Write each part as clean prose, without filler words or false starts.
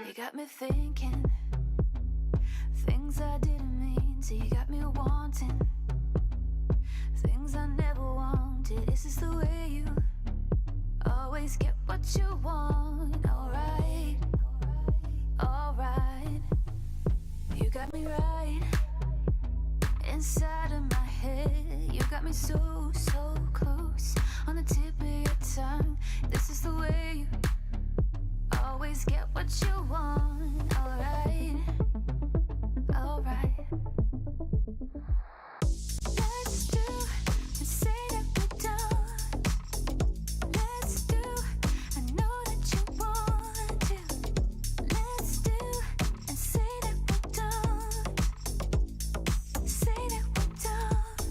You got me thinking things I didn't mean to. You got me wanting things I never wanted. Is this the way you always get what you want? Alright, alright. You got me right inside of my head. You got me so, so close on the tip of your tongue. This is the way you always get what you want. Alright, alright. Let's do and say that we're done. Let's do, I know that you want to. Let's do and say that we're done. Say that we're done.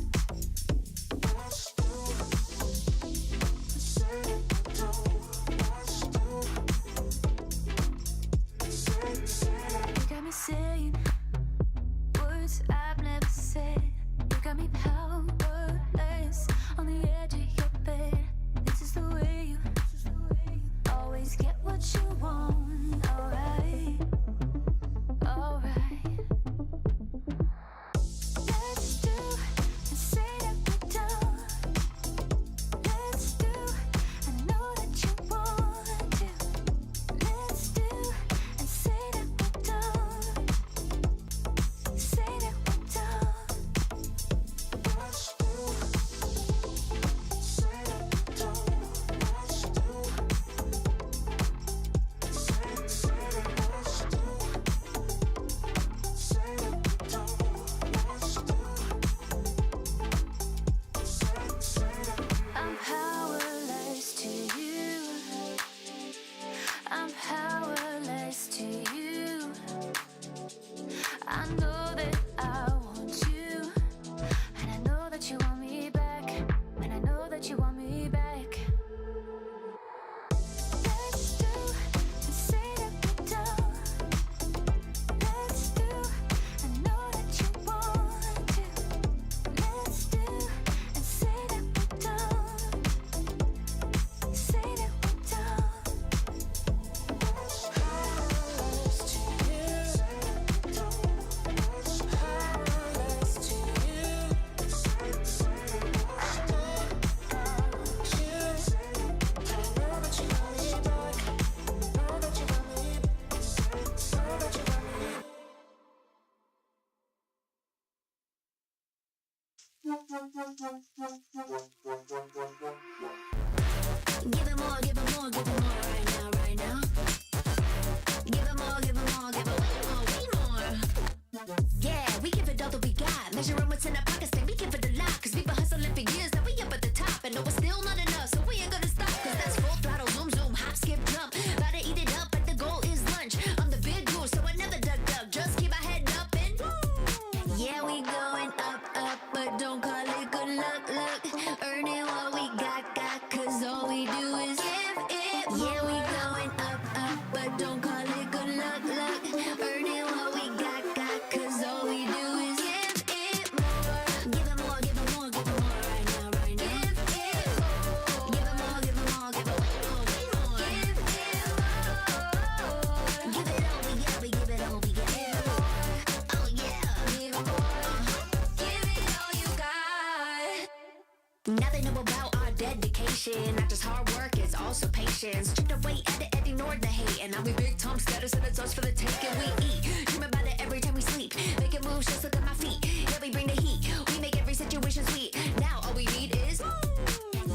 Give it more, give it more, give it more right now, right now. Give it more, give it more, give it way more. Yeah, we give it all that we got. Measuring what's in our pockets, then we give it a lot. Cause we've been hustling for years, now we up at the top. And no, it's still not enough, so we ain't gonna stop. Cause that's full throttle, zoom, zoom, hop, skip, jump. About to eat it up, but the goal is lunch. I'm the big goose, so I never duck, duck. Just keep our head up and yeah, we going up, up, but don't call it good luck, luck. Earning what we got, cause all we do is give it more. Yeah, we going up, up, but don't call it good luck, luck. Earning what we got, cause all we do is give it more. Give it more, give it more, give it more right now, right now. Give it more. Give it more, give it more, give it way more, way more. Give it more. Give it all we got, we give it all we got. Oh yeah. Give it more. Give it all you got. Now they know about our dedication. Not just hard work, it's also patience. Chipped away at it and ignored the hate. And now we big time status and it's us for the taking. We eat, dream about it every time we sleep. Making moves, just look at my feet. Yeah, we bring the heat. We make every situation sweet. Now all we need is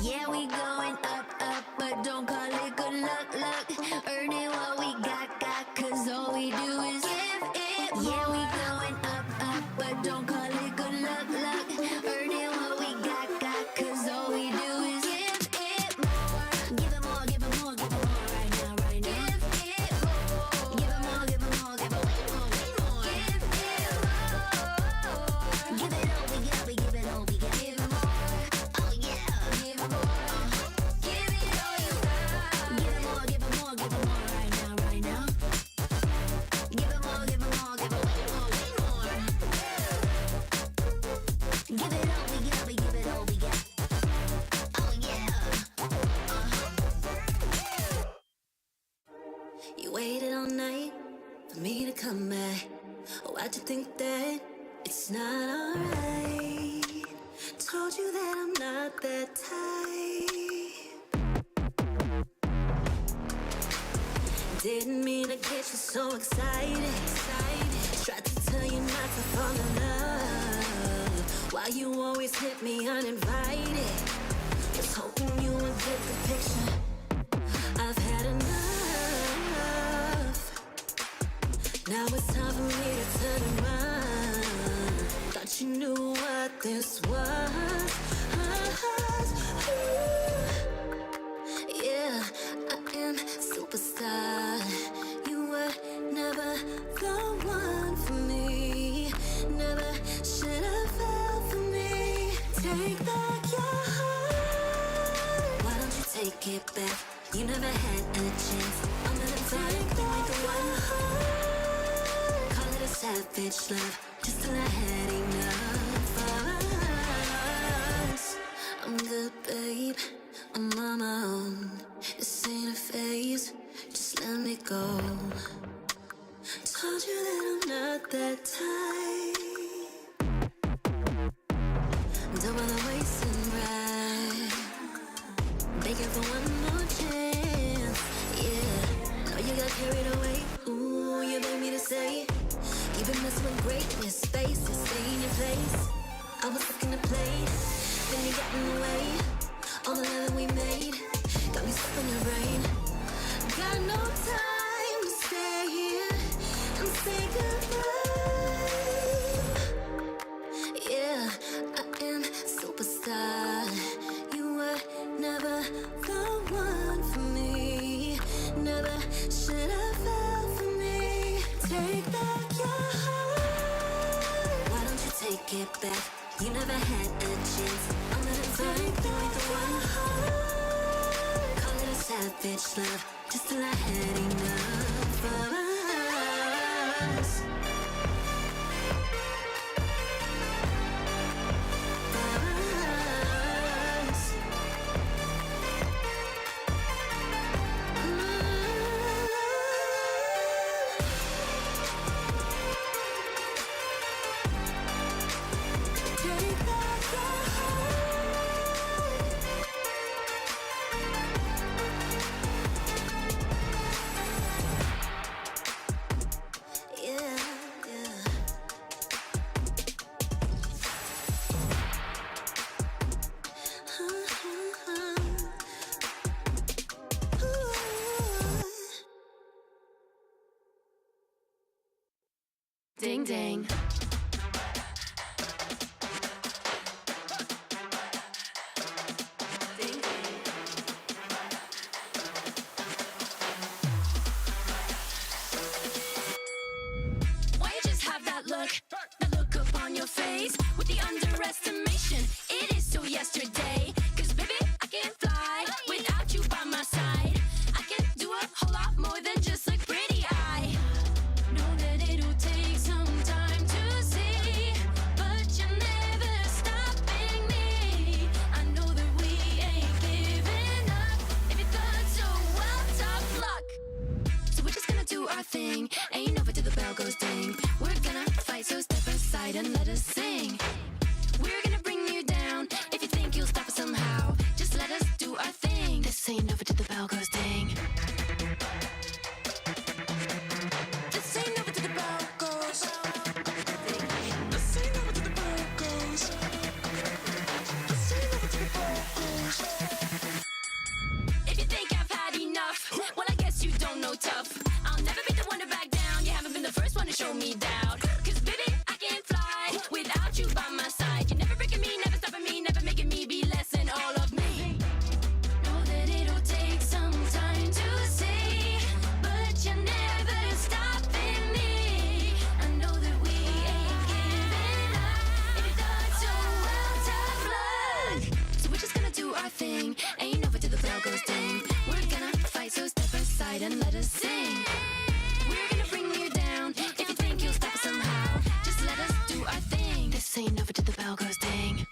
yeah, we going up, up, but don't call it good luck, luck. Earning what we got, cause all we do is give it more. Yeah, we going up, up, but don't call it good luck, luck. Earning what we got, cause all we do is give it more. Give it more, give it more, give it more right now, right now. Give it more. Give it more, give it more, give it way more, way more. Give it more. Give it all we got, we give it all we got. Give it more. Oh yeah. Give it more. Give it all you got. Give it more, give it more, give it more right now, right now. Give it more, give it more, give it way more, way more. Give it all we got, we give it all we got. Oh yeah. You waited all night for me to come back. Why'd you think that it's not alright? Told you that I'm not that type. Didn't mean to get you so excited. Tried to tell you not to fall in love. Why you always hit me uninvited? Was hoping you would get the picture. I've had enough. Now it's time for me to turn around. Thought you knew what this was. Yeah, I am superstar. You were never the one for me. Never should have fell for me. Take back your heart. Why don't you take it back? You never had a chance. I'm gonna take back the one. Call it a savage love, just till I had enough of us. I'm good, babe. I'm on my own. This ain't a phase. Just let me go. Told you that I'm not that type. Double the waist and ride. Begging for one more chance. Yeah, know you got carried away. Ooh, you made me to say you've been messing with greatness. Spaces, stay in your place. I was looking to play, then you got in the way. All the love that we made got me stuck in the rain. Got no time to stay here and say goodbye. Yeah, I am superstar. You were never the one for me. Never should have fell for me. Take back your heart. Why don't you take it back? You never had a chance. I'm gonna take back the one heart. Call it a savage love, just till I had enough of us. Yeah. ding ding. The look upon your face with the underestimation. It is so yesterday. Cause baby, I can't fly without you by my side. I can do a whole lot more than just look pretty. I know that it'll take some time to see, but you're never stopping me. I know that we ain't giving up. If you thought so, well, tough luck. So we're just gonna do our thing. Ain't over till the bell goes ding. We're gonna fight, so step aside and let us sing. We're gonna bring you down. If you think you'll stop us somehow, just let us do our thing. This ain't over till the bell goes ding. This ain't over till the bell goes. This ain't over till the bell goes. This ain't over till the bell goes. If you think I've had enough, well, I guess you don't know tough. I'll never be the one to back down. You haven't been the first one to show me doubt. Cause baby, I can't fly without you by my side. You're never breaking me, never stopping me, never making me be less than all of me. Know that it'll take some time to see, but you're never stopping me. I know that we ain't giving up. If you thought so, well, tough luck. So we're just gonna do our thing. Ain't over till the bell goes ding. We're gonna fight, so step aside and let us sing. We're gonna bring you down. If you think you'll stop us somehow, just let us do our thing. This ain't over till the bell goes ding.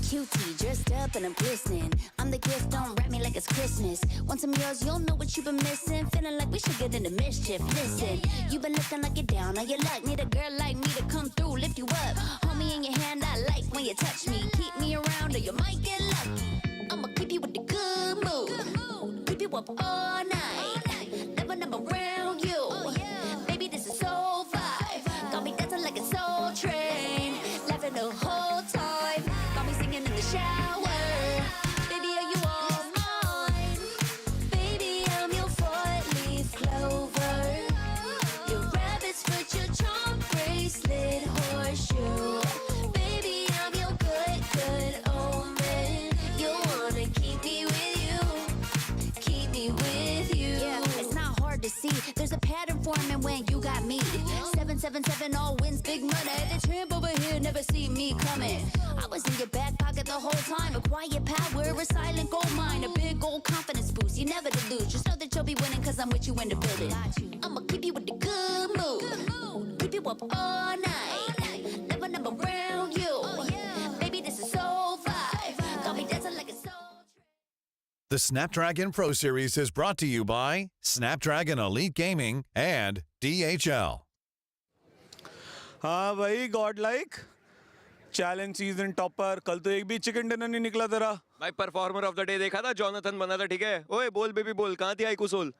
Cutie, dressed up and I'm glistening. I'm the gift, don't wrap me like it's Christmas. Want some yours, you'll know what you've been missing. Feeling like we should get into mischief. Listen, you've been looking like you're down on your luck. Need a girl like me to come through, lift you up. Hold me in your hand, I like when you touch me. Keep me around or you might get lucky. I'ma keep you with the good mood. Keep you up all night. Never around you. Baby, this is so vibe. Got me dancing like a soul train. Laughing the whole time. Got me singing in the shower. Baby, are you all mine? Baby, I'm your four-leaf clover. Your rabbit's foot, your charm bracelet, horseshoe. Baby, I'm your good omen. You wanna keep me with you. Keep me with you. Yeah, it's not hard to see. There's a pattern forming when you got me. 777 all wins, big money. The tramp over here never see me coming. I was in your back pocket the whole time. A quiet power, a silent gold mine, a big old confidence boost. You never delude. Just know that you'll be winning cause I'm with you in the building. I'ma keep you with the good mood. Keep you up all night. Never around you. Baby, this is so vibe. Got me dancing like a soul. The Snapdragon Pro Series is brought to you by Snapdragon Elite Gaming and DHL. हाँ भाई Godlike challenge season topper कल तो एक भी chicken dinner नहीं निकला तेरा भाई परफॉर्मर ऑफ द डे देखा था जॉनथन बना था ठीक है ओए बोल बेबी बोल कहाँ थी iQOO सोल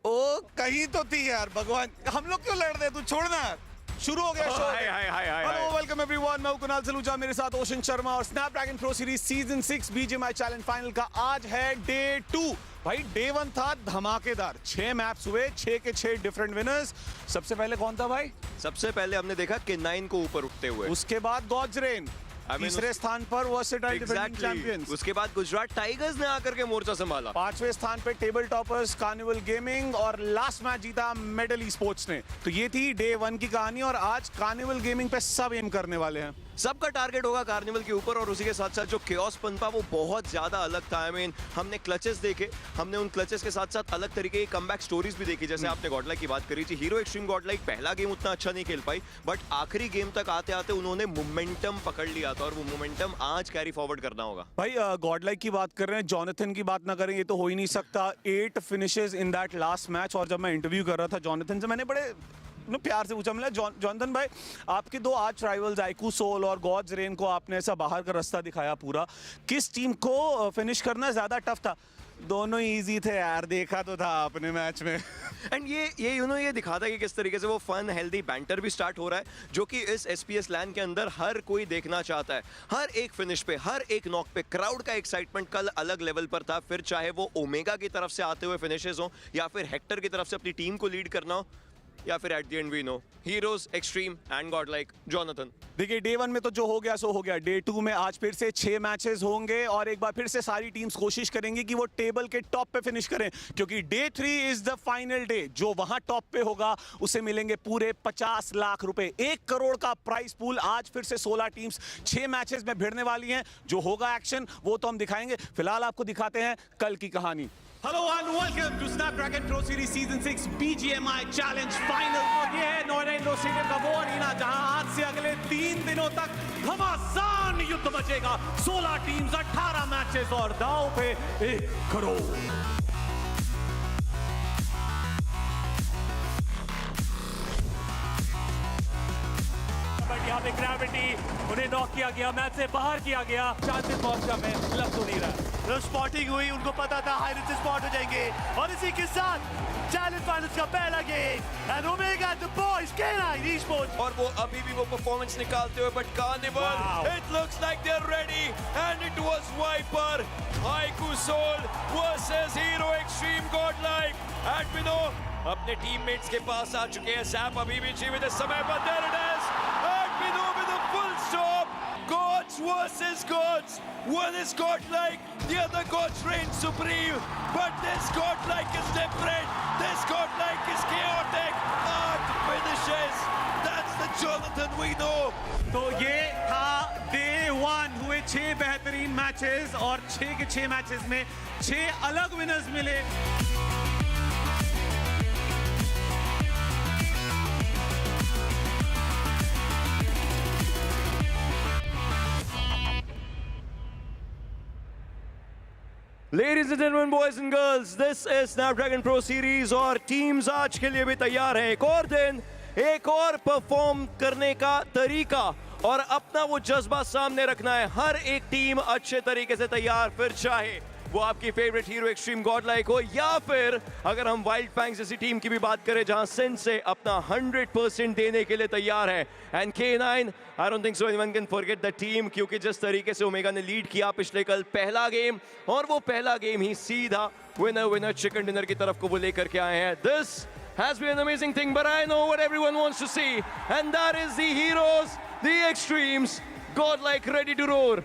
ओ कहीं तो थी यार भगवान हम लोग क्यों लड़ रहे तू छोड़ना शुरू हो गया शो हेलो वेलकम एवरीवन मैं हूं कुणाल सलूजा मेरे साथ ओशन शर्मा और Snapdragon pro series season 6 BGMI challenge final का आज है डे 2 भाई डे 1 था धमाकेदार 6 मैप्स हुए 6 के 6 डिफरेंट विनर्स सबसे पहले कौन था भाई सबसे पहले हमने देखा कि 9 को ऊपर उठते हुए उसके बाद गॉड्स रेन तीसरे स्थान पर वर्सेटाइल डिफेंडिंग चैंपियंस उसके बाद गुजरात टाइगर्स ने आकर के मोर्चा संभाला पांचवें स्थान पे टेबल टॉपर्स कार्निवल गेमिंग और लास्ट मैच जीता मेडल ईस्पोर्ट्स ने तो ये थी डे 1 की कहानी और आज कार्निवल गेमिंग पे सब एम करने वाले हैं सबका टारगेट होगा कार्निवल के ऊपर और उसी के साथ साथ जो केओस था वो बहुत ज्यादा अलग था आई मीन हमने क्लचेस देखे हमने उन क्लचेस के साथ साथ अलग तरीके की कमबैक स्टोरीज भी देखी जैसे आपने गॉडलाइक की बात करी थी हीरो एक्सट्रीम गॉडलाइक पहला गेम उतना अच्छा नहीं खेल पाई बट आखिरी गेम तक आते आते उन्होंने मोमेंटम पकड़ लिया था और वो मोमेंटम आज कैरी फॉरवर्ड करना होगा भाई गॉडलाइक की बात कर रहे हैं जॉनथन की बात ना करें ये तो हो ही नहीं सकता 8 finishes in that last match और जब मैं इंटरव्यू कर रहा था जॉनथन से मैंने बड़े प्यार से पूछा मतलब जॉनथन भाई आपके दो आज राइवल्स iQOO सोल और गॉड्स रेन को आपने ऐसा बाहर का रास्ता दिखाया पूरा किस टीम को फिनिश करना ज्यादा टफ था दोनों इजी थे यार, देखा तो था अपने मैच में। एंड ये दिखाता है कि किस तरीके से वो फन हेल्दी बैंटर भी स्टार्ट हो रहा है, जो कि इस एसपीएस लैन के अंदर हर कोई देखना चाहता है। हर एक फिनिश पे, हर एक नॉक पे क्राउड का एक्साइटमेंट कल अलग लेवल पर था। फिर चाहे वो ओमेगा की तरफ से आते हुए फिनिशेस हो, या फिर हेक्टर की तरफ से अपनी टीम को लीड करना हो, या फिर at the end we know heroes, extreme and godlike, Jonathan. देखिए डे 1 में तो जो हो गया सो हो गया। डे 2 में आज फिर से 6 मैचेस होंगे और एक बार फिर से सारी टीम्स कोशिश करेंगी कि वो टेबल के टॉप पे फिनिश करें, क्योंकि day 3 is the final day. जो वहां टॉप पे होगा उसे मिलेंगे पूरे 50 लाख रुपए, 1 करोड़ का प्राइस पूल। आज फिर से 16 टीम्स 6 मैचेस में भिड़ने वाली हैं। जो होगा एक्शन वो तो हम दिखाएंगे, फिलहाल आपको दिखाते हैं कल की कहानी। Hello and welcome to Snapdragon Pro Series Season 6 BGMI Challenge Final। और ये है नोएडा इंडोर स्टेडियम का वो अरीना जहां आज से अगले 3 दिनों तक घमासान युद्ध मचेगा। 16 टीम्स, 18 मैचेस और दांव पे 1 करोड़। यहाँ पे ग्रेविटी, उन्हें नॉक किया गया, मैच से बाहर किया गया। चांसेस पहुंचा में लग तो नहीं रहा। जब स्पॉटिंग हुई उनको पता था हाई रिच स्पॉट हो जाएंगे, और इसी के साथ चैलेंज फाइनल्स का पहला game and omega the boys K9 Esports। और वो अभी भी वो परफॉर्मेंस निकालते हुए, but Carnival it looks like they are ready and it was viper iQOO Soul versus hero extreme godlike. And we know अपने टीममेट्स के पास आ चुके हैं। सैप अभी भी जीवित इस समय पर, there it is and we know with a full stop. Gods versus gods. One is godlike, the other gods reign supreme. But this godlike is different. This godlike is chaotic. Art finishes. That's the Jonathan we know. तो ये था day 1, हुए 6 बेहतरीन matches और 6 के 6 matches में 6 अलग winners मिले। Ladies and gentlemen, boys and girls, this is Snapdragon Pro Series और टीम्स आज के लिए भी तैयार हैं। एक और दिन, एक और परफॉर्म करने का तरीका और अपना वो जज्बा सामने रखना है। हर एक टीम अच्छे तरीके से तैयार, फिर चाहे वो आपकी फेवरेट हीरो एक्सट्रीम गॉडलाइक हो, या फिर अगर हम वाइल्ड फैंग्स जैसी टीम की भी बात करें जहां सिन से अपना 100% देने के लिए तैयार है। And K9, I don't think so anyone can forget the team, क्योंकि जिस तरीके से ओमेगा ने लीड किया पिछले कल पहला गेम, और वो पहला गेम ही सीधा विनर चिकन डिनर की तरफ को वो लेकर के आए हैं। This has been an amazing thing, but I know what everyone wants to see, and that is the heroes, the extremes, godlike ready to roar।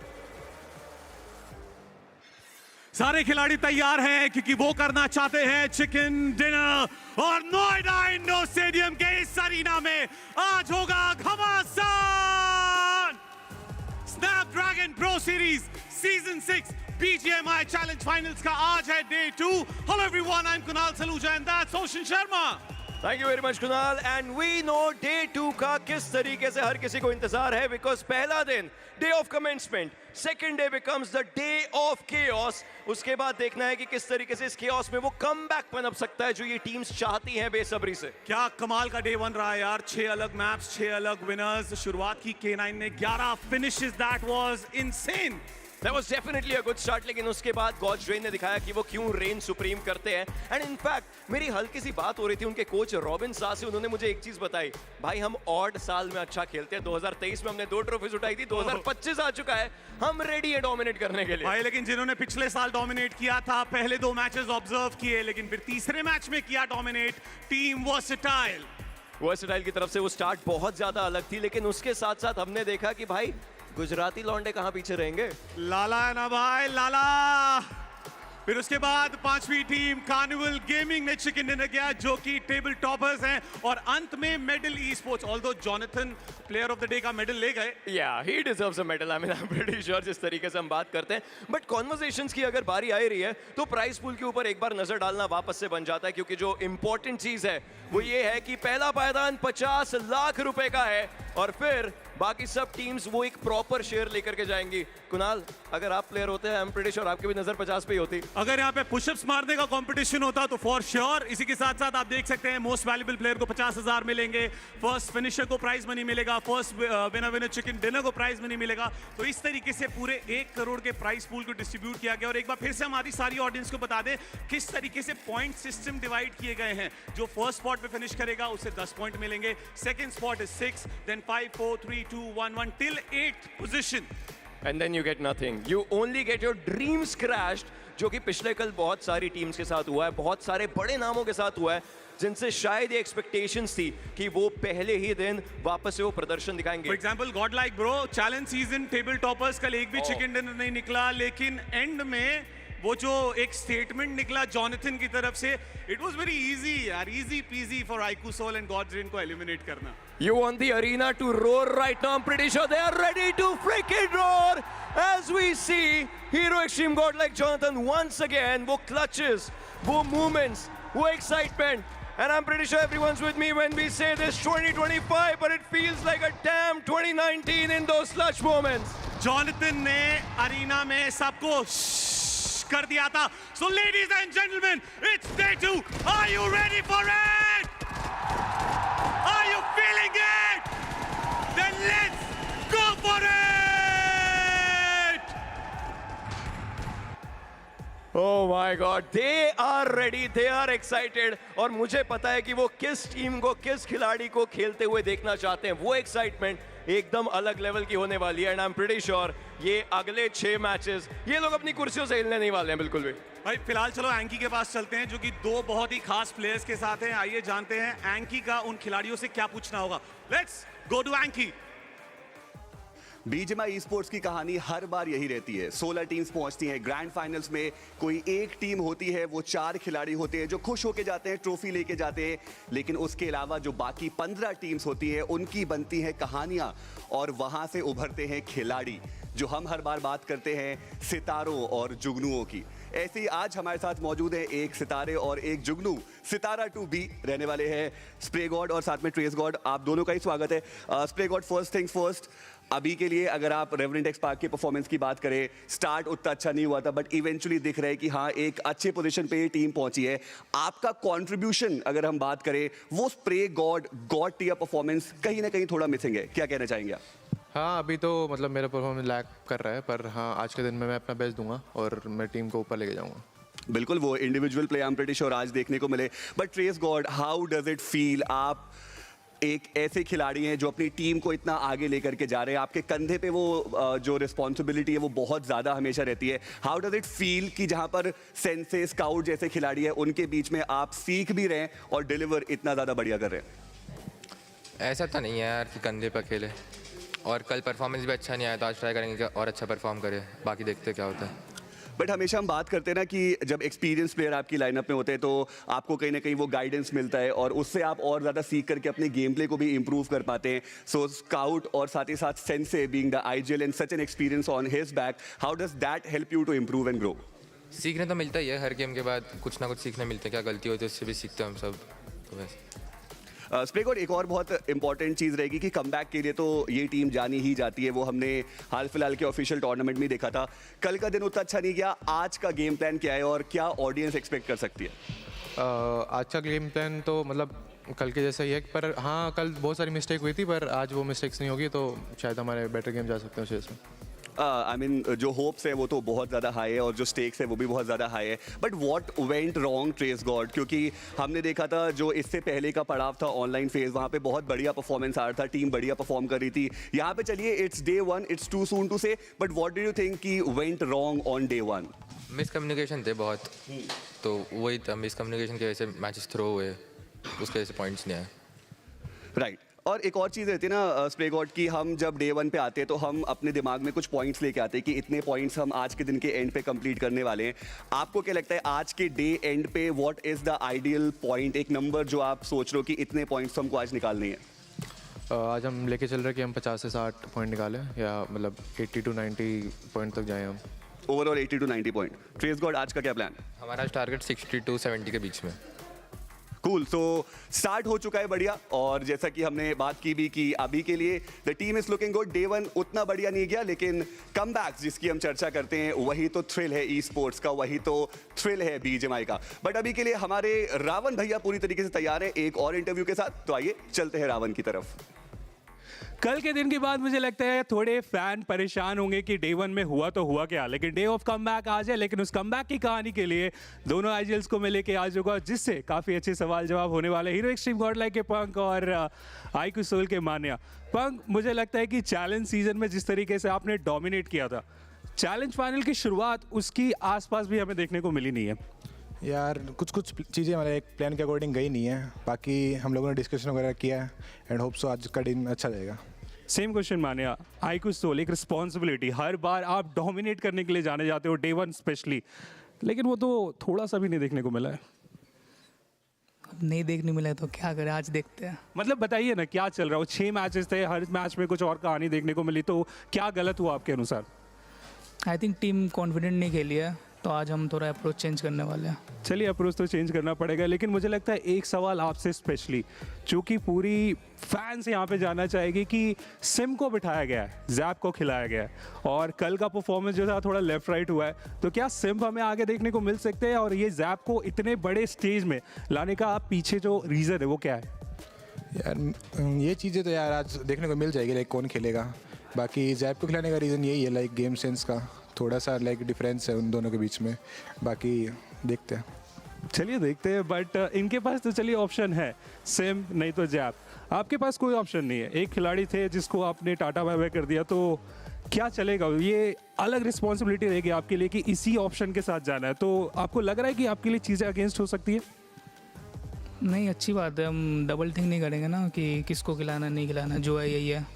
सारे खिलाड़ी तैयार हैं क्योंकि वो करना चाहते हैं चिकन डिनर। और नोएडा इंडोर स्टेडियम के इस अरीना में आज होगा घमासान। Snapdragon pro series season 6 BGMI challenge finals का आज है day 2। Hello everyone, I am Kunal Saluja and that's Ocean Sharma. Thank you very much Kunal. And we know day 2 का किस तरीके से हर किसी को इंतजार है, बिकॉज पहला दिन day of commencement, second day becomes the day of chaos. उसके बाद देखना है कि किस तरीके से इस केओस में वो कमबैक पनप सकता है जो ये टीम्स चाहती हैं बेसब्री से। क्या कमाल का डे 1 रहा यार, 6 अलग मैप्स, 6 अलग विनर्स। शुरुआत की K9 ने 11 finishes, that was insane. That was definitely a good start, लेकिन उसके बाद गॉड्स रेन ने दिखाया कि वो क्यों रेन सुप्रीम करते हैं। एंड इनफैक्ट मेरी हल्की सी बात हो रही थी उनके कोच रॉबिन सा से, उन्होंने मुझे एक चीज बताई, भाई हम ऑड साल में अच्छा खेलते हैं। 2023 में हमने 2 ट्रॉफीज उठाई थी, 2025 आ चुका है, हम रेडी है डोमिनेट करने के लिए। भाई लेकिन जिन्होंने पिछले साल डोमिनेट किया था, पहले 2 मैचेस ऑब्जर्व किए, लेकिन फिर तीसरे मैच में किया डोमिनेट टीम वर्सेटाइल की तरफ से वो स्टार्ट बहुत ज्यादा अलग थी, लेकिन उसके साथ साथ हमने देखा कि भाई गुजराती लौंडे कहां पीछे रहेंगे। लाला है ना भाई, लाला। फिर उसके बाद 5वीं टीम कार्निवल गेमिंग ने चिकन डिनर किया, जो कि टेबल टॉपर्स हैं। और अंत में medal Esports, although Jonathan player of the day का मेडल ले गए। Yeah, he deserves a medal. I mean, I'm pretty sure जिस तरीके से हम बात करते हैं। बट कॉन्वर्सेशंस की अगर बारी आ रही है तो प्राइस पूल के ऊपर एक बार नजर डालना वापस से बन जाता है, क्योंकि जो इंपॉर्टेंट चीज है वो ये है कि पहला पायदान 50 लाख रुपए का है, और फिर बाकी सब टीम्स वो एक प्रॉपर शेयर लेकर के जाएंगी। कुणाल, अगर आप प्लेयर होते हैं, आई एम प्रीटी श्योर आपकी भी नजर 50 पे ही होती। अगर यहाँ पे पुशअप्स मारने का कंपटीशन होता तो फॉर श्योर। इसी के साथ साथ आप देख सकते हैं मोस्ट वैल्यूएबल प्लेयर को 50,000 मिलेंगे, फर्स्ट फिनिशर को प्राइज मनी मिलेगा, फर्स्ट विनर चिकन डिनर को प्राइज मनी मिलेगा। तो इस तरीके से पूरे 1 करोड़ के प्राइस पूल को डिस्ट्रीब्यूट किया गया। और एक बार फिर से हमारी सारी ऑडियंस को बता दें किस तरीके से पॉइंट सिस्टम डिवाइड किए गए हैं। जो फर्स्ट स्पॉट पे फिनिश करेगा उसे 10 पॉइंट मिलेंगे, second spot is 6, then 5 4 3 2 1 1 till 8th position. And then you get nothing. You only get your dreams crashed, जो कि पिछले कल बहुत सारी टीम्स के साथ हुआ है, बहुत सारे बड़े नामों के साथ हुआ है, जिनसे शायद ये एक्सपेक्टेशंस थी कि वो पहले ही दिन वापस से वो प्रदर्शन दिखाएंगे। For example Godlike bro, challenge season table toppers कल एक भी चिकन डिनर नहीं निकला, लेकिन एंड में वो जो एक स्टेटमेंट निकला जॉनथन की तरफ से, इट वाज वेरी इजी यार, easy peasy for iQOO Soul and गॉड्रेन को एलिमिनेट करना। You want the arena to roar right now. I'm pretty sure they are ready to freaking roar as we see Hero Xtreme Godlike Jonathan once again. वो clutches, वो movements, वो excitement. And I'm pretty sure everyone's with me when we say this 2025, but it feels like a damn 2019 in those clutch moments. Jonathan ने arena में सबको कर दिया था। So ladies and gentlemen, it's day 2. Are you ready for it? Are you feeling it? Then let's go for it! Oh my God, they are ready, they are excited. और मुझे पता है कि वो किस टीम को, किस खिलाड़ी को खेलते हुए देखना चाहते हैं। वो एक्साइटमेंट एकदम अलग लेवल की होने वाली है। And I am pretty sure ये अगले 6 मैचेस ये लोग अपनी कुर्सियों से हिलने नहीं वाले हैं बिल्कुल भी। भाई फिलहाल चलो एंकी के पास चलते हैं, जो कि 2 बहुत ही खास प्लेयर्स के साथ हैं। आइए जानते हैं एंकी का उन खिलाड़ियों से क्या पूछना होगा। लेट्स गो टू एंकी। BGMI Esports की कहानी हर बार यही रहती है। 16 टीम्स पहुंचती हैं ग्रैंड फाइनल्स में, कोई एक टीम होती है, वो 4 खिलाड़ी होते हैं जो खुश होके जाते हैं, ट्रॉफी लेके जाते हैं। लेकिन उसके अलावा जो बाकी 15 टीम्स होती हैं उनकी बनती हैं कहानियां और वहां से उभरते हैं खिलाड़ी, जो हम हर बार बात करते हैं सितारों और जुगनुओं की। ऐसे ही आज हमारे साथ मौजूद है एक सितारे और एक जुगनू। सितारा 2B रहने वाले हैं स्प्रे गॉड और साथ में ट्रेस गॉड। आप दोनों का ही स्वागत है। Spray God, first things first, अभी के लिए अगर आप रेवरेंट एक्स पार्क की परफॉर्मेंस की बात करें, स्टार्ट उतना अच्छा नहीं हुआ था, बट इवेंचुअली दिख रहा है कि हाँ एक अच्छे पोजीशन पे ये टीम पहुंची है। आपका कंट्रीब्यूशन अगर हम बात करें, वो स्प्रे गॉड टियर परफॉर्मेंस कहीं ना कहीं थोड़ा मिसिंग है, क्या कहना चाहेंगे आप? हाँ, अभी तो मतलब मेरा परफॉर्मेंस लैग कर रहा है, पर हाँ आज के दिन में मैं अपना बेस्ट दूंगा और मैं टीम को ऊपर लेके जाऊंगा। बिल्कुल, वो individual play I am pretty sure आज देखने को मिले। But trace God, how does it feel? आप एक ऐसे खिलाड़ी हैं जो अपनी टीम को इतना आगे लेकर के जा रहे हैं, आपके कंधे पे वो जो रिस्पॉन्सिबिलिटी है वो बहुत ज़्यादा हमेशा रहती है। हाउ डज इट फील कि जहाँ पर सेंसे, स्काउट जैसे खिलाड़ी हैं उनके बीच में आप सीख भी रहे हैं और डिलीवर इतना ज़्यादा बढ़िया कर रहे हैं? ऐसा तो नहीं है यार कि कंधे पर खेले, और कल परफॉर्मेंस भी अच्छा नहीं आया तो आज ट्राई करेंगे कि और अच्छा परफॉर्म करे, बाकी देखते क्या होता है। बट हमेशा हम बात करते हैं ना कि जब एक्सपीरियंस प्लेयर आपकी लाइनअप में होते हैं तो आपको कहीं ना कहीं वो गाइडेंस मिलता है और उससे आप और ज़्यादा सीख करके अपने गेम प्ले को भी इंप्रूव कर पाते हैं। सो स्काउट और साथ ही साथ Sensei being the IGL and such an experience on his back, how does that help you to improve and grow? सीखने तो मिलता ही है, हर गेम के बाद कुछ ना कुछ सीखने मिलता है, क्या गलती होती है उससे भी सीखते हैं हम सब, तो वैसे। स्प्रे गॉड, एक और बहुत इंपॉर्टेंट चीज़ रहेगी कि कमबैक के लिए तो ये टीम जानी ही जाती है, वो हमने हाल फिलहाल के ऑफिशियल टूर्नामेंट में देखा था। कल का दिन उतना अच्छा नहीं गया, आज का गेम प्लान क्या है और क्या ऑडियंस एक्सपेक्ट कर सकती है? आज का गेम प्लान तो मतलब कल के जैसा ही है, पर हाँ कल बहुत सारी मिस्टेक हुई थी, पर आज वो मिस्टेक्स नहीं होगी तो शायद हमारे बेटर गेम जा सकते हैं उस वजह से। आई मीन जो होप्स है वो तो बहुत ज़्यादा हाई है और जो स्टेक्स है वो भी बहुत ज़्यादा हाई है। But what went wrong trace God? क्योंकि हमने देखा था जो इससे पहले का पड़ाव था ऑनलाइन फेज, वहाँ पे बहुत बढ़िया परफॉर्मेंस आ रहा था, टीम बढ़िया परफॉर्म कर रही थी। यहाँ पे चलिए it's day 1, it's too soon to say, but what do you think कि went wrong on day 1? Miscommunication थे बहुत, तो वही था, मिसकम्युनिकेशन की वजह से मैचेस थ्रो हुए, उसके वजह से पॉइंट्स नहीं आए। राइट। और एक और चीज़ रहती है ना स्प्रे गॉड की, हम जब डे 1 पे आते हैं तो हम अपने दिमाग में कुछ पॉइंट्स लेके आते हैं कि इतने पॉइंट्स हम आज के दिन के एंड पे कंप्लीट करने वाले हैं। आपको क्या लगता है आज के डे एंड पे what is the ideal point, एक नंबर जो आप सोच रहे हो कि इतने पॉइंट्स हमको आज निकालने हैं? आज हम लेके चल रहे हैं कि हम 50 से 60 पॉइंट निकालें या मतलब 80 to 90 पॉइंट तक जाएँ हम। Overall 80 to 90 point. Trace God, आज का क्या प्लान? हमारा टारगेट 60 to 70 के बीच में। कूल। तो स्टार्ट हो चुका है बढ़िया, और जैसा कि हमने बात की भी कि अभी के लिए the team is looking good. Day 1 उतना बढ़िया नहीं गया, लेकिन कमबैक्स जिसकी हम चर्चा करते हैं वही तो थ्रिल है ई स्पोर्ट्स का, वही तो थ्रिल है BGMI का। बट अभी के लिए हमारे रावण भैया पूरी तरीके से तैयार है एक और इंटरव्यू के साथ, तो आइए चलते हैं रावण की तरफ। कल के दिन के बाद मुझे लगता है थोड़े फैन परेशान होंगे कि डे 1 में हुआ तो हुआ क्या, लेकिन डे ऑफ कमबैक आज है। लेकिन उस कमबैक की कहानी के लिए दोनों आईजीएल्स को मैं लेके आ चुका हूं, जिससे काफ़ी अच्छे सवाल जवाब होने वाले। हीरो एक्सट्रीम गॉडलाइक के पंक और iQOO सोल के मान्या। पंक, मुझे लगता है कि चैलेंज सीजन में जिस तरीके से आपने डोमिनेट किया था, चैलेंज फाइनल की शुरुआत उसकी आसपास भी हमें देखने को मिली नहीं है यार। कुछ चीज़ें हमारे एक प्लान के अकॉर्डिंग गई नहीं है, बाकी हम लोगों ने डिस्कशन वगैरह किया है एंड होप सो आज का दिन अच्छा जाएगा। सेम क्वेश्चन मान्या, iQOO सोल एक रिस्पॉन्सिबिलिटी, हर बार आप डोमिनेट करने के लिए जाने जाते हो डे 1 स्पेशली, लेकिन वो तो थोड़ा सा भी नहीं देखने को मिला है। नहीं देखने मिला है तो क्या करें, आज देखते हैं। मतलब बताइए ना क्या चल रहा हो। 6 मैचेस थे, हर मैच में कुछ और कहानी देखने को मिली, तो क्या गलत हुआ आपके अनुसार? आई थिंक टीम कॉन्फिडेंट नहीं खेली है, तो आज हम थोड़ा अप्रोच चेंज करने वाले हैं। चलिए, अप्रोच तो चेंज करना पड़ेगा, लेकिन मुझे लगता है एक सवाल आपसे स्पेशली, चूँकि पूरी फैंस यहाँ पे जानना चाहेगी कि सिम को बिठाया गया है, जैप को खिलाया गया है, और कल का परफॉर्मेंस जो था थोड़ा लेफ्ट राइट हुआ है, तो क्या सिम हमें आगे देखने को मिल सकते हैं? और ये जैप को इतने बड़े स्टेज में लाने का आप पीछे जो रीज़न है वो क्या है? यार ये चीज़ें तो यार आज देखने को मिल जाएगी, लाइक कौन खेलेगा। बाकी जैप को खिलाने का रीज़न यही है, लाइक गेम सेंस का थोड़ा सा लाइक डिफरेंस है उन दोनों के बीच में, बाकी देखते हैं। चलिए देखते हैं, बट इनके पास तो चलिए ऑप्शन है, सिम नहीं तो जैप। आपके पास कोई ऑप्शन नहीं है, एक खिलाड़ी थे जिसको आपने टाटा बाय बाय कर दिया, तो क्या चलेगा? ये अलग रिस्पॉन्सिबिलिटी रहेगी आपके लिए कि इसी ऑप्शन के साथ जाना है, तो आपको लग रहा है कि आपके लिए चीज़ें अगेंस्ट हो सकती है? नहीं, अच्छी बात है, हम डबल थिंक नहीं करेंगे ना कि किसको खिलाना नहीं खिलाना, जो है यही है।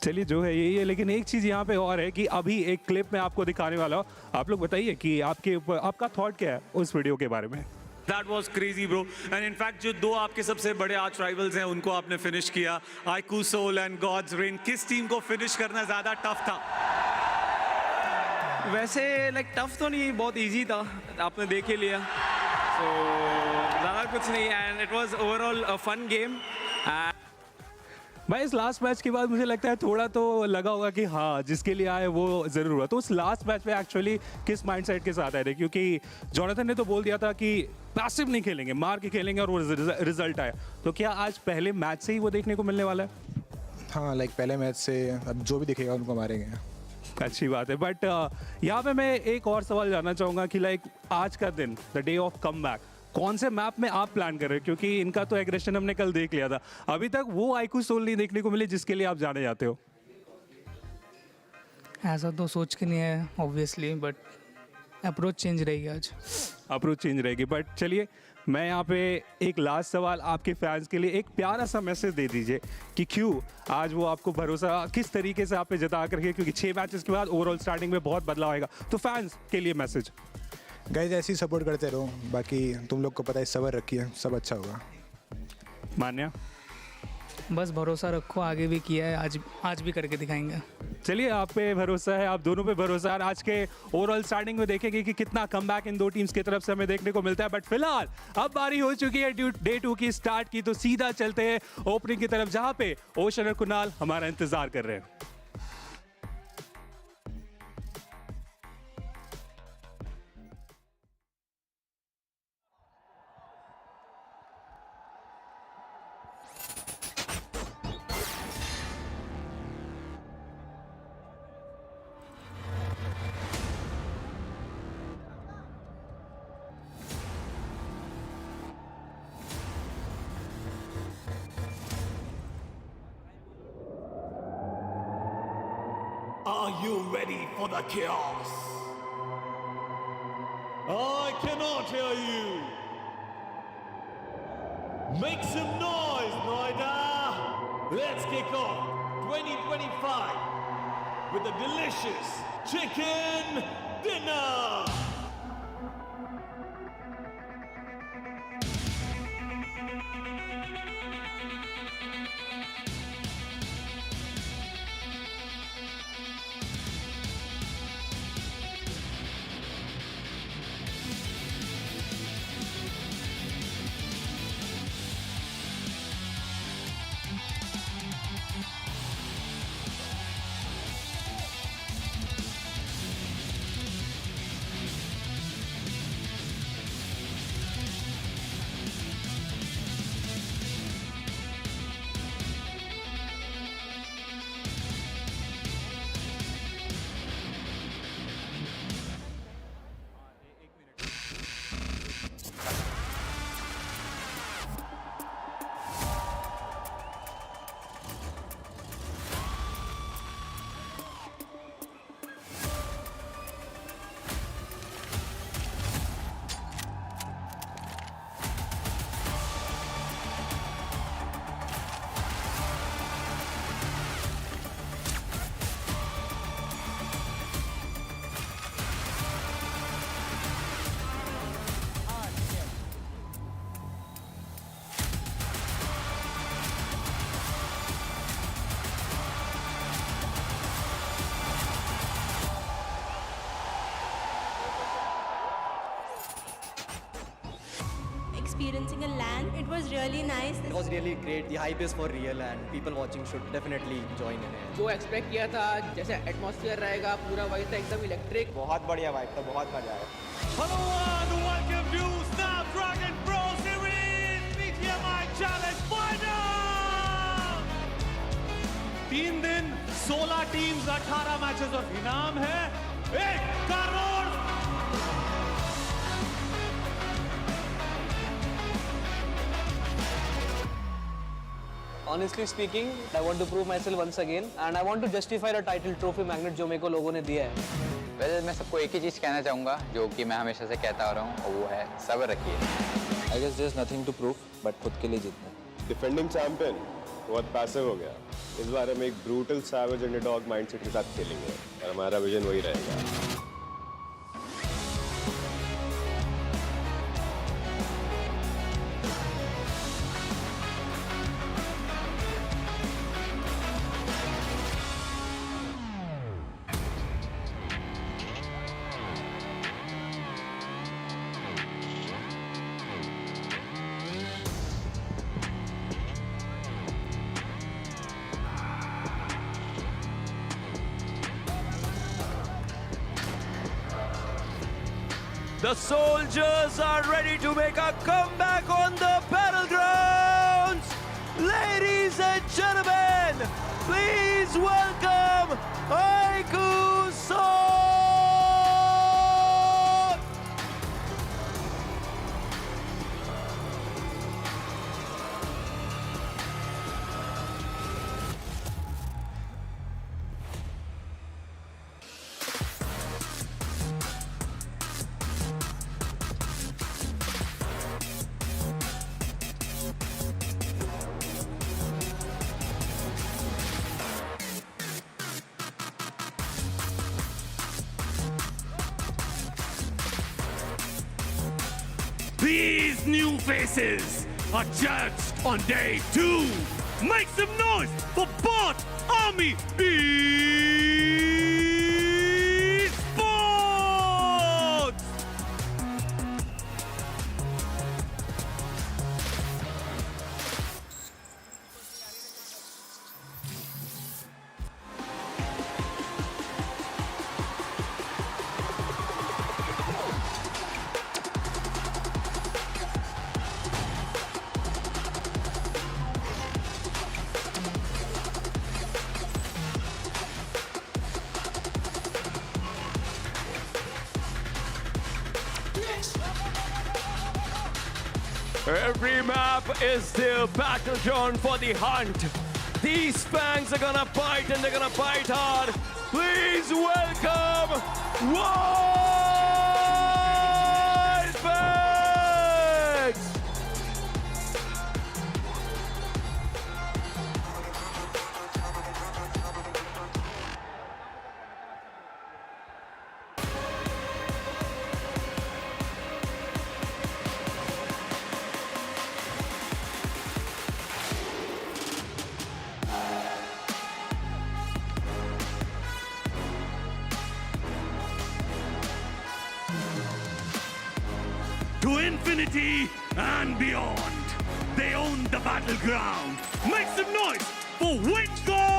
चलिए, जो है यही है, लेकिन एक चीज़ यहाँ पे और है कि अभी एक क्लिप में आपको दिखाने वाला हूँ, आप लोग बताइए कि आपके ऊपर आपका थॉट क्या है उस वीडियो के बारे में। That was crazy, bro. And in fact, जो दो आपके सबसे बड़े आर्च राइवल्स हैं उनको आपने फिनिश किया, iQOO Soul and Gods Reign. किस टीम को फिनिश करना ज़्यादा टफ था? वैसे लाइक टफ तो नहीं, बहुत इजी था, आपने देख ही लिया, तो ज़्यादा कुछ नहीं। And it was overall a fun game. भाई, इस लास्ट मैच के बाद मुझे लगता है थोड़ा तो लगा होगा कि हाँ, जिसके लिए आए वो ज़रूर हुआ। तो उस लास्ट मैच में एक्चुअली किस माइंडसेट के साथ आए थे? क्योंकि जॉनथन ने तो बोल दिया था कि पैसिव नहीं खेलेंगे, मार के खेलेंगे, और वो रिजल्ट आया। तो क्या आज पहले मैच से ही वो देखने को मिलने वाला है? हाँ, लाइक पहले मैच से अब जो भी दिखेगा उनको मारेंगे। अच्छी बात है, बट यहाँ पे मैं एक और सवाल जानना चाहूँगा कि लाइक आज का दिन, द डे ऑफ कमबैक, कौन से मैप में आप प्लान कर रहे हो? क्योंकि इनका तो एग्रेशन हमने कल देख लिया था, अभी तक वो iQOO सोल नहीं देखने को मिली जिसके लिए आप जाने जाते हो। ऐसा तो सोच के नहीं है ऑब्वियसली, बट अप्रोच चेंज रहेगी आज। अप्रोच चेंज रहेगी, बट चलिए, मैं यहाँ पे एक लास्ट सवाल आपके फैंस के लिए, एक प्यारा सा मैसेज दे दीजिए कि क्यों आज वो आपको भरोसा किस तरीके से आप पे जता कर रखिए, क्योंकि 6 मैचेस के बाद ओवरऑल स्टार्टिंग में बहुत बदलाव आएगा। तो फैंस के लिए मैसेज। गाइस ऐसे ही सपोर्ट करते रहो, बाकी तुम लोग को पता है, सब्र रखिए, सब अच्छा होगा। मान्या, बस भरोसा रखो, आगे भी किया है, आज भी करके दिखाएंगे। चलिए, आप पे भरोसा है, आप दोनों पे भरोसा है। आज के ओवरऑल स्टार्टिंग में देखेंगे कि कितना कमबैक इन दो टीम्स की तरफ से हमें देखने को मिलता है। बट फिलहाल अब बारी हो चुकी है डे 2 की स्टार्ट की, तो सीधा चलते हैं ओपनिंग की तरफ, जहां पे ओशन और कुणाल हमारा इंतजार कर रहे हैं। Are you ready for the chaos? I cannot hear you. Make some noise, Noida. Let's kick off 2025 with a delicious chicken dinner. experiencing a LAN. It was really nice. It was really great. The hype is for real and people watching should definitely join in it. जो expect किया था जैसे atmosphere रहेगा पूरा वही था एकदम electric. बहुत बढ़िया वाइब था, बहुत मजा आया. Hello and welcome to Snapdragon Pro Series BGMI Challenge Final. 3 दिन 16 टीम्स 18 मैचेस और इनाम है 1 crore. Honestly speaking, I want to prove myself once again and I want to justify the title trophy magnet जो मेरे को लोगों ने दिया है. वैसे मैं सबको एक ही चीज़ कहना चाहूँगा जो कि मैं हमेशा से कहता आ रहा हूँ और वो है सब्र रखिए. I guess there's nothing to prove but खुद के लिए जीतना. डिफेंडिंग चैंपियन बहुत पैसिव हो गया. इस बार हम एक ब्रूटल सैवेज अंडरडॉग माइंडसेट के साथ खेलेंगे और हमारा विजन वही रहेगा. The soldiers are ready to make a comeback on the battlegrounds. Ladies and gentlemen, please welcome iQOO. These new faces are judged on day 2. Make some noise for BotArmyEsports! Every map is their battleground for the hunt. These fangs are gonna bite and they're gonna bite hard. Please welcome Wyld Fangs! To infinity and beyond. They own the battleground. Make some noise for BotArmyEsports!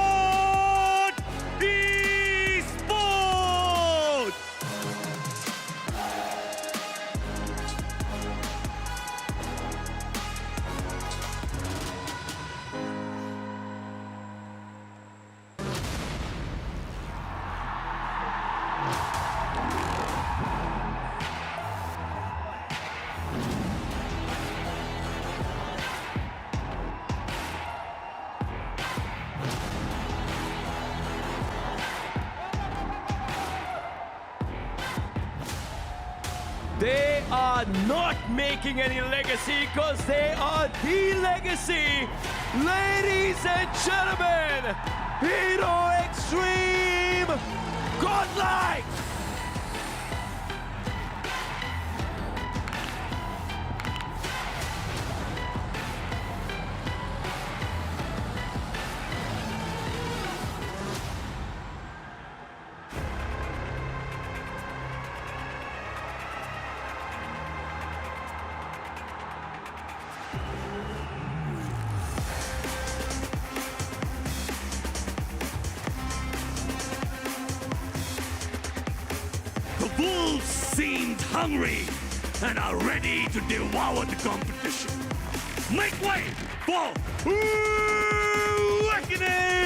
They are not making any legacy because they are the legacy. Ladies and gentlemen, Hero Xtreme, Godlike. seemed hungry and are ready to devour the competition. Make way for Awakening!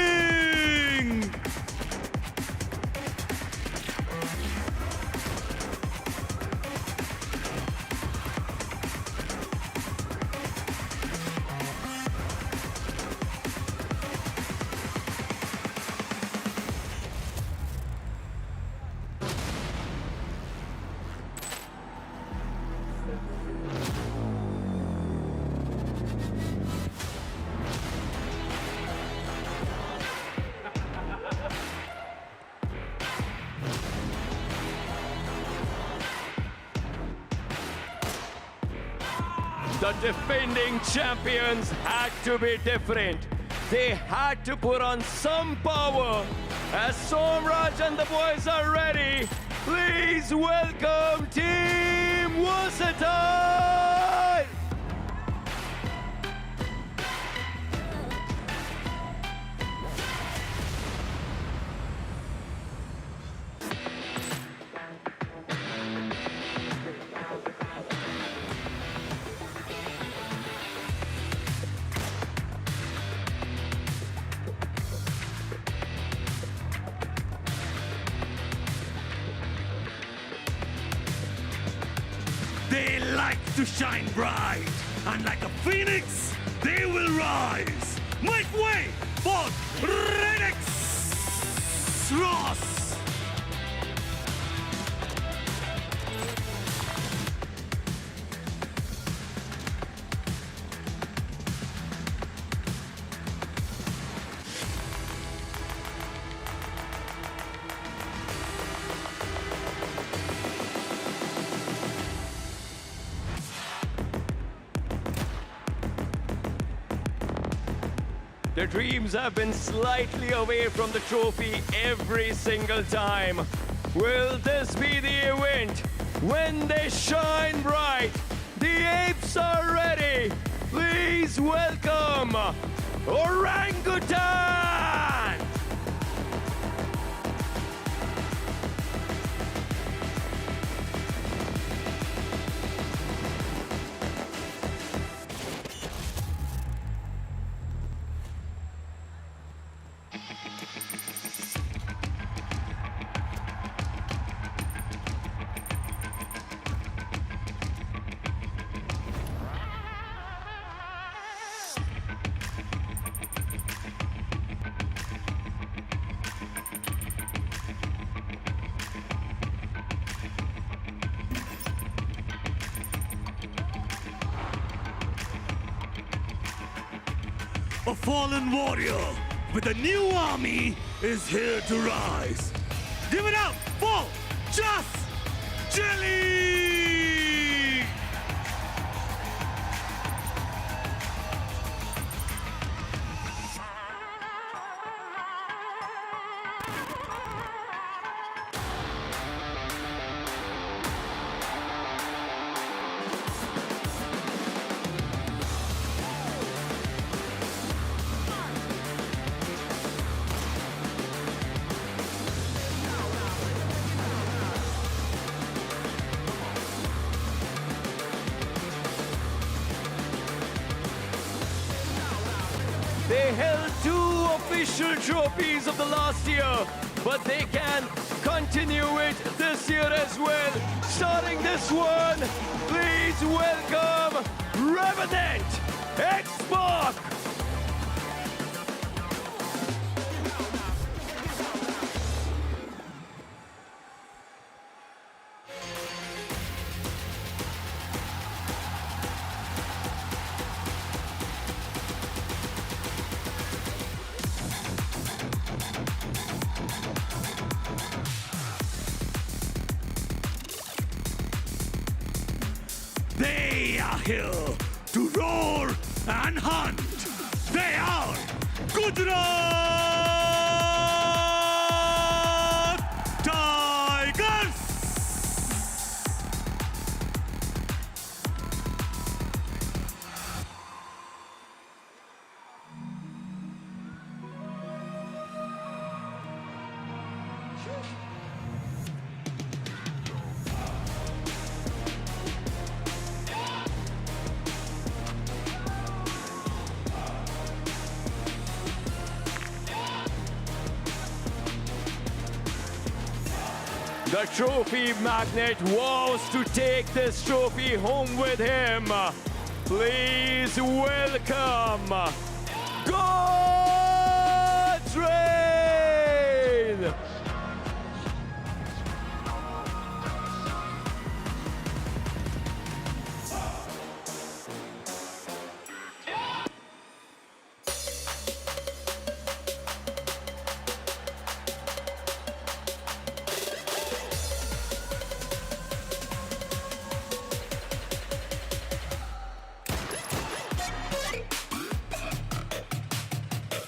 The defending champions had to be different. They had to put on some power. As Somraj and the boys are ready, please welcome Team Versatile! They like to shine bright, and like a phoenix, they will rise. Make way for Redex Ross! The dreams have been slightly away from the trophy every single time. Will this be the event when they shine bright? The apes are ready. Please welcome Orangutan! A fallen warrior with a new army is here to rise. Give it up for Just Jelly! They held 2 official trophies of the last year, but they can continue it this year as well. Starting this one, please welcome Revenant Xbox! They are here to roar and hunt. They are Gujarat Tigers! The trophy magnet vows to take this trophy home with him. Please welcome Godlike!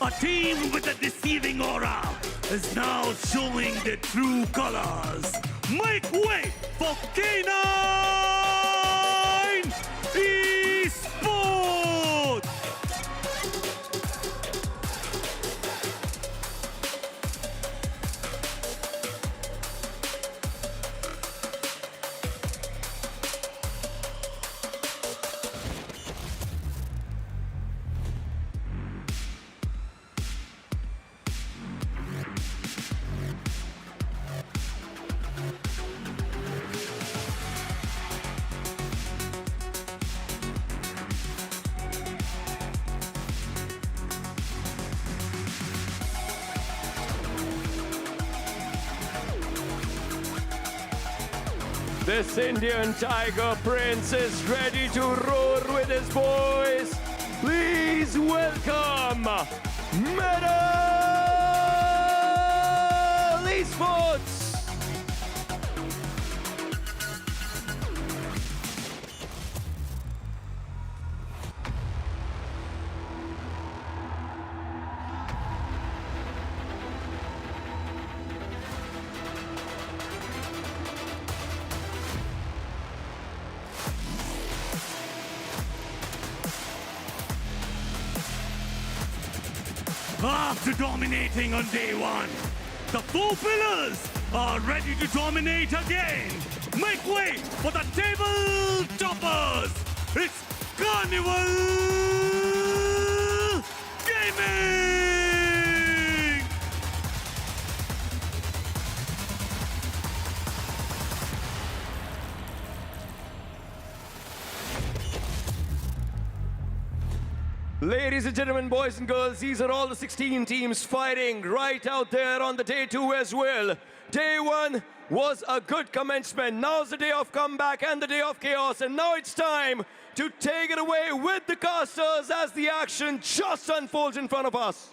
A team with a deceiving aura is now showing their true colors. Make way for K9 Esports! This Indian Tiger Prince is ready to roar with his boys. Please welcome Medal Esports. After dominating on day one, the four pillars are ready to dominate again. Make way for the table toppers. It's Carnival Gaming! Ladies and gentlemen, boys and girls, these are all the 16 teams fighting right out there on the day 2 as well. Day 1 was a good commencement. Now's the day of comeback and the day of chaos, and now it's time to take it away with the casters as the action just unfolds in front of us.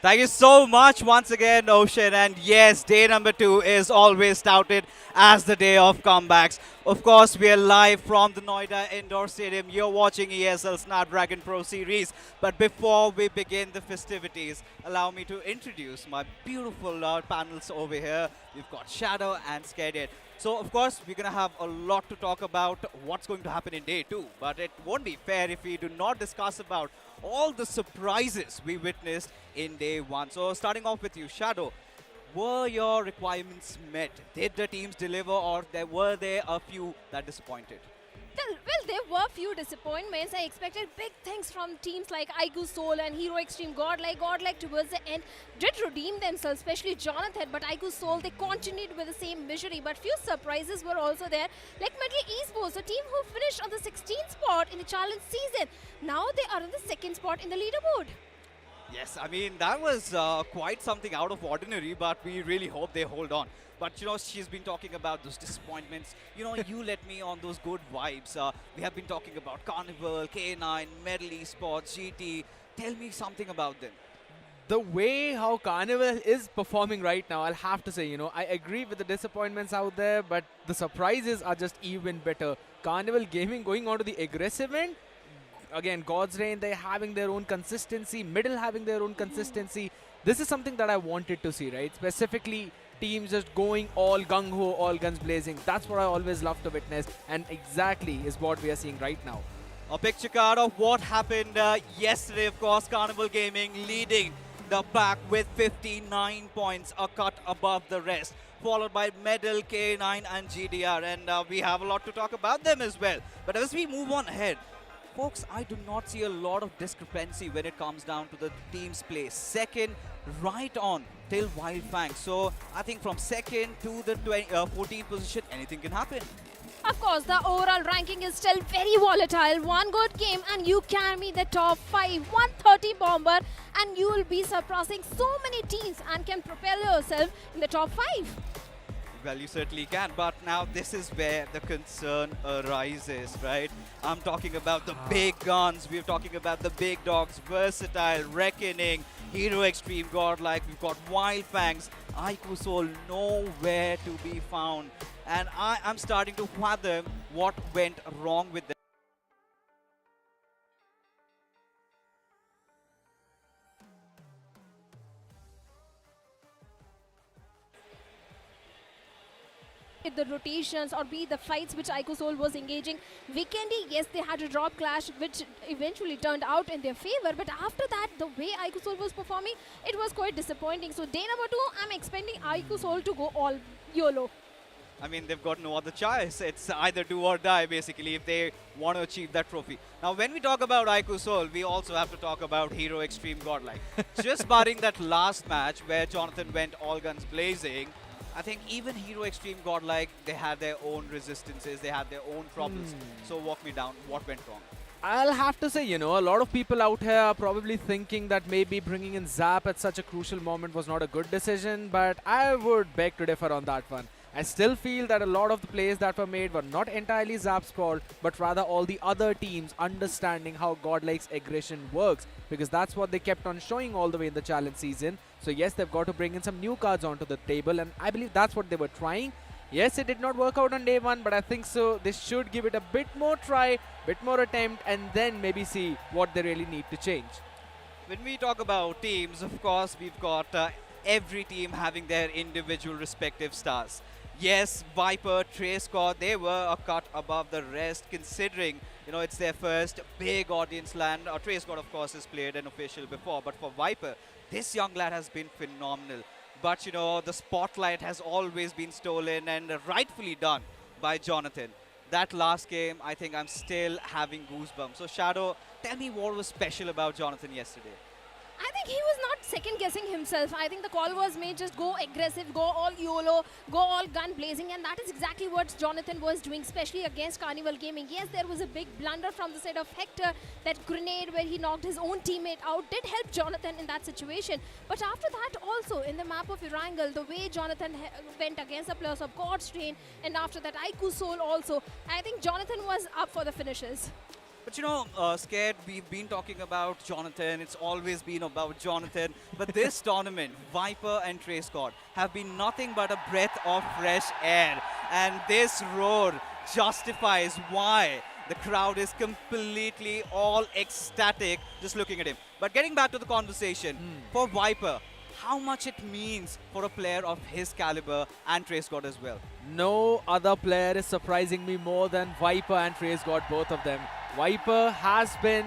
Thank you so much once again, Ocean. And yes, day number 2 is always touted as the day of comebacks. Of course, we are live from the Noida Indoor Stadium. You're watching ESL Snapdragon Pro Series. But before we begin the festivities, allow me to introduce my beautiful panels over here. We've got Shadow and Scared. So, of course, we're going to have a lot to talk about what's going to happen in day 2. But it won't be fair if we do not discuss about all the surprises we witnessed in day 1. So, starting off with you, Shadow, were your requirements met? Did the teams deliver, or were there a few that disappointed? Well, there were few disappointments. I expected big things from teams like iQOO, Soul and Hero Xtreme. Godlike towards the end did redeem themselves, especially Jonathan. But iQOO, Soul, they continued with the same misery. But few surprises were also there, like Medley Esports, a team who finished on the 16th spot in the challenge season. Now they are on the 2nd spot in the leaderboard. Yes, I mean, that was quite something out of ordinary, but we really hope they hold on. But, you know, she's been talking about those disappointments. You know, you let me on those good vibes. We have been talking about Carnival, K9, Medal Esports, GT. Tell me something about them. The way how Carnival is performing right now, I'll have to say, you know, I agree with the disappointments out there, but the surprises are just even better. Carnival Gaming going on to the aggressive end. Again, God's Reign, they're having their own consistency. Middle having their own consistency. This is something that I wanted to see, right? Specifically, teams just going all gung-ho, all guns blazing. That's what I always love to witness, and exactly is what we are seeing right now. A picture card of what happened yesterday, of course. Carnival Gaming leading the pack with 59 points, a cut above the rest, followed by Medal, K9 and GDR. And we have a lot to talk about them as well. But as we move on ahead, folks, I do not see a lot of discrepancy when it comes down to the team's place. Second, right on till Wyld Fangs. So I think from second to the 14th position, anything can happen. Of course, the overall ranking is still very volatile. One good game and you can be the top 5, 130 bomber, and you will be surpassing so many teams and can propel yourself in the top 5. Well, you certainly can, but now this is where the concern arises, right? I'm talking about the big guns, we're talking about the big dogs, Versatile, Reckoning, Hero Xtreme, Godlike, we've got Wyld Fangs, iQOO Soul nowhere to be found. And I'm starting to fathom what went wrong with them. The rotations or be the fights which iQOO Soul was engaging. Vikendi, yes, they had a drop clash which eventually turned out in their favor, but after that, the way iQOO Soul was performing, it was quite disappointing. So day number 2, I'm expecting iQOO Soul to go all YOLO. I mean, they've got no other choice. It's either do or die, basically, if they want to achieve that trophy. Now, when we talk about iQOO Soul, we also have to talk about Hero Xtreme Godlike. Just barring that last match where Jonathan went all guns blazing, I think even Hero Xtreme Godlike, they had their own resistances, they had their own problems. So walk me down, what went wrong? I'll have to say, you know, a lot of people out here are probably thinking that maybe bringing in Zap at such a crucial moment was not a good decision, but I would beg to differ on that one. I still feel that a lot of the plays that were made were not entirely Zap's fault, but rather all the other teams understanding how Godlike's aggression works, because that's what they kept on showing all the way in the challenge season. So yes, they've got to bring in some new cards onto the table, and I believe that's what they were trying. Yes, it did not work out on day 1, but I think so they should give it a bit more try, bit more attempt, and then maybe see what they really need to change. When we talk about teams, of course, we've got every team having their individual respective stars. Yes, Viper, TraceCore, they were a cut above the rest, considering, you know, it's their first big audience land. TraceCore, of course, has played an official before, but for Viper, this young lad has been phenomenal. But, you know, the spotlight has always been stolen and rightfully done by Jonathan. That last game, I think I'm still having goosebumps. So, Shadow, tell me what was special about Jonathan yesterday. I think he was not second guessing himself. I think the call was made, just go aggressive, go all YOLO, go all gun blazing, and that is exactly what Jonathan was doing, especially against Carnival Gaming. Yes, there was a big blunder from the side of Hector. That grenade where he knocked his own teammate out did help Jonathan in that situation. But after that also, in the map of Erangel, the way Jonathan went against the players of Godstrain, and after that iQOO Soul also, I think Jonathan was up for the finishes. But you know, Scared, we've been talking about Jonathan. It's always been about Jonathan. But this tournament, Viper and TraceCore have been nothing but a breath of fresh air. And this roar justifies why the crowd is completely all ecstatic just looking at him. But getting back to the conversation, for Viper, how much it means for a player of his caliber and TraceCore as well. No other player is surprising me more than Viper and TraceCore, both of them. Viper has been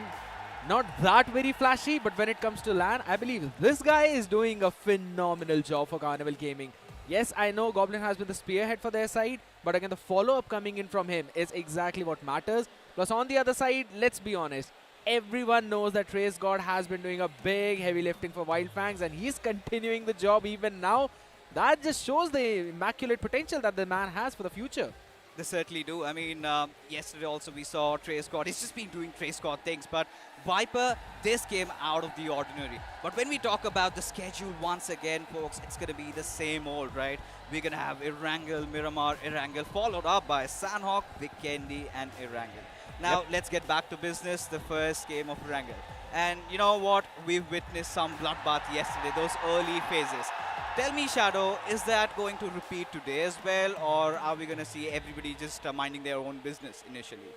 not that very flashy, but when it comes to LAN, I believe this guy is doing a phenomenal job for Carnival Gaming. Yes, I know Goblin has been the spearhead for their side, but again, the follow-up coming in from him is exactly what matters. Plus, on the other side, let's be honest, everyone knows that TraceCore has been doing a big heavy lifting for Wyld Fangs, and he's continuing the job even now. That just shows the immaculate potential that the man has for the future. They certainly do. I mean, yesterday also we saw TraceCore. He's just been doing TraceCore things. But Viper, this came out of the ordinary. But when we talk about the schedule once again, folks, it's going to be the same old, right? We're going to have Erangel, Miramar, Erangel, followed up by Sanhok, Vikendi, and Erangel. Now, let's get back to business, the first game of Erangel. And you know what? We've witnessed some bloodbath yesterday, those early phases. Tell me, Shadow, is that going to repeat today as well, or are we going to see everybody just minding their own business initially?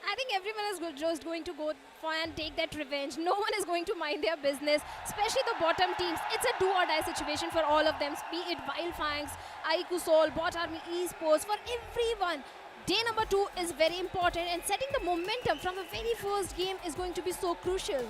I think everyone is just going to go for and take that revenge. No one is going to mind their business, especially the bottom teams. It's a do-or-die situation for all of them, be it Wyld Fangs, iQOO Soul, BotArmyEsports, for everyone. Day number 2 is very important, and setting the momentum from the very first game is going to be so crucial.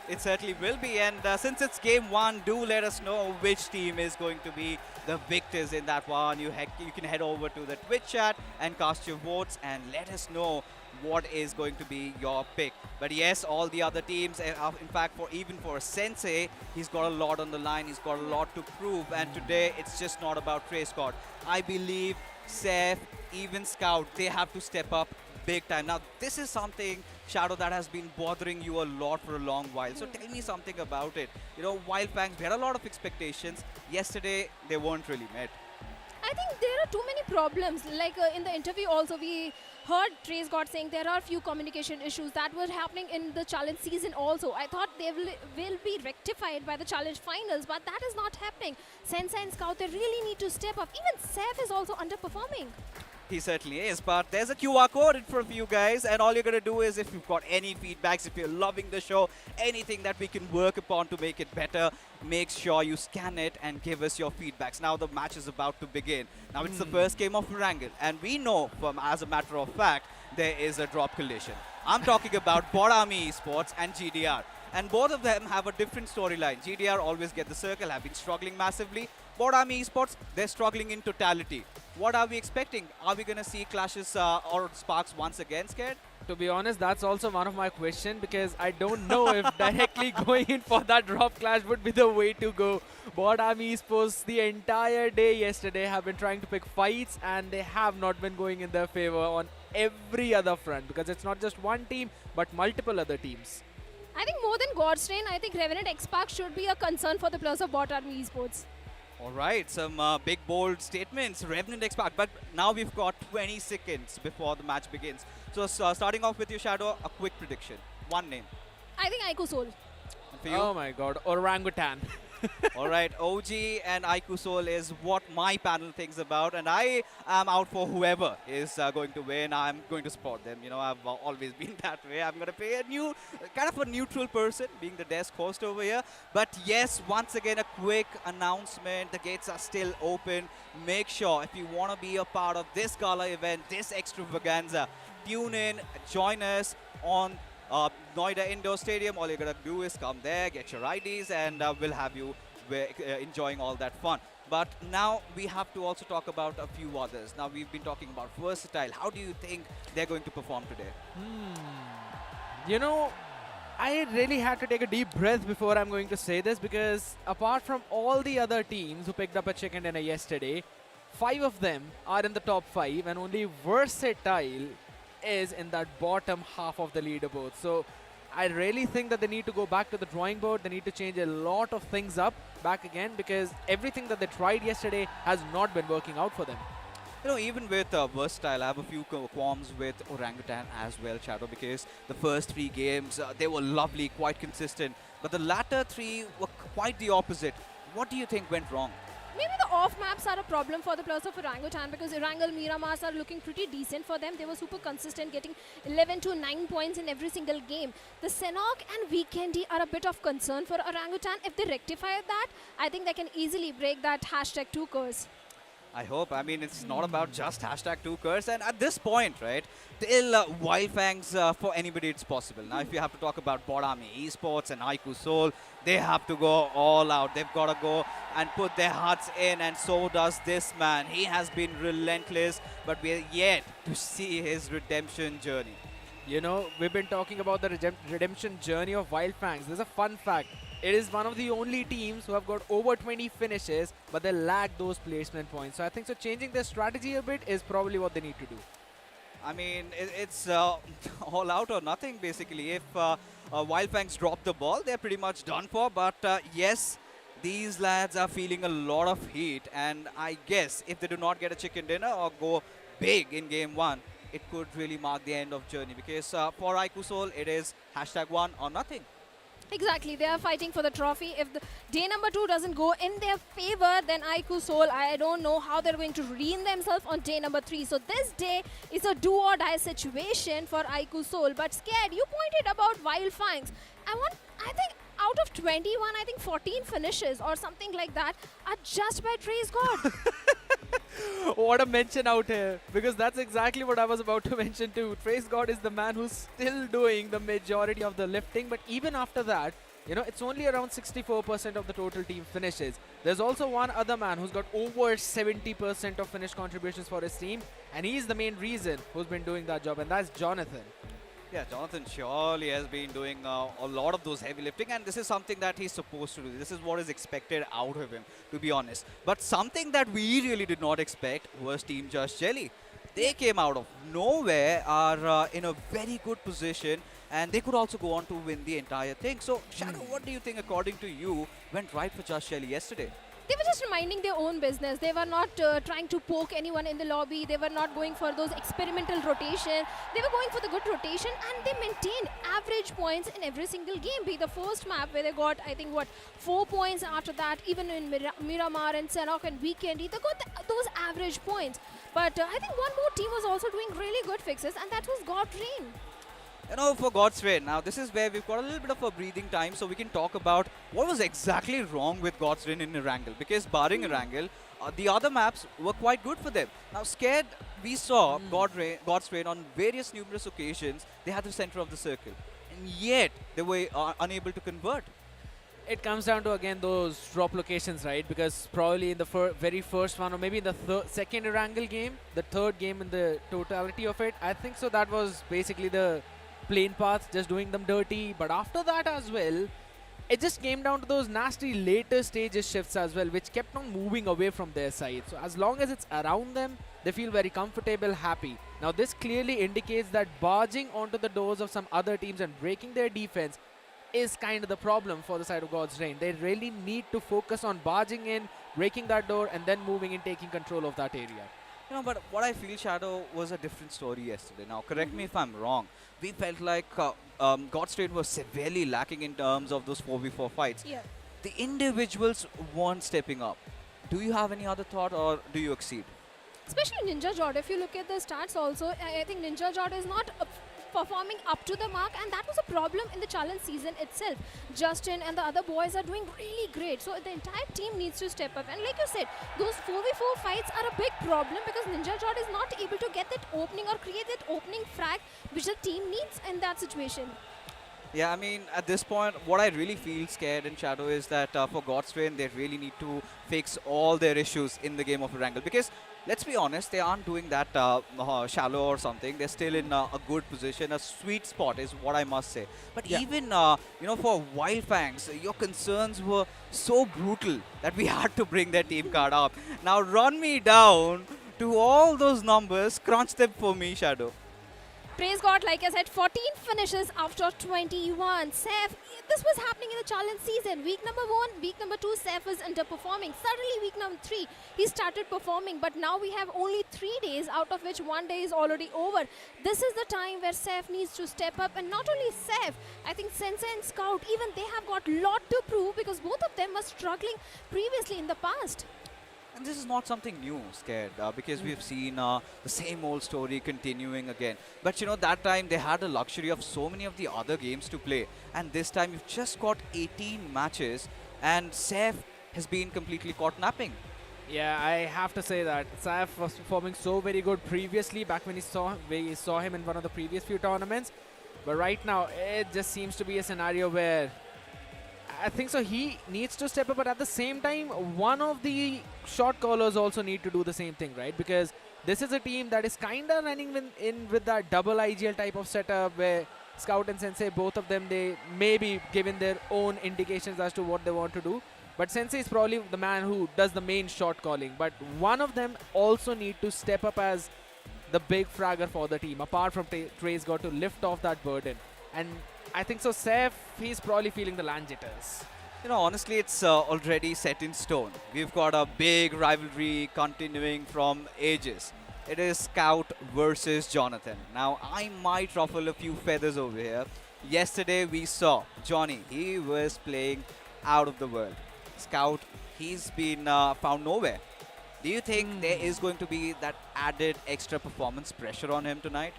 It certainly will be. And since it's game one, do let us know which team is going to be the victors in that one. You can head over to the Twitch chat and cast your votes and let us know what is going to be your pick. But yes, all the other teams, in fact, even for Sensei, he's got a lot on the line. He's got a lot to prove. And today, it's just not about Trey Scott. I believe Seth, even Scout, they have to step up big time. Now, this is something, Shadow, that has been bothering you a lot for a long while. So tell me something about it. You know, Wyld Fangs, we had a lot of expectations. Yesterday, they weren't really met. I think there are too many problems. Like in the interview also, we heard Trey Scott saying there are few communication issues that were happening in the challenge season also. I thought they will be rectified by the challenge finals, but that is not happening. Sensei and Scout, they really need to step up. Even Seth is also underperforming. He certainly is, but there's a QR code in front of you guys, and all you're going to do is, if you've got any feedbacks, if you're loving the show, anything that we can work upon to make it better, make sure you scan it and give us your feedbacks. Now the match is about to begin. Now it's the first game of Erangel, and we know, as a matter of fact, there is a drop collision. I'm talking about BotArmyEsports and GDR. And both of them have a different storyline. GDR always get the circle, have been struggling massively. BotArmyEsports, they're struggling in totality. What are we expecting? Are we going to see clashes or sparks once again, Scared? To be honest, that's also one of my questions, because I don't know if directly going in for that drop clash would be the way to go. BotArmyEsports the entire day yesterday have been trying to pick fights, and they have not been going in their favor on every other front, because it's not just one team but multiple other teams. I think more than God's Train, I think Revenant X-Pac should be a concern for the players of BotArmyEsports. All right, some big, bold statements, Revenant X-Pac. But now we've got 20 seconds before the match begins. So starting off with your Shadow, a quick prediction. One name. I think iQOO Soul. And for you? Oh my god, Orangutan. All right, OG and iQOO Soul is what my panel thinks about, and I am out for whoever is going to win. I'm going to support them. You know, I've always been that way. I'm going to play kind of a neutral person, being the desk host over here. But yes, once again, a quick announcement. The gates are still open. Make sure, if you want to be a part of this gala event, this extravaganza, tune in, join us on Noida Indoor Stadium. All you're going to do is come there, get your IDs, and we'll have you enjoying all that fun. But now we have to also talk about a few others. Now we've been talking about Versatile. How do you think they're going to perform today? You know, I really had to take a deep breath before I'm going to say this, because apart from all the other teams who picked up a chicken dinner yesterday, 5 of them are in the top 5, and only Versatile is in that bottom half of the leaderboard. So I really think that they need to go back to the drawing board. They need to change a lot of things up back again, because everything that they tried yesterday has not been working out for them. You know, even with Versatile, I have a few qualms with Orangutan as well, Shadow, because the first 3 games, they were lovely, quite consistent. But the latter 3 were quite the opposite. What do you think went wrong? Maybe the off maps are a problem for the players of Orangutan, because Erangel, Miramar are looking pretty decent for them. They were super consistent, getting 11 to 9 points in every single game. The Sanhok and Vikendi are a bit of concern for Orangutan. If they rectify that, I think they can easily break that #2 curse. I hope. I mean, it's not about just #2 curse. And at this point, right, till Wyld Fangs, for anybody it's possible. Now, if you have to talk about BotArmyEsports and iQOO Soul, they have to go all out. They've got to go and put their hearts in, and so does this man. He has been relentless, but we're yet to see his redemption journey. You know, we've been talking about the redemption journey of Wyld Fangs. There's a fun fact. It is one of the only teams who have got over 20 finishes, but they lack those placement points. So I think changing their strategy a bit is probably what they need to do. I mean, it's all out or nothing, basically. If Wyld Fangs drop the ball, they're pretty much done for. But yes, these lads are feeling a lot of heat. And I guess if they do not get a chicken dinner or go big in game 1, it could really mark the end of journey. Because for iQOO Soul, it is #1 or nothing. Exactly, they are fighting for the trophy. If the day #2 doesn't go in their favor, then iQOO Soul, I don't know how they're going to redeem themselves on day #3. So this day is a do or die situation for iQOO Soul. But Scared, you pointed about Wyld Fangs. I think out of 21, I think 14 finishes or something like that are just by Trey Scott. What a mention out here, because that's exactly what I was about to mention too. Trey Scott is the man who's still doing the majority of the lifting, but even after that, You know, it's only around 64% of the total team finishes. There's also one other man who's got over 70% of finish contributions for his team, and he's the main reason who's been doing that job, and that's Jonathan. Yeah, Jonathan surely has been doing a lot of those heavy lifting, and this is something that he's supposed to do. This is what is expected out of him, to be honest. But something that we really did not expect was Team Just Jelly. They came out of nowhere, are in a very good position, and they could also go on to win the entire thing. So, Shadow, what do you think, according to you, went right for Just Jelly yesterday? They were just minding their own business. They were not trying to poke anyone in the lobby. They were not going for those experimental rotation. They were going for the good rotation, and they maintained average points in every single game. Be the first map where they got, I think, 4 points. After that, even in Miramar and Sanhok and Vikendi, they got those average points. But I think one more team was also doing really good fixes, and that was Godlike. You know, for God's Rain, now this is where we've got a little bit of a breathing time, so we can talk about what was exactly wrong with God's Rain in Erangel. Because barring Erangel, the other maps were quite good for them. Now, Scared, we saw God's Rain on various numerous occasions. They had the center of the circle, and yet they were unable to convert. It comes down to, again, those drop locations, right? Because probably in the very first one, or maybe in the second Erangel game, the third game in the totality of it, I think so that was basically the plain paths, just doing them dirty. But after that as well, it just came down to those nasty later stages shifts as well, which kept on moving away from their side. So as long as it's around them, they feel very comfortable, happy. Now this clearly indicates that barging onto the doors of some other teams and breaking their defense is kind of the problem for the side of God's Rain. They really need to focus on barging in, breaking that door, and then moving in, taking control of that area. You know, but what I feel, Shadow, was a different story yesterday. Now, correct me if I'm wrong. We felt like God's Rain was severely lacking in terms of those 4v4 fights. Yeah. The individuals weren't stepping up. Do you have any other thought, or do you exceed? Especially Ninja Jod. If you look at the stats also, I think Ninja Jod is not performing up to the mark, and that was a problem in the challenge season itself. Justin and the other boys are doing really great, so the entire team needs to step up. And like you said, those 4v4 fights are a big problem because Ninja Jod is not able to get that opening or create that opening frag which the team needs in that situation. Yeah, I mean, at this point, what I really feel, Scared and Shadow, is that for God's Rain, they really need to fix all their issues in the game of Erangel. Because, let's be honest, they aren't doing that shallow or something. They're still in a good position, a sweet spot is what I must say. But even, you know, for Wyld Fangs, your concerns were so brutal that we had to bring their team card up. Now, run me down to all those numbers, crunch them for me, Shadow. Praise God, like I said, 14 finishes after 21. Seth, this was happening in the challenge season. Week number 1, week number 2, Seth was underperforming. Suddenly, week number 3, he started performing. But now we have only 3 days, out of which 1 day is already over. This is the time where Seth needs to step up. And not only Seth, I think Sensei and Scout, even they have got a lot to prove because both of them were struggling previously in the past. And this is not something new, Scared, because we've seen the same old story continuing again. But, you know, that time they had the luxury of so many of the other games to play. And this time you've just got 18 matches and Seth has been completely caught napping. Yeah, I have to say that Saif was performing so very good previously, back when we saw him in one of the previous few tournaments. But right now, it just seems to be a scenario where I think so he needs to step up, but at the same time, one of the shot callers also need to do the same thing, right? Because this is a team that is kind of running in with that double IGL type of setup where Scout and Sensei, both of them, they may be given their own indications as to what they want to do. But Sensei is probably the man who does the main shot calling. But one of them also need to step up as the big fragger for the team, apart from Trey's got to lift off that burden. And I think so, Seth, he's probably feeling the land jitters. You know, honestly, it's already set in stone. We've got a big rivalry continuing from ages. It is Scout versus Jonathan. Now, I might ruffle a few feathers over here. Yesterday, we saw Johnny. He was playing out of the world. Scout, he's been found nowhere. Do you think there is going to be that added extra performance pressure on him tonight?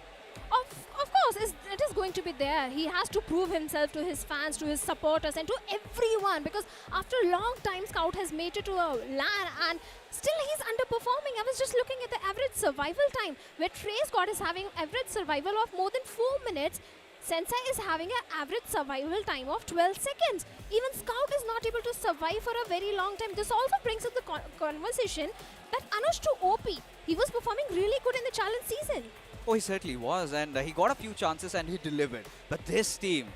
Of course, it is going to be there. He has to prove himself to his fans, to his supporters, and to everyone. Because after a long time, Scout has made it to a LAN, and still he's underperforming. I was just looking at the average survival time, where Trey Scott is having average survival of more than 4 minutes. Sensei is having an average survival time of 12 seconds. Even Scout is not able to survive for a very long time. This also brings up the conversation that Anush to OP, he was performing really good in the challenge season. Oh, he certainly was, and he got a few chances and he delivered. But this team,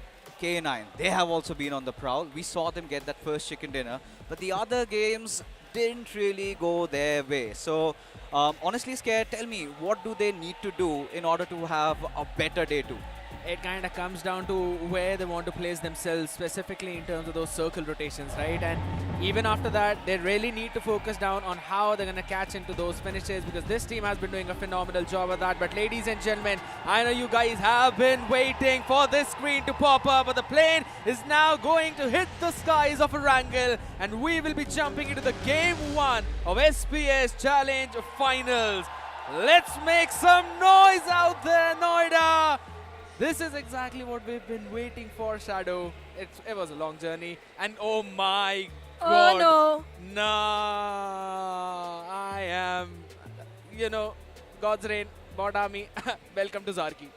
K9, they have also been on the prowl. We saw them get that first chicken dinner, but the other games didn't really go their way. So, honestly, Scare, tell me, what do they need to do in order to have a better day too? It kind of comes down to where they want to place themselves, specifically in terms of those circle rotations, right? And even after that, they really need to focus down on how they're going to catch into those finishes, because this team has been doing a phenomenal job of that. But ladies and gentlemen, I know you guys have been waiting for this screen to pop up, but the plane is now going to hit the skies of Erangel, and we will be jumping into the Game 1 of SPS Challenge Finals. Let's make some noise out there, Noida! This is exactly what we've been waiting for, Shadow. It was a long journey, and oh my god. Oh no. Nah, I am, God's reign, bot army. Welcome to Zarki.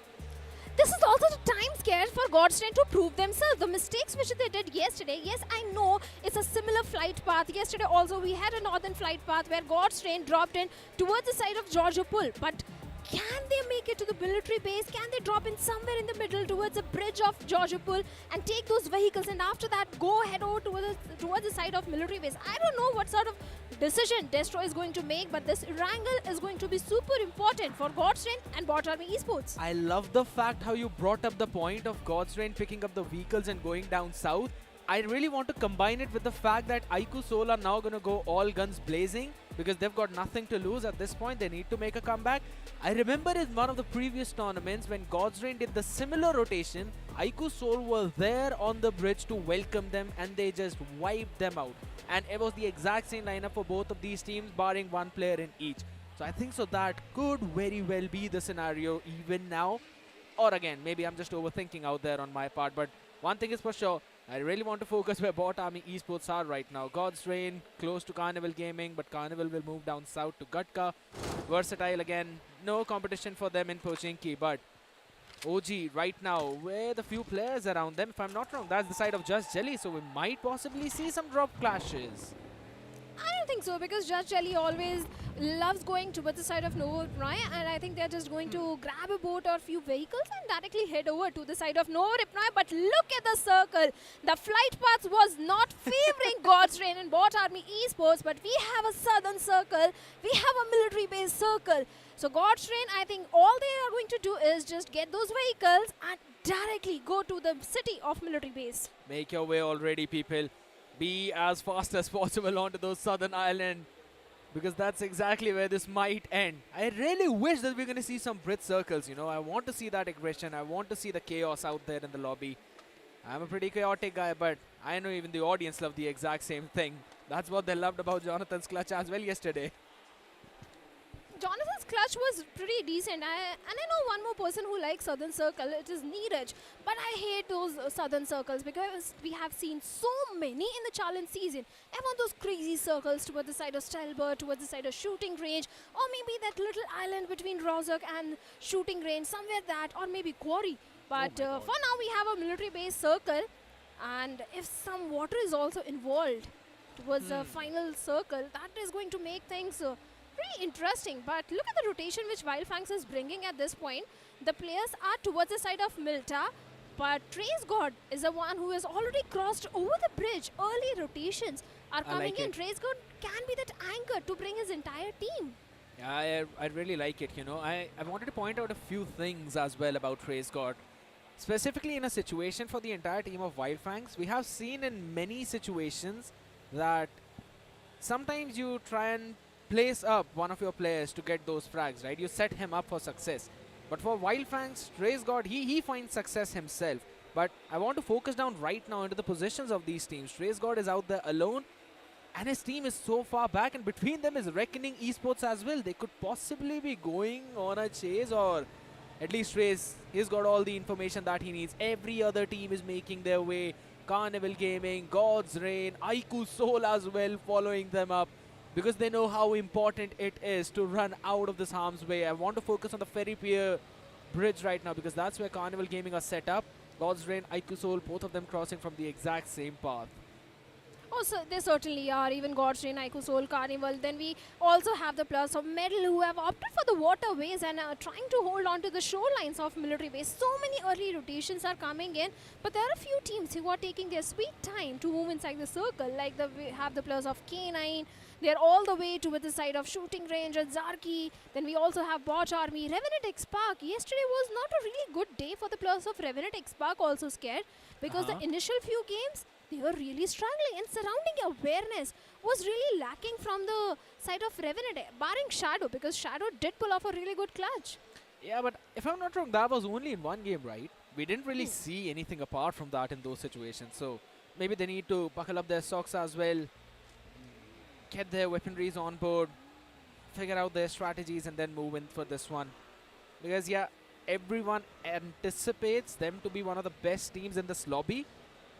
This is also the time scarce for Godstrain to prove themselves. The mistakes which they did yesterday, yes, I know it's a similar flight path. Yesterday also we had a northern flight path where Godstrain dropped in towards the side of Georgiopol, but can they make it to the military base? Can they drop in somewhere in the middle towards the bridge of Georgiopol and take those vehicles, and after that go head over towards the side of military base? I don't know what sort of decision Destro is going to make, but this Erangel is going to be super important for Godstrain and BotArmyEsports. I love the fact how you brought up the point of God's Reign picking up the vehicles and going down south. I really want to combine it with the fact that iQOO Soul are now going to go all guns blazing because they've got nothing to lose at this point. They need to make a comeback. I remember in one of the previous tournaments when God's Reign did the similar rotation, iQOO Soul were there on the bridge to welcome them and they just wiped them out. And it was the exact same lineup for both of these teams, barring one player in each. So I think so that could very well be the scenario even now. Or again, maybe I'm just overthinking out there on my part. But one thing is for sure, I really want to focus where BotArmyEsports are right now. God's Reign, close to Carnival Gaming, but Carnival will move down south to Gatka. Versatile again, no competition for them in Pochinki, but OG right now, with a few players around them, if I'm not wrong, that's the side of Just Jelly, so we might possibly see some drop clashes. I don't think so, because Judge Jelly always loves going towards the side of Novo Ripnoy, and I think they're just going to grab a boat or a few vehicles and directly head over to the side of Novo Ripnoy. But look at the circle. The flight path was not favoring God's Reign and BotArmyEsports, but we have a southern circle, we have a military base circle. So God's Reign, I think all they are going to do is just get those vehicles and directly go to the city of military base. Make your way already, people. Be as fast as possible onto those southern island, because that's exactly where this might end. I really wish that we're going to see some Brit circles, I want to see that aggression. I want to see the chaos out there in the lobby. I'm a pretty chaotic guy, but I know even the audience loved the exact same thing. That's what they loved about Jonathan's clutch as well yesterday. Jonathan's clutch was pretty decent. I know one more person who likes Southern Circle. It is Neeraj. But I hate those Southern Circles because we have seen so many in the challenge season. I want those crazy circles towards the side of Stelbert, towards the side of shooting range, or maybe that little island between Rozak and shooting range, somewhere that, or maybe Quarry. But for now, we have a military base circle. And if some water is also involved towards the final circle, that is going to make things pretty interesting. But look at the rotation which Wyld Fangs is bringing at this point. The players are towards the side of Milta, but Trace God is the one who has already crossed over the bridge. Early rotations are coming in. Trace God can be that anchor to bring his entire team. Yeah, I really like it, I wanted to point out a few things as well about Trace God. Specifically in a situation for the entire team of Wyld Fangs, we have seen in many situations that sometimes you try and place up one of your players to get those frags, right? You set him up for success. But for Wyld Fangs, Trace God, he finds success himself. But I want to focus down right now into the positions of these teams. Trace God is out there alone, and his team is so far back, and between them is Reckoning Esports as well. They could possibly be going on a chase, or at least Trace, he's got all the information that he needs. Every other team is making their way. Carnival Gaming, God's Reign, iQOO Soul as well following them up, because they know how important it is to run out of this harm's way. I want to focus on the ferry pier bridge right now, because that's where Carnival Gaming are set up. God's Reign, iQOO Soul, both of them crossing from the exact same path. Oh, so they certainly are. Even God's Reign, iQOO Soul, Carnival. Then we also have the plus of Medal, who have opted for the waterways and trying to hold on to the shorelines of military base. So many early rotations are coming in, but there are a few teams who are taking their sweet time to move inside the circle. Like we have the plus of K9. They're all the way to the side of shooting range at Zarki. Then we also have Bot Army, Revenant X-Park. Yesterday was not a really good day for the plus of Revenant X-Park, also scared, because the initial few games, they were really struggling, and surrounding awareness was really lacking from the side of Revenant, barring Shadow, because Shadow did pull off a really good clutch. Yeah, but if I'm not wrong, that was only in one game, right? We didn't really see anything apart from that in those situations. So maybe they need to buckle up their socks as well, get their weaponries on board, figure out their strategies, and then move in for this one. Because, yeah, everyone anticipates them to be one of the best teams in this lobby.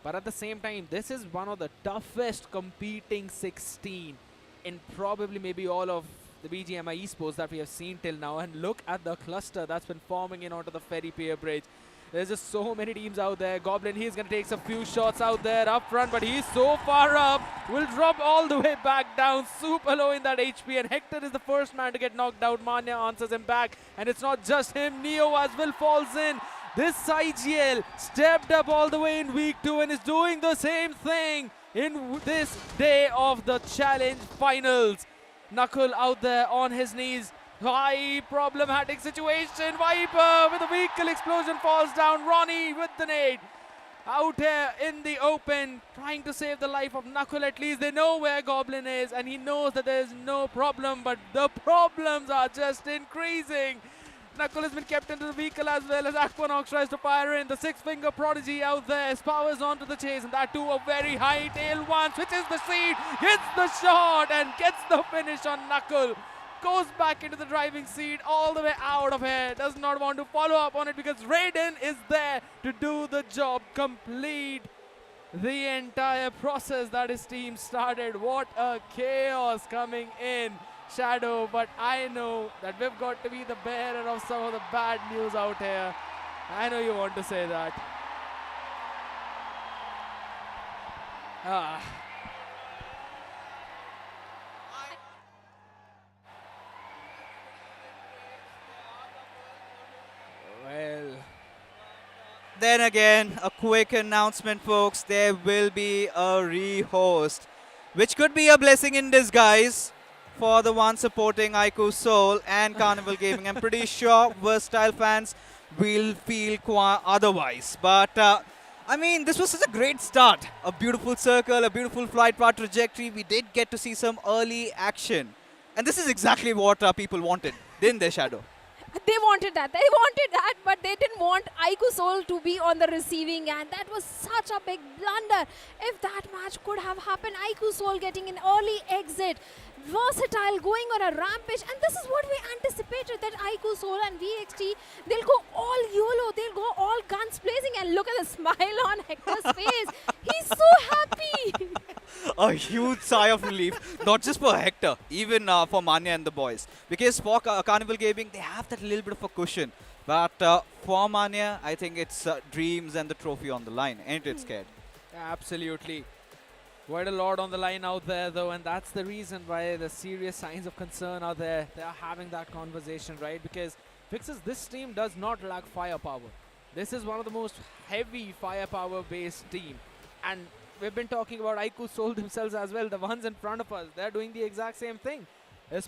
But at the same time, this is one of the toughest competing 16 in probably maybe all of the BGMI Esports that we have seen till now. And look at the cluster that's been forming in onto the Ferry Pier Bridge. There's just so many teams out there. Goblin, he's going to take some few shots out there up front, but he's so far up. Will drop all the way back down, super low in that HP. And Hector is the first man to get knocked out. Manya answers him back. And it's not just him. Neo as well falls in. This IGL stepped up all the way in week 2 and is doing the same thing in this day of the challenge finals. Knuckle out there on his knees. High problematic situation. Viper with a vehicle explosion falls down. Ronnie with the nade. Out here in the open, trying to save the life of Knuckle. At least they know where Goblin is, and he knows that there is no problem, but the problems are just increasing. Knuckle has been kept into the vehicle as well as Aquanox tries to fire in. The six-finger prodigy out there powers onto the chase, and that too a very high tail one. Switches the seat, gets the shot, and gets the finish on Knuckle. Goes back into the driving seat, all the way out of here. Does not want to follow up on it because Raiden is there to do the job, complete the entire process that his team started. What a chaos coming in. Shadow, but I know that we've got to be the bearer of some of the bad news out here. I know you want to say that. Well, then again, a quick announcement, folks. There will be a rehost, which could be a blessing in disguise for the one supporting iQOO Soul and Carnival Gaming. I'm pretty sure Versatile fans will feel quite otherwise. But, I mean, this was such a great start. A beautiful circle, a beautiful flight path trajectory. We did get to see some early action. And this is exactly what people wanted, didn't they, Shadow? They wanted that, but they didn't want iQOO Soul to be on the receiving end. That was such a big blunder. If that match could have happened, iQOO Soul getting an early exit, Versatile going on a rampage, and this is what we anticipated, that iQOO Soul and VXT, they'll go all YOLO, they'll go all guns blazing, and look at the smile on Hector's face. He's so happy. A huge sigh of relief, not just for Hector, even for Manya and the boys. Because for Carnival Gaming, they have that little bit of a cushion. But for Manya, I think it's dreams and the trophy on the line. Ain't it, Scared? Absolutely. Quite a lot on the line out there, though, and that's the reason why the serious signs of concern are there. They are having that conversation, right? Because Fixes, this team does not lack firepower. This is one of the most heavy firepower-based team. And we've been talking about iQOO Soul themselves as well, the ones in front of us. They're doing the exact same thing.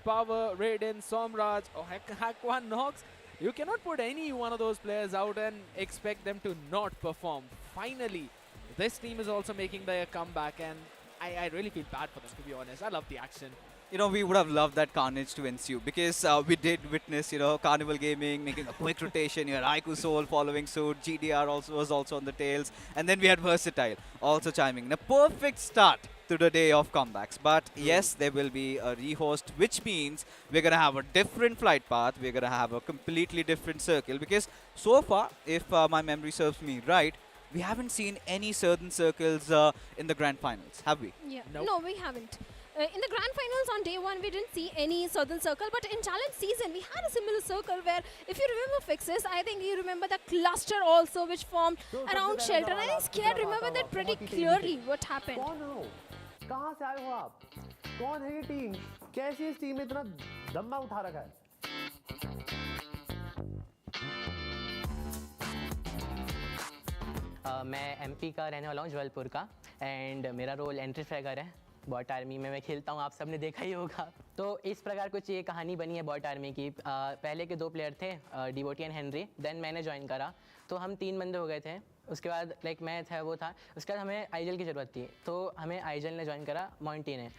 Power, Raiden, Somraj, or Aquanox. You cannot put any one of those players out and expect them to not perform. Finally, this team is also making their comeback, and I really feel bad for them, to be honest. I love the action. You know, we would have loved that carnage to ensue because we did witness, you know, Carnival Gaming making a quick rotation. You had iQOO Soul following suit. GDR was also on the tails. And then we had Versatile also chiming in. A perfect start to the day of comebacks. But yes, there will be a rehost, which means we're going to have a different flight path. We're going to have a completely different circle because so far, if my memory serves me right, we haven't seen any certain circles in the grand finals, have we? Yeah. Nope. No, we haven't. in the grand finals on day 1, we didn't see any southern circle, but in challenge season, we had a similar circle where, if you remember fixes, I think you remember the cluster also which formed around shelter. I think Scared remember that pretty clearly what happened. कौन हो? कहाँ से आए हो आप? कौन है ये टीम? कैसी इस टीम में इतना दम्मा उठा रखा है? मैं एमपी का रहने वाला हूँ, जबलपुर का, एंड मेरा रोल एंट्री फ्रैगर है। बॉट आर्मी में मैं खेलता हूँ, आप सबने देखा ही होगा। तो इस प्रकार कुछ ये कहानी बनी है बॉट आर्मी की। पहले के 2 प्लेयर थे, डिवोटी एंड हेनरी, देन मैंने ज्वाइन करा, तो हम 3 बंदे हो गए थे। उसके बाद लाइक मैं था, वो था, उसके बाद हमें आईजेल की ज़रूरत थी, तो हमें आईजेल ने ज्वाइन करा, मॉन्टी ने।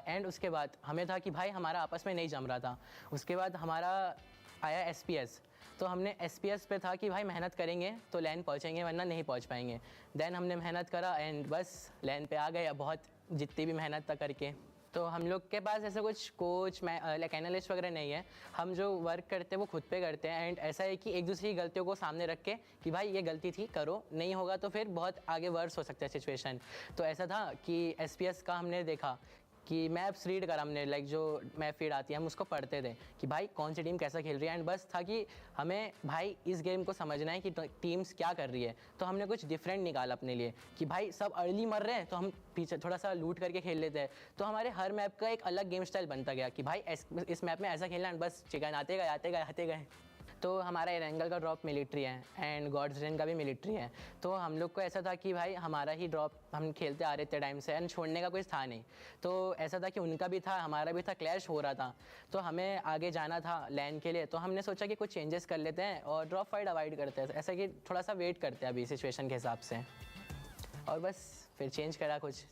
एंड उसके बाद हमें था कि भाई हमारा आपस में नहीं जम रहा था। उसके बाद हमारा आया SPS, तो हमने SPS पे था कि भाई मेहनत करेंगे तो लैन पहुंचेंगे, वरना नहीं पहुंच पाएंगे। देन हमने मेहनत करा एंड बस लैन पे आ गए, अब बहुत जितनी भी मेहनत था करके। तो हम लोग के पास ऐसा कुछ कोच लाइक एनालिस्ट वगैरह नहीं है। हम जो वर्क करते हैं वो खुद पे करते हैं, एंड ऐसा है कि एक दूसरे की गलतियों को सामने रख के कि भाई ये गलती थी, करो, नहीं होगा तो फिर बहुत आगे वर्स हो सकता है सिचुएशन। तो ऐसा था कि SPS का हमने देखा कि मैप्स रीड करा हमने, लाइक जो मैप फीड आती है हम उसको पढ़ते थे कि भाई कौन सी टीम कैसा खेल रही है, एंड बस था कि हमें भाई इस गेम को समझना है कि टीम्स क्या कर रही है। तो हमने कुछ डिफरेंट निकाला अपने लिए कि भाई सब अर्ली मर रहे हैं तो हम पीछे थोड़ा सा लूट करके खेल लेते हैं। तो हमारे हर मैप का एक अलग गेम स्टाइल बनता गया कि भाई इस मैप में ऐसा खेलना है, बस चिकन आते गए। तो हमारा एरेंगल का ड्रॉप मिलिट्री है एंड गॉड्सरेन का भी मिलिट्री है। तो हम लोग को ऐसा था कि भाई हमारा ही ड्रॉप हम खेलते आ रहे थे टाइम से, एंड छोड़ने का कुछ था नहीं। तो ऐसा था कि उनका भी था, हमारा भी था, क्लैश हो रहा था, तो हमें आगे जाना था लैन के लिए। तो हमने सोचा कि कुछ चेंजेस कर लेते हैं और ड्रॉप फाइट अवॉइड करते हैं, ऐसा कि थोड़ा सा वेट करते हैं अभी सिचुएशन के हिसाब से, और बस फिर चेंज करा कुछ।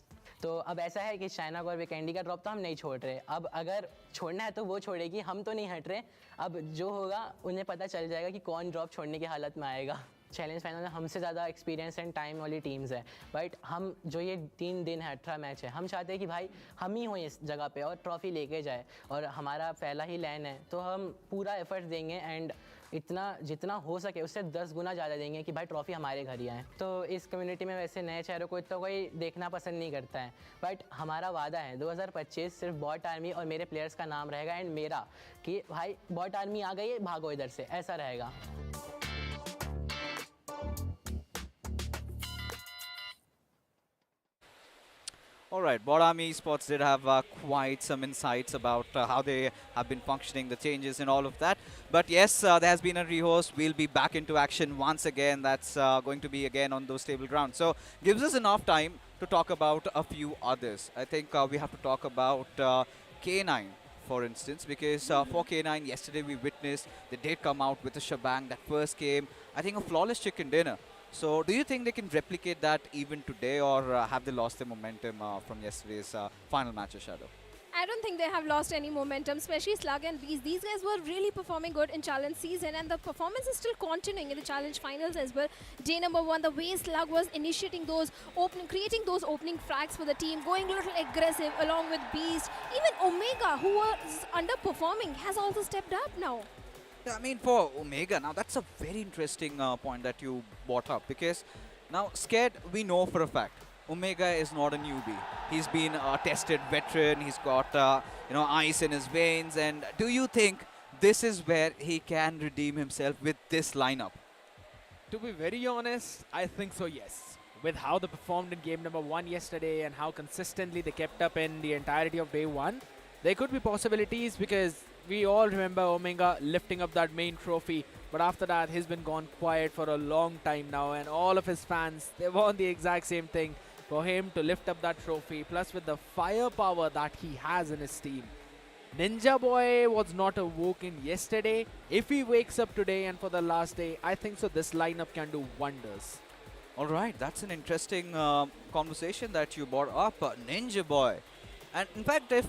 तो अब ऐसा है कि चाइना और विकेंडी का ड्रॉप तो हम नहीं छोड़ रहे। अब अगर छोड़ना है तो वो छोड़ेगी, हम तो नहीं हट रहे। अब जो होगा उन्हें पता चल जाएगा कि कौन ड्रॉप छोड़ने की हालत में आएगा। चैलेंज फाइनल में हमसे ज़्यादा एक्सपीरियंस एंड टाइम वाली टीम्स है, बट हम जो ये 3 दिन है 18 मैच है, हम चाहते हैं कि भाई हम ही हों इस जगह पे और ट्रॉफी लेके जाए, और हमारा पहला ही लैन है तो हम पूरा एफर्ट देंगे एंड इतना जितना हो सके उससे 10 गुना ज़्यादा देंगे कि भाई ट्रॉफी हमारे घर ही आए। तो इस कम्युनिटी में वैसे नए चेहरों को इतना कोई देखना पसंद नहीं करता है, बट हमारा वादा है 2025 सिर्फ बॉट आर्मी और मेरे प्लेयर्स का नाम रहेगा, एंड मेरा कि भाई बॉट आर्मी आ गई है, भागो इधर से, ऐसा रहेगा। All right, BotArmyEsports did have quite some insights about how they have been functioning, the changes and all of that. But yes, there has been a rehost. We'll be back into action once again. That's going to be again on those stable grounds. So gives us enough time to talk about a few others. I think we have to talk about K9, for instance, because for K9, yesterday we witnessed they did come out with a shebang. That first game, I think a flawless chicken dinner. So do you think they can replicate that even today, or have they lost their momentum from yesterday's final match of Shadow? I don't think they have lost any momentum, especially Slug and Beast. These guys were really performing good in challenge season, and the performance is still continuing in the challenge finals as well. Day number 1, the way Slug was initiating those creating those opening frags for the team, going a little aggressive along with Beast. Even Omega, who was underperforming, has also stepped up now. Yeah, I mean, for Omega, now that's a very interesting point that you brought up, because now Scared, we know for a fact, Omega is not a newbie. He's been a tested veteran. He's got, ice in his veins. And do you think this is where he can redeem himself with this lineup? To be very honest, I think so, yes. With how they performed in game number 1 yesterday and how consistently they kept up in the entirety of day 1, there could be possibilities, because we all remember Omega lifting up that main trophy, but after that he's been gone quiet for a long time now, and all of his fans, they want the exact same thing, for him to lift up that trophy, plus with the firepower that he has in his team. Ninja Boy was not awoken yesterday. If he wakes up today and for the last day, I think so this lineup can do wonders. All right, that's an interesting conversation that you brought up, Ninja Boy. And in fact, if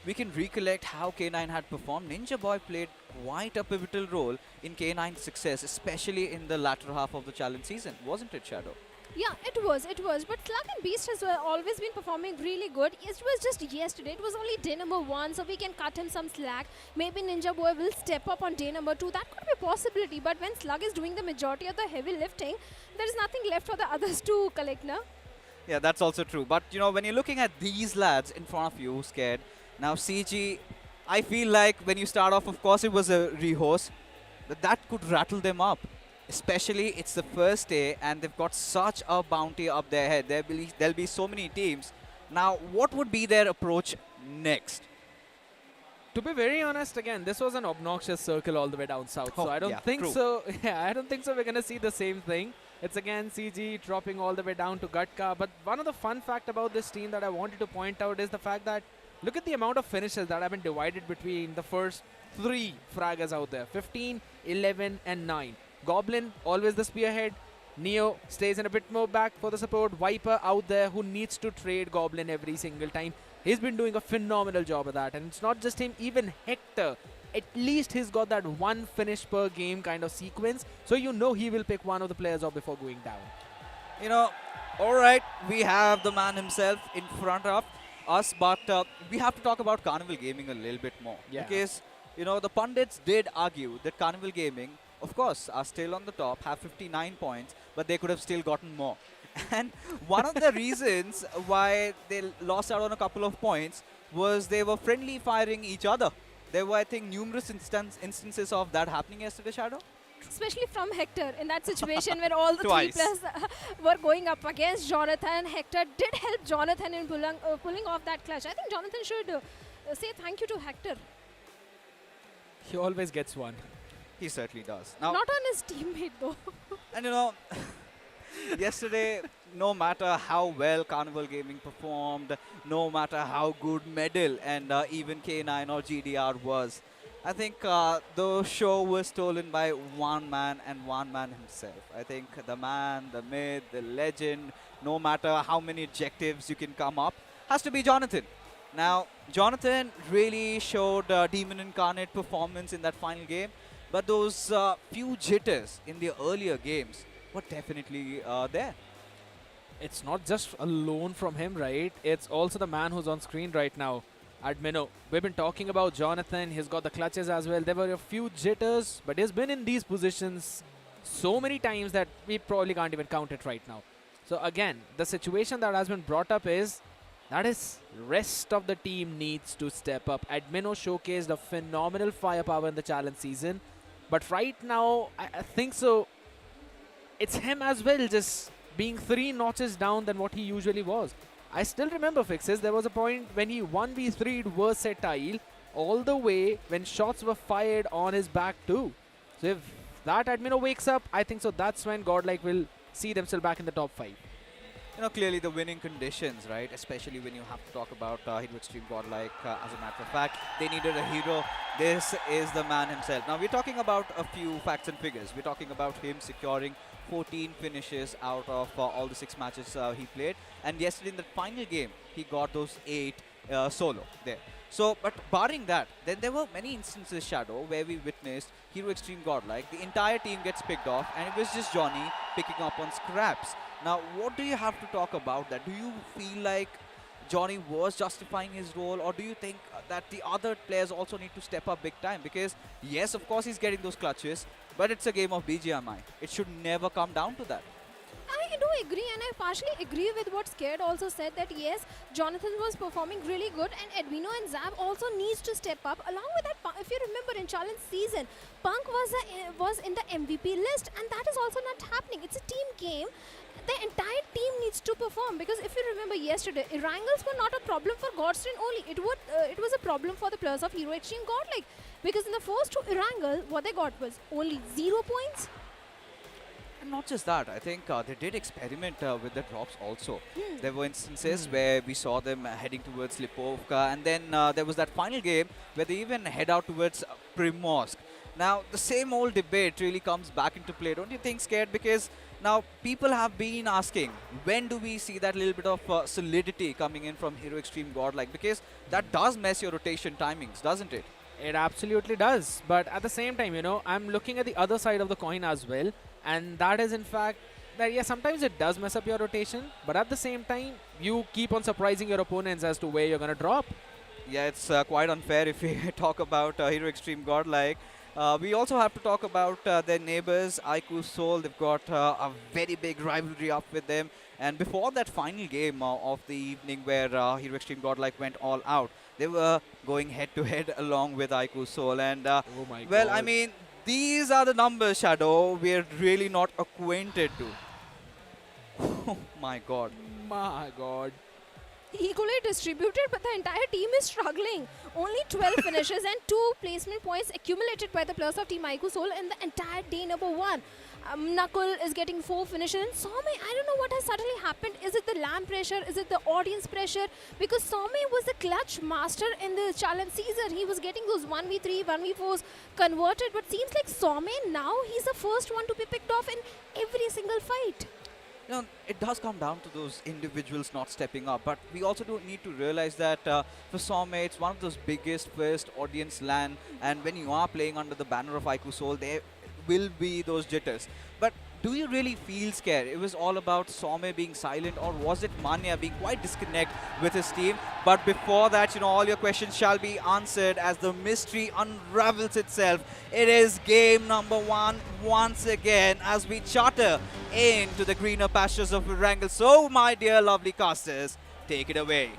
we can recollect how K9 had performed, Ninja Boy played quite a pivotal role in K9's success, especially in the latter half of the challenge season, wasn't it, Shadow? Yeah, it was. But Slug and Beast has always been performing really good. It was just yesterday. It was only day number 1, so we can cut him some slack. Maybe Ninja Boy will step up on day number 2. That could be a possibility. But when Slug is doing the majority of the heavy lifting, there is nothing left for the others to collect now. Yeah, that's also true. But, you know, when you're looking at these lads in front of you, scared, now CG, I feel like when you start off, of course, it was a rehost, but that could rattle them up. Especially, it's the first day, and they've got such a bounty up their head. There'll be so many teams. Now, what would be their approach next? To be very honest, again, this was an obnoxious circle all the way down south. So I don't think so. Yeah, I don't think so. We're going to see the same thing. It's again CG dropping all the way down to Gatka. But one of the fun fact about this team that I wanted to point out is the fact that look at the amount of finishes that have been divided between the first 3 fraggers out there. 15, 11 and 9. Goblin, always the spearhead. Neo stays in a bit more back for the support. Viper out there who needs to trade Goblin every single time. He's been doing a phenomenal job of that. And it's not just him, even Hector. At least he's got that 1 finish per game kind of sequence. So you know he will pick one of the players off before going down. You know, alright, we have the man himself in front of us. But we have to talk about Carnival Gaming a little bit more. Yeah. Because, you know, the pundits did argue that Carnival Gaming, of course, are still on the top, have 59 points, but they could have still gotten more. And one of the reasons why they lost out on a couple of points was they were friendly firing each other. There were, I think, numerous instances of that happening yesterday, Shadow. Especially from Hector in that situation where all the 3 Twice. players were going up against Jonathan. Hector did help Jonathan in pulling off that clutch. I think Jonathan should say thank you to Hector. He always gets one. He certainly does. Now, Not on his teammate though. and you know, yesterday, no matter how well Carnival Gaming performed, no matter how good Medal and even K9 or GDR was, I think the show was stolen by one man and one man himself. I think the man, the myth, the legend, no matter how many adjectives you can come up, has to be Jonathan. Now, Jonathan really showed Demon Incarnate performance in that final game, but those few jitters in the earlier games were definitely there. It's not just a loan from him, right? It's also the man who's on screen right now, Admino. We've been talking about Jonathan. He's got the clutches as well. There were a few jitters, but he's been in these positions so many times that we probably can't even count it right now. So again, the situation that has been brought up is that is rest of the team needs to step up. Admino showcased a phenomenal firepower in the challenge season, but right now I think so it's him as well, just being 3 notches down than what he usually was. I still remember Fixes. There was a point when he 1v3'd Versatile all the way when shots were fired on his back too. So if that Admino wakes up, I think so that's when Godlike will see themselves back in the top 5. You know, clearly the winning conditions, right? Especially when you have to talk about Hero Extreme Godlike. As a matter of fact, they needed a hero. This is the man himself. Now, we're talking about a few facts and figures. We're talking about him securing 14 finishes out of all the 6 matches he played. And yesterday in the final game, he got those 8 solo there. So, but barring that, then there were many instances, Shadow, where we witnessed Hero Extreme Godlike. The entire team gets picked off, and it was just Johnny picking up on scraps. Now, what do you have to talk about that? Do you feel like Johnny was justifying his role, or do you think that the other players also need to step up big time? Because, yes, of course, he's getting those clutches, but it's a game of BGMI. It should never come down to that. I do agree, and I partially agree with what Scared also said, that yes, Jonathan was performing really good, and Admino and Zab also needs to step up. Along with that, if you remember in challenge season, Punk was in the MVP list, and that is also not happening. It's a team game. The entire team needs to perform, because if you remember yesterday, Erangels were not a problem for Godstream only. It was a problem for the players of Hero Extreme Godlike, because in the first 2 Erangel, what they got was only 0 points. And not just that, I think they did experiment with the drops also. There were instances where we saw them heading towards Lipovka, and then there was that final game where they even head out towards Primorsk. Now, the same old debate really comes back into play. Don't you think, Scared? Because now people have been asking, when do we see that little bit of solidity coming in from Hero Extreme Godlike? Because that does mess your rotation timings, doesn't it? It absolutely does. But at the same time, you know, I'm looking at the other side of the coin as well. And that is in fact that, yeah, sometimes it does mess up your rotation. But at the same time, you keep on surprising your opponents as to where you're going to drop. Yeah, it's quite unfair if we talk about Hero Extreme Godlike. We also have to talk about their neighbors, iQOO Seoul. They've got a very big rivalry up with them. And before that final game of the evening where Hero Xtreme Godlike went all out, they were going head-to-head along with iQOO Seoul. And, well, I mean, these are the numbers, Shadow, we're really not acquainted to. Oh, my God. My God. Equally distributed, but the entire team is struggling. Only 12 finishes and 2 placement points accumulated by the players of Team iQOO Seoul in the entire day number 1. Nakul is getting 4 finishes, and Some, I don't know what has suddenly happened. Is it the LAN pressure? Is it the audience pressure? Because Some was the clutch master in the challenge season. He was getting those 1v3, 1v4s converted, but seems like Some now he's the first one to be picked off in every single fight. You know, it does come down to those individuals not stepping up, but we also do need to realize that for Some, it's one of those biggest first audience LAN, and when you are playing under the banner of iQOO Seoul, there will be those jitters. But do you really feel scared? It was all about Some being silent, or was it Manya being quite disconnect with his team? But before that, you know, all your questions shall be answered as the mystery unravels itself. It is game number 1 once again as we charter into the greener pastures of Erangel. So, my dear lovely casters, take it away.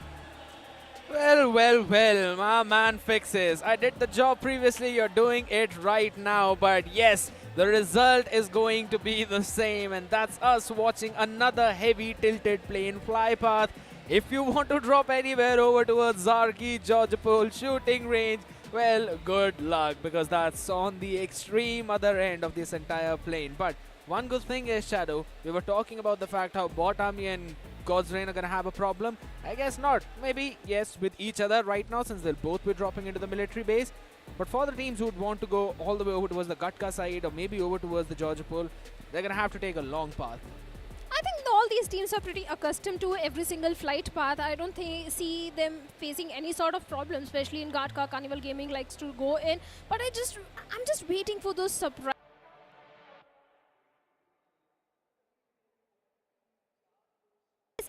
Well, well, well, my man fixes. I did the job previously, you're doing it right now. But yes, the result is going to be the same, and that's us watching another heavy tilted plane fly path. If you want to drop anywhere over towards Zarki, Georgopol shooting range, well, good luck, because that's on the extreme other end of this entire plane. But one good thing is, Shadow, we were talking about the fact how Bot Army and God's Reign are going to have a problem. I guess not. Maybe, yes, with each other right now, since they'll both be dropping into the military base. But for the teams who would want to go all the way over towards the Gatka side, or maybe over towards the Georgopol, they're going to have to take a long path. I think all these teams are pretty accustomed to every single flight path. I don't see them facing any sort of problem, especially in Gatka. Carnival Gaming likes to go in. But I'm just waiting for those surprises.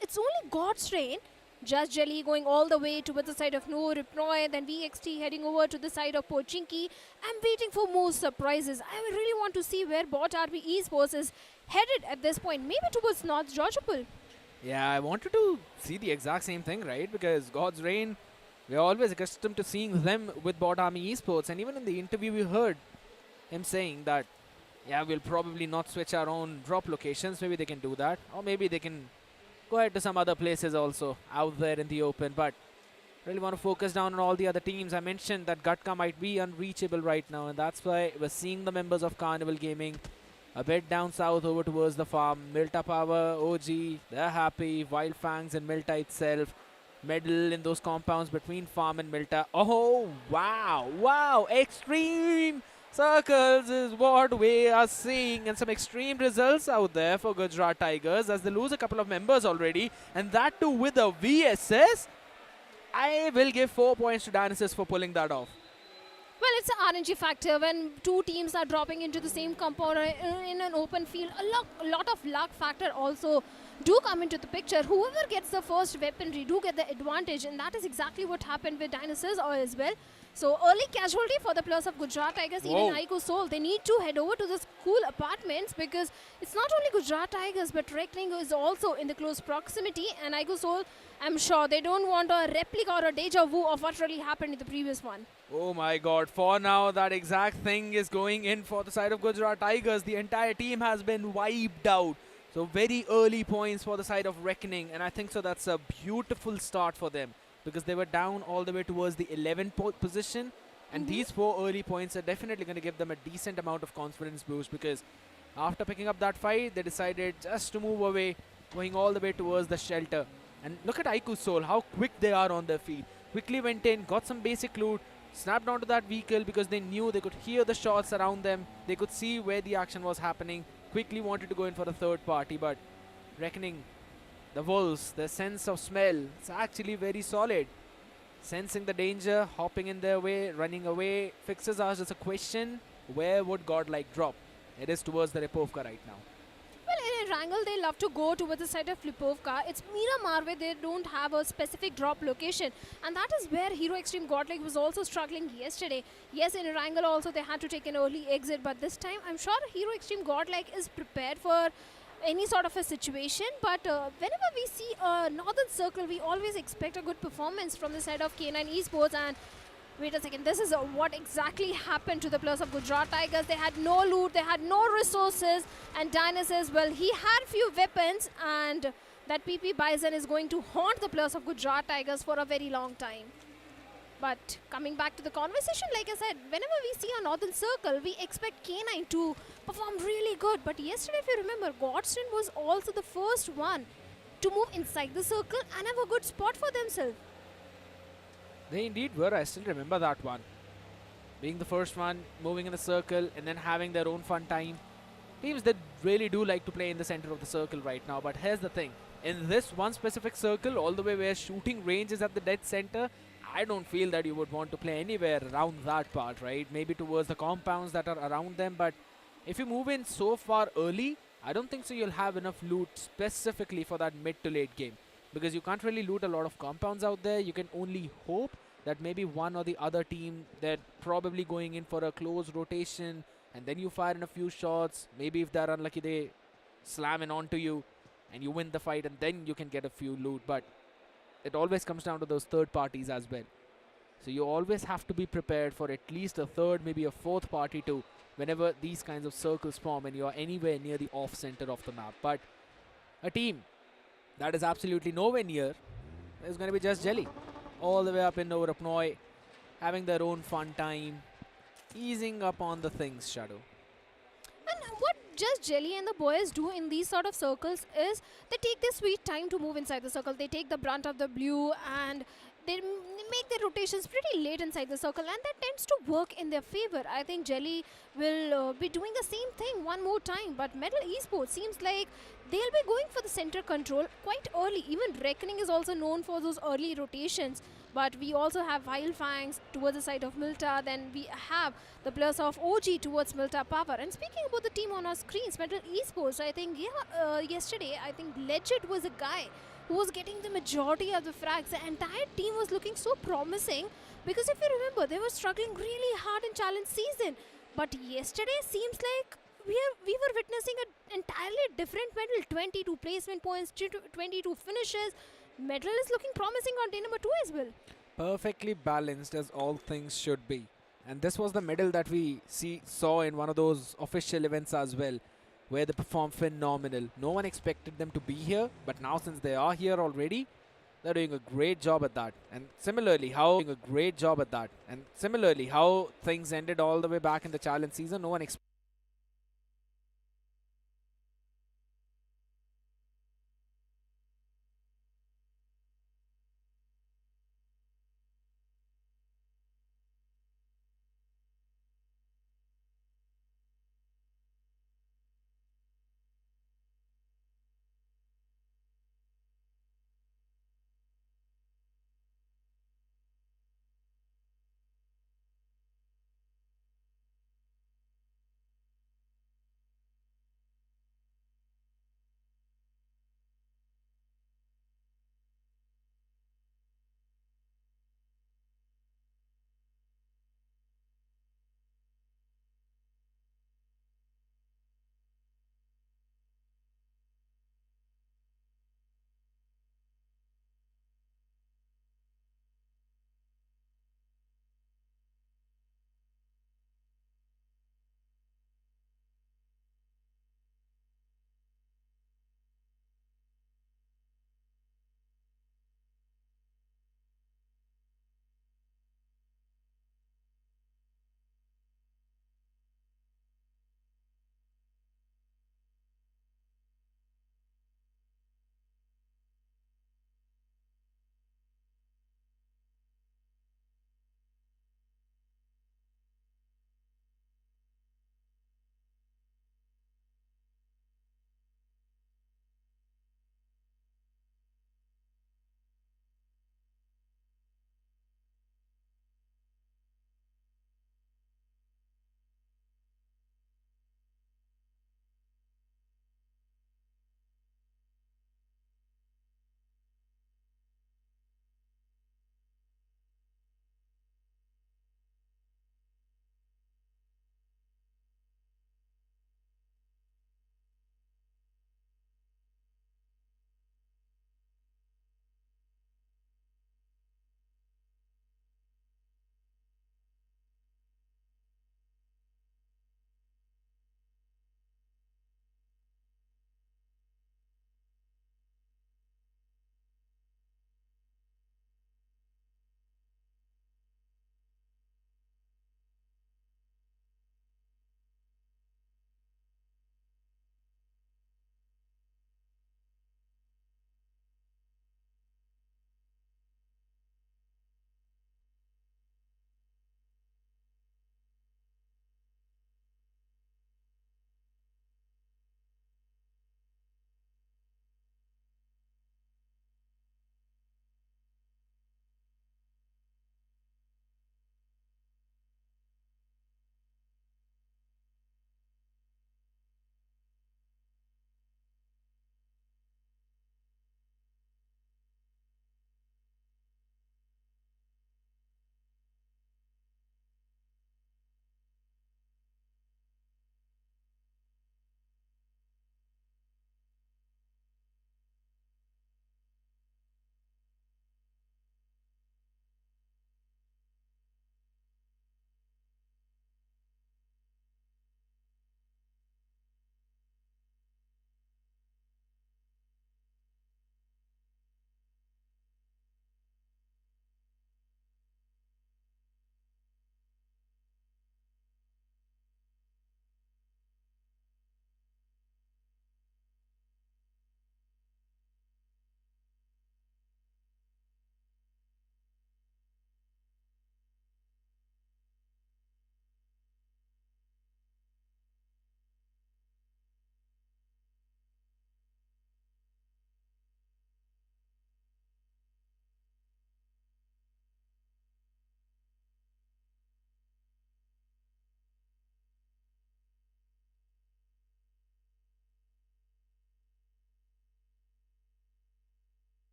It's only God's Reign, Just Jelly going all the way towards the side of No Ripnoy, then VXT heading over to the side of Pochinki. I'm waiting for more surprises. I really want to see where BotArmyEsports is headed at this point, maybe towards North Georgopol. Yeah, I wanted to see the exact same thing, right? Because God's Reign, we're always accustomed to seeing them with BotArmyEsports, and even in the interview we heard him saying that, yeah, we'll probably not switch our own drop locations. Maybe they can do that, or maybe they can go ahead to some other places also out there in the open. But really want to focus down on all the other teams. I mentioned that Gatka might be unreachable right now, and that's why we're seeing the members of Carnival Gaming a bit down south over towards the farm. Milta Power, OG, they're happy. Wyld Fangs and Milta itself medal in those compounds between farm and Milta. Oh, wow, wow, extreme circles is what we are seeing, and some extreme results out there for Gujarat Tigers as they lose a couple of members already, and that too with a VSS. I will give 4 points to Dionysus for pulling that off. Well, it's an RNG factor when two teams are dropping into the same compound in an open field. A lot of luck factor also do come into the picture. Whoever gets the first weaponry do get the advantage, and that is exactly what happened with Dionysus as well. So early casualty for the players of Gujarat Tigers, even iQOO Seoul. They need to head over to the school apartments because it's not only Gujarat Tigers, but Reckoning is also in the close proximity. And iQOO Seoul, I'm sure they don't want a replica or a deja vu of what really happened in the previous one. Oh my God, for now that exact thing is going in for the side of Gujarat Tigers. The entire team has been wiped out. So very early points for the side of Reckoning, and I think so that's a beautiful start for them, because they were down all the way towards the 11th position, and these 4 early points are definitely going to give them a decent amount of confidence boost, because after picking up that fight, they decided just to move away, going all the way towards the shelter. And look at iQOO Seoul, how quick they are on their feet. Quickly went in, got some basic loot, snapped onto that vehicle because they knew they could hear the shots around them, they could see where the action was happening, quickly wanted to go in for a third party, but Reckoning, the wolves, their sense of smell, it's actually very solid. Sensing the danger, hopping in their way, running away. Fixes asked us a question, where would Godlike drop? It is towards the Repovka right now. Well, Erangel, they love to go towards the side of Flipovka. It's Miramar where they don't have a specific drop location. And that is where Hero Xtreme Godlike was also struggling yesterday. Yes, in Erangel also they had to take an early exit, but this time I'm sure Hero Xtreme Godlike is prepared for any sort of a situation. But whenever we see a Northern Circle, we always expect a good performance from the side of K9 Esports. And wait a second, this is what exactly happened to the players of Gujarat Tigers. They had no loot, they had no resources, and Dionysus, well, he had few weapons, and that PP Bison is going to haunt the players of Gujarat Tigers for a very long time. But coming back to the conversation, like I said, whenever we see a Northern Circle, we expect K9 to perform really good. But yesterday, if you remember, Godstone was also the first one to move inside the circle and have a good spot for themselves. They indeed were. I still remember that one. Being the first one, moving in the circle, and then having their own fun time. Teams that really do like to play in the center of the circle right now. But here's the thing. In this one specific circle, all the way where shooting range is at the dead center, I don't feel that you would want to play anywhere around that part, right? Maybe towards the compounds that are around them. But if you move in so far early, I don't think so you'll have enough loot specifically for that mid to late game. Because you can't really loot a lot of compounds out there. You can only hope that maybe one or the other team, they're probably going in for a close rotation, and then you fire in a few shots. Maybe if they're unlucky, they slam in onto you and you win the fight, and then you can get a few loot. But it always comes down to those third parties as well. So you always have to be prepared for at least a third, maybe a fourth party too, whenever these kinds of circles form and you are anywhere near the off center of the map. But a team that is absolutely nowhere near is going to be Just Jelly. All the way up in Novorapnoi, having their own fun time, easing up on the things, Shadow. And what Just Jelly and the boys do in these sort of circles is they take their sweet time to move inside the circle. They take the brunt of the blue and they make their rotations pretty late inside the circle, and that tends to work in their favor. I think Jelly will be doing the same thing one more time, but Metal Esports seems like they'll be going for the center control quite early. Even Reckoning is also known for those early rotations. But we also have Wyld Fangs towards the side of Milta. Then we have the players of OG towards Milta Power. And speaking about the team on our screens, Metal Esports, I think yesterday, I think Legit was a guy who was getting the majority of the frags. The entire team was looking so promising because if you remember, they were struggling really hard in challenge season. But yesterday seems like we were witnessing an entirely different Metal. 22 placement points, 22 finishes. Metal is looking promising on day number 2 as well. Perfectly balanced as all things should be. And this was the medal that we saw in one of those official events as well, where they performed phenomenal. No one expected them to be here, but now since they are here already, they're doing a great job at that. And similarly, how things ended all the way back in the challenge season, no one expected.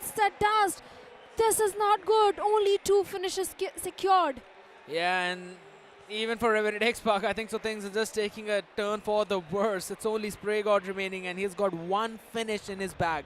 bites the dust. This is not good. Only 2 finishes secured. Yeah, and even for Everyday X-Pac, I think so things are just taking a turn for the worse. It's only Spray God remaining, and he's got 1 finish in his bag.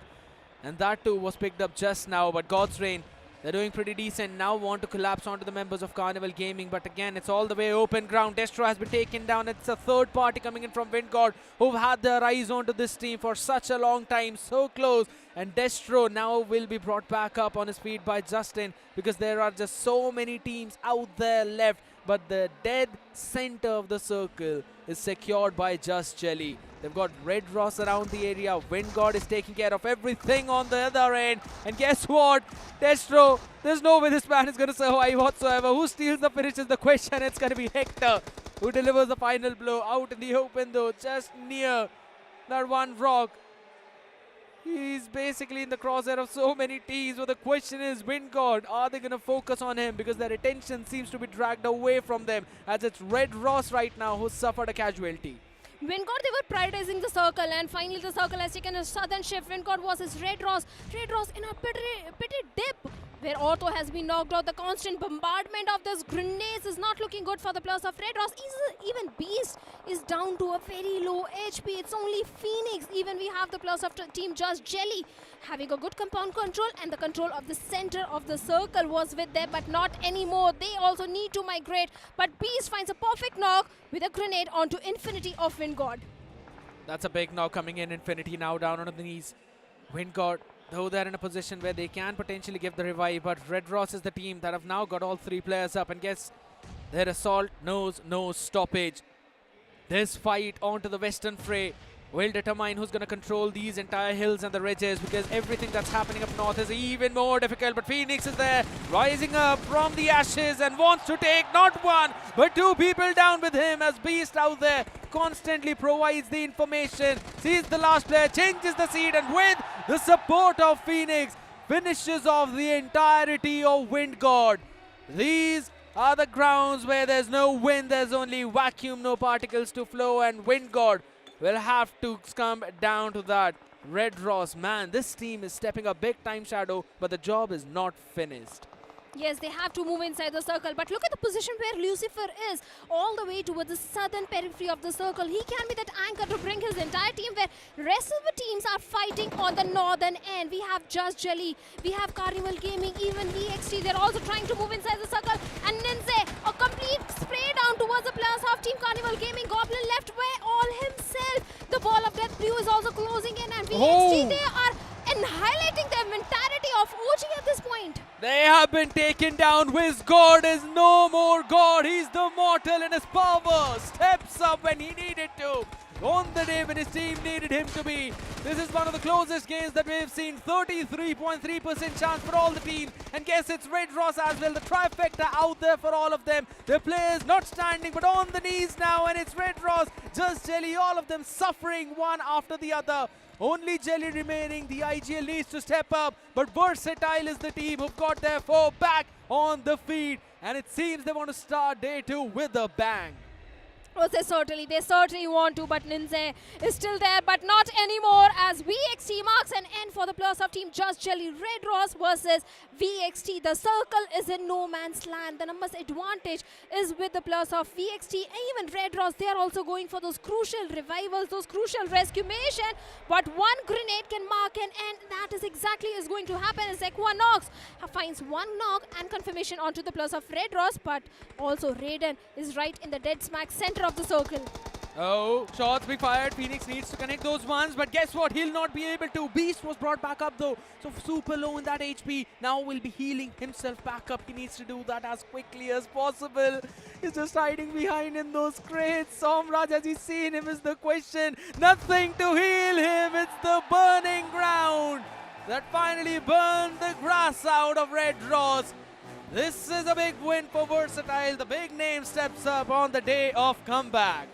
And that too was picked up just now, but God's Reign, they're doing pretty decent. Now want to collapse onto the members of Carnival Gaming, but again, it's all the way open ground. Destro has been taken down. It's a third party coming in from Windgod, who've had their eyes onto this team for such a long time, so close. And Destro now will be brought back up on his feet by Justin, because there are just so many teams out there left. But the dead center of the circle is secured by Just Jelly. They've got Red Ross around the area. Windgod is taking care of everything on the other end. And guess what? Destro, there's no way this man is going to survive whatsoever. Who steals the finish is the question. It's going to be Hector, who delivers the final blow out in the open though, just near that one rock. He's basically in the crosshair of so many teams, but the question is, Windgod, are they going to focus on him? Because their attention seems to be dragged away from them, as it's Red Ross right now who suffered a casualty. Windgod, they were prioritizing the circle, and finally the circle has taken a sudden shift. Windgod versus Red Ross. Red Ross in a pity dip, where Ortho has been knocked out. The constant bombardment of those grenades is not looking good for the players of Red Ross. Even Beast is down to a very low HP. It's only Phoenix. Even we have the players of Team Just Jelly having a good compound control, and the control of the center of the circle was with them, but not anymore. They also need to migrate, but Beast finds a perfect knock with a grenade onto Infinity of Windgod. That's a big knock coming in. Infinity now down on the knees. Windgod, though they're in a position where they can potentially give the revive, but Red Ross is the team that have now got all 3 players up, and guess their assault knows no stoppage. This fight onto the Western Fray will determine who's going to control these entire hills and the ridges, because everything that's happening up north is even more difficult. But Phoenix is there, rising up from the ashes, and wants to take not 1 but 2 people down with him, as Beast out there constantly provides the information, sees the last player, changes the seed, and with the support of Phoenix, finishes off the entirety of Windgod. These are the grounds where there's no wind, there's only vacuum, no particles to flow, and Windgod will have to come down to that. Red Ross, man, this team is stepping up big time, Shadow, but the job is not finished. Yes, they have to move inside the circle, but look at the position where Lucifer is, all the way towards the southern periphery of the circle. He can be that anchor to bring his entire team, where rest of the teams are fighting on the northern end. We have Just Jelly, we have Carnival Gaming, even VXT. They're also trying to move inside the circle, and Ninja, a complete spray down towards the players of Team Carnival Gaming. Goblin left way all himself. The ball of death blue is also closing in, and VXT, they are highlighting their mentality of OG at this point. They have been taken down. Wizgod is no more God. He's the mortal in his power. Steps up when he needed to, on the day when his team needed him to be. This is one of the closest games that we've seen. 33.3% chance for all the teams. And guess it's Red Ross as well. The trifecta out there for all of them. The players not standing but on the knees now. And it's Red Ross, Just Jelly, all of them suffering one after the other. Only Jelly remaining. The IGL needs to step up, but Versatile is the team who've got their 4 back on the feet, and it seems they want to start day 2 with a bang. Oh, they certainly want to, but Ninja is still there, but not anymore, as VXT marks an end for the players of Team Just Jelly. Red Ross versus VXT. The circle is in no man's land. The numbers advantage is with the players of VXT, and even Red Ross. They are also going for those crucial revivals, those crucial rescue mission, but one grenade can mark an end. That is exactly is going to happen as Equinox finds 1 knock and confirmation onto the players of Red Ross, but also Raiden is right in the dead smack center of the circle. Oh, shots being fired. Phoenix needs to connect those ones, but guess what? He'll not be able to. Beast was brought back up though, so super low in that HP. Now will be healing himself back up. He needs to do that as quickly as possible. He's just hiding behind in those crates. Somraj, has he seen him is the question. Nothing to heal him. It's the burning ground that finally burned the grass out of Red Ross. This is a big win for Versatile. The big name steps up on the day of comeback.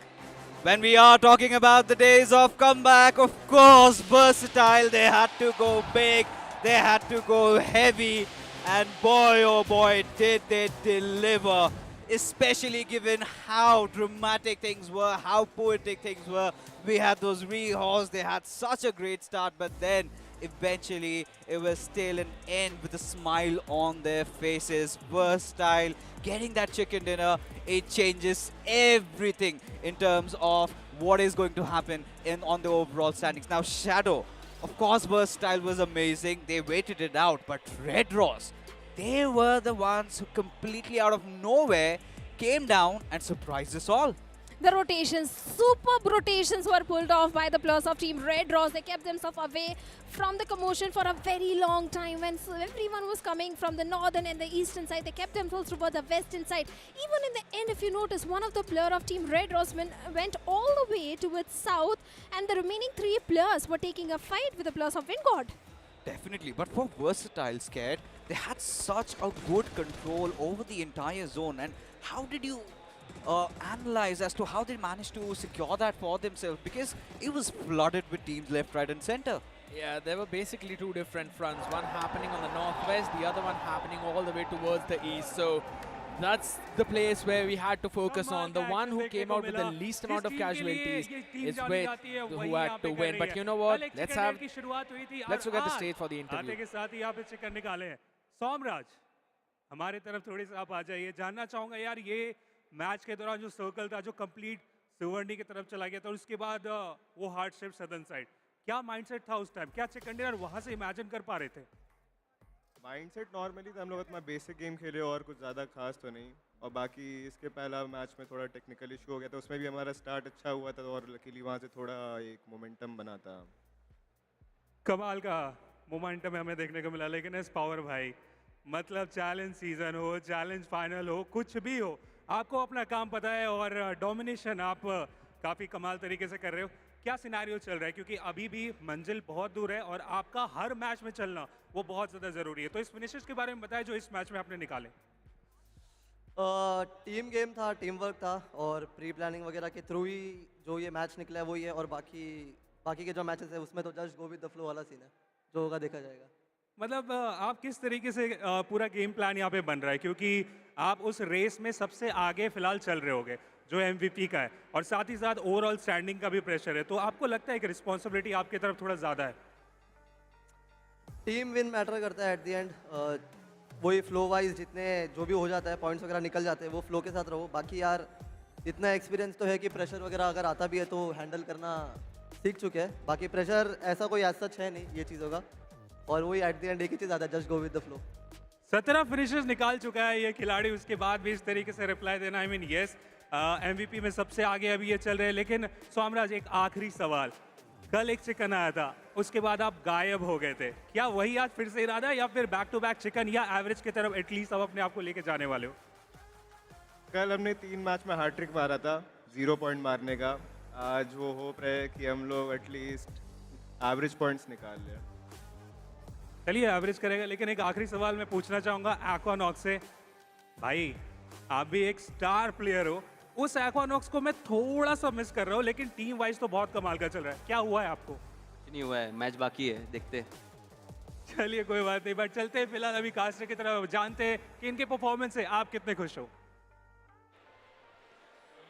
When we are talking about the days of comeback, of course, Versatile, they had to go big, they had to go heavy, and boy, oh boy, did they deliver, especially given how dramatic things were, how poetic things were. We had those rehosts, they had such a great start, but then eventually it was still an end with a smile on their faces. Versatile, getting that chicken dinner, it changes everything in terms of what is going to happen on the overall standings. Now Shadow, of course Versatile was amazing, they waited it out, but Red Ross, they were the ones who completely out of nowhere came down and surprised us all. The rotations, superb rotations were pulled off by the players of Team Red Ross. They kept themselves away from the commotion for a very long time. When everyone was coming from the northern and the eastern side, they kept themselves towards the western side. Even in the end, if you notice, one of the players of Team Red Ross went all the way towards south, and the remaining 3 players were taking a fight with the players of Wingod. Definitely, but for Versatile, Scared, they had such a good control over the entire zone. And how did you analyze as to how they managed to secure that for themselves? Because it was flooded with teams left, right and center. Yeah, there were basically 2 different fronts, one happening on the northwest, the other one happening all the way towards the east. So that's the place where we had to focus on. The one who came out with the least amount of casualties is who had to win. But you know what? Let's look at the stage for the interview. Somraj, हमारे तरफ थोड़ी सा आप आ जाइए. जानना चाहूँगा यार, ये मैच के दौरान जो सर्कल था, जो कंप्लीट सुवर्णी की तरफ चला गया था, और उसके बाद वो हार्ड शिफ्ट सदर्न साइड, क्या माइंडसेट था उस टाइम? क्या चिकन डिनर वहाँ से इमेजिन कर पा रहे थे? माइंडसेट नॉर्मली तो हम लोग अपना बेसिक गेम खेले और कुछ ज़्यादा खास तो नहीं, और बाकी इसके पहला मैच में थोड़ा टेक्निकल इशू हो गया था, उसमें भी हमारा स्टार्ट अच्छा हुआ था और लकीली वहाँ से थोड़ा एक मोमेंटम बना था. कमाल का मोमेंटम हमें देखने को मिला. लेकिन एस पावर भाई, मतलब चैलेंज सीजन हो, चैलेंज फाइनल हो, कुछ भी हो, आपको अपना काम पता है और डोमिनेशन आप काफ़ी कमाल तरीके से कर रहे हो. क्या सिनेरियो चल रहा है? क्योंकि अभी भी मंजिल बहुत दूर है और आपका हर मैच में चलना वो बहुत ज़्यादा ज़रूरी है. तो इस फिनिशेस के बारे में बताएं जो इस मैच में आपने निकाले. टीम गेम था, टीम वर्क था और प्री प्लानिंग वगैरह के थ्रू ही जो ये मैच निकला है वही है. और बाकी के जो मैचेस है उसमें तो just go with the flow वाला सीन है, जो होगा देखा जाएगा. मतलब आप किस तरीके से पूरा गेम प्लान यहाँ पे बन रहा है? क्योंकि आप उस रेस में सबसे आगे फिलहाल चल रहे होगे जो MVP का है, और साथ ही साथ ओवरऑल स्टैंडिंग का भी प्रेशर है, तो आपको लगता है कि रिस्पॉन्सिबिलिटी आपकी तरफ थोड़ा ज़्यादा है? टीम विन मैटर करता है एट द एंड. वही फ्लो वाइज जितने जो भी हो जाता है, पॉइंट्स वगैरह निकल जाते हैं, वो फ्लो के साथ रहो. बाकी यार इतना एक्सपीरियंस तो है कि प्रेशर वगैरह अगर आता भी है तो हैंडल करना सीख चुके हैं. बाकी प्रेशर ऐसा कोई एज सच है नहीं ये चीज़ों का, और वही एट द एंड एक ही चीज़ आता है, just go with the flow. 17 finishes निकाल चुका है ये खिलाड़ी, उसके बाद भी इस तरीके से रिप्लाई देना, आई मीन यस, MVP में सबसे आगे अभी ये चल रहे हैं. लेकिन सोमराज, एक आखिरी सवाल, कल एक चिकन आया था, उसके बाद आप गायब हो गए थे, क्या वही आज फिर से इरादा है या फिर बैक टू बैक चिकन या एवरेज की तरफ एटलीस्ट अब अपने आप को लेके जाने वाले हो? कल हमने 3 मैच में हैट्रिक मारा था, 0 पॉइंट मारने का. आज वो होप रहे कि हम लोग एटलीस्ट एवरेज पॉइंट्स निकाल लें. चलिए एवरेज करेगा. लेकिन एक आखिरी सवाल मैं पूछना चाहूँगा एक्वानॉक्स से. भाई आप भी एक स्टार प्लेयर हो, उस एक्वानॉक्स को मैं थोड़ा सा मिस कर रहा हूँ, लेकिन टीम वाइज तो बहुत कमाल का चल रहा है. क्या हुआ है आपको? नहीं हुआ है, मैच बाकी है, देखते. चलिए कोई बात नहीं, बट चलते हैं फिलहाल अभी कास्टर की तरफ, जानते हैं कि इनके परफॉर्मेंस से आप कितने खुश हो.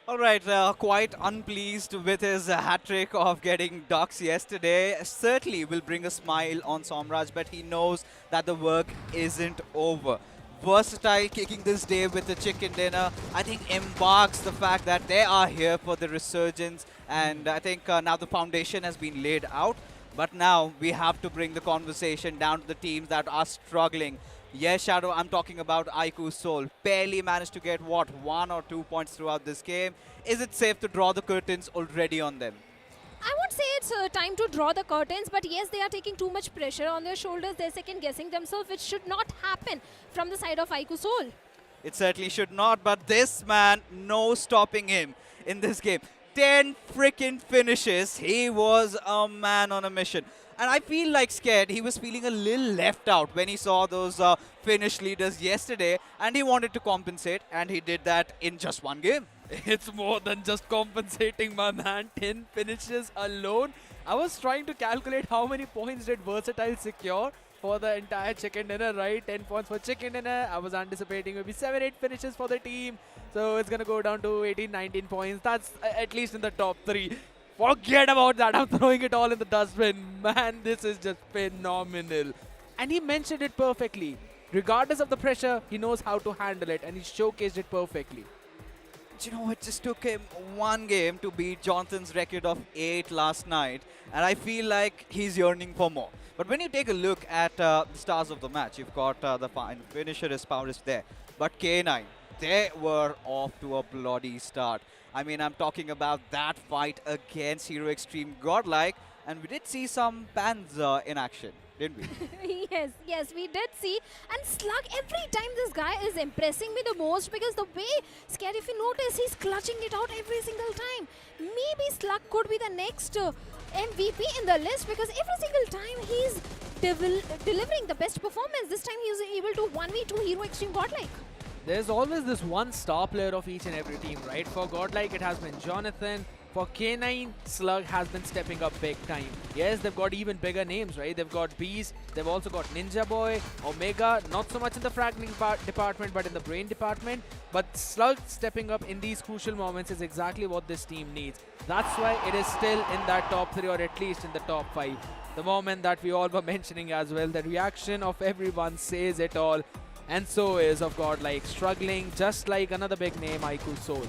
All right, quite unpleased with his hat-trick of getting ducks yesterday. Certainly will bring a smile on Somraj, but he knows that the work isn't over. Versatile kicking this day with the chicken dinner, I think embarks the fact that they are here for the resurgence, and I think now the foundation has been laid out. But now we have to bring the conversation down to the teams that are struggling. Yes, Shadow, I'm talking about iQOO Soul. Barely managed to get, what, 1 or 2 points throughout this game. Is it safe to draw the curtains already on them? I won't say it's time to draw the curtains, but yes, they are taking too much pressure on their shoulders. They're second-guessing themselves, which should not happen from the side of iQOO Soul. It certainly should not, but this man, no stopping him in this game. 10 freaking finishes. He was a man on a mission. And I feel like Scared, he was feeling a little left out when he saw those Finnish leaders yesterday, and he wanted to compensate, and he did that in just one game. It's more than just compensating, my man. 10 finishes alone. I was trying to calculate how many points did Versatile secure for the entire chicken dinner, right? 10 points for chicken dinner. I was anticipating maybe 7-8 finishes for the team. So it's going to go down to 18-19 points. That's at least in the top 3. Forget about that. I'm throwing it all in the dustbin. Man, this is just phenomenal. And he mentioned it perfectly. Regardless of the pressure, he knows how to handle it, and he showcased it perfectly. You know, it just took him one game to beat Jonathan's record of 8 last night, and I feel like he's yearning for more. But when you take a look at the stars of the match, you've got the finisher is Powers there. But K9, they were off to a bloody start. I mean, I'm talking about that fight against Hero Xtreme Godlike, and we did see some bans in action, didn't we? yes, we did see. And Slug, every time this guy is impressing me the most, because the way, Scare, if you notice, he's clutching it out every single time. Maybe Slug could be the next MVP in the list, because every single time he's delivering the best performance. This time he was able to 1v2 Hero Xtreme Godlike. There's always this one star player of each and every team, right? For Godlike, it has been Jonathan. For K9, Slug has been stepping up big time. Yes, they've got even bigger names, right? They've got Beast, they've also got Ninja Boy, Omega, not so much in the fragmenting department, but in the brain department. But Slug stepping up in these crucial moments is exactly what this team needs. That's why it is still in that top 3, or at least in the top 5. The moment that we all were mentioning as well, the reaction of everyone says it all. And so is of Godlike, struggling just like another big name, iQOO Soul.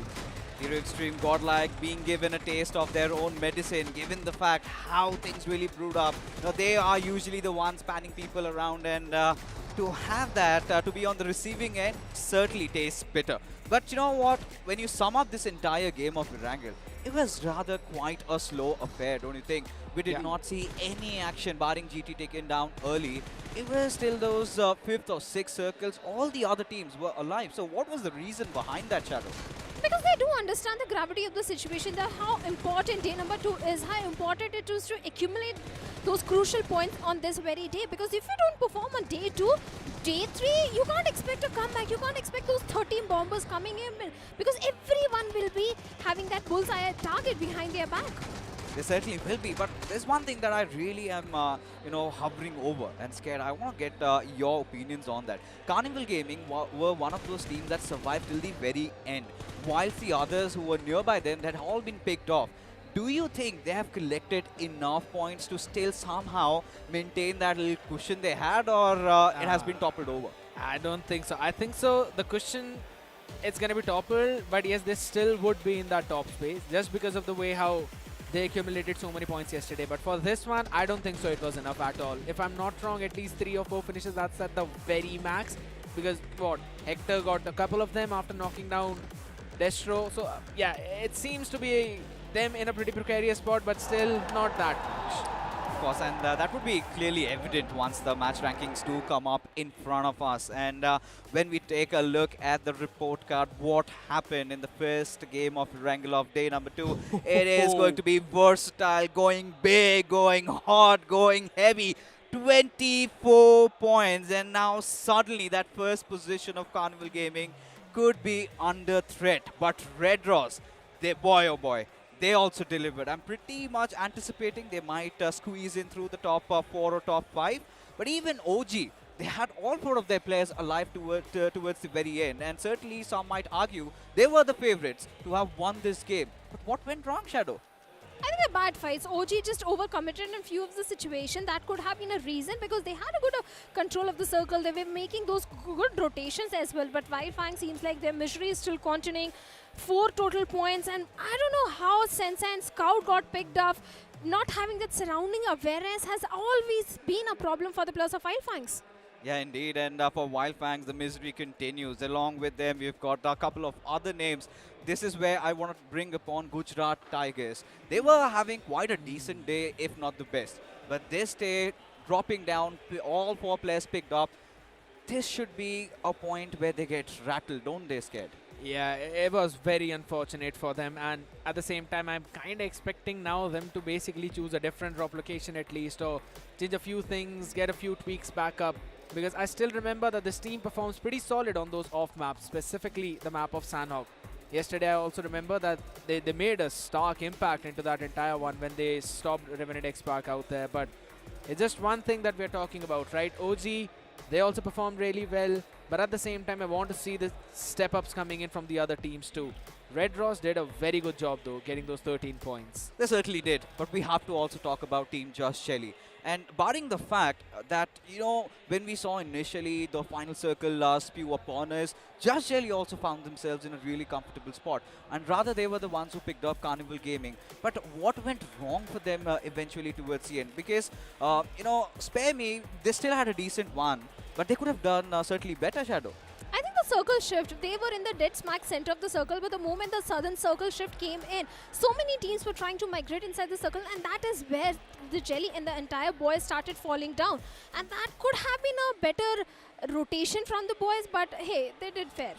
Hero Xtreme Godlike being given a taste of their own medicine, given the fact how things really brewed up. You know, they are usually the ones panning people around, and to have that, to be on the receiving end, certainly tastes bitter. But you know what? When you sum up this entire game of Erangel, it was rather quite a slow affair, don't you think? We did not see any action, barring GT taken down early. It was still those 5th or 6th circles. All the other teams were alive. So what was the reason behind that, Shadow? Because they do understand the gravity of the situation, that how important day number 2 is, how important it is to accumulate those crucial points on this very day. Because if you don't perform on day 2, day 3, you can't expect a comeback. You can't expect those 13 bombers coming in, because everyone will be having that bullseye target behind their back. They certainly will be, but there's one thing that I really am, hovering over and scared. I want to get your opinions on that. Carnival Gaming were one of those teams that survived till the very end, whilst the others who were nearby them had all been picked off. Do you think they have collected enough points to still somehow maintain that little cushion they had, or it has been toppled over? I don't think so. I think so. The cushion, it's going to be toppled, but yes, they still would be in that top space just because of the way how they accumulated so many points yesterday. But for this one, I don't think so it was enough at all. If I'm not wrong, at least 3 or 4 finishes, that's at the very max. Because what, Hector got a couple of them after knocking down Destro. So yeah, it seems to be them in a pretty precarious spot, but still not that much. Of course, and that would be clearly evident once the match rankings do come up in front of us. And when we take a look at the report card, what happened in the first game of Erangel of day number 2, it is going to be versatile, going big, going hot, going heavy. 24 points, and now suddenly that first position of Carnival Gaming could be under threat. But Red Ross, boy oh boy, they also delivered. I'm pretty much anticipating they might squeeze in through the top 4 or top 5. But even OG, they had all 4 of their players alive towards the very end. And certainly some might argue they were the favorites to have won this game. But what went wrong, Shadow? I think they're bad fights. OG just overcommitted in a few of the situation. That could have been a reason, because they had a good control of the circle. They were making those good rotations as well. But Wyld Fangs seems like their misery is still continuing. 4 total points, and I don't know how Sensa and Scout got picked up. Not having that surrounding awareness has always been a problem for the players of Wyld Fangs. Yeah, indeed. And for Wyld Fangs, the misery continues. Along with them, we've got a couple of other names. This is where I want to bring upon Gujarat Tigers. They were having quite a decent day, if not the best. But this day, dropping down, all 4 players picked up. This should be a point where they get rattled, don't they, Scared? Yeah, it was very unfortunate for them, and at the same time, I'm kind of expecting now them to basically choose a different drop location at least, or change a few things, get a few tweaks back up, because I still remember that this team performs pretty solid on those off maps, specifically the map of Sanhok. Yesterday, I also remember that they made a stark impact into that entire one when they stopped Revenant X Park out there, but it's just one thing that we're talking about, right? OG, they also performed really well. but at the same time, I want to see the step-ups coming in from the other teams too. Red Ross did a very good job though, getting those 13 points. They certainly did, but we have to also talk about Team Just Shelly. And barring the fact that, you know, when we saw initially the final circle spew upon us, Just Shelly also found themselves in a really comfortable spot. And rather, they were the ones who picked up Carnival Gaming. But what went wrong for them eventually towards the end? Because, you know, spare me, they still had a decent one, but they could have done certainly better, Shadow. I think the circle shift, they were in the dead smack center of the circle, but the moment the southern circle shift came in, so many teams were trying to migrate inside the circle, and that is where the Jelly and the entire boys started falling down. And that could have been a better rotation from the boys, but hey, they did fair.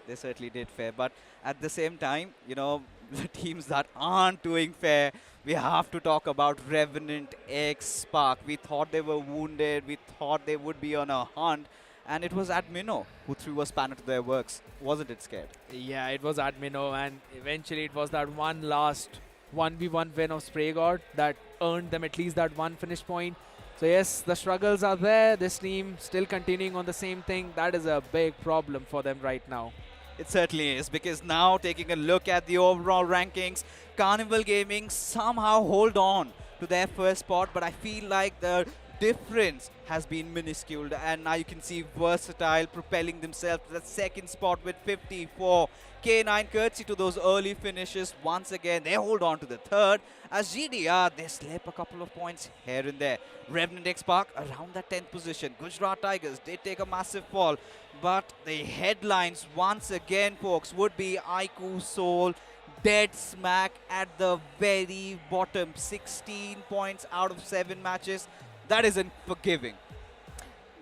They certainly did fair, but at the same time, you know, the teams that aren't doing fair, we have to talk about Revenant X Spark. We thought they were wounded, we thought they would be on a hunt, and it was Admino who threw a spanner to their works. Wasn't it, Scared? Yeah, it was Admino, and eventually it was that one last 1v1 win of Spray God that earned them at least that one finish point. So yes, the struggles are there. This team still continuing on the same thing. That is a big problem for them right now. It certainly is, because now taking a look at the overall rankings, Carnival Gaming somehow hold on to their first spot, but I feel like the difference has been minuscule, and now you can see Versatile propelling themselves to the second spot with 54. K9 courtesy to those early finishes. Once again, they hold on to the third. As GDR, they slip a couple of points here and there. Revenant X Spark around that 10th position. Gujarat Tigers did take a massive fall, but the headlines once again, folks, would be iQOO Soul dead smack at the very bottom. 16 points out of 7 matches. That isn't forgiving.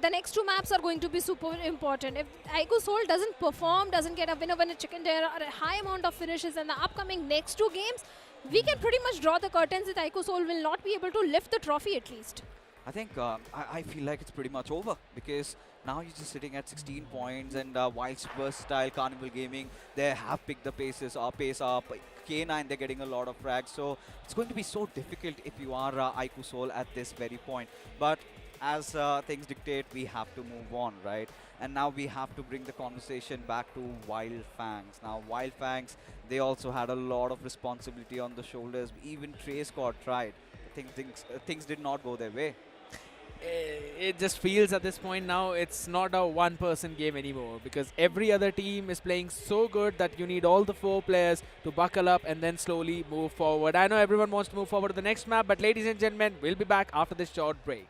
The next 2 maps are going to be super important. If iQOO Soul doesn't perform, doesn't get a winner chicken dinner or a high amount of finishes in the upcoming next 2 games, we can pretty much draw the curtains that iQOO Soul will not be able to lift the trophy at least. I think I feel like it's pretty much over, because now you're just sitting at 16 points, and whilst Versatile, Carnival Gaming, they have picked the pace up. K9, they're getting a lot of frags, so it's going to be so difficult if you are iQOO Soul at this very point. But as things dictate, we have to move on, right? And now we have to bring the conversation back to Wyld Fangs. Now, Wyld Fangs, they also had a lot of responsibility on the shoulders. Even Trey Scott tried. Things did not go their way. It just feels at this point now it's not a one-person game anymore, because every other team is playing so good that you need all the 4 players to buckle up and then slowly move forward. I know everyone wants to move forward to the next map, but ladies and gentlemen, we'll be back after this short break.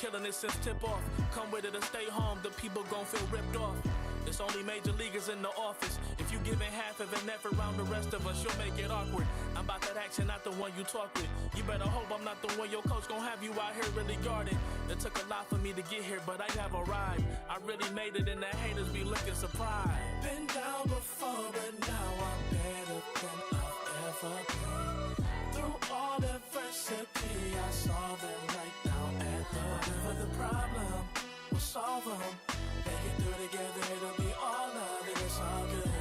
Killing it since tip off. Come with it or stay home, the people gon' feel ripped off. It's only major leaguers in the office. If you giving half of an effort around the rest of us, you'll make it awkward. I'm about that action, not the one you talk with. You better hope I'm not the one your coach gon' have you out here really guarding. It took a lot for me to get here, but I have arrived. I really made it, and the haters be looking surprised. Been down before, but now I'm better than I've ever for pain. Through all adversity, I saw them right now at the whatever the problem, we'll solve them. Make it through together, it'll be all love, and it's all good.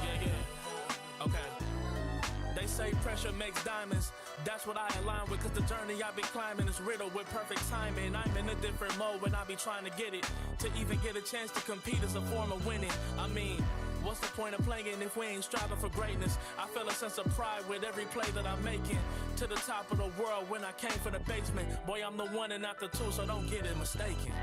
Yeah. Okay. They say pressure makes diamonds. That's what I align with, cause the journey I've been climbing is riddled with perfect timing. I'm in a different mode when I be trying to get it. To even get a chance to compete is a form of winning. I mean, what's the point of playing if we ain't striving for greatness? I feel a sense of pride with every play that I'm making. To the top of the world when I came from the basement. Boy, I'm the one and not the two, so don't get it mistaken.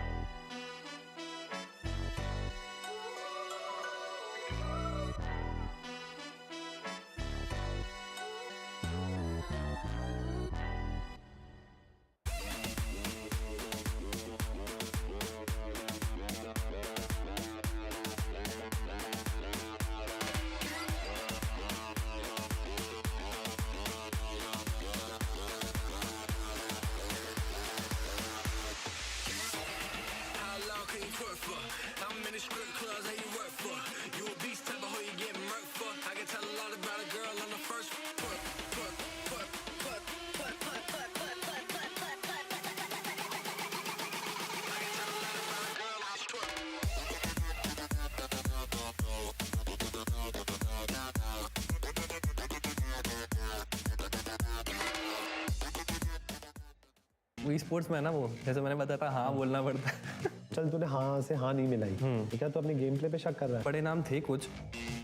वो sports में है ना, वो जैसे मैंने बताया था, हाँ बोलना पड़ता है। चल तूने हाँ से हाँ नहीं मिलाई, तो क्या तू अपने गेम प्ले पे शक कर रहा है? बड़े नाम थे कुछ,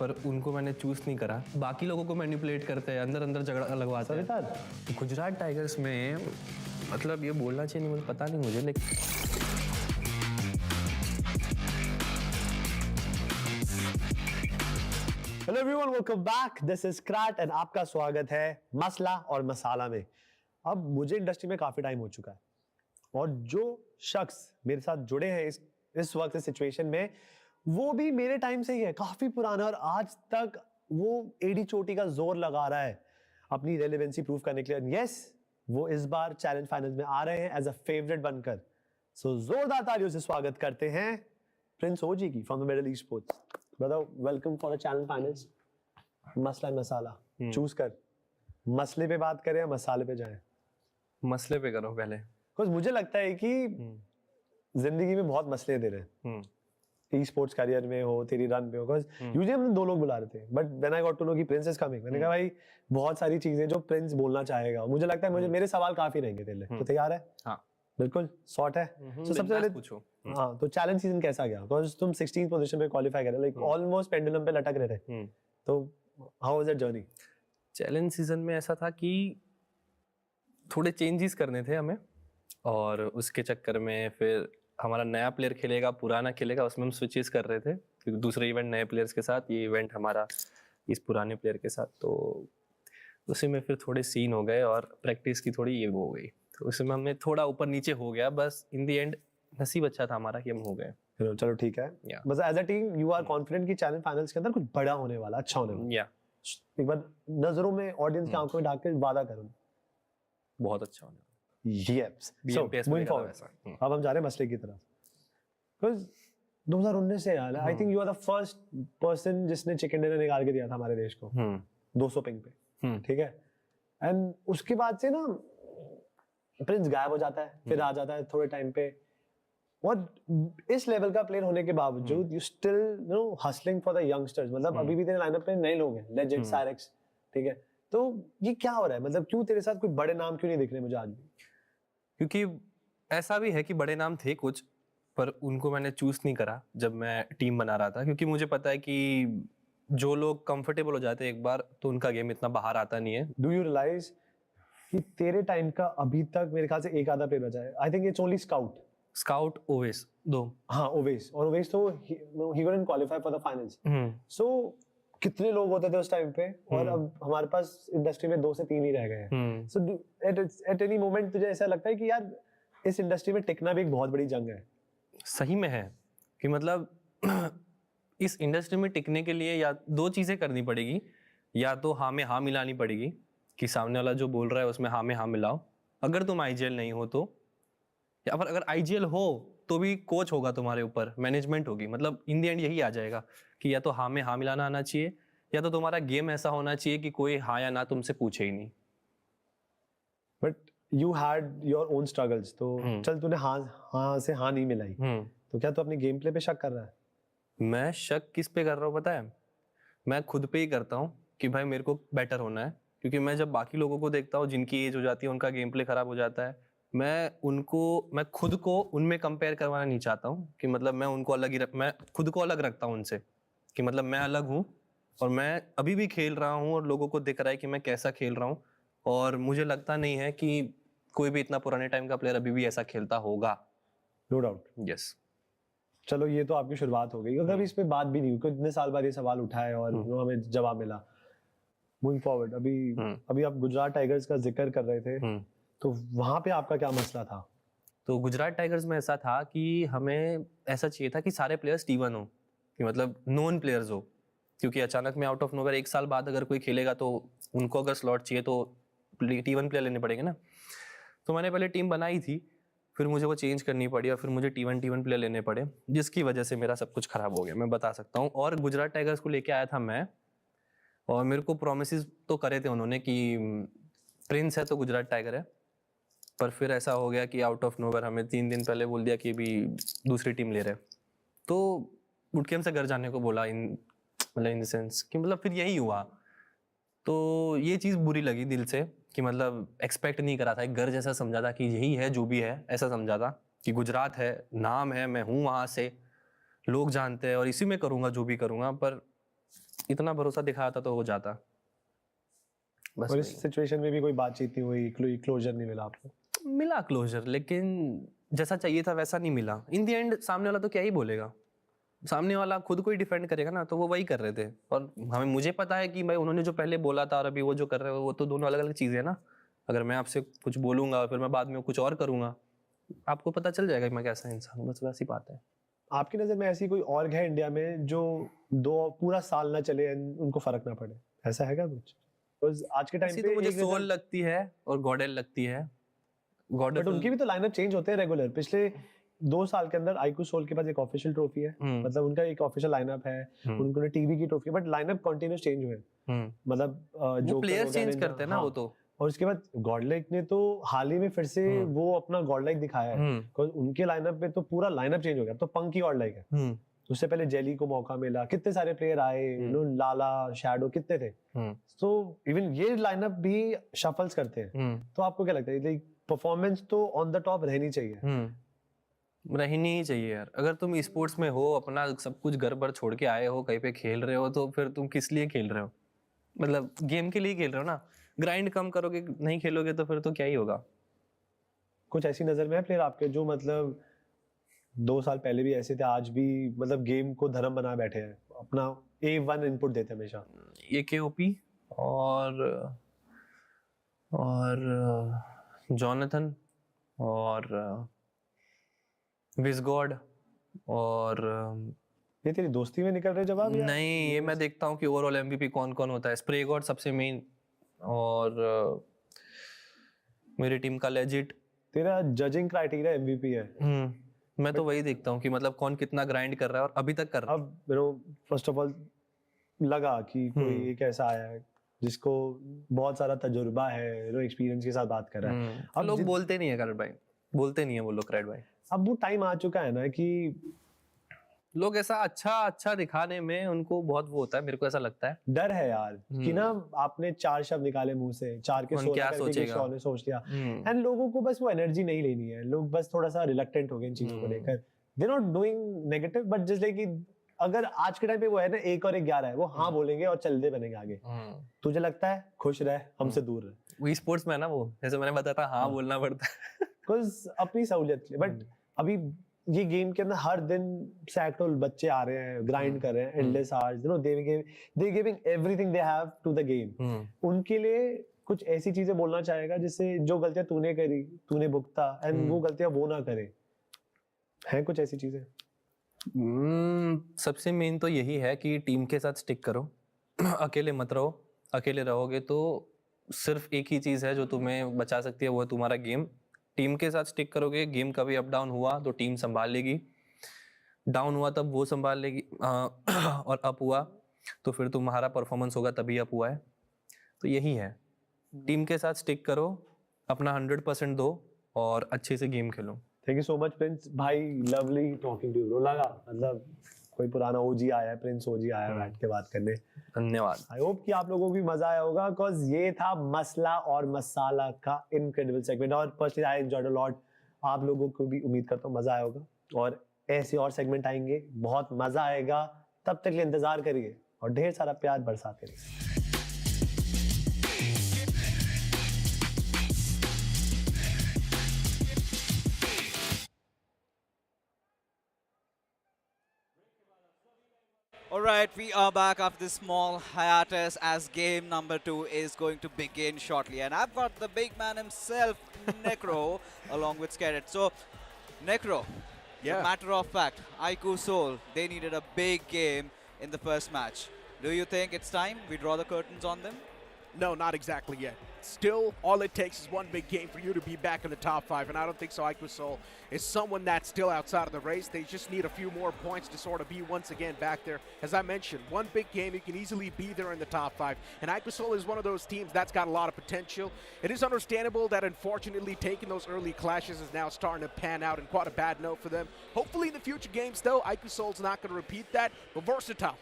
पर उनको मैंने चूज नहीं करा। बाकी लोगों को मैनिपुलेट करते हैं, अंदर अंदर झगड़ा लगवाते हैं। गुजरात टाइगर्स में मतलब ये बोलना चाहिए नहीं, मुझे पता नहीं मुझे, लेकिन hello everyone, welcome back. This is Crat and आपका स्वागत है मसला और मसाला में। अब मुझे इंडस्ट्री में काफी टाइम हो चुका है और जो शख्स मेरे साथ जुड़े हैं इस वक्त इस सिचुएशन में, वो भी मेरे टाइम से ही है, काफी पुराना, और आज तक वो एडी चोटी का जोर लगा रहा है अपनी रेलेवेंसी प्रूव करने के लिए। यस, वो इस बार चैलेंज फाइनल में आ रहे हैं एज अ फेवरेट बनकर। सो जोरदार तालियों से स्वागत करते हैं प्रिंस ओजी की from the middle esports. Brother, welcome for the challenge finals. मसला मसाला चूज कर, मसले पे बात करें या मसाले पे जाएं? मसले पे करो पहले। कुछ मुझे लगता है कि जिंदगी में बहुत मसले दे रहे हैं, ई स्पोर्ट्स करियर में हो, तेरी रन पे हो। बिकॉज यूजुअली हमने दो लोग बुला रहे थे, but when I got to know कि प्रिंस इज कमिंग, मैंने कहा भाई बहुत सारी चीजें जो प्रिंस बोलना चाहेगा। मुझे लगता है मेरे सवाल काफी रहेंगे तेरे लिए। तो तैयार है? हाँ बिल्कुल, शॉर्ट है। तो सबसे पहले पूछो। हाँ, तो चैलेंज सीजन कैसा गया? बिकॉज तुम 16th पोजीशन पे क्वालीफाई कर रहे, लाइक ऑलमोस्ट पेंडुलम पे लटक रहे थे। तो how was that journey? Challenge season में ऐसा था कि थोड़े चेंजेस करने थे हमें, और उसके चक्कर में फिर हमारा नया प्लेयर खेलेगा, पुराना खेलेगा, उसमें हम स्विचेस कर रहे थे, क्योंकि दूसरे इवेंट नए प्लेयर्स के साथ, ये इवेंट हमारा इस पुराने प्लेयर के साथ। तो उसी में फिर थोड़े सीन हो गए और प्रैक्टिस की थोड़ी ये वो हो गई, तो उसमें हमें थोड़ा ऊपर नीचे हो गया। बस इन दी एंड नसीब अच्छा था हमारा कि हम हो गए। चलो ठीक है। बस as a team you are confident कि चैलेंज फाइनल्स के अंदर कुछ बड़ा होने वाला, अच्छा होने वाला। एक बार नजरों में, ऑडियंस की आंखों में डाल के वादा करो बहुत अच्छा होने वाला। Yes. So, moving forward, अब हम जा रहे हैं मसले की तरफ। Because 2019 से यार, I think you are the first person जिसने चिकन डिनर निकाल के दिया था हमारे देश को 200 पिंग पे, ठीक है? एंड उसके बाद से ना प्रिंस गायब हो जाता है, फिर आ जाता है थोड़े टाइम पे, और इस लेवल का प्लेयर होने के बावजूद you still you know hustling for the youngsters. मतलब अभी भी तेरे लाइनअप में नए लोग हैं, लेजेंड साइरेक्स, ठीक है? तो ये क्या हो रहा है? मतलब क्यों तेरे साथ कोई बड़े नाम क्यों नहीं दिख रहे मुझे आज भी? क्योंकि ऐसा भी है कि बड़े नाम थे कुछ, पर उनको मैंने चूज नहीं करा जब मैं टीम बना रहा था, क्योंकि मुझे पता है कि जो लोग कंफर्टेबल हो जाते हैं एक बार, तो उनका गेम इतना बाहर आता नहीं है। डू यू रियलाइज कि तेरे टाइम का अभी तक मेरे ख्याल से एक आधा प्लेयर बचा है? I think it's only scout Owais, दो। हाँ, ओवेस, और ओवेस तो ही couldn't qualify for the finals। So कितने लोग होते थे उस टाइम पे, और अब हमारे पास इंडस्ट्री में 2 से 3 ही रह गए हैं। So at any moment तुझे ऐसा लगता है कि यार इस इंडस्ट्री में टिकना भी एक बहुत बड़ी जंग है? सही में है कि मतलब इस इंडस्ट्री में टिकने के लिए या 2 चीजें करनी पड़ेगी, या तो हाँ में हाँ मिलानी पड़ेगी कि सामने वाला जो बोल रहा है उसमें हाँ में हाँ मिलाओ। अगर तुम आईजीएल नहीं हो तो, या फिर अगर आईजीएल हो तो भी कोच होगा तुम्हारे ऊपर, मैनेजमेंट होगी, मतलब इन द एंड यही आ जाएगा कि या तो हाँ में हाँ मिलाना आना चाहिए, या तो तुम्हारा गेम ऐसा होना चाहिए कि कोई हाँ या ना तुमसे पूछे ही नहीं। But you had your own struggles, तो चल तूने हाँ से हाँ नहीं मिलाई, तो क्या तू अपने गेम प्ले पे शक कर रहा है? मैं शक किस पे कर रहा हूँ पता है? मैं खुद पे ही करता हूँ कि भाई मेरे को बेटर होना है, क्योंकि मैं जब बाकी लोगों को देखता हूँ जिनकी एज हो जाती है, उनका गेम प्ले खराब हो जाता है, मैं खुद को उनमें कंपेयर करवाना नहीं चाहता हूँ कि मतलब मैं खुद को अलग रखता हूँ उनसे, कि मतलब मैं अलग हूँ और मैं अभी भी खेल रहा हूँ और लोगों को दिख रहा है कि मैं कैसा खेल रहा हूँ, और मुझे लगता नहीं है कि कोई भी इतना पुराने टाइम का प्लेयर अभी भी ऐसा खेलता होगा। No doubt. यस। चलो ये तो आपकी शुरुआत हो गई, अगर इस पे बात भी नहीं हुई, क्योंकि इतने साल बाद ये सवाल उठा है और हमें जवाब मिला। मूविंग फॉरवर्ड, अभी आप गुजरात टाइगर्स का जिक्र कर रहे थे, तो वहां पे आपका क्या मसला था? तो गुजरात टाइगर्स में ऐसा था कि हमें ऐसा चाहिए था कि सारे प्लेयर्स T1 हो, कि मतलब नोन प्लेयर्स हो, क्योंकि अचानक में आउट ऑफ नोवेयर 1 साल बाद अगर कोई खेलेगा तो उनको अगर स्लॉट चाहिए तो T1 प्लेयर लेने पड़ेंगे ना। तो मैंने पहले टीम बनाई थी, फिर मुझे वो चेंज करनी पड़ी और फिर मुझे T1 प्लेयर लेने पड़े, जिसकी वजह से मेरा सब कुछ खराब हो गया, मैं बता सकता हूँ। और गुजरात टाइगर्स को लेके आया था मैं, और मेरे को प्रोमिसेस तो करे थे उन्होंने कि प्रिंस है तो गुजरात टाइगर है, पर फिर ऐसा हो गया कि आउट ऑफ नोवेयर हमें 3 दिन पहले बोल दिया कि भी दूसरी टीम ले रहे, तो उठ के हमसे घर जाने को बोला, इन द सेंस कि मतलब फिर यही हुआ। तो ये चीज़ बुरी लगी दिल से कि मतलब एक्सपेक्ट नहीं करा था, एक घर जैसा समझा था कि यही है जो भी है, ऐसा समझा था कि गुजरात है, नाम है, मैं हूँ वहाँ से, लोग जानते हैं और इसी में करूँगा जो भी करूँगा, पर इतना भरोसा दिखाया था तो हो जाता। बस। और इस सिचुएशन में भी कोई बातचीत नहीं हुई, क्लोजर नहीं मिला आपको? मिला क्लोजर, लेकिन जैसा चाहिए था वैसा नहीं मिला। इन द एंड सामने वाला तो क्या ही बोलेगा, सामने वाला खुद को ही डिफेंड करेगा ना, तो वो वही कर रहे थे। और मुझे पता है कि भाई उन्होंने जो पहले बोला था और अभी वो जो कर रहे हो वो तो दोनों अलग अलग चीज़ें हैं ना। अगर मैं आपसे कुछ बोलूँगा और फिर मैं बाद में कुछ और करूँगा, आपको पता चल जाएगा कि मैं कैसा इंसान हूँ, बस वैसी बात है। आपकी नज़र में ऐसी कोई और है इंडिया में जो पूरा साल ना चले, उनको फर्क ना पड़े, ऐसा है क्या कुछ? आज के टाइम पे तो मुझे सोल लगती है और गॉडेल लगती है। बट उनकी भी तो लाइनअप चेंज होते हैं रेगुलर। पिछले 2 साल के अंदर iQOO सोल के पास एक ऑफिशियल ट्रॉफी है, मतलब उनका एक ऑफिशियल लाइनअप है, उन्होंने टीवी की trophy, but lineup continuous change हुए, मतलब जो प्लेयर्स चेंज करते हैं ना वो तो। और उसके बाद गॉडलाइक ने तो हाल ही में फिर से वो अपना गॉडलाइक दिखाया है, बिकॉज़ उनके लाइनअप में तो पूरा लाइनअप चेंज हो गया। अब तो पंकी गॉडलाइक है, उससे पहले जेली को मौका मिला, कितने सारे प्लेयर आए, लाला, शैडो, कितने थे। सो इवन ये लाइनअप भी शफल्स करते हैं। तो आपको क्या लगता है, परफॉर्मेंस तो ऑन द टॉप रहनी चाहिए? रहनी ही चाहिए यार। अगर तुम स्पोर्ट्स में हो, अपना सब कुछ घर पर छोड़ के आए हो, कहीं पे खेल रहे हो, तो फिर तुम किस लिए खेल रहे हो? मतलब गेम के लिए खेल रहे हो ना। ग्राइंड कम करोगे, नहीं खेलोगे तो फिर तो क्या ही होगा। कुछ ऐसी नजर में है प्लेयर आपके जो मतलब 2 साल पहले भी ऐसे थे, आज भी मतलब गेम को धर्म बना बैठे हैं, अपना A1 इनपुट देते हमेशा? AKOP और जॉनथन और विजगॉड। और ये तेरी दोस्ती में निकल रहे जवाब? नहीं, ये मैं देखता हूँ कि ओवरऑल MVP कौन कौन होता है। स्प्रे गॉड सबसे मेन, और मेरी टीम का लेजिट। तेरा जजिंग क्राइटेरिया MVP है। मैं तो वही देखता हूँ कि मतलब कौन कितना ग्राइंड कर रहा है और अभी तक कर रहा है। अब फर्स्ट ऑफ ऑल लगा कि कोई एक ऐसा आया है जिसको बहुत सारा तजुर्बा है, एक्सपीरियंस के साथ बात कर रहा है। अब लोग बोलते नहीं है करट भाई, बोलते नहीं है वो लोग क्रेड भाई। अब वो टाइम आ चुका है ना कि लोग ऐसा अच्छा दिखाने में उनको बहुत वो होता है, मेरे को ऐसा लगता है। डर है यार कि ना आपने 4 शब्द निकाले मुंह से, 4 के 16 क्या करके किसी और ने सोच लिया, एंड लोगों को बस वो एनर्जी नहीं लेनी है। लोग बस थोड़ा सा रिलक्टेंट हो गए इन चीजों को लेकर। They not doing negative, but just like कि अगर आज के टाइम पे वो है ना 1 और 11 है, वो हाँ बोलेंगे और चलते बनेंगे आगे। तुझे लगता है खुश रहे, हमसे दूर रहे। वो स्पोर्ट्स में है ना, वो जैसे मैंने बताया था, हाँ बोलना पड़ता है बिकॉज अपनी सहूलियत के लिए। बट अभी ये गेम के अंदर हर दिन सैकड़ों बच्चे आ रहे हैं, ग्राइंड कर रहे हैं, endless hours, you know, they giving everything they have to the game. उनके लिए कुछ ऐसी चीजें बोलना चाहेगा जिससे जो गलतियां तूने करी, तूने भुगता, एंड वो गलतियां वो ना करे? हैं कुछ ऐसी चीजें? सबसे मेन तो यही है कि टीम के साथ स्टिक करो, अकेले मत रहो। अकेले रहोगे तो सिर्फ एक ही चीज है जो तुम्हें बचा सकती है, वो है तुम्हारा गेम। टीम के साथ स्टिक करोगे, गेम कभी अप डाउन हुआ तो टीम संभाल लेगी, डाउन हुआ तब वो संभाल लेगी, और अप हुआ तो फिर तुम्हारा परफॉर्मेंस होगा तभी अप हुआ है। तो यही है, टीम के साथ स्टिक करो, अपना 100% दो और अच्छे से game Khelo. Thank you so much Prince भाई, लवली टॉकिंग टू यू। लगा मतलब कोई पुराना ओजी आया है, प्रिंस ओजी आया है बैठ के बात करने। धन्यवाद। आई होप कि आप लोगों को भी मजा आया होगा, बिकॉज ये था मसला और मसाला का इनक्रेडिबल सेगमेंट और personally I enjoyed a lot. आप लोगों को भी उम्मीद करता हूँ मजा आया होगा और ऐसे और सेगमेंट आएंगे, बहुत मजा आएगा। तब तक के लिए इंतजार करिए और ढेर सारा प्यार बरसाते रहिए। All right, we are back after this small hiatus as game number 2 is going to begin shortly. And I've got the big man himself, Necro, along with Scarrett. So, Necro, as a matter of fact, iQOO Soul, they needed a big game in the first match. Do you think it's time we draw the curtains on them? No, not exactly yet. Still, all it takes is one big game for you to be back in the top 5, and I don't think so. iQOO Soul is someone that's still outside of the race. They just need a few more points to sort of be once again back there. As I mentioned, one big game, you can easily be there in the top 5, and iQOO Soul is one of those teams that's got a lot of potential. It is understandable that unfortunately taking those early clashes is now starting to pan out, and quite a bad note for them. Hopefully in the future games, though, iQOO Soul's not going to repeat that, but Versatile,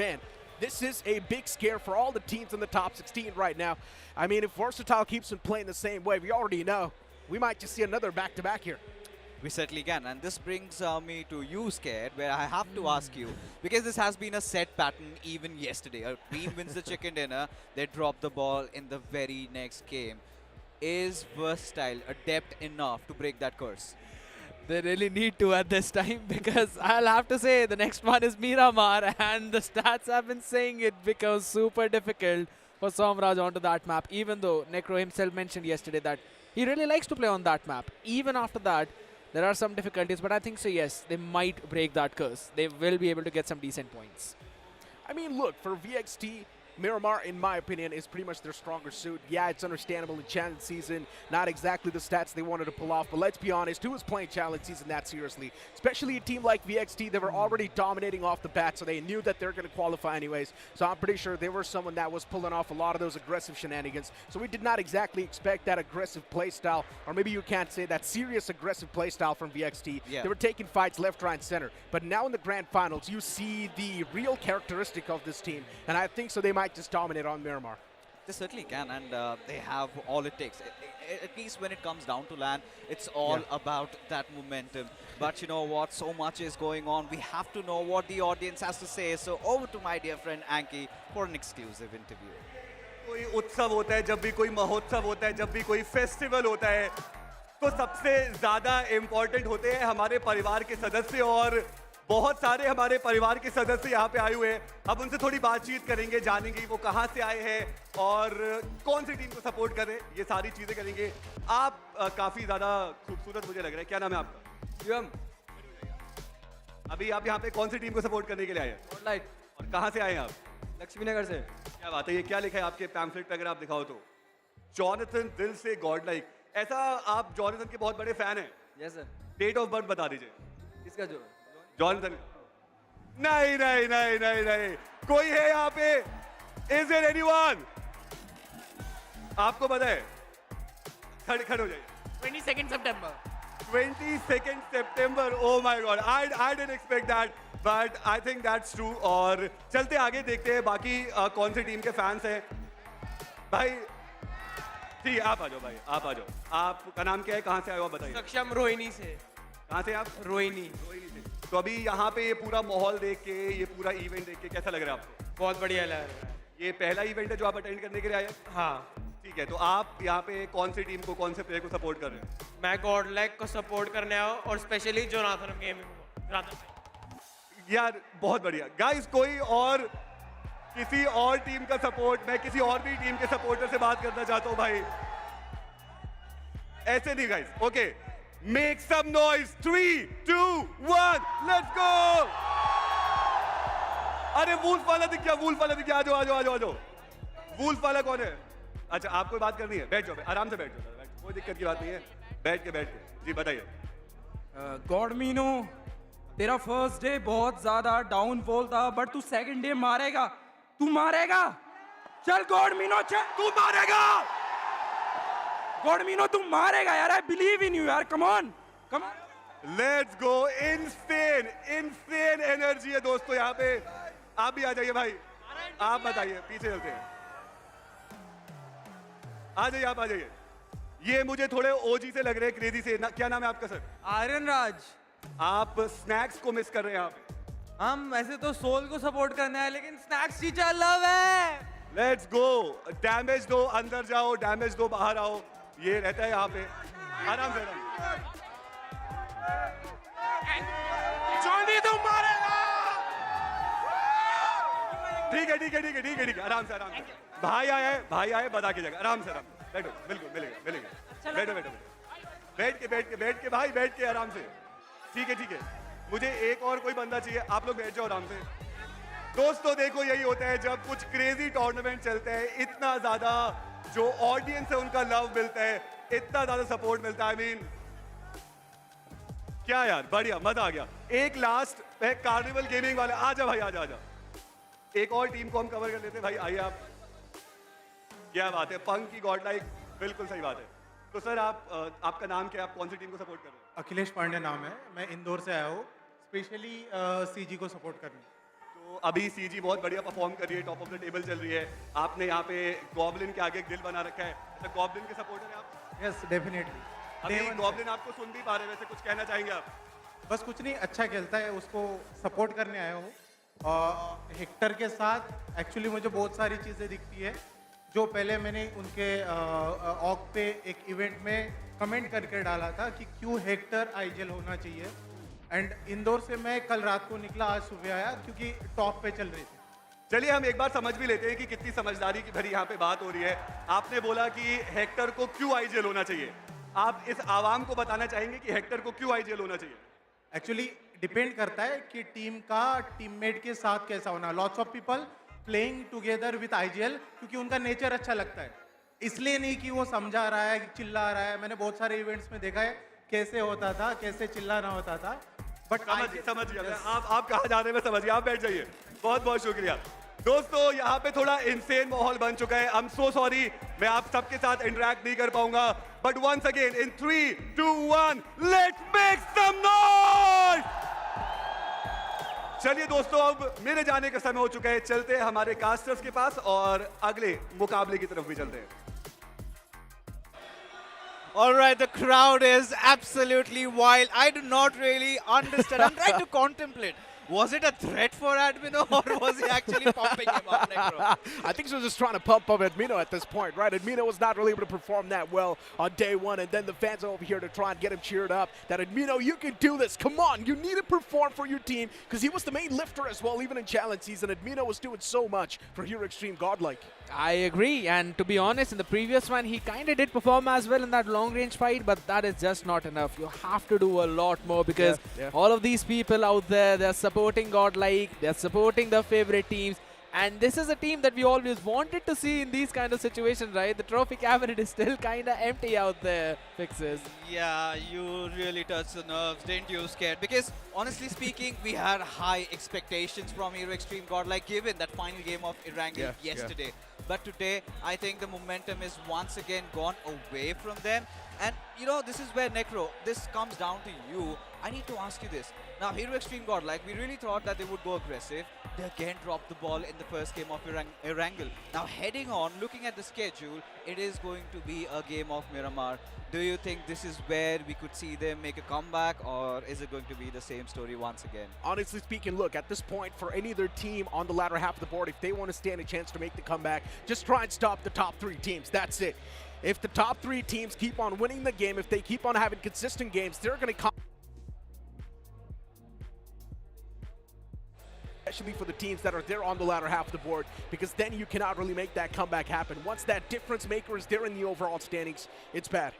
man, this is a big scare for all the teams in the top 16 right now. I mean, if Versatile keeps on playing the same way, we already know, we might just see another back-to-back here. We certainly can. And this brings me to you, Scared, where I have to ask you, because this has been a set pattern even yesterday. A team wins the chicken dinner, they drop the ball in the very next game. Is Versatile adept enough to break that curse? They really need to at this time, because I'll have to say the next one is Miramar, and the stats have been saying it becomes super difficult for Somraj onto that map, even though Necro himself mentioned yesterday that he really likes to play on that map. Even after that, there are some difficulties, but I think so, yes, they might break that curse. They will be able to get some decent points. I mean, look, for VXT, Miramar, in my opinion, is pretty much their stronger suit. Yeah, it's understandable in Challenge Season, not exactly the stats they wanted to pull off, but let's be honest, who was playing Challenge Season that seriously? Especially a team like VXT, they were already dominating off the bat, so they knew that they're going to qualify anyways. So I'm pretty sure they were someone that was pulling off a lot of those aggressive shenanigans. So we did not exactly expect that aggressive playstyle, or maybe you can't say that serious aggressive playstyle from VXT. Yeah. They were taking fights left, right, and center. But now in the grand finals, you see the real characteristic of this team, and I think so they might just dominate on Miramar. They certainly can, and they have all it takes. At least when it comes down to land, it's all about that momentum. But you know what? So much is going on. We have to know what the audience has to say. So over to my dear friend Anki for an exclusive interview. कोई उत्सव होता है, जब भी कोई महोत्सव होता है, जब भी कोई फेस्टिवल होता है, तो सबसे ज़्यादा इम्पोर्टेंट होते हैं हमारे परिवार के सदस्य, और बहुत सारे हमारे परिवार के सदस्य यहाँ पे आए हुए हैं। अब उनसे थोड़ी बातचीत करेंगे, जानेंगे वो कहाँ से आए हैं और कौन सी टीम को सपोर्ट कर रहे हैं, ये सारी चीज़ें करेंगे। आप काफ़ी ज़्यादा खूबसूरत मुझे लग रहा है। क्या नाम है आपका? शिवम। अभी आप यहाँ पे कौन सी टीम को सपोर्ट करने के लिए आए हैं? गॉडलाइक। और कहाँ से आए हैं आप? लक्ष्मी नगर से। क्या बात है, ये क्या लिखा है आपके पैम्फलेट पे, अगर आप दिखाओ तो? जॉनथन दिल से गॉडलाइक। ऐसा आप जॉनथन के बहुत बड़े फैन हैं? Yes sir. Date of birth बता दीजिए। किसका? जो जॉनथन? नहीं नहीं नहीं नहीं नहीं, कोई है यहाँ पे? Is there anyone? आपको पता है? खड़े हो जाइए। 22nd September. 22nd September. Oh my God, I didn't expect that, but I think that's true. और चलते आगे देखते हैं बाकी कौन सी टीम के फैंस हैं। भाई ठीक है, आप आ जाओ भाई, आप आ जाओ। आपका नाम क्या है, कहाँ से आए हो आप बताइए? सक्षम रोहिणी से। कहाँ से आप? रोहिणी। तो अभी यहाँ पे ये पूरा माहौल देख के, ये पूरा इवेंट देख के कैसा लग रहा है आपको? बहुत बढ़िया लग रहा है। ये पहला इवेंट है जो आप अटेंड करने के लिए आए हैं? हाँ। ठीक है, तो आप यहाँ पे कौन सी टीम को, कौन से प्लेयर को सपोर्ट कर रहे हैं? मैं गॉडलाइक को सपोर्ट करने आया और स्पेशली जोनाथन गेमिंग। यार बहुत बढ़िया गाइस। कोई और किसी और टीम का सपोर्ट, मैं किसी और भी टीम के सपोर्टर से बात करना चाहता हूँ भाई। ऐसे नहीं guys, okay, make some noise. 3, 2, 1, let's go. अरे वुल्फ वाला दिख गया, वुल्फ वाला दिख गया। आ जाओ आ जाओ आ जाओ आ जाओ। वुल्फ वाला कौन है? अच्छा, आपको बात करनी है? बैठ जाओ, आराम से बैठ जाओ, कोई दिक्कत की बात नहीं है। बैठ के जी बताइए। गॉड मीनो तेरा फर्स्ट डे बहुत ज्यादा डाउनफॉल था, बट तू सेकंड डे मारेगा, तू मारेगा। चल गॉडमिनो, चल तू मारेगा, गॉडमिनो तू मारेगा यार, आई बिलीव इन यू यार, come on come on. Let's go, insane insane energy है दोस्तों यहाँ पे। आप भी आ जाइए भाई, आप बताइए, पीछे चलते हैं, आ जाइए, आप आ जाइए। ये मुझे थोड़े ओजी से लग रहे हैं, क्रेजी से क्या नाम है आपका सर? आर्यन राज। आप स्नैक्स को मिस कर रहे हैं यहाँ पे। हम ऐसे तो सोल को सपोर्ट करना है, लेकिन स्नैक्स टीचर लव है। लेट्स गो, डैमेज दो, अंदर जाओ, डैमेज दो, बाहर आओ, ये रहता है यहाँ पे। आराम से, तुम मारेगा। ठीक है ठीक है ठीक है ठीक है ठीक है, आराम से आराम से। भाई आए बता के जगह, आराम से आराम से। बैठो, बिल्कुल मिलेगा मिलेगा। बैठो बैठो बैठ के भाई, बैठ के आराम से। ठीक है मुझे एक और कोई बंदा चाहिए, आप लोग बैठ जाओ आराम से। दोस्तों देखो, यही होता है जब कुछ क्रेजी टूर्नामेंट चलते हैं, इतना ज्यादा जो ऑडियंस है उनका लव मिलता है, इतना ज्यादा सपोर्ट मिलता है। आई मीन क्या यार, बढ़िया, मजा आ गया। एक लास्ट कार्निवल गेमिंग वाले, आजा भाई, आजा। एक और टीम को हम कवर कर लेते हैं भाई, आइए आप। क्या बात है, पंक की गॉडलाइक, बिल्कुल सही बात है। तो सर आपका नाम क्या है, आप कौन सी टीम को सपोर्ट कर रहे हैं? अखिलेश पांडे नाम है, मैं इंदौर से आया हूँ स्पेशली सीजी को सपोर्ट करने। तो अभी सीजी बहुत बढ़िया परफॉर्म कर रही है, टॉप ऑफ द टेबल चल रही है। आपने यहाँ पे गॉब्लिन के आगे एक दिल बना रखा है, तो गॉब्लिन के सपोर्टर हैं आप? Yes definitely. अभी गॉब्लिन आपको सुन भी पा रहे, वैसे कुछ कहना चाहेंगे आप? बस कुछ नहीं, अच्छा खेलता है, उसको सपोर्ट करने आया हूँ। और हेक्टर के साथ एक्चुअली मुझे बहुत सारी चीज़ें दिखती है, जो पहले मैंने उनके ऑक पे एक इवेंट में कमेंट करके डाला था कि क्यों हेक्टर आईजेल होना चाहिए। एंड इंदौर से मैं कल रात को निकला, आज सुबह आया, क्योंकि टॉप पे चल रही थी। चलिए हम एक बार समझ भी लेते हैं कि कितनी समझदारी की भरी यहाँ पे बात हो रही है। आपने बोला कि हेक्टर को क्यों आईजेल होना चाहिए, आप इस आवाम को बताना चाहेंगे कि हेक्टर को क्यों आईजेल होना चाहिए? एक्चुअली डिपेंड करता है कि टीम का टीममेट के साथ कैसा होना। Lots of people playing together with IGL, क्योंकि उनका नेचर अच्छा लगता है, इसलिए नहीं कि वो समझा रहा है, चिल्ला रहा है। मैंने बहुत सारे इवेंट्स में देखा है कैसे होता था, कैसे चिल्लाना होता था। बट समझ गया, आप कहाँ जा रहे हैं मैं समझ गया, आप बैठ जाइए। बहुत बहुत शुक्रिया दोस्तों, यहाँ पे थोड़ा इंसेन माहौल बन चुका है। आई एम सो सॉरी, मैं आप सबके साथ इंटरेक्ट नहीं कर पाऊंगा, but once again in 3, 2, 1 let's make some noise. चलिए दोस्तों, अब मेरे जाने का समय हो चुका है, चलते हैं हमारे कास्टर्स के पास और अगले मुकाबले की तरफ भी चलते हैं। All right, the crowd is absolutely wild. I do not really understand. I'm trying to contemplate. Was it a threat for Admino, or was he actually pumping him up, Necro? I think he was just trying to pump up Admino at this point, right? Admino was not really able to perform that well on day one, and then the fans are over here to try and get him cheered up. That Admino, you can do this. Come on, you need to perform for your team, because he was the main lifter as well, even in challenge season. Admino was doing so much for Hero Xtreme Godlike. I agree, and to be honest, in the previous one, he kind of did perform as well in that long-range fight, but that is just not enough. You have to do a lot more, because all of these people out there, they're supporting Godlike, they're supporting their favorite teams, and this is a team that we always wanted to see in these kind of situations, right? The trophy cabinet is still kind of empty out there, Fixes. Yeah, you really touched the nerves, didn't you, Scared? Because honestly speaking, we had high expectations from Hero Xtreme Godlike, given that final game of Erangel yesterday. But today, I think the momentum is once again gone away from them. And you know, this is where Necro, this comes down to you. I need to ask you this. Now, Hero Xtreme Godlike, we really thought that they would go aggressive. They again dropped the ball in the first game of Erangel. Now, heading on, looking at the schedule, it is going to be a game of Miramar. Do you think this is where we could see them make a comeback, or is it going to be the same story once again? Honestly speaking, look, at this point, for any other team on the latter half of the board, if they want to stand a chance to make the comeback, just try and stop the top 3 teams. That's it. If the top 3 teams keep on winning the game, if they keep on having consistent games, they're going to come. Especially for the teams that are there on the latter half of the board, because then you cannot really make that comeback happen. Once that difference maker is there in the overall standings, it's bad.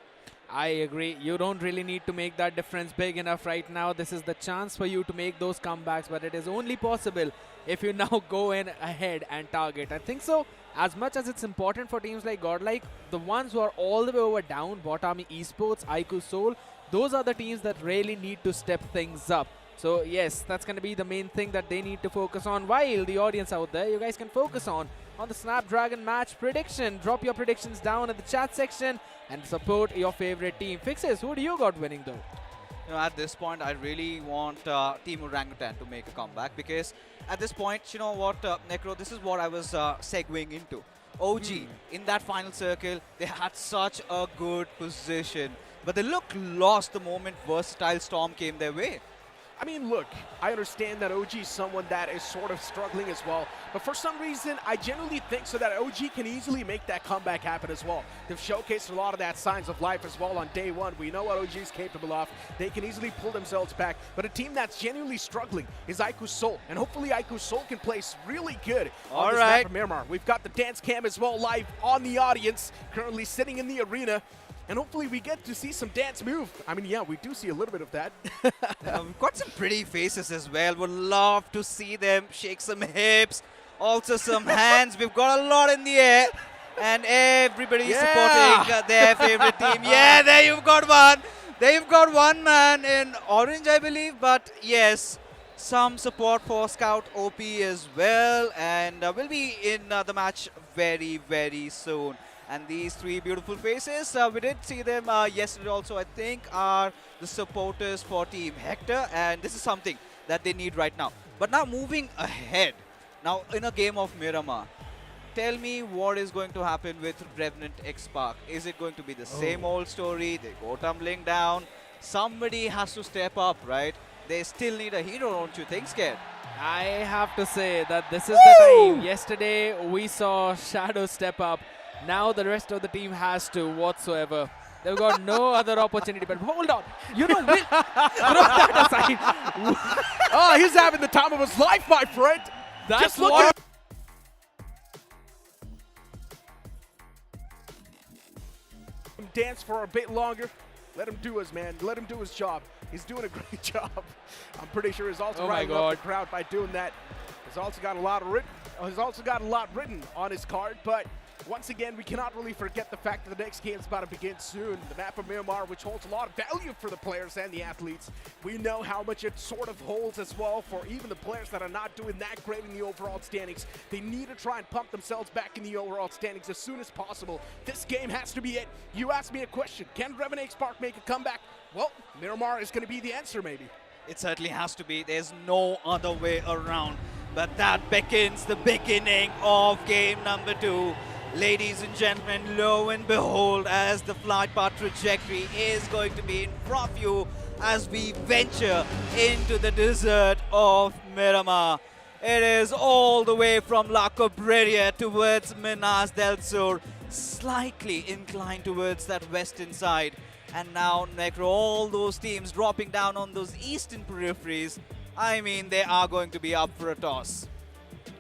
I agree. You don't really need to make that difference big enough right now. This is the chance for you to make those comebacks, but it is only possible if you now go in ahead and target. I think so. As much as it's important for teams like Godlike, the ones who are all the way over down, BotArmyEsports, iQOO Soul, those are the teams that really need to step things up. So yes, that's going to be the main thing that they need to focus on. While the audience out there, you guys can focus on the Snapdragon match prediction. Drop your predictions down in the chat section and support your favorite team. Fixes, who do you got winning though? You know, at this point, I really want Team Orangutan to make a comeback, because at this point, you know what, Necro, this is what I was segueing into. OG, in that final circle, they had such a good position, but they looked lost the moment Versatile Storm came their way. I mean, look, I understand that OG is someone that is sort of struggling as well, but for some reason, I genuinely think so that OG can easily make that comeback happen as well. They've showcased a lot of that signs of life as well on day one. We know what OG is capable of. They can easily pull themselves back, but a team that's genuinely struggling is iQOO Seoul, and hopefully iQOO Seoul can place really good on this map of Miramar. We've got the dance cam as well live on the audience, currently sitting in the arena. And hopefully we get to see some dance move. I mean, yeah, we do see a little bit of that. We've got some pretty faces as well. Would love to see them shake some hips, also some hands. We've got a lot in the air. And everybody supporting their favorite team. Yeah, there you've got one. There you've got one man in orange, I believe. But yes, some support for Scout OP as well. And we'll be in the match very, very soon. And these three beautiful faces, we did see them yesterday also, I think, are the supporters for Team Hector. And this is something that they need right now. But now moving ahead, now in a game of Miramar, tell me what is going to happen with Revenant X Spark. Is it going to be the same old story? They go tumbling down. Somebody has to step up, right? They still need a hero, don't you think, Scared? I have to say that this is the time. Yesterday, we saw Shadow step up. Now the rest of the team has to whatsoever. They've got no other opportunity. But hold on. You know, throw that aside. Oh, he's having the time of his life, my friend. That's Just look what at him dance for a bit longer. Let him do his, man. Let him do his job. He's doing a great job. I'm pretty sure he's also riding up the crowd by doing that. He's also got a lot written on his card, but once again, we cannot really forget the fact that the next game is about to begin soon. The map of Miramar, which holds a lot of value for the players and the athletes. We know how much it sort of holds as well for even the players that are not doing that great in the overall standings. They need to try and pump themselves back in the overall standings as soon as possible. This game has to be it. You asked me a question. Can Revenant X Spark make a comeback? Well, Miramar is going to be the answer, maybe. It certainly has to be. There's no other way around. But that beckons the beginning of game number 2. Ladies and gentlemen, lo and behold, as the flight path trajectory is going to be in front of you as we venture into the desert of Miramar. It is all the way from La Cabrera towards Minas del Sur, slightly inclined towards that western side. And now, Necro, all those teams dropping down on those eastern peripheries, I mean, they are going to be up for a toss.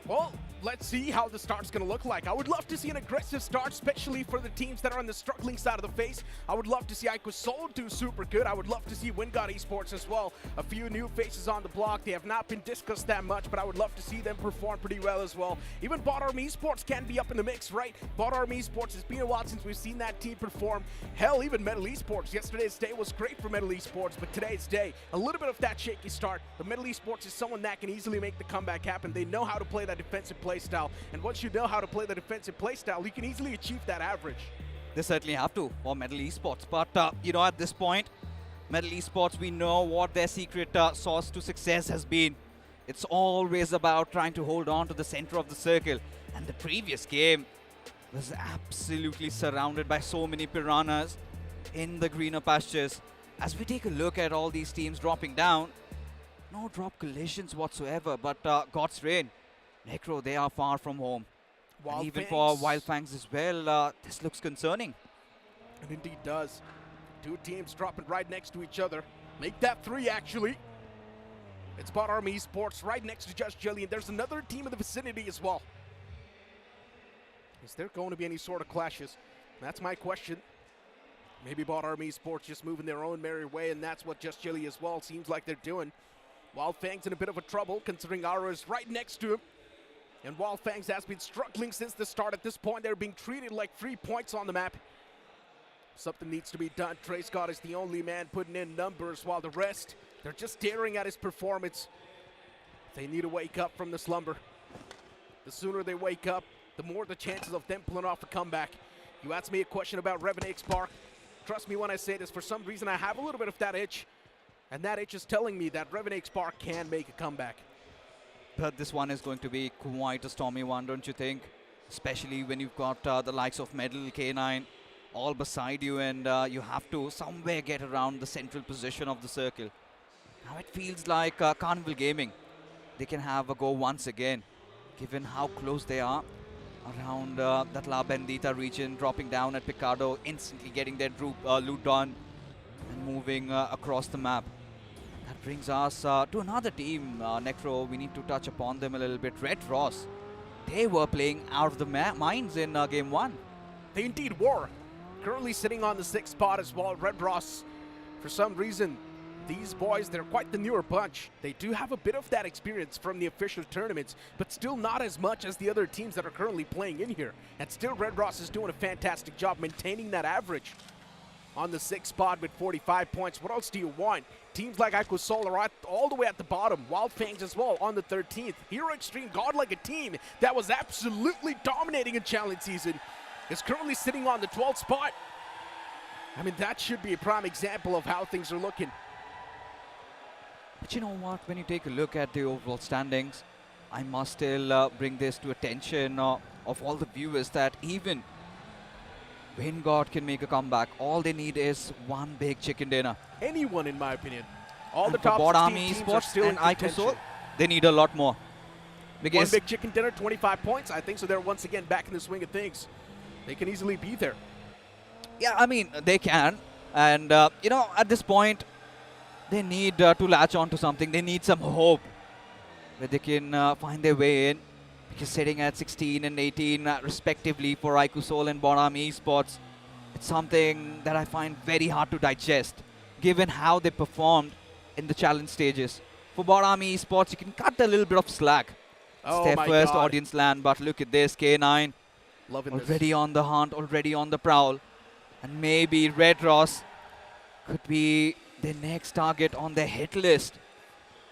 Well, let's see how the start's going to look like. I would love to see an aggressive start, especially for the teams that are on the struggling side of the face. I would love to see iQOO Seoul do super good. I would love to see Wyld Esports as well. A few new faces on the block. They have not been discussed that much, but I would love to see them perform pretty well as well. Even BotArmyEsports can be up in the mix, right? BotArmyEsports, it's been a while since we've seen that team perform. Hell, even Metal Esports. Yesterday's day was great for Metal Esports, but today's day, a little bit of that shaky start. But Metal Esports is someone that can easily make the comeback happen. They know how to play that defensive play style, and once you know how to play the defensive play style, you can easily achieve that average. They certainly have to for Metal Esports, but you know, at this point, Metal Esports, we know what their secret sauce to success has been. It's always about trying to hold on to the center of the circle, and the previous game was absolutely surrounded by so many piranhas in the greener pastures. As we take a look at all these teams dropping down, no drop collisions whatsoever, but God's Reign, Necro, they are far from home. And even for Wyld Fangs as well, this looks concerning. It indeed does. Two teams dropping right next to each other. Make that 3, actually. It's BotArmyEsports right next to Just Jelly, and there's another team in the vicinity as well. Is there going to be any sort of clashes? That's my question. Maybe BotArmyEsports just moving their own merry way, and that's what Just Jelly as well seems like they're doing. Wyld Fangs in a bit of a trouble, considering Aura is right next to him. And Wyld Fangs has been struggling since the start. At this point, they're being treated like 3 points on the map. Something needs to be done. Trey Scott is the only man putting in numbers, while the rest They're just staring at his performance. They need to wake up from the slumber. The sooner they wake up, the more the chances of them pulling off a comeback. You asked me a question about Revenant Spark. Trust me when I say this, for some reason I have a little bit of that itch. And that itch is telling me that Revenant Spark can make a comeback. But this one is going to be quite a stormy one, don't you think? Especially when you've got the likes of Medal, K9 all beside you, and you have to somewhere get around the central position of the circle. Now it feels like Carnival Gaming, they can have a go once again, given how close they are around that La Bendita region, dropping down at Picado, instantly getting their loot done and moving across the map. That brings us to another team, Necro. We need to touch upon them a little bit. Red Ross, they were playing out of the minds in Game 1. They indeed were. Currently sitting on the 6th spot as well. Red Ross, for some reason, these boys, they're quite the newer bunch. They do have a bit of that experience from the official tournaments, but still not as much as the other teams that are currently playing in here. And still Red Ross is doing a fantastic job maintaining that average on the 6th spot with 45 points. What else do you want? Teams like iQOO are all the way at the bottom. Wyld Fangs as well on the 13th. Hero Xtreme, Godlike, a team that was absolutely dominating in Challenge Season, is currently sitting on the 12th spot. I mean, that should be a prime example of how things are looking. But you know what, when you take a look at the overall standings, I must still bring this to attention of all the viewers that even when God can make a comeback, all they need is one big chicken dinner. Anyone, in my opinion. All and the top for 16 teams are BotArmyEsports still in and iQOO, contention. they need a lot more. One Because big chicken dinner, 25 points. I think so they're once again back in the swing of things. They can easily be there. yeah, I mean, they can. And, you know, at this point, they need to latch on to something. They need some hope where they can find their way in. Because sitting at 16 and 18, respectively, for iQOO and BotArmyEsports, it's something that I find very hard to digest, given how they performed in the challenge stages. For BotArmyEsports, you can cut a little bit of slack. It's Oh their my first God. audience land, but look at this, K9. Loving Already this. on the hunt, already on the prowl. And maybe Red Ross could be the next target on their hit list.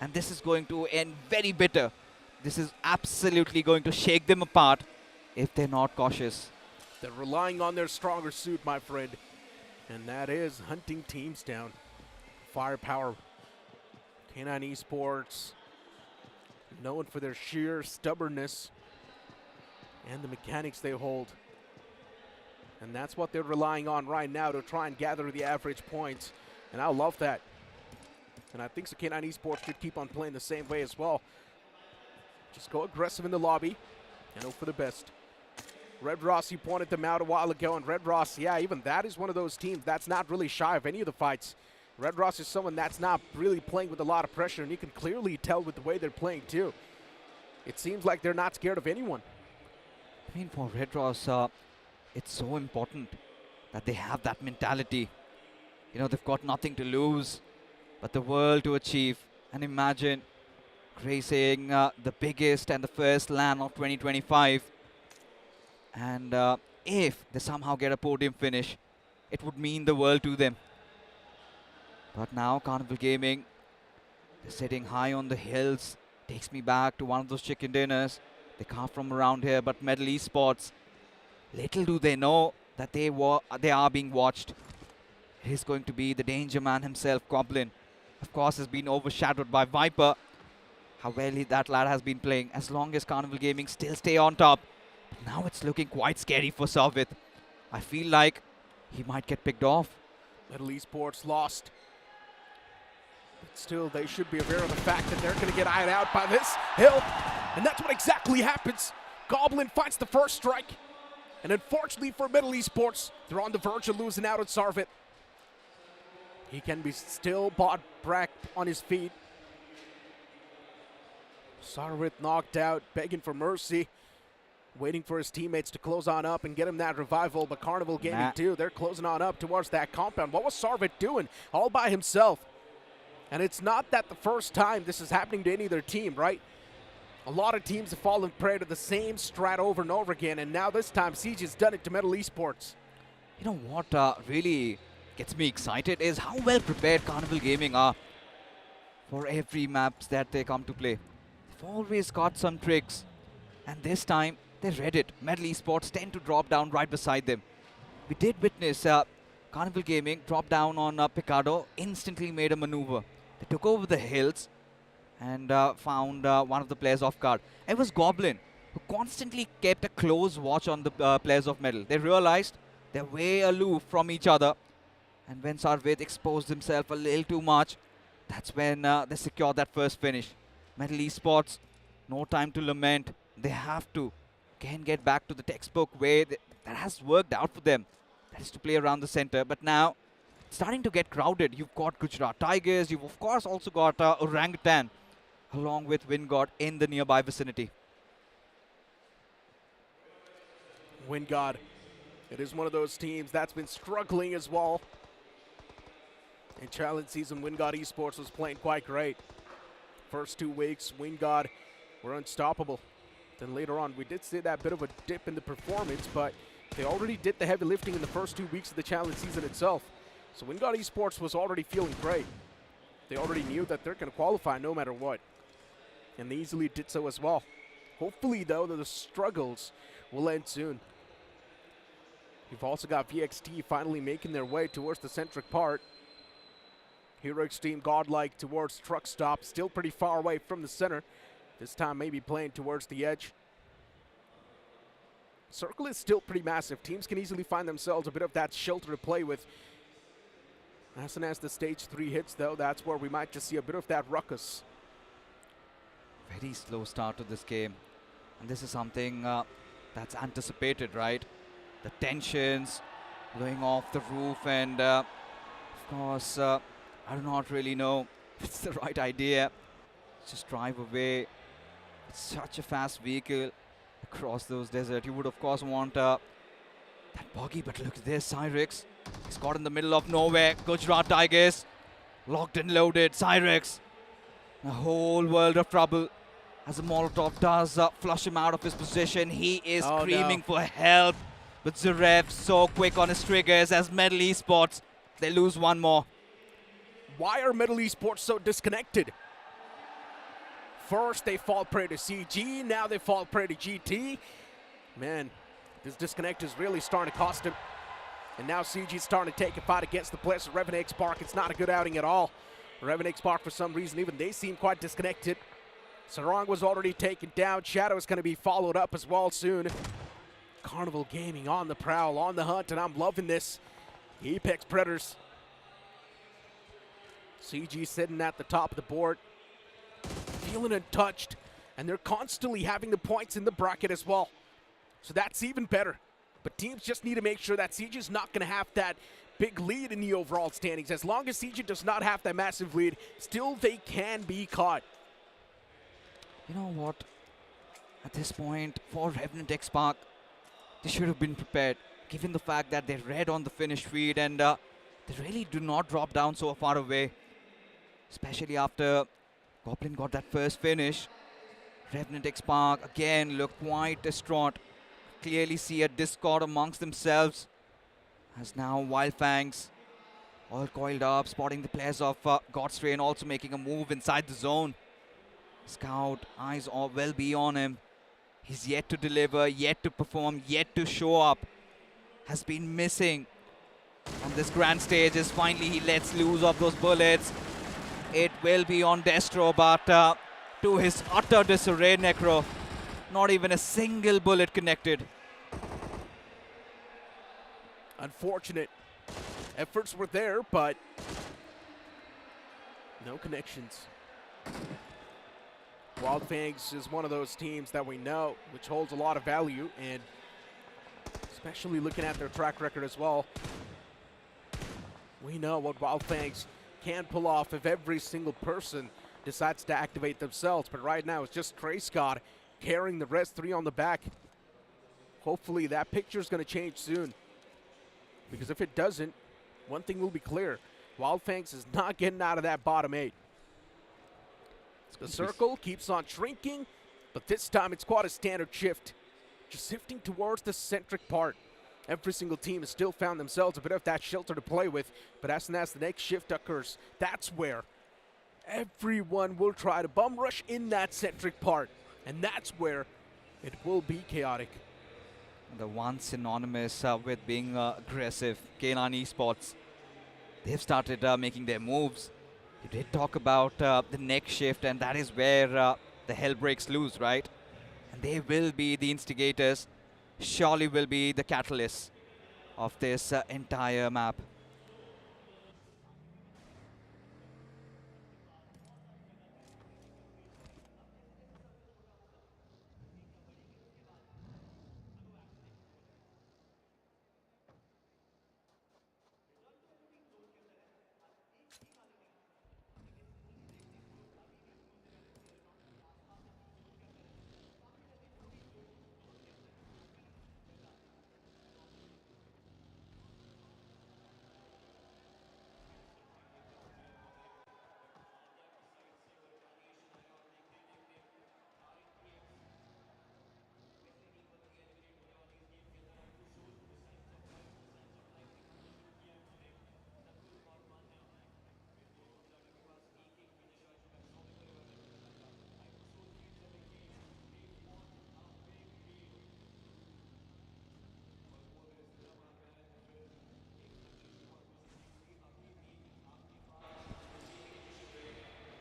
And this is going to end very bitter. This is absolutely going to shake them apart if they're not cautious. They're relying on their stronger suit, my friend. And that is hunting teams down. Firepower. K9 Esports, known for their sheer stubbornness and the mechanics they hold. And that's what they're relying on right now to try and gather the average points. And I love that. And I think so K9 Esports should keep on playing the same way as well. Just go aggressive in the lobby and hope for the best. Red Ross, you pointed them out a while ago, and Red Ross, yeah, even that is one of those teams that's not really shy of any of the fights. Red Ross is someone that's not really playing with a lot of pressure, and you can clearly tell with the way they're playing too. It seems like they're not scared of anyone. I mean, for Red Ross, it's so important that they have that mentality. You know, they've got nothing to lose but the world to achieve. And imagine gracing the biggest and the first LAN of 2025. And if they somehow get a podium finish, it would mean the world to them. But now Carnival Gaming, they're sitting high on the hills. Takes me back to one of those chicken dinners. They come from around here, but Medal Esports, little do they know that they are being watched. It is going to be the danger man himself, Goblin. Of course, has been overshadowed by Viper. How well that lad has been playing. As long as Carnival Gaming still stay on top. But now it's looking quite scary for Savit. I feel like he might get picked off. Medal Esports lost. But still, they should be aware of the fact that they're going to get eyed out by this hill. And that's what exactly happens. Goblin finds the first strike. And unfortunately for Medal Esports, they're on the verge of losing out on Sarvit. He can be still bought back on his feet. Sarvit knocked out, begging for mercy. Waiting for his teammates to close on up and get him that revival. But Carnival Gaming too, they're closing on up towards that compound. What was Sarvit doing all by himself? And it's not that the first time this is happening to any other team, right? A lot of teams have fallen prey to the same strat over and over again, and now this time Siege has done it to Medal Esports. You know what really gets me excited is how well prepared Carnival Gaming are. for every maps that they come to play. They've always got some tricks. And this time, they read it. Medal Esports tend to drop down right beside them. We did witness Carnival Gaming drop down on Picado, instantly made a maneuver. They took over the hills and found one of the players off guard. It was Goblin, who constantly kept a close watch on the players of Medal. They realized they're way aloof from each other. And when Sarvit exposed himself a little too much, that's when they secured that first finish. Medal Esports, no time to lament. They have to again get back to the textbook way that has worked out for them. That is to play around the center. But now, it's starting to get crowded. You've got Gujarat Tigers. You've, of course, also got Orangutan, along with Wingod in the nearby vicinity. Wingod, it is one of those teams that's been struggling as well. In challenge season, Wingod Esports was playing quite great. First 2 weeks, Wingod were unstoppable. Then later on, we did see that bit of a dip in the performance, but they already did the heavy lifting in the first 2 weeks of the challenge season itself. So Wingod Esports was already feeling great. They already knew that they're going to qualify no matter what. And they easily did so as well. Hopefully, though, that the struggles will end soon. We've also got VXT finally making their way towards the centric part. Hero Xtreme Godlike towards truck stop, still pretty far away from the center. This time maybe playing towards the edge. Circle is still pretty massive. Teams can easily find themselves a bit of that shelter to play with. As soon as the stage 3 hits, though, that's where we might just see a bit of that ruckus. Very slow start to this game. And this is something that's anticipated, right? The tensions blowing off the roof, and of course, I do not really know if it's the right idea. Just drive away. It's such a fast vehicle across those deserts. You would, of course, want that buggy, but look at this, Cyrex. He's caught in the middle of nowhere. Gujarat Tigers, locked and loaded. Cyrex, a whole world of trouble. As the Molotov does flush him out of his position, he is screaming for help. But Zarev so quick on his triggers as Medal Esports. They lose one more. Why are Medal Esports so disconnected? First, they fall prey to CG. Now they fall prey to GT. Man, this disconnect is really starting to cost him. And now CG is starting to take a fight against the players of Revenant Spark. It's not a good outing at all. Revenant Spark, for some reason, even they seem quite disconnected. Sarang was already taken down. Shadow is going to be followed up as well soon. Carnival Gaming on the prowl, on the hunt, and I'm loving this. Apex Predators. CG sitting at the top of the board, feeling untouched, and they're constantly having the points in the bracket as well. So that's even better. But teams just need to make sure that CG is not going to have that big lead in the overall standings. As long as CG does not have that massive lead, still they can be caught. You know what? At this point, for Revenant X-Park, they should have been prepared, given the fact that they read on the finish feed and they really do not drop down so far away. Especially after Goblin got that first finish. Revenant X-Park again look quite distraught. Clearly see a discord amongst themselves. As now Wyld Fangs all coiled up, spotting the players of Xtreme also making a move inside the zone. Scout, eyes all well be on him. He's yet to deliver, yet to perform, yet to show up. Has been missing on this grand stage as finally he lets loose of those bullets. It will be on Destro, but to his utter disarray, Necro, not even a single bullet connected. Unfortunate. Efforts were there, but no connections. Wyld Fangs is one of those teams that we know, which holds a lot of value, and especially looking at their track record as well, we know what Wyld Fangs can pull off if every single person decides to activate themselves. But right now, it's just Trey Scott carrying the rest 3 on the back. Hopefully that picture is going to change soon, because if it doesn't, one thing will be clear. Wyld Fangs is not getting out of that bottom 8. The circle keeps on shrinking, but this time it's quite a standard shift. Just shifting towards the centric part. Every single team has still found themselves a bit of that shelter to play with, but as soon as the next shift occurs, that's where Everyone will try to bum rush in that centric part, and that's where it will be chaotic. The one synonymous with being aggressive, K9 Esports. They've started making their moves. You did talk about the next shift, and that is where the hell breaks loose, right? And they will be the instigators, surely will be the catalysts of this entire map.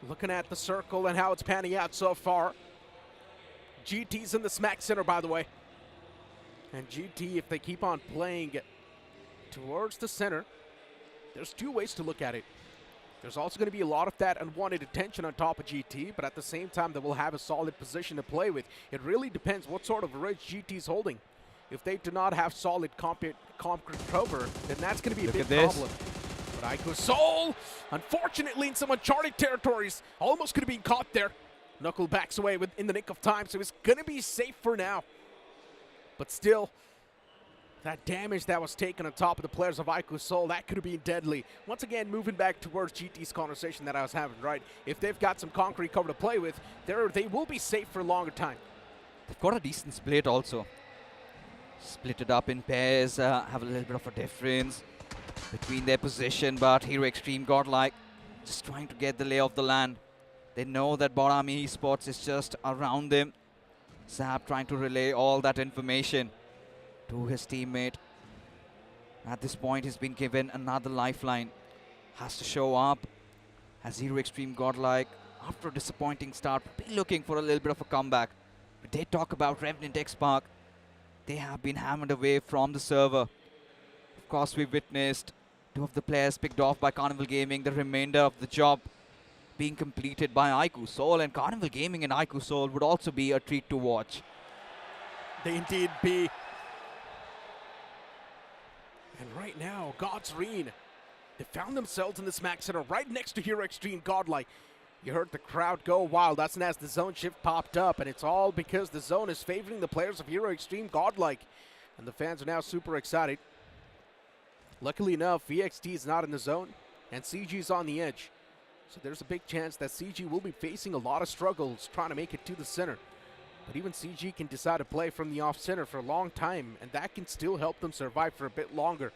Looking at the circle and how it's panning out so far. GT's in the smack center, by the way. And GT, if they keep on playing towards the center, there's two ways to look at it. There's also going to be a lot of that unwanted attention on top of GT, but at the same time, they will have a solid position to play with. It really depends what sort of ridge GT's holding. If they do not have solid concrete cover, then that's going to be a big problem. But iQOO Soul, unfortunately, in some uncharted territories, almost could have been caught there. Knuckle backs away in the nick of time, so he's going to be safe for now. But still, that damage that was taken on top of the players of iQOO Soul, that could have been deadly. Once again, moving back towards GT's conversation that I was having, right? If they've got some concrete cover to play with, they will be safe for a longer time. They've got a decent split also. Split it up in pairs, have a little bit of a difference between their position, but Hero Xtreme Godlike just trying to get the lay of the land. They know that BotArmyEsports is just around them. Zap trying to relay all that information to his teammate. At this point, he's been given another lifeline. Has to show up as Hero Xtreme Godlike, after a disappointing start, be looking for a little bit of a comeback. We did talk about Revenant X-Park. They have been hammered away from the server. Of course, we witnessed two of the players picked off by Carnival Gaming, the remainder of the job being completed by iQOO Soul, and Carnival Gaming and iQOO Soul would also be a treat to watch. They indeed be. And right now, Godsreen, they found themselves in the smack center right next to Hero Xtreme Godlike. You heard the crowd go wild. That's as the zone shift popped up, and it's all because the zone is favoring the players of Hero Xtreme Godlike. And the fans are now super excited. Luckily enough, VXT is not in the zone, and CG is on the edge. So there's a big chance that CG will be facing a lot of struggles trying to make it to the center. But even CG can decide to play from the off-center for a long time, and that can still help them survive for a bit longer.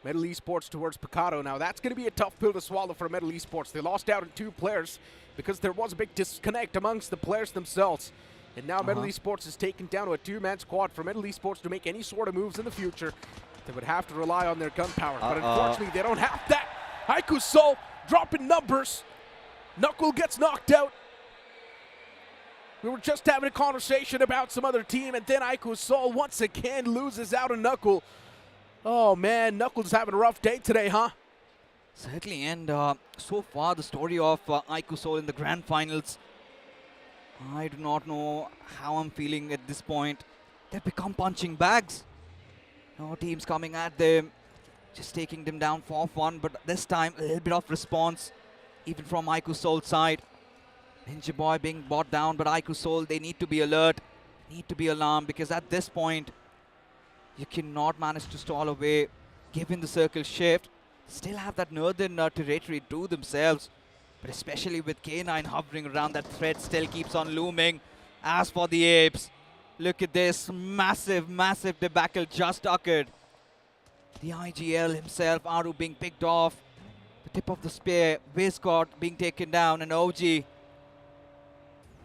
Metal Esports towards Picado. Now, that's going to be a tough pill to swallow for Metal Esports. They lost out on 2 players because there was a big disconnect amongst the players themselves. And now Metal Esports is taken down to a 2-man squad. For Metal Esports to make any sort of moves in the future, they would have to rely on their gun power. But unfortunately, they don't have that. iQOO Soul dropping numbers. Knuckle gets knocked out. We were just having a conversation about some other team, and then iQOO Soul once again loses out on Knuckle. Oh man, Knuckle's having a rough day today, huh? Certainly, and so far the story of iQOO Soul in the grand finals, I do not know how I'm feeling at this point. They've become punching bags. No teams coming at them, just taking them down for fun, but this time a little bit of response, even from iQOO Soul's side. Ninja Boy being brought down, but iQOO Soul, they need to be alert, need to be alarmed, because at this point, you cannot manage to stall away, given the circle shift. Still have that northern territory to themselves, but especially with K9 hovering around, that threat still keeps on looming. As for the Apes, look at this massive, massive debacle just occurred. The IGL himself, Aru being picked off. The tip of the spear, Viscott being taken down, and OG.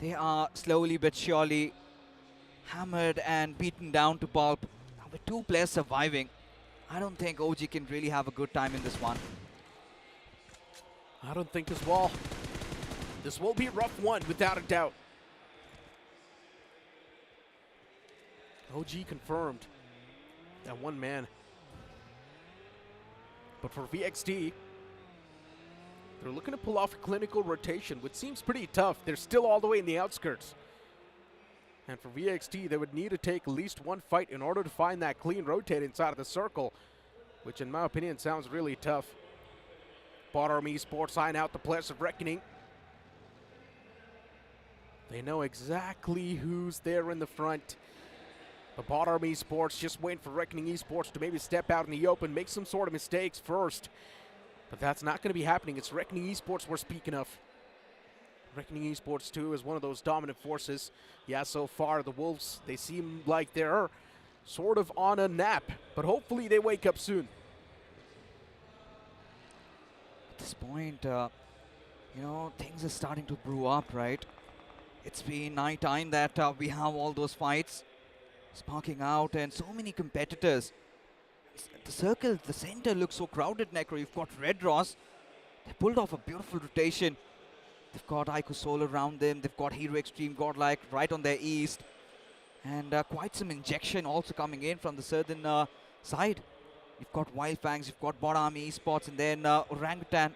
They are slowly but surely hammered and beaten down to pulp. Now with 2 players surviving, I don't think OG can really have a good time in this one. I don't think as well. This will be a rough one, without a doubt. OG confirmed that one man. But for VXD, they're looking to pull off a clinical rotation, which seems pretty tough. They're still all the way in the outskirts. And for VXD, they would need to take at least one fight in order to find that clean rotate inside of the circle, which in my opinion sounds really tough. BotArmyEsports sign out the Players of Reckoning. They know exactly who's there in the front. But BotArmyEsports just waiting for Reckoning Esports to maybe step out in the open, make some sort of mistakes first. But that's not going to be happening. It's Reckoning Esports we're speaking of. Reckoning Esports, too, is one of those dominant forces. Yeah, so far, the Wolves, they seem like they're sort of on a nap. But hopefully they wake up soon. At this point, you know, things are starting to brew up, right? It's been night time that we have all those fights sparking out, and so many competitors. The circle, the center looks so crowded, Necro. You've got Red Ross. They pulled off a beautiful rotation. They've got iQOO Soul around them. They've got Hero Xtreme, Godlike right on their east. And quite some injection also coming in from the southern side. You've got Wyld Fangs, you've got BotArmyEsports, and then ORANGUTAN.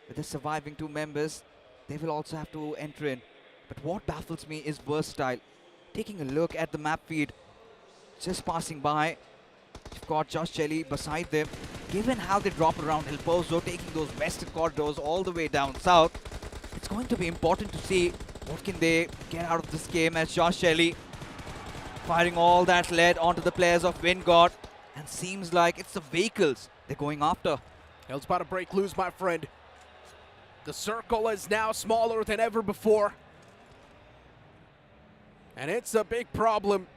With the surviving 2 members, they will also have to enter in. But what baffles me is Versatile. Taking a look at the map feed, just passing by, you've got Josh Jelly beside them. Given how they drop around El Pozo, taking those western corridors all the way down south, it's going to be important to see what can they get out of this game, as Josh Jelly firing all that lead onto the players of Wingod, and seems like it's the vehicles they're going after. Hell's about to break loose, my friend. The circle is now smaller than ever before. And it's a big problem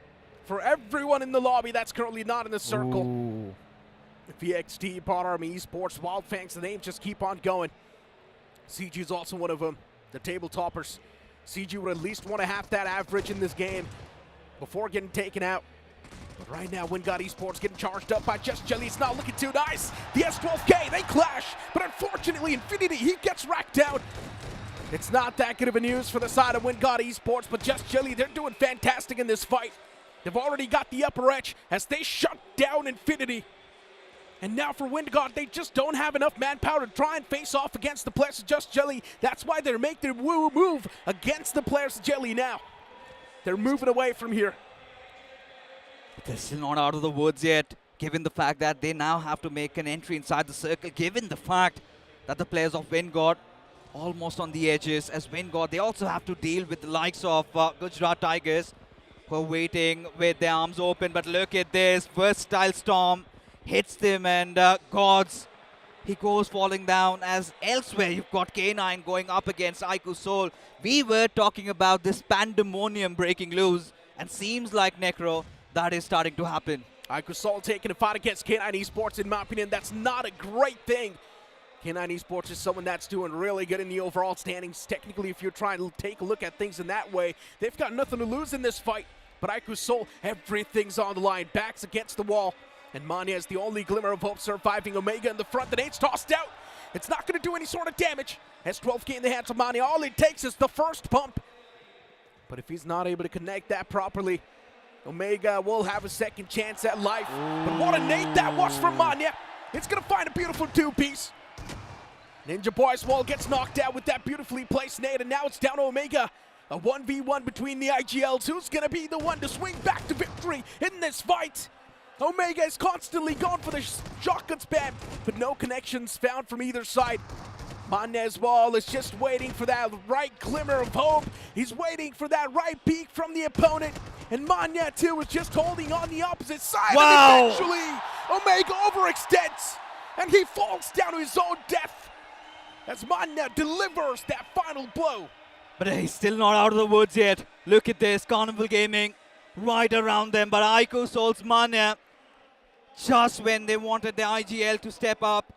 for everyone in the lobby that's currently not in the circle. Ooh. VXT, BotArmyEsports, Wyld Fangs, the names just keep on going. CG is also one of them, the table toppers. CG would at least want to have that average in this game before getting taken out. But right now, Wingod Esports getting charged up by Just Jelly. It's not looking too nice. The S12K, they clash. But unfortunately, Infinity, he gets racked out. It's not that good of a news for the side of Wingod Esports, but Just Jelly, they're doing fantastic in this fight. They've already got the upper edge as they shut down Infinity. And now for Wingod, they just don't have enough manpower to try and face off against the players of Just Jelly. That's why they're making their move against the players of Jelly now. They're moving away from here. But they're still not out of the woods yet, given the fact that they now have to make an entry inside the circle, given the fact that the players of Wingod almost on the edges. As Wingod, they also have to deal with the likes of Gujarat Tigers, who are waiting with their arms open. But look at this, Versatile Storm hits them, and Gods, he goes falling down. As elsewhere, you've got K9 going up against iQOO Soul. We were talking about this pandemonium breaking loose, and seems like, Necro, that is starting to happen. iQOO Soul taking a fight against K9 Esports. In my opinion, that's not a great thing. K9 Esports is someone that's doing really good in the overall standings. Technically, if you're trying to take a look at things in that way, they've got nothing to lose in this fight. But iQOO Soul, everything's on the line. Backs against the wall. And Manya is the only glimmer of hope, surviving. Omega in the front. The nade's tossed out. It's not going to do any sort of damage. S12K in the hands of Manya. All it takes is the first pump. But if he's not able to connect that properly, Omega will have a second chance at life. But what a nade that was from Manya. It's going to find a beautiful 2-piece. Ninja Boy's wall gets knocked out with that beautifully placed nade, and now it's down to Omega. A 1v1 between the IGLs. Who's going to be the one to swing back to victory in this fight? Omega is constantly going for the shotgun spam, but no connections found from either side. Manez Wall is just waiting for that right glimmer of hope. He's waiting for that right peek from the opponent. And Manya, too, is just holding on the opposite side. Wow. And eventually, Omega overextends, and he falls down to his own death as Manya delivers that final blow. But he's still not out of the woods yet. Look at this, Carnival Gaming right around them. But iQOO Soul's Manya, just when they wanted the IGL to step up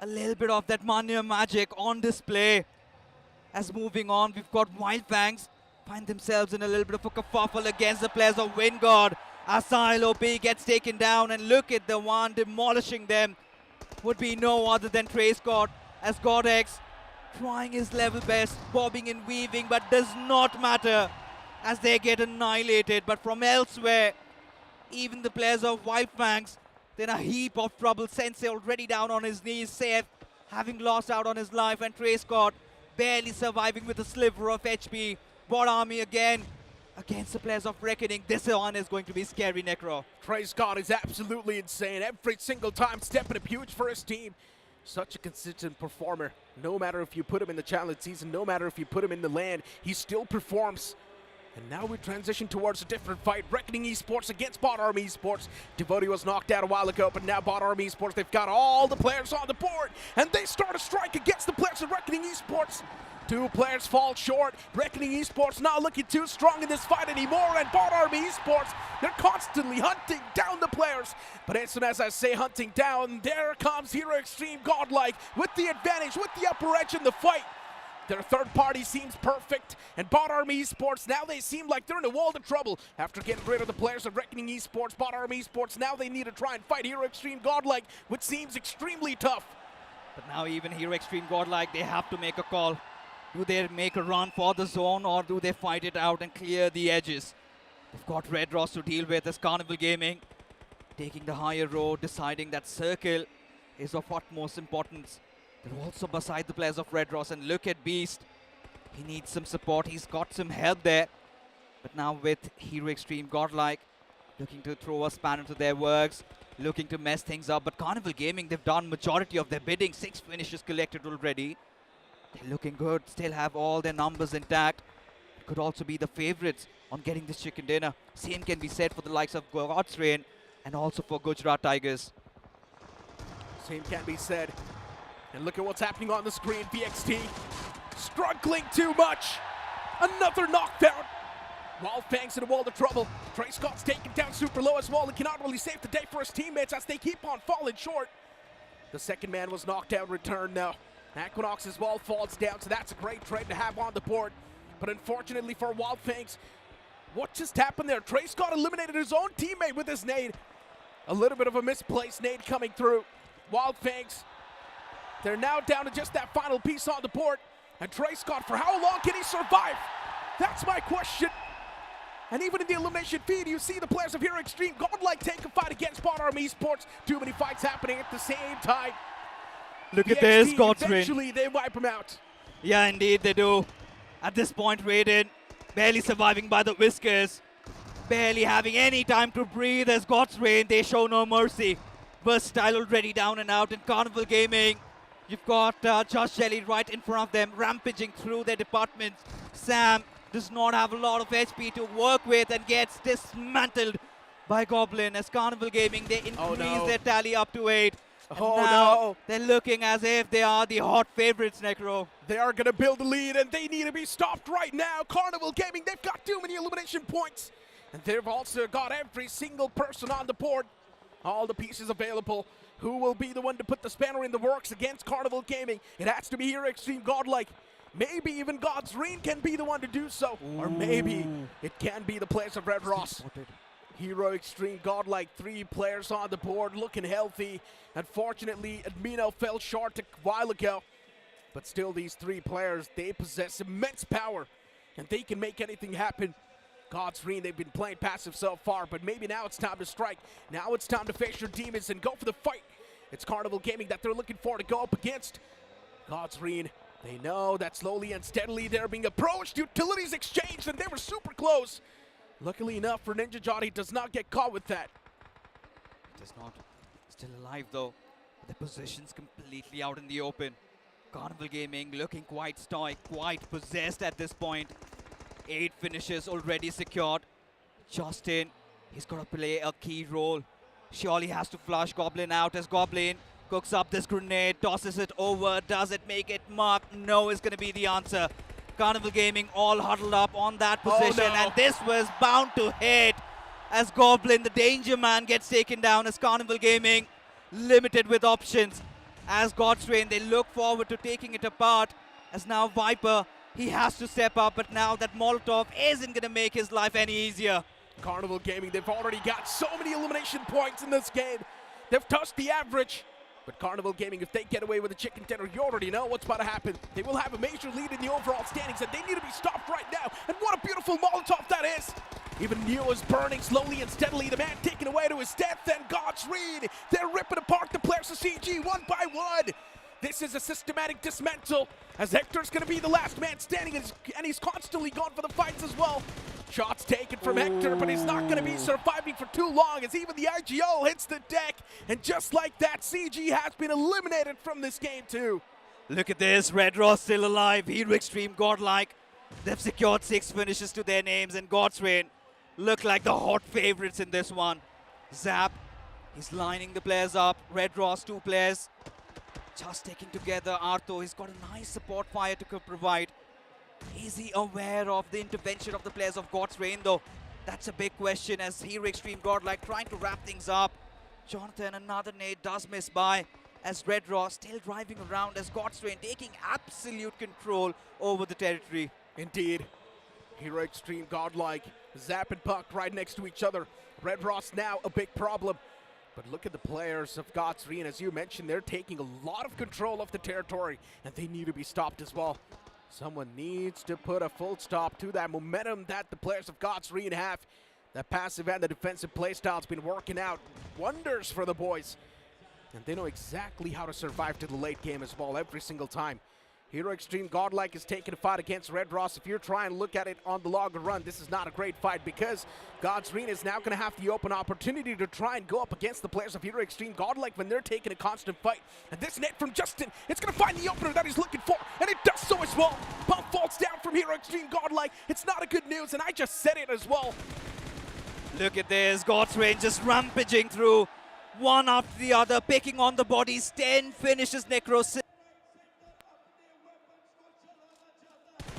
A little bit of that Mania magic on display. As moving on, we've got Wyld Fangs find themselves in a little bit of a kerfuffle against the players of Wingard. As OP gets taken down, and look at the one demolishing them. Would be no other than Trace God, as GodX trying his level best, bobbing and weaving, but does not matter as they get annihilated. But from elsewhere, even the players of Wyld Fangs, they're in a heap of trouble. Sensei already down on his knees, safe, having lost out on his life, and Trace God barely surviving with a sliver of HP. Bot Army again against the players of Reckoning. This one is going to be scary, Necro. Trace God is absolutely insane. Every single time stepping up huge for his team. Such a consistent performer. No matter if you put him in the challenge season, no matter if you put him in the LAN, he still performs. And now we transition towards a different fight. Reckoning Esports against BotArmyEsports. Devotee was knocked out a while ago, but now BotArmyEsports, they've got all the players on the board. And they start a strike against the players of Reckoning Esports. Two players fall short. Reckoning Esports not looking too strong in this fight anymore. And BotArmyEsports, they're constantly hunting down the players. But as soon as I say hunting down, there comes Hero Xtreme Godlike with the advantage, with the upper edge in the fight. Their third party seems perfect, and BotArmyEsports, now they seem like they're in a world of trouble. After getting rid of the players of Reckoning Esports, BotArmyEsports, now they need to try and fight Hero Xtreme Godlike, which seems extremely tough. But now even Hero Xtreme Godlike, they have to make a call. Do they make a run for the zone, or do they fight it out and clear the edges? They've got Red Ross to deal with as Carnival Gaming, taking the higher road, deciding that circle is of utmost importance. They're also beside the players of Red Ross, and look at Beast. He needs some support. He's got some help there. But now with Hero Xtreme Godlike, looking to throw a spanner to their works, looking to mess things up. But Carnival Gaming, they've done majority of their bidding. 6 finishes collected already. They're looking good, still have all their numbers intact. Could also be the favorites on getting this chicken dinner. Same can be said for the likes of God's Reign and also for Gujarat Tigers. Same can be said. And look at what's happening on the screen. VXT struggling too much. Another knockdown. Wyld Fangs in a world of trouble. Trace Scott's taken down super low as well and cannot really save the day for his teammates as they keep on falling short. The second man was knocked out, returned now. Equinox as well falls down, so that's a great trade to have on the board. But unfortunately for Wyld Fangs, what just happened there? Trace Scott eliminated his own teammate with his nade. A little bit of a misplaced nade coming through. Wyld Fangs, they're now down to just that final piece on the board. And Trace Scott, for how long can he survive? That's my question. And even in the elimination feed, you see the players of Hero Xtreme Godlike take a fight against BotArmyEsports. Too many fights happening at the same time. Look at this, God's Reign. Eventually, they wipe him out. Yeah, indeed they do. At this point, Raiden barely surviving by the whiskers. Barely having any time to breathe as God's Reign. They show no mercy. Versatile already down and out in Carnival Gaming. You've got Josh Shelley right in front of them, rampaging through their departments. Sam does not have a lot of HP to work with and gets dismantled by Goblin. As Carnival Gaming, they increase their tally up to 8. And now they're looking as if they are the hot favorites, Necro. They are going to build a lead, and they need to be stopped right now. Carnival Gaming, they've got too many elimination points. And they've also got every single person on the board. All the pieces available. Who will be the one to put the spanner in the works against Carnival Gaming? It has to be Hero Xtreme Godlike. Maybe even God's Reign can be the one to do so. Ooh. Or maybe it can be the players of Red Ross. Hero Xtreme Godlike, 3 players on the board, looking healthy. Unfortunately, Admino fell short a while ago. But still, these 3 players, they possess immense power. And they can make anything happen. God's Reign, they've been playing passive so far, but maybe now it's time to strike. Now it's time to face your demons and go for the fight. It's Carnival Gaming that they're looking for to go up against. God's Reign, they know that slowly and steadily they're being approached. Utilities exchanged, and they were super close. Luckily enough for Ninja Johnny, does not get caught with that. Does not. Still alive though. The position's completely out in the open. Carnival Gaming looking quite stoic, quite possessed at this point. 8 finishes already secured. Justin, he's got to play a key role. Surely has to flush Goblin out as Goblin cooks up this grenade, tosses it over. Does it make it mark? No is going to be the answer. Carnival Gaming all huddled up on that position, and this was bound to hit as Goblin, the danger man, gets taken down as Carnival Gaming limited with options. as God's Reign, they look forward to taking it apart. As now Viper, he has to step up, but now that Molotov isn't going to make his life any easier. Carnival Gaming, they've already got so many elimination points in this game. They've touched the average. But Carnival Gaming, if they get away with the chicken dinner, you already know what's about to happen. They will have a major lead in the overall standings, and they need to be stopped right now. And what a beautiful Molotov that is! Even Neo is burning slowly and steadily. The man taken away to his death, and God's Reign, they're ripping apart the players of CG one by one. This is a systematic dismantle, as Hector's going to be the last man standing, and he's constantly gone for the fights as well. Shots taken from Hector, but he's not going to be surviving for too long, as even the IGO hits the deck. And just like that, CG has been eliminated from this game too. Look at this, Red Raw still alive, Hero Xtreme, Godlike. They've secured 6 finishes to their names, and God's Reign look like the hot favorites in this one. Zap, he's lining the players up. Red Raw's 2 players just sticking together. Artho, he's got a nice support fire to provide. Is he aware of the intervention of the players of God's Reign though? That's a big question, as Hero Xtreme Godlike trying to wrap things up. Jonathan, another nade does miss by, as Red Raw still driving around, as God's Reign taking absolute control over the territory. Indeed. Hero Xtreme Godlike, Zap and Puck right next to each other. Red Raw's now a big problem. But look at the players of God's Reign, as you mentioned, they're taking a lot of control of the territory, and they need to be stopped as well. Someone needs to put a full stop to that momentum that the players of God's Reign have. That passive and the defensive playstyle has been working out wonders for the boys. And they know exactly how to survive to the late game as well every single time. Hero Xtreme Godlike is taking a fight against Red Ross. If you're trying to look at it on the longer run, this is not a great fight, because God's Reign is now going to have the open opportunity to try and go up against the players of Hero Xtreme Godlike when they're taking a constant fight. And this net from Justin, it's going to find the opener that he's looking for, and it does so as well. Pump falls down from Hero Xtreme Godlike. It's not a good news, and I just said it as well. Look at this, God's Reign just rampaging through, one after the other, picking on the bodies. 10 finishes, Necro.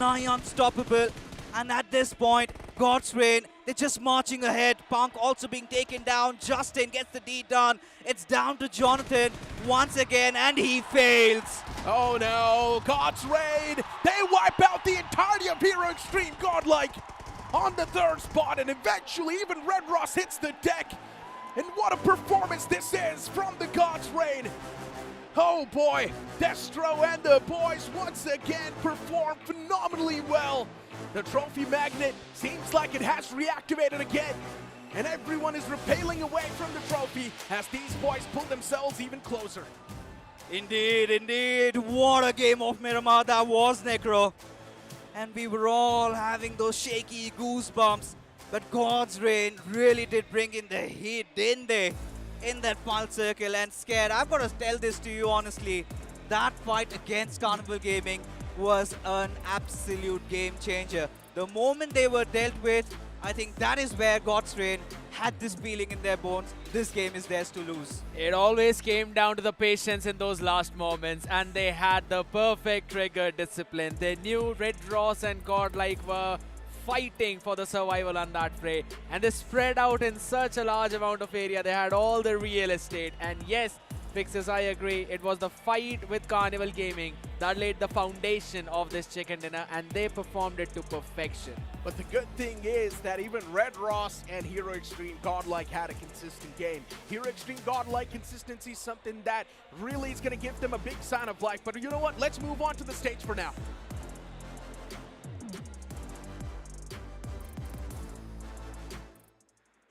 Nigh unstoppable, and at this point, God's Reign, they're just marching ahead. Punk also being taken down. Justin gets the D done. It's down to Jonathan once again, and he fails. Oh no, God's Reign, they wipe out the entirety of Hero Xtreme Godlike on the 3rd spot, and eventually even Red Ross hits the deck. And what a performance this is from the God's Reign. Oh boy, Destro and the boys once again perform phenomenally well. The trophy magnet seems like it has reactivated again, and everyone is repelling away from the trophy as these boys pull themselves even closer. Indeed, indeed. What a game of Miramar that was, Necro. And we were all having those shaky goosebumps. But God's Reign really did bring in the heat, didn't they? In that final circle, and Scared, I've got to tell this to you honestly, that fight against Carnival Gaming was an absolute game changer. The moment they were dealt with, I think that is where God's Reign had this feeling in their bones. This game is theirs to lose. It always came down to the patience in those last moments, and they had the perfect trigger discipline. They knew Red Ross and Godlike were fighting for the survival on that fray, and they spread out in such a large amount of area. They had all the real estate, and yes, Fixes, I agree, it was the fight with Carnival Gaming that laid the foundation of this chicken dinner, and they performed it to perfection. But the good thing is that even Red Ross and Hero Xtreme Godlike had a consistent game. Hero Xtreme Godlike consistency is something that really is going to give them a big sign of life. But you know what? Let's move on to the stage for now.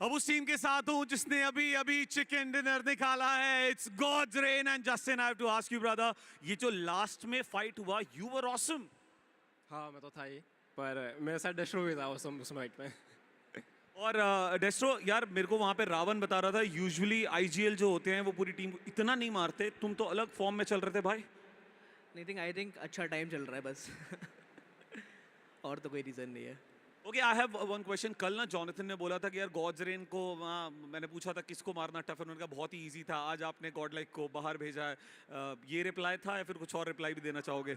अब उस team के साथ हूं जिसने अभी chicken dinner निकाला है. It's God's Reign and Justin, I have to ask you brother, ये जो लास्ट में फाइट हुआ, you were awesome. हाँ मैं तो था ही, पर मेरे साथ डेस्ट्रो भी था उस फाइट में. और डेस्ट्रो यार मेरे को वहाँ पे रावण बता रहा था, यूजुअली आईजीएल जो होते हैं वो पूरी टीम को इतना नहीं मारते, तुम तो अलग फॉर्म में चल रहे थे भाई. आई थिंक अच्छा टाइम चल रहा है बस. और तो कोई रीजन नहीं है. Okay, I have one question. कल ना जॉनथन ने बोला था कि यार गॉड्स रेन को मैंने पूछा था किसको मारना टफ है, उन्होंने कहा बहुत ही इजी था. आज आपने गॉडलाइक को बाहर भेजा है, ये रिप्लाई था या फिर कुछ और रिप्लाई भी देना चाहोगे?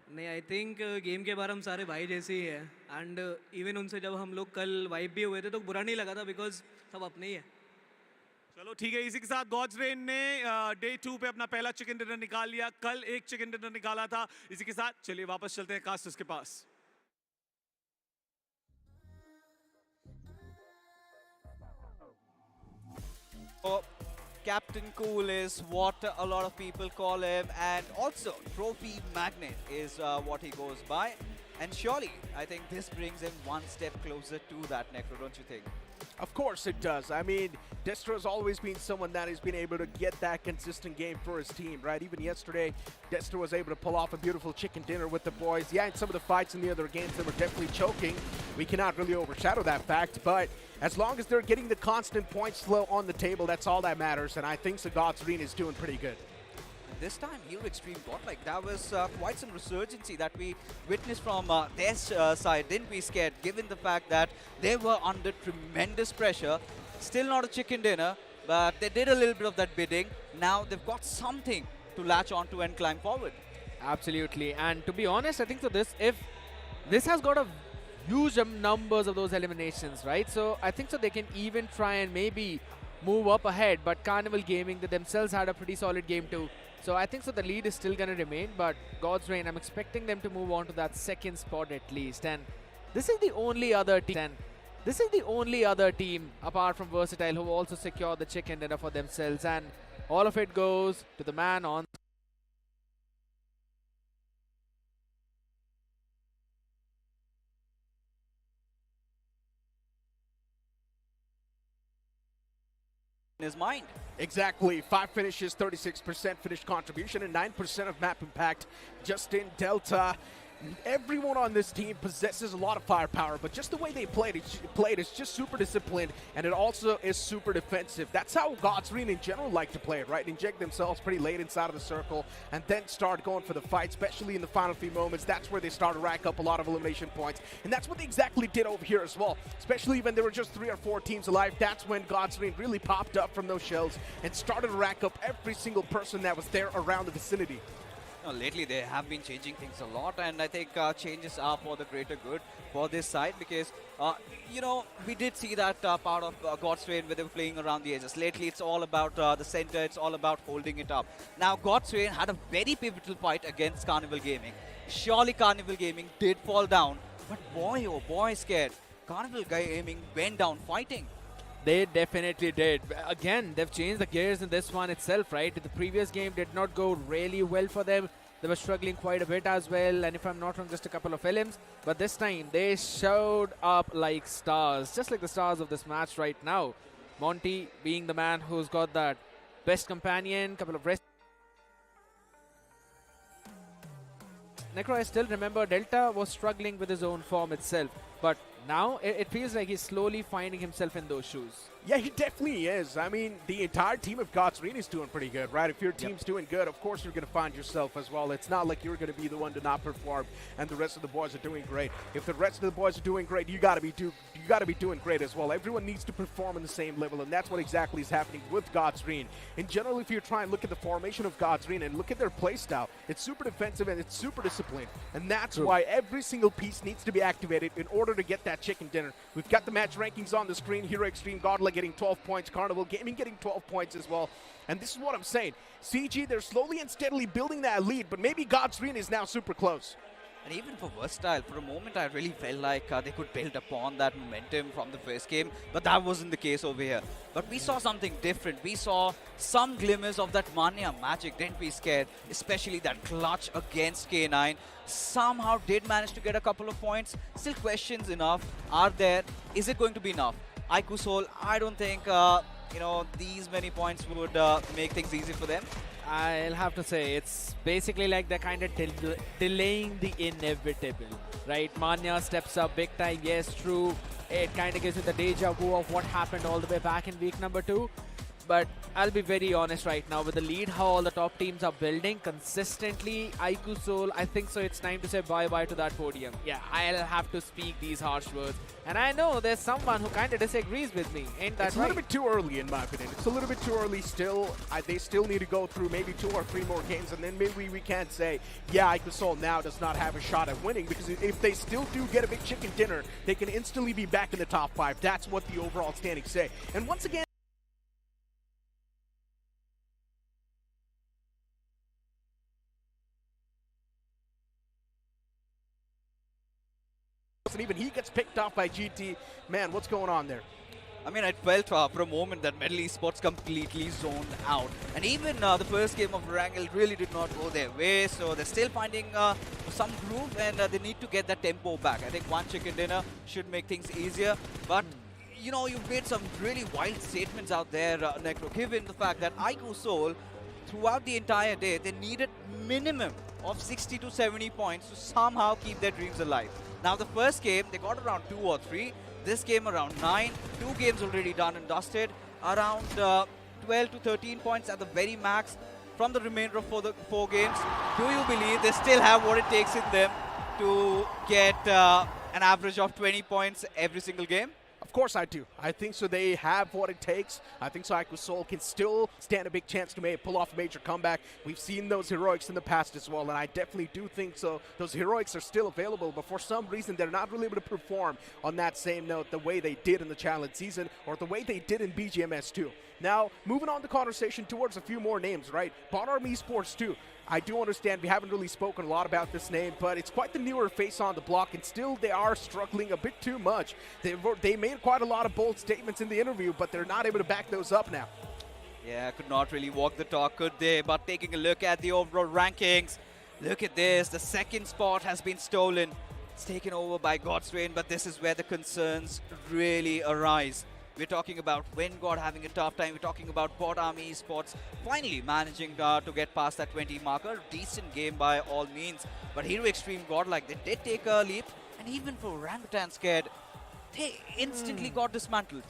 नहीं, आई थिंक गेम के बारे हम सारे भाई जैसे ही है, एंड इवन उनसे जब हम लोग कल वाइब भी हुए थे तो बुरा नहीं लगा था, बिकॉज सब अपने ही है. चलो ठीक है, इसी के साथ गॉड्स रेन ने डे 2 पे अपना पहला चिकन डिनर निकाल लिया। कल एक चिकन डिनर निकाला था। इसी के साथ चलिए वापस चलते हैं कास्टर्स के पास। Captain Cool is what a lot of people call him, and also Trophy Magnet is what he goes by. And surely, I think this brings him one step closer to that, Necro, don't you think? Of course it does. I mean, Destro's always been someone that has been able to get that consistent game for his team, right? Even yesterday, Destro was able to pull off a beautiful chicken dinner with the boys. Yeah, in some of the fights in the other games, they were definitely choking. We cannot really overshadow that fact, but as long as they're getting the constant points flow on the table, that's all that matters, and I think Sagat's Arena is doing pretty good. This time, Hero Xtreme Godlike, that was quite some resurgency that we witnessed from their side, didn't we, Scared, given the fact that they were under tremendous pressure. Still not a chicken dinner, but they did a little bit of that bidding. Now they've got something to latch onto and climb forward. Absolutely, and to be honest, I think so if this has got a huge numbers of those eliminations, right? So I think so they can even try and maybe move up ahead, but Carnival Gaming, they themselves had a pretty solid game too. So I think so the lead is still going to remain, but God's Reign, I'm expecting them to move on to that second spot at least. And this is the only other team, apart from Versatile, who also secured the chicken dinner for themselves. And all of it goes to the man on in his mind. Exactly. 5 finishes, 36% finish contribution, and 9% of map impact just in Delta. Everyone on this team possesses a lot of firepower, but just the way they played is just super disciplined, and it also is super defensive. That's how God's Reign in general like to play it, right? Inject themselves pretty late inside of the circle, and then start going for the fight, especially in the final few moments. That's where they start to rack up a lot of elimination points, and that's what they exactly did over here as well. Especially when there were just 3 or 4 teams alive, that's when God's Reign really popped up from those shells and started to rack up every single person that was there around the vicinity. Lately, they have been changing things a lot, and I think changes are for the greater good for this side because, you know, we did see that part of God's Reign where they were playing around the edges. Lately, it's all about the center. It's all about holding it up. Now, God's Reign had a very pivotal fight against Carnival Gaming. Surely, Carnival Gaming did fall down, but boy, oh boy, Scared. Carnival Gaming went down fighting. They definitely did. Again, they've changed the gears in this one itself, right? The previous game did not go really well for them. They were struggling quite a bit as well, and if I'm not wrong, just a couple of LMs. But this time, they showed up like stars, just like the stars of this match right now. Monty being the man who's got that best companion, couple of rest. Necro, I still remember Delta was struggling with his own form itself, but now it feels like he's slowly finding himself in those shoes. Yeah, he definitely is. I mean, the entire team of God's Reign is doing pretty good, right? If your team's doing good, of course you're going to find yourself as well. It's not like you're going to be the one to not perform and the rest of the boys are doing great. If the rest of the boys are doing great, you got to be doing great as well. Everyone needs to perform on the same level, and that's what exactly is happening with God's Reign. In general, if you try and look at the formation of God's Reign and look at their play style, it's super defensive and it's super disciplined. And that's why every single piece needs to be activated in order to get that chicken dinner. We've got the match rankings on the screen. Hero Xtreme Godlike getting 12 points, Carnival Gaming getting 12 points as well. And this is what I'm saying. CG, they're slowly and steadily building that lead, but maybe God's Reign is now super close. And even for Versatile, for a moment I really felt like they could build upon that momentum from the first game, but that wasn't the case over here. But we saw something different. We saw some glimmers of that Mania magic, didn't we, Scared? Especially that clutch against K9. Somehow did manage to get a couple of points. Still questions enough are there. Is it going to be enough? iQOO Soul, I don't think you know, these many points would make things easy for them. I'll have to say, it's basically like they're kind of delaying the inevitable, right? Manya steps up big time, yes, true. It kind of gives you the deja vu of what happened all the way back in week number 2. But I'll be very honest right now, with the lead, how all the top teams are building consistently, iQOO Soul, I think so it's time to say bye-bye to that podium. Yeah, I'll have to speak these harsh words. And I know there's someone who kind of disagrees with me, ain't that right? It's a little bit too early in my opinion. It's a little bit too early still. They still need to go through maybe 2 or 3 more games, and then maybe we can't say, yeah, iQOO Soul now does not have a shot at winning, because if they still do get a big chicken dinner, they can instantly be back in the top 5. That's what the overall standings say. And once again, and even he gets picked off by GT. Man, what's going on there? I mean, I felt for a moment that Metal Esports completely zoned out. And even the first game of Erangel really did not go their way, so they're still finding some groove, and they need to get that tempo back. I think one chicken dinner should make things easier, but you know, you've made some really wild statements out there, Necro, given the fact that iQOO Soul, throughout the entire day, they needed minimum of 60 to 70 points to somehow keep their dreams alive. Now, the first game, they got around 2 or 3. This game around 9. 2 games already done and dusted. Around 12 to 13 points at the very max from the remainder of 4 games. Do you believe they still have what it takes in them to get an average of 20 points every single game? Of course I do. I think so they have what it takes. I think so iQOO Soul can still stand a big chance to pull off a major comeback. We've seen those heroics in the past as well, and I definitely do think so. Those heroics are still available, but for some reason they're not really able to perform on that same note the way they did in the challenge season or the way they did in BGMS too. Now, moving on the conversation towards a few more names, right? BotArmyEsports too. I do understand we haven't really spoken a lot about this name, but it's quite the newer face on the block, and still they are struggling a bit too much. They made quite a lot of bold statements in the interview, but they're not able to back those up now. Yeah, could not really walk the talk, could they? But taking a look at the overall rankings, look at this. The second spot has been stolen. It's taken over by Xtreme, but this is where the concerns really arise. We're talking about WinGod having a tough time. We're talking about BotArmyEsports finally managing to get past that 20 marker. Decent game by all means. But Hero Xtreme Godlike, they did take a leap. And even for Orangutan Scared, they instantly got dismantled.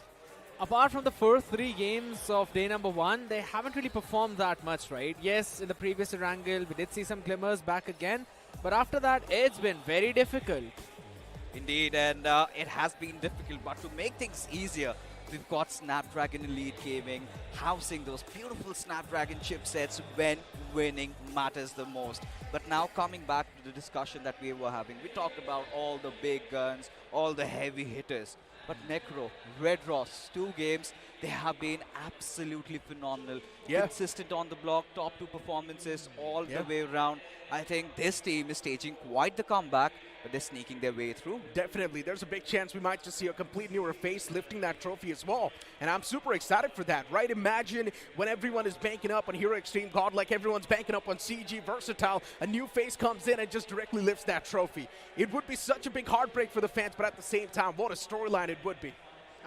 Apart from the first 3 games of day number 1, they haven't really performed that much, right? Yes, in the previous Erangel, we did see some glimmers back again. But after that, it's been very difficult. Indeed, and it has been difficult. But to make things easier, we've got Snapdragon Elite Gaming housing those beautiful Snapdragon chipsets when winning matters the most. But now coming back to the discussion that we were having, we talked about all the big guns, all the heavy hitters. But Necro, Red Ross, 2 games, they have been absolutely phenomenal. Yeah. Consistent on the block, top 2 performances all the way around. I think this team is staging quite the comeback, but they're sneaking their way through. Definitely. There's a big chance we might just see a complete newer face lifting that trophy as well. And I'm super excited for that, right? Imagine when everyone is banking up on Hero Xtreme Godlike, everyone's banking up on CG Versatile, a new face comes in and just directly lifts that trophy. It would be such a big heartbreak for the fans, but at the same time, what a storyline it would be.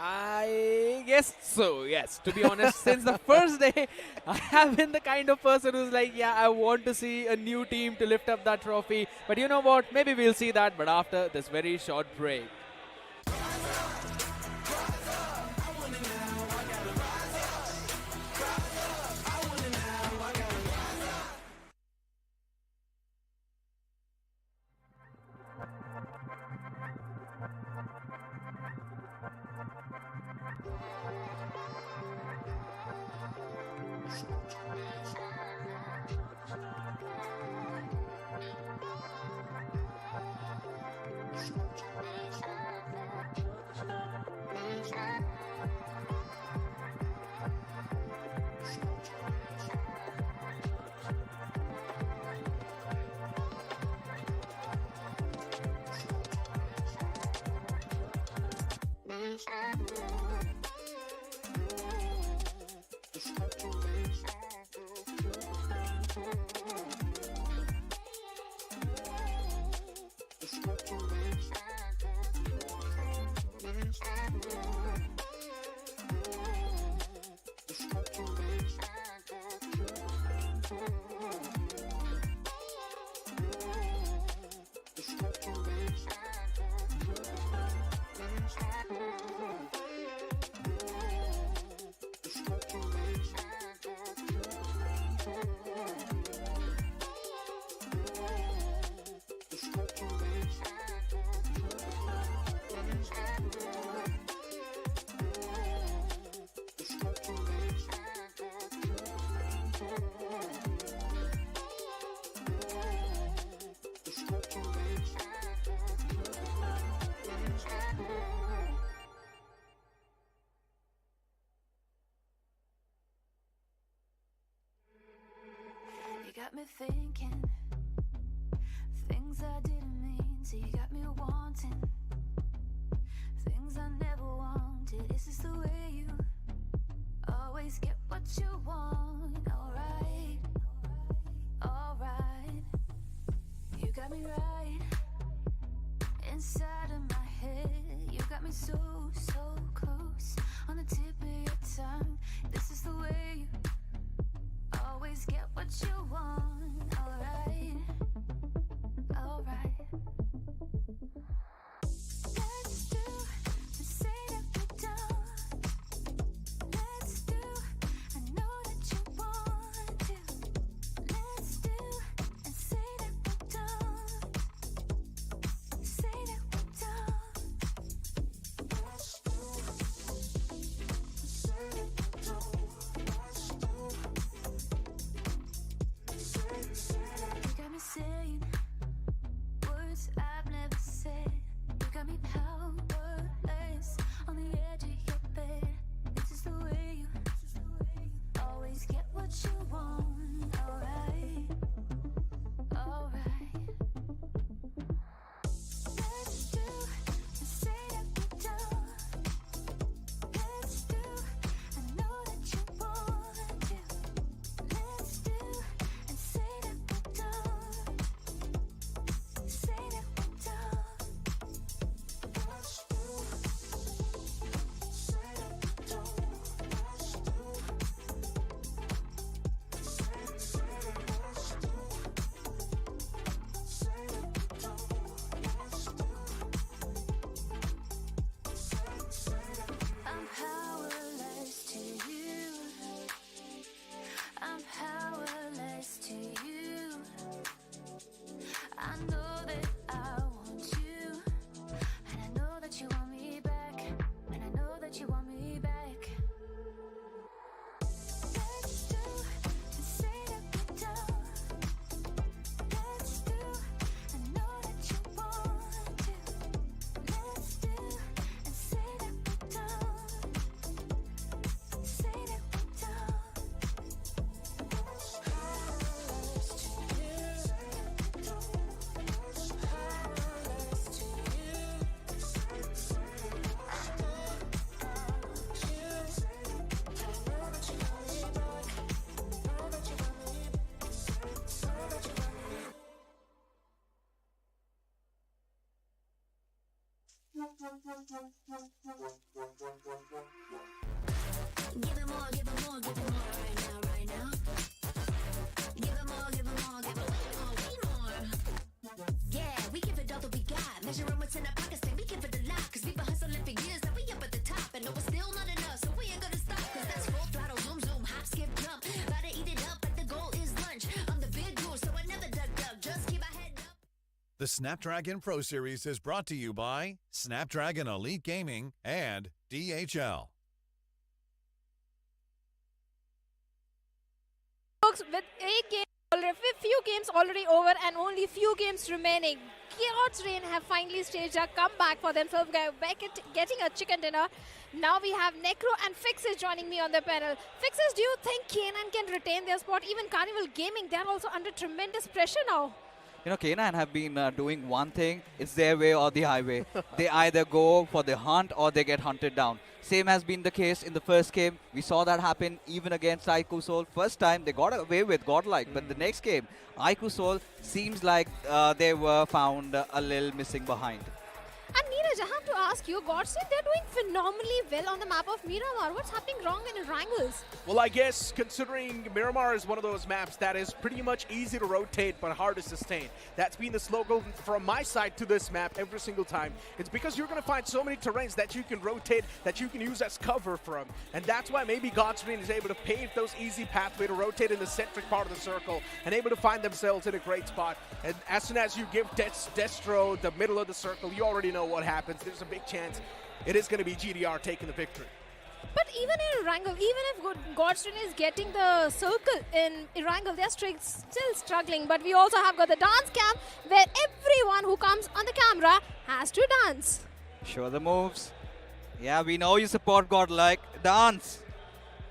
I guess so, yes. To be honest, since the first day, I have been the kind of person who's like, yeah, I want to see a new team to lift up that trophy. But you know what? Maybe we'll see that, but after this very short break. You got me thinking things I didn't mean, so you got me wanting things I never wanted. Is this the way you always get what you want? Alright, alright. You got me right inside of my head. You got me so, so close on the tip of your tongue. This is the way you always get what you want. Alright, alright. Let's do the say that we don't. Let's do, I know that you want to. Let's do and say that we don't. Say that we don't. Let's do, say that we don't. Let's do, you got me saying words I've never said. You got me powerless on the edge of your bed. This is the way you always get what you want. Alright, alright. Let's do and say that we don't. Let's do, I know that you want to. Let's do and say that we don't. Say that we don't. Let's do, say that we don't. Let's do, say that let's do, say that we don't. Let's do, I'm powerless to you. I'm powerless to you. I know that I want you, and I know that you want me back, and I know that you want me back. Let's do and say that we don't. Let's do, I know that you want to. Let's do and say that we don't. Say that we don't. Powerless to you. Say that we don't. Powerless to you. Say that we don't. Give it more, give it more, give it more right now, right now. Give it more, give it more, give it way more, way more. Yeah, we give it all that we got. Measuring what's in our pockets, then we give it a lot. Cause we've been hustling for years, now we up at the top. And no, it's still not enough, so we ain't gonna stop. Cause that's full throttle, zoom, zoom, hop, skip, jump. Gotta eat it up, but the goal is lunch. I'm the big dude, so I never duck, just keep my head up. The Snapdragon Pro Series is brought to you by Snapdragon Elite Gaming and DHL. Folks, with 8 games, few games already over and only few games remaining, God's Reign have finally staged a comeback for themselves, getting a chicken dinner. Now we have Necro and Fixes joining me on the panel. Fixes, do you think K9 can retain their spot? Even Carnival Gaming, they're also under tremendous pressure now. You know, K9 have been doing one thing. It's their way or the highway. They either go for the hunt or they get hunted down. Same has been the case in the first game. We saw that happen even against iQOO Soul. First time they got away with Godlike, but the next game, iQOO Soul seems like they were found a little missing behind. And Neeraj, I have to ask you, Godson, they're doing phenomenally well on the map of Miramar. What's happening wrong in Erangels? Well, I guess considering Miramar is one of those maps that is pretty much easy to rotate but hard to sustain. That's been the slogan from my side to this map every single time. It's because you're going to find so many terrains that you can rotate, that you can use as cover from. And that's why maybe Xtreme is able to pave those easy pathway to rotate in the centric part of the circle and able to find themselves in a great spot. And as soon as you give Destro the middle of the circle, you already know what happens. There's a big chance it is going to be GDR taking the victory. But even in Erangel, even if Godstone is getting the circle in Erangel, they're still struggling. But we also have got the dance cam where everyone who comes on the camera has to dance. Show the moves. Yeah, we know you support Godlike. Dance.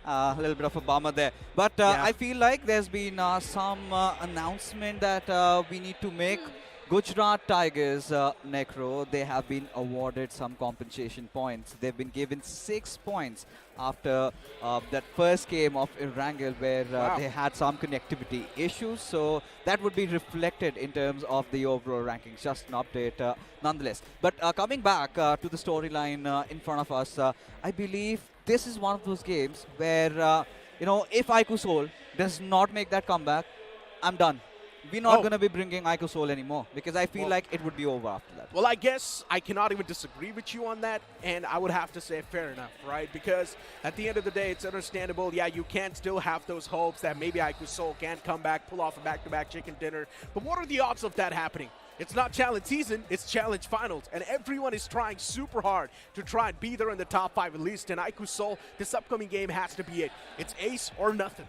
A little bit of a bummer there. But I feel like there's been some announcement that we need to make. Gujarat Tigers, Necro, they have been awarded some compensation points. They've been given 6 points after that first game of Erangel where they had some connectivity issues. So that would be reflected in terms of the overall rankings. Just an update nonetheless. But coming back to the storyline in front of us, I believe this is one of those games where, you know, if iQOO Soul does not make that comeback, I'm done. We're not going to be bringing iQOO Soul anymore because I feel like it would be over after that. Well, I guess I cannot even disagree with you on that, and I would have to say fair enough, right? Because at the end of the day, it's understandable. Yeah, you can still have those hopes that maybe iQOO Soul can come back, pull off a back-to-back chicken dinner. But what are the odds of that happening? It's not challenge season, it's challenge finals, and everyone is trying super hard to try and be there in the top 5 at least. And iQOO Soul, this upcoming game has to be it. It's ace or nothing.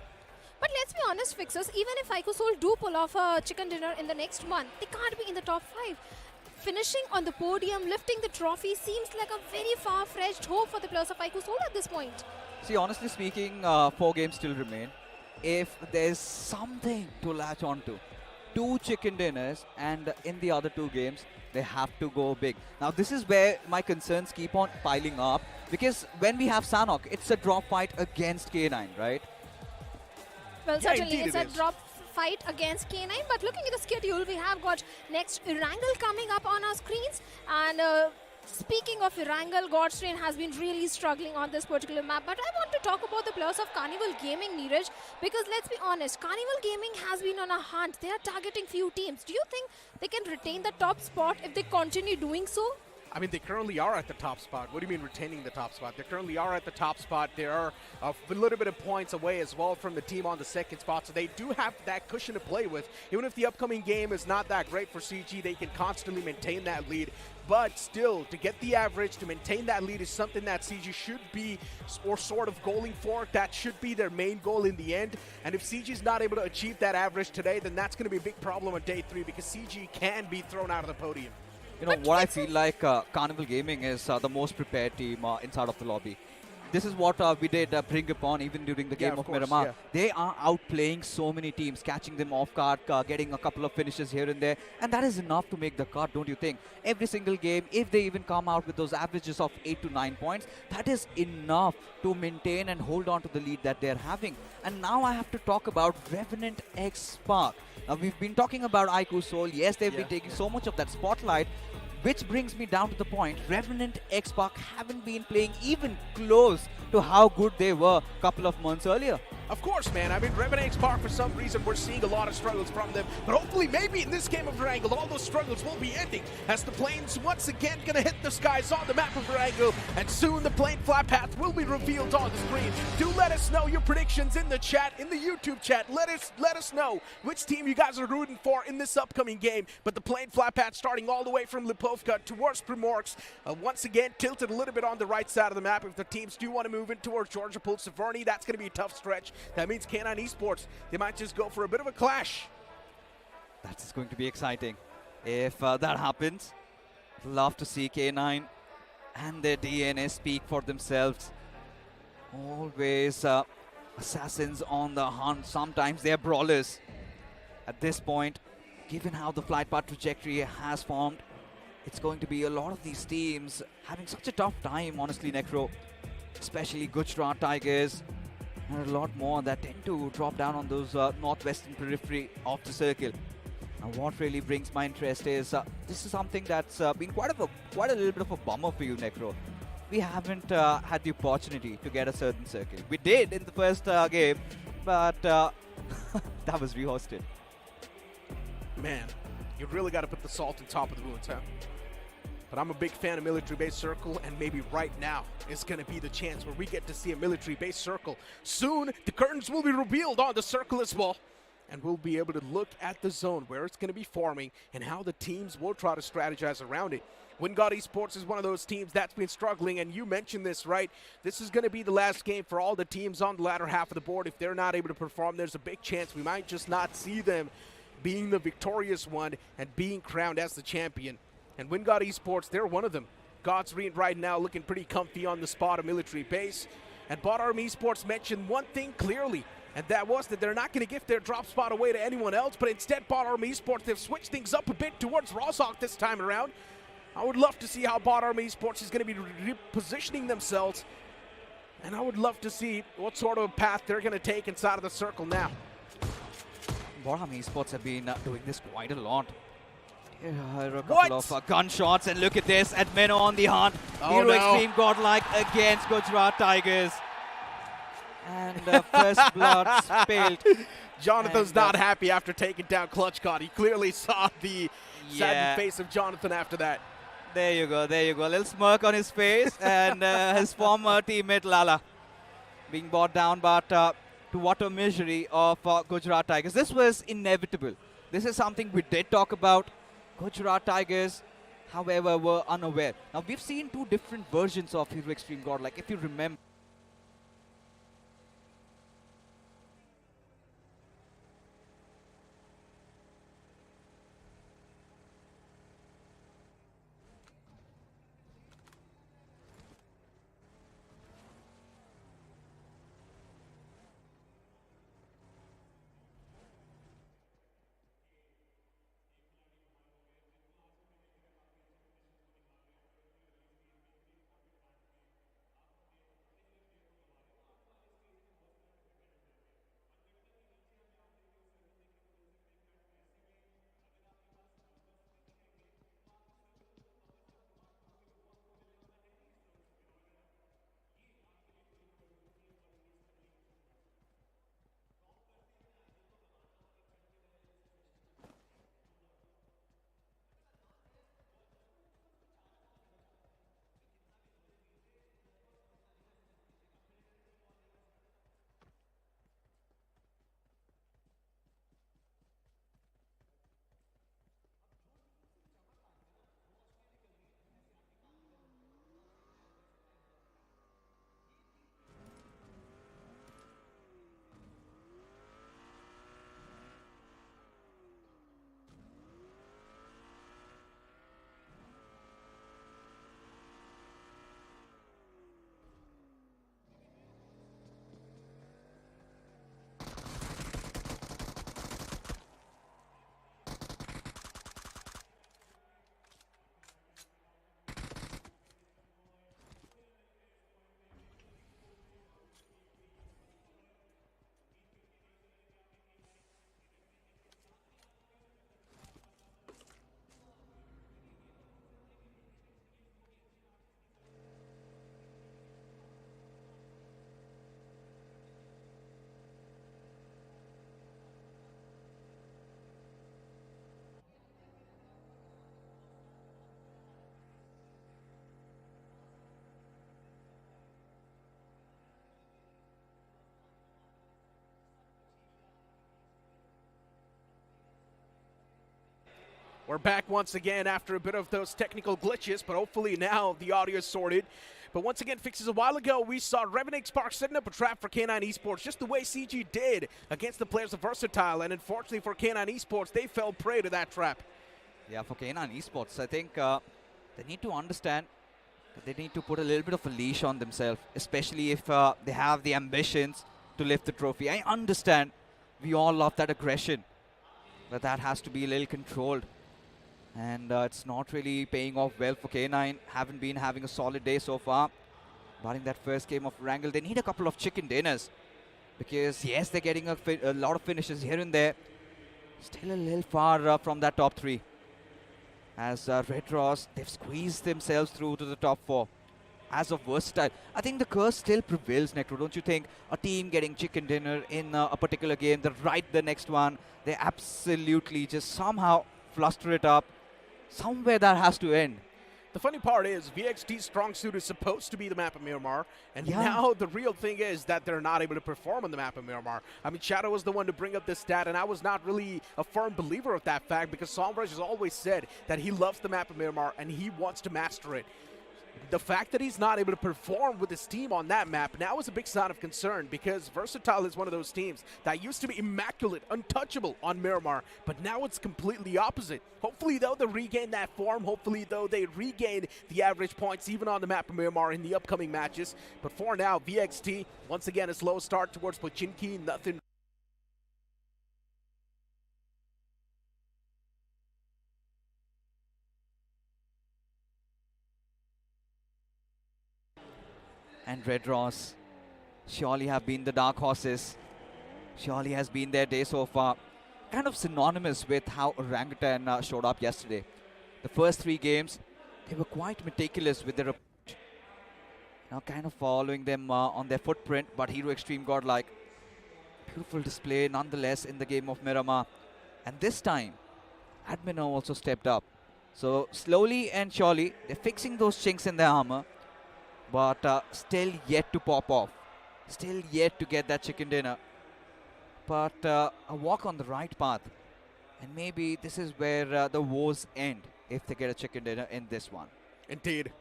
But let's be honest, Fixers, even if iQOO Soul do pull off a chicken dinner in the next month, they can't be in the top 5. Finishing on the podium, lifting the trophy seems like a very far-fetched hope for the players of iQOO Soul at this point. See, honestly speaking, 4 games still remain. If there's something to latch onto, 2 chicken dinners, and in the other 2 games, they have to go big. Now, this is where my concerns keep on piling up, because when we have Sanhok, it's a drop fight against K9, right? Well, certainly it's a drop fight against K9, but looking at the schedule, we have got next Erangel coming up on our screens. And speaking of Erangel, Xtreme has been really struggling on this particular map. But I want to talk about the players of Carnival Gaming, Neeraj, because let's be honest, Carnival Gaming has been on a hunt. They are targeting few teams. Do you think they can retain the top spot if they continue doing so? I mean, they currently are at the top spot. What do you mean retaining the top spot? They currently are at the top spot. They are a little bit of points away as well from the team on the second spot. So they do have that cushion to play with. Even if the upcoming game is not that great for CG, they can constantly maintain that lead. But still, to get the average, to maintain that lead is something that CG should be or sort of goaling for. That should be their main goal in the end. And if CG is not able to achieve that average today, then that's going to be a big problem on day 3 because CG can be thrown out of the podium. You know, what I feel like Carnival Gaming is the most prepared team inside of the lobby. This is what we did bring upon even during the game of Miramar. Yeah. They are outplaying so many teams, catching them off guard, getting a couple of finishes here and there. And that is enough to make the cut, don't you think? Every single game, if they even come out with those averages of 8 to 9 points, that is enough to maintain and hold on to the lead that they're having. And now I have to talk about Revenant X Spark. Now, we've been talking about iQOO Soul. Yes, they've been taking so much of that spotlight, which brings me down to the point, Revenant X Spark haven't been playing even close to how good they were a couple of months earlier. Of course, man. I mean, Revenant X Spark, for some reason, we're seeing a lot of struggles from them. But hopefully, maybe in this game of Erangel, all those struggles will be ending as the planes once again going to hit the skies on the map of Erangel. And soon the plane flat path will be revealed on the screen. Do let us know your predictions in the chat, in the YouTube chat. Let us know which team you guys are rooting for in this upcoming game. But the plane flat path starting all the way from Lipovka towards Primorsk. Once again, tilted a little bit on the right side of the map. If the teams do want to move in towards Georgia Pool, Severny, that's going to be a tough stretch. That means K9 Esports, they might just go for a bit of a clash. That's going to be exciting. If that happens, love to see K9 and their DNA speak for themselves. Always assassins on the hunt. Sometimes they're brawlers. At this point, given how the flight path trajectory has formed, it's going to be a lot of these teams having such a tough time, honestly, Necro. Especially Gujarat Tigers. There are a lot more that tend to drop down on those northwestern periphery of the circle. And what really brings my interest is this is something that's been quite a little bit of a bummer for you, Necro. We haven't had the opportunity to get a certain circle. We did in the first game, but that was rehosted. Man, you really got to put the salt on top of the wounds, huh? But I'm a big fan of Military Base Circle, and maybe right now is going to be the chance where we get to see a Military Base Circle. Soon, the curtains will be revealed on the circle as well, and we'll be able to look at the zone where it's going to be forming and how the teams will try to strategize around it. Wyld Esports is one of those teams that's been struggling, and you mentioned this, right? This is going to be the last game for all the teams on the latter half of the board. If they're not able to perform, there's a big chance we might just not see them being the victorious one and being crowned as the champion. And Wyld Esports, they're one of them. Xtreme right now looking pretty comfy on the spot of Military Base. And BotArmyEsports mentioned one thing clearly. And that was that they're not going to give their drop spot away to anyone else, but instead BotArmyEsports, they've switched things up a bit towards Rozhok this time around. I would love to see how BotArmyEsports is going to be repositioning themselves, and I would love to see what sort of path they're going to take inside of the circle now. BotArmyEsports have been doing this quite a lot. A couple of gunshots, and look at this, Admino on the hunt. Hero Xtreme Godlike against Gujarat Tigers. And first blood spilled. Jonathan's not happy after taking down Clutch God. He clearly saw the saddened face of Jonathan after that. There you go, there you go. A little smirk on his face, and his former teammate Lala being brought down, but to what a misery of Gujarat Tigers. This was inevitable. This is something we did talk about. Gujarat Tigers, however, were unaware. Now, we've seen two different versions of Hero Xtreme Godlike, if you remember. We're back once again after a bit of those technical glitches, but hopefully now the audio is sorted. But once again, fixes a while ago, we saw Revenant Spark setting up a trap for K9 Esports, just the way CG did against the players of Versatile. And unfortunately for K9 Esports, they fell prey to that trap. Yeah, for K9 Esports, I think they need to understand that they need to put a little bit of a leash on themselves, especially if they have the ambitions to lift the trophy. I understand we all love that aggression, but that has to be a little controlled. And it's not really paying off well for K9. Haven't been having a solid day so far. Barring that first game of Erangel, they need a couple of chicken dinners. Because, yes, they're getting a lot of finishes here and there. Still a little far from that top 3. As Red Ross, they've squeezed themselves through to the top 4. As of Versatile, I think the curse still prevails, Necro. Don't you think? A team getting chicken dinner in a particular game, the next one, they absolutely just somehow fluster it up. Somewhere that has to end. The funny part is, VXT's strong suit is supposed to be the map of Miramar, and now the real thing is that they're not able to perform on the map of Miramar. I mean, Shadow was the one to bring up this stat, and I was not really a firm believer of that fact because Sombrage has always said that he loves the map of Miramar and he wants to master it. The fact that he's not able to perform with his team on that map now is a big sign of concern, because Versatile is one of those teams that used to be immaculate, untouchable on Miramar, but now it's completely opposite. Hopefully, though, they regain that form. Hopefully, though, they regain the average points even on the map of Miramar in the upcoming matches. But for now, VXT, once again, a slow start towards Pochinki, nothing. And Red Ross surely have been the dark horses. Surely has been their day so far. Kind of synonymous with how Orangutan showed up yesterday. The first 3 games, they were quite meticulous with their approach. Now kind of following them on their footprint, but Hero Xtreme Godlike. Beautiful display nonetheless in the game of Miramar. And this time, Admin also stepped up. So slowly and surely, they're fixing those chinks in their armor. But still yet to pop off. Still yet to get that chicken dinner. But a walk on the right path. And maybe this is where the woes end, if they get a chicken dinner in this one. Indeed.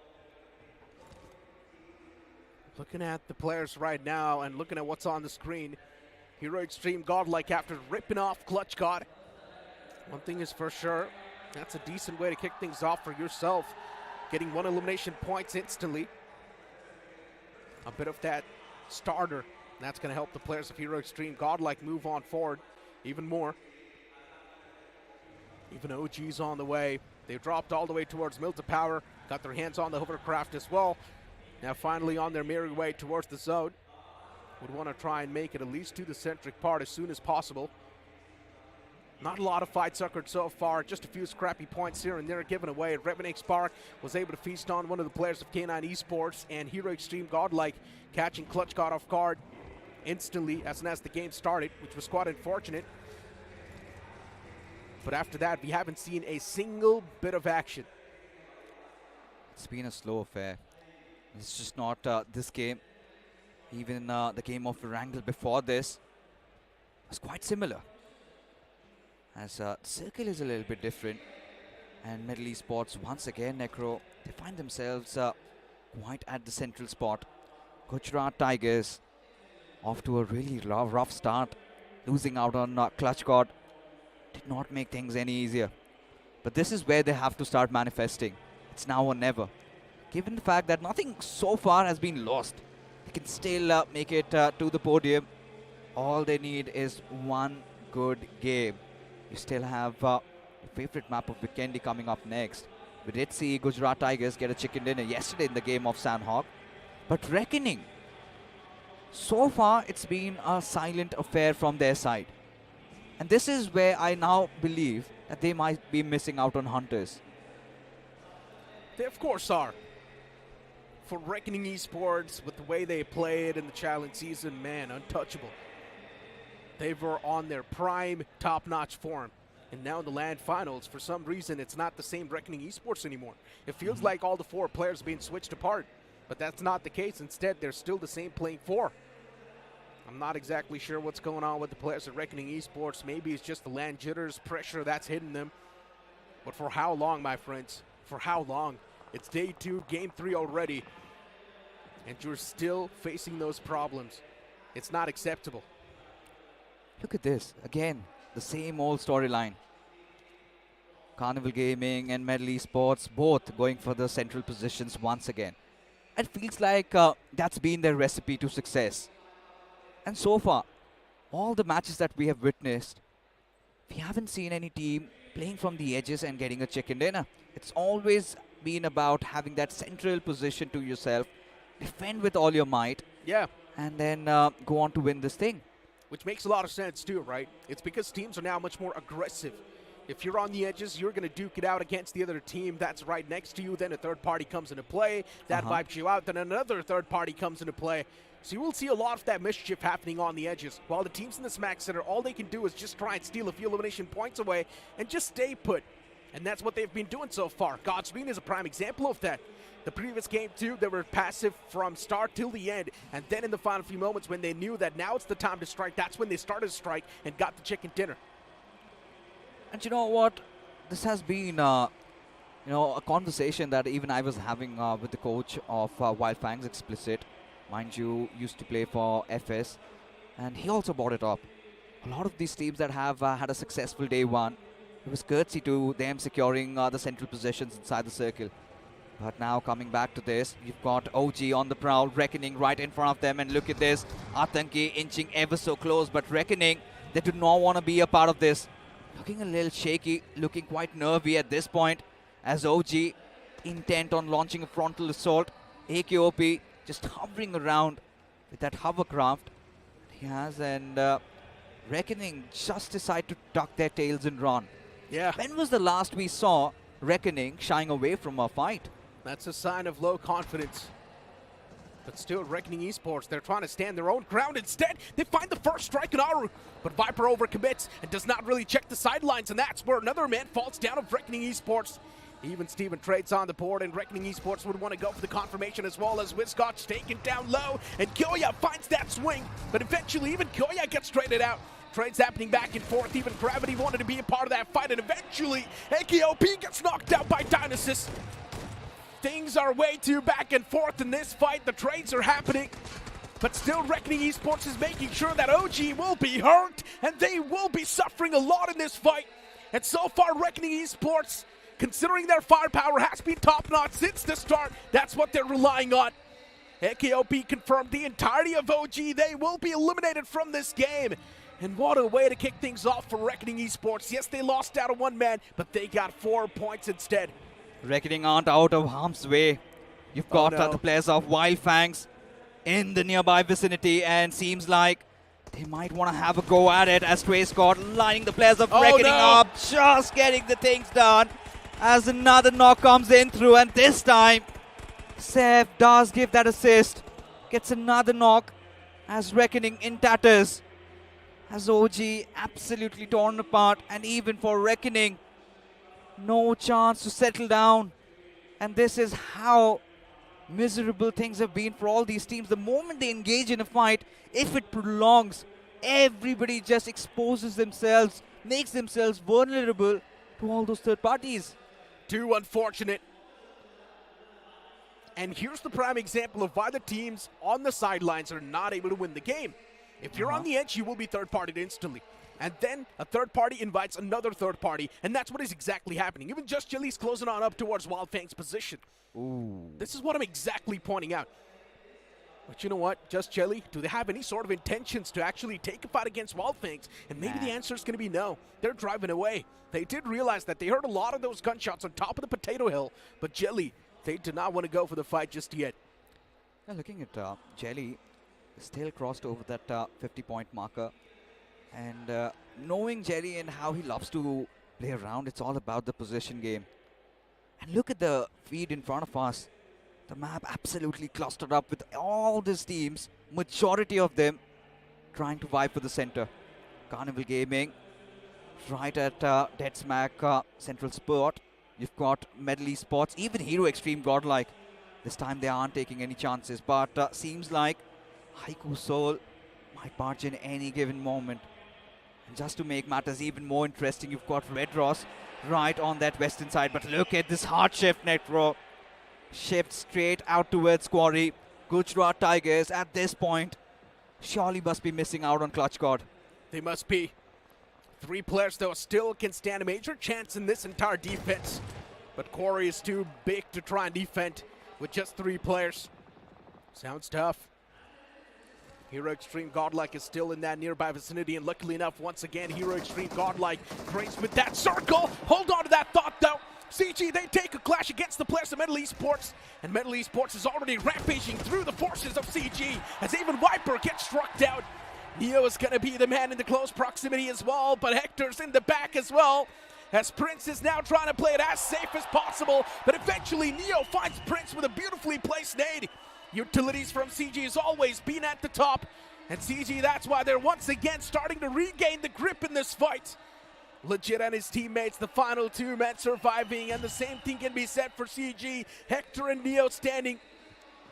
Looking at the players right now and looking at what's on the screen, Hero Xtreme Godlike, after ripping off Clutch God, one thing is for sure, that's a decent way to kick things off for yourself. Getting 1 elimination points instantly. A bit of that starter. That's going to help the players of Hero Xtreme Godlike move on forward even more. Even OG's on the way. They've dropped all the way towards Milta Power. Got their hands on the hovercraft as well. Now finally on their merry way towards the zone. Would want to try and make it at least to the centric part as soon as possible. Not a lot of fights occurred so far, just a few scrappy points here and there given away. Revenant Spark was able to feast on one of the players of K9 Esports, and Hero Xtreme Godlike catching Clutch God off guard instantly as soon as the game started, which was quite unfortunate. But after that, we haven't seen a single bit of action. It's been a slow affair. It's just not this game. Even the game of Erangel before this was quite similar. As the circle is a little bit different, and Middle Esports once again, Necro, they find themselves quite at the central spot. Gujarat Tigers off to a really rough start, losing out on Clutch God did not make things any easier. But this is where they have to start manifesting. It's now or never. Given the fact that nothing so far has been lost, they can still make it to the podium. All they need is one good game. You still have your favorite map of Vikendi coming up next. We did see Gujarat Tigers get a chicken dinner yesterday in the game of Sanhok. But Reckoning, so far it's been a silent affair from their side. And this is where I now believe that they might be missing out on Hunters. They of course are. For Reckoning Esports, with the way they played in the challenge season, man, untouchable. They were on their prime, top-notch form. And now in the LAN finals, for some reason, it's not the same Reckoning Esports anymore. It feels like all the 4 players are being switched apart. But that's not the case. Instead, they're still the same playing 4. I'm not exactly sure what's going on with the players at Reckoning Esports. Maybe it's just the LAN jitters, pressure that's hitting them. But for how long, my friends? For how long? It's day 2, game 3 already. And you're still facing those problems. It's not acceptable. Look at this. Again, the same old storyline. Carnival Gaming and Middle Esports both going for the central positions once again. It feels like that's been their recipe to success. And so far, all the matches that we have witnessed, we haven't seen any team playing from the edges and getting a chicken dinner. It's always been about having that central position to yourself, defend with all your might, and then go on to win this thing. Which makes a lot of sense too, right? It's because teams are now much more aggressive. If you're on the edges, you're going to duke it out against the other team that's right next to you. Then a third party comes into play. That wipes you out. Then another third party comes into play. So you will see a lot of that mischief happening on the edges. While the teams in the Smack Center, all they can do is just try and steal a few elimination points away and just stay put. And that's what they've been doing so far. Godspeed is a prime example of that. The previous game, too, they were passive from start till the end. And then in the final few moments when they knew that now it's the time to strike, that's when they started to strike and got the chicken dinner. And you know what? This has been you know, a conversation that even I was having with the coach of Wyld Fangs Explicit. Mind you, used to play for FS, and he also brought it up. A lot of these teams that have had a successful day one, it was courtesy to them securing the central positions inside the circle. But now coming back to this, you've got OG on the prowl, Reckoning right in front of them, and look at this, Atanki inching ever so close, but Reckoning, they do not want to be a part of this. Looking a little shaky, looking quite nervy at this point, as OG intent on launching a frontal assault. iQOO just hovering around with that hovercraft he has, and Reckoning just decide to tuck their tails and run. Yeah. When was the last we saw Reckoning shying away from a fight? That's a sign of low confidence. But still, Reckoning Esports, they're trying to stand their own ground. Instead, they find the first strike in Aru. But Viper overcommits and does not really check the sidelines, and that's where another man falls down of Reckoning Esports. Even Steven trades on the board, and Reckoning Esports would want to go for the confirmation as well, as Wiscotch taken down low, and Kyoya finds that swing. But eventually, even Kyoya gets traded out. Trades happening back and forth. Even Gravity wanted to be a part of that fight, and eventually, iQOO gets knocked out by Dionysus. Things are way too back and forth in this fight. The trades are happening, but still Reckoning Esports is making sure that OG will be hurt, and they will be suffering a lot in this fight. And so far, Reckoning Esports, considering their firepower, has been top-notch since the start. That's what they're relying on. iQOO confirmed the entirety of OG. They will be eliminated from this game. And what a way to kick things off for Reckoning Esports. Yes, they lost out on one man, but they got 4 points instead. Reckoning aren't out of harm's way. You've got the players of Wyld Fangs in the nearby vicinity, and seems like they might want to have a go at it as Tway Scott lining the players of Reckoning up, just getting the things done as another knock comes in through, and this time Sev does give that assist, gets another knock as Reckoning in tatters, as OG absolutely torn apart, and even for Reckoning, no chance to settle down. And this is how miserable things have been for all these teams. The moment they engage in a fight, if it prolongs, everybody just exposes themselves, makes themselves vulnerable to all those third parties. Too unfortunate. And here's the prime example of why the teams on the sidelines are not able to win the game. If you're on the edge, you will be third-partied instantly. And then a third party invites another third party, and that's what is exactly happening. Even Just Jelly's closing on up towards Wyld Fangs' position. Ooh. This is what I'm exactly pointing out. But you know what, Just Jelly, do they have any sort of intentions to actually take a fight against Wyld Fangs? And maybe the answer is going to be no. They're driving away. They did realize that they heard a lot of those gunshots on top of the potato hill, but Jelly, they did not want to go for the fight just yet. Yeah, looking at Jelly, still crossed over that 50-point marker. And knowing Jelly and how he loves to play around, it's all about the position game. And look at the feed in front of us. The map absolutely clustered up with all these teams, majority of them trying to vie for the center. Carnival Gaming, right at dead smack central spot. You've got Medal Esports, even Hero Xtreme Godlike. This time they aren't taking any chances, but seems like iQOO Soul might barge in any given moment. And just to make matters even more interesting, you've got Red Ross right on that western side. But look at this hard shift, Necro. Shift straight out towards Quarry. Gujarat Tigers at this point surely must be missing out on Clutch God. They must be. 3 players, though, still can stand a major chance in this entire defense. But Quarry is too big to try and defend with just 3 players. Sounds tough. Hero Xtreme Godlike is still in that nearby vicinity, and luckily enough, once again, Hero Xtreme Godlike creates with that circle. Hold on to that thought, though. CG, they take a clash against the players of Medal Esports, and Medal Esports is already rampaging through the forces of CG, as even Viper gets struck down. Neo is going to be the man in the close proximity as well, but Hector's in the back as well, as Prince is now trying to play it as safe as possible, but eventually Neo finds Prince with a beautifully placed nade. Utilities from CG has always been at the top, and CG, that's why they're once again starting to regain the grip in this fight. Legit and his teammates, the final 2 men surviving, and the same thing can be said for CG. Hector and Neo standing.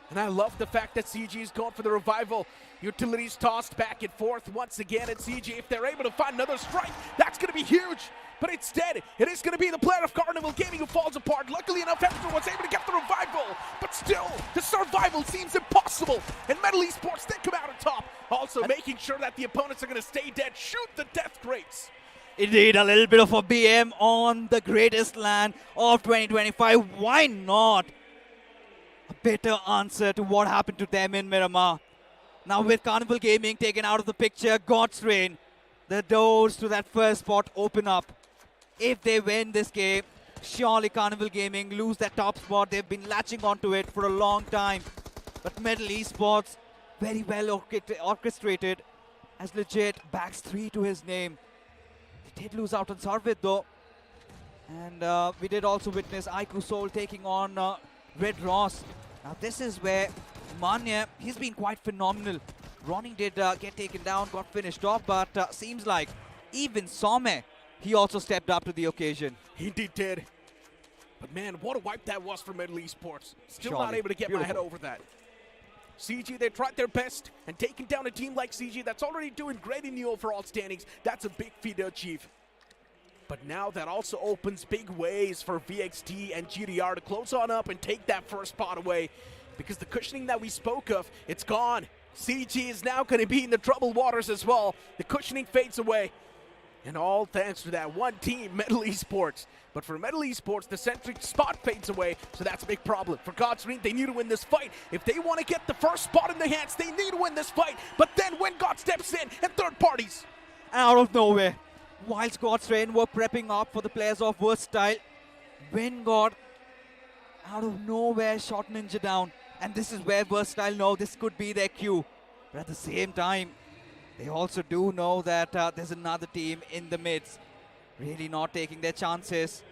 And I love the fact that CG is going for the revival. Utilities tossed back and forth once again, and CG, if they're able to find another strike, that's going to be huge. but instead, it is going to be the player of Carnival Gaming who falls apart. Luckily enough, Extra was able to get the revival, but still, the survival seems impossible, and Metal Esports, they come out on top, also making sure that the opponents are going to stay dead, shoot the death crates. Indeed, a little bit of a BM on the greatest land of 2025. Why not? A better answer to what happened to them in Miramar. Now with Carnival Gaming taken out of the picture, God's reign, the doors to that first spot open up. If they win this game, surely Carnival Gaming lose that top spot. They've been latching onto it for a long time. But Metal Esports, very well orchestrated, as legit backs 3 to his name. They did lose out on Sarvit though. And we did also witness iQOO Soul taking on Red Ross. Now this is where Manya, he's been quite phenomenal. Ronnie did get taken down, got finished off, but seems like even Some, he also stepped up to the occasion. He indeed did. But man, what a wipe that was for Metal Esports. Still not Surely. able to get my head over that. CG, they tried their best, and taking down a team like CG that's already doing great in the overall standings, that's a big feat to achieve. But now that also opens big ways for VXT and GDR to close on up and take that first spot away. Because the cushioning that we spoke of, it's gone. CG is now going to be in the troubled waters as well. The cushioning fades away. And all thanks to that one team, Metal Esports. But for Metal Esports, the centric spot fades away, so that's a big problem. For God's reign, they need to win this fight. If they want to get the first spot in their hands, they need to win this fight. But then when God steps in and third parties. Out of nowhere, whilst God's reign were prepping up for the players of Versatile, when God, out of nowhere, shot Ninja down. And this is where Versatile know this could be their cue. But at the same time, they also do know that there's another team in the midst. Really not taking their chances.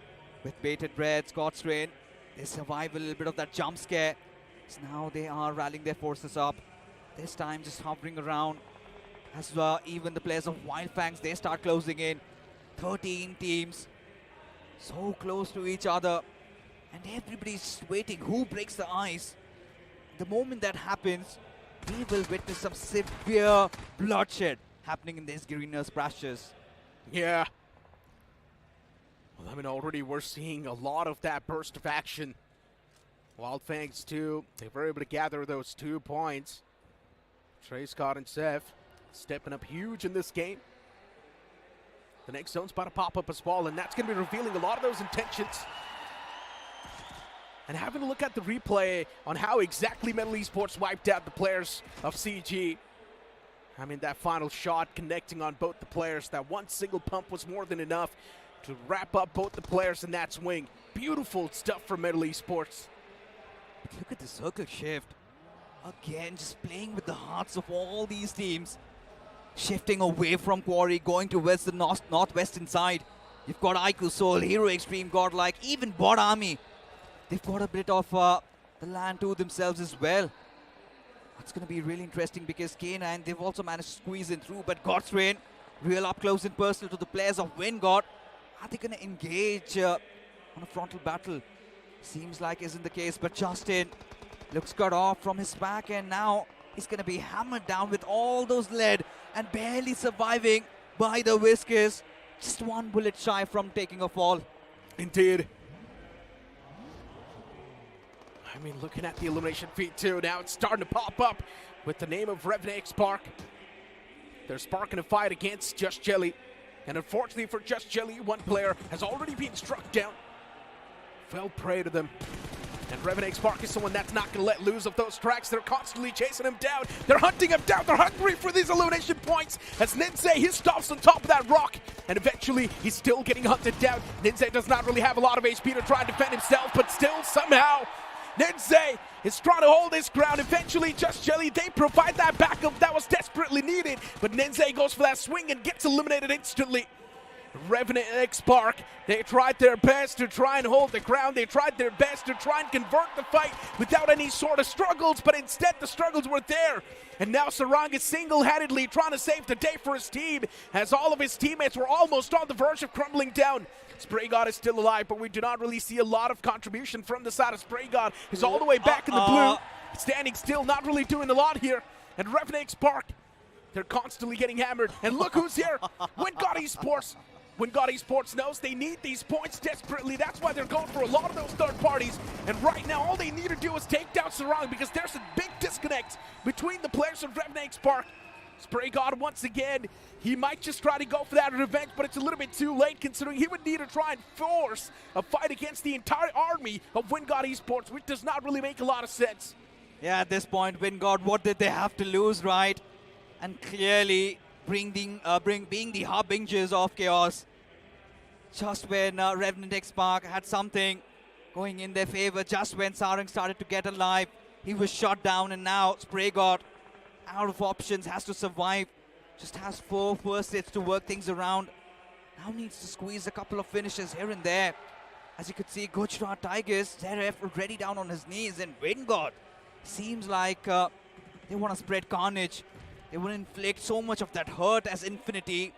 With bated breath, God's reign, they survive a little bit of that jump scare. So now they are rallying their forces up. This time just hovering around. As even the players of Wyld Fangs, they start closing in. 13 teams. So close to each other. And everybody's waiting. Who breaks the ice? The moment that happens, we will witness some severe bloodshed happening in these greener splashes. Yeah. Well, I mean, already we're seeing a lot of that burst of action. Wyld Fangs, too. They were able to gather those 2 points. Trey, Scott, and Seth stepping up huge in this game. The next zone's about to pop up as well, and that's going to be revealing a lot of those intentions. And having a look at the replay on how exactly Metal Esports wiped out the players of CG. I mean, that final shot connecting on both the players, that one single pump was more than enough to wrap up both the players in that swing. Beautiful stuff for Metal Esports. Look at the circle shift. Again, just playing with the hearts of all these teams. Shifting away from Quarry, going towards the northwestern side. You've got iQOO Soul, Hero Xtreme, Godlike, even BotArmy. They've got a bit of the land to themselves as well. It's going to be really interesting because K9, they've also managed to squeeze in through, but God's reign, real up close and personal to the players of WinGod. Are they going to engage on a frontal battle? Seems like isn't the case, but Justin looks cut off from his back, and now he's going to be hammered down with all those lead and barely surviving by the Whiskers. Just one bullet shy from taking a fall. Indeed. I mean, looking at the elimination feed too, now it's starting to pop up with the name of Revenant Spark. They're sparking a fight against Just Jelly. And unfortunately for Just Jelly, one player has already been struck down. Fell prey to them. And Revenant Spark is someone that's not going to let loose of those tracks. They're constantly chasing him down. They're hunting him down. They're hungry for these elimination points. As Ninze, he stops on top of that rock. And eventually, he's still getting hunted down. Ninze does not really have a lot of HP to try and defend himself, but still, somehow, Ninze is trying to hold his ground. Eventually, Just Jelly, they provide that backup that was desperately needed. But Ninze goes for that swing and gets eliminated instantly. Revenant X Spark, they tried their best to try and hold the ground. They tried their best to try and convert the fight without any sort of struggles, but instead the struggles were there. And now Sarang is single-handedly trying to save the day for his team, as all of his teammates were almost on the verge of crumbling down. Spray God is still alive, but we do not really see a lot of contribution from the side of Spray God. He's all the way back in the blue, standing still, not really doing a lot here. And Revenant X Spark, they're constantly getting hammered. And look who's here, WinGod Esports. Wingod Esports knows they need these points desperately. That's why they're going for a lot of those third parties. And right now, all they need to do is take down Sarang because there's a big disconnect between the players of Revenant Spark. Spray God once again, he might just try to go for that revenge, but it's a little bit too late considering he would need to try and force a fight against the entire army of Wingod Esports, which does not really make a lot of sense. Yeah, at this point, Wingod, what did they have to lose, right? And clearly being the harbingers of chaos. Just when Revenant Spark had something going in their favor, just when Sarang started to get alive, he was shot down, and now Spray God, out of options, has to survive. Just has 4 first hits to work things around. Now needs to squeeze a couple of finishes here and there. As you could see, Gujarat Tigers, Zeref already down on his knees, and Wingod seems like they want to spread carnage. They will inflict so much of that hurt as Infinity.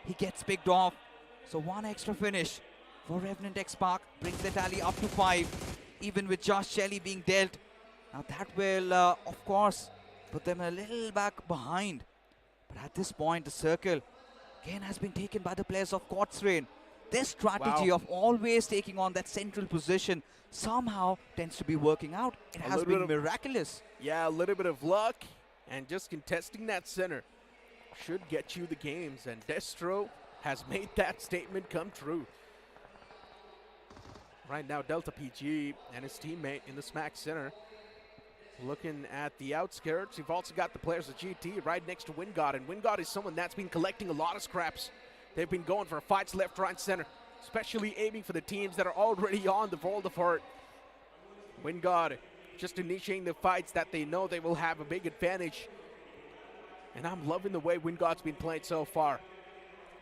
He gets picked off. So 1 extra finish for Revenant Spark brings the tally up to 5, even with Josh Shelley being dealt. Now that will, of course, put them a little back behind. But at this point, the circle again has been taken by the players of Xtreme. This strategy of always taking on that central position somehow tends to be working out. It has been miraculous. Yeah, a little bit of luck. And just contesting that center should get you the games. And Destro has made that statement come true. Right now, Delta PG and his teammate in the smack center. Looking at the outskirts, you've also got the players of GT right next to Wingod. And Wingod is someone that's been collecting a lot of scraps. They've been going for fights left, right, center. Especially aiming for the teams that are already on the Vault of Heart. Wingod just initiating the fights that they know they will have a big advantage. And I'm loving the way Wingod's been playing so far.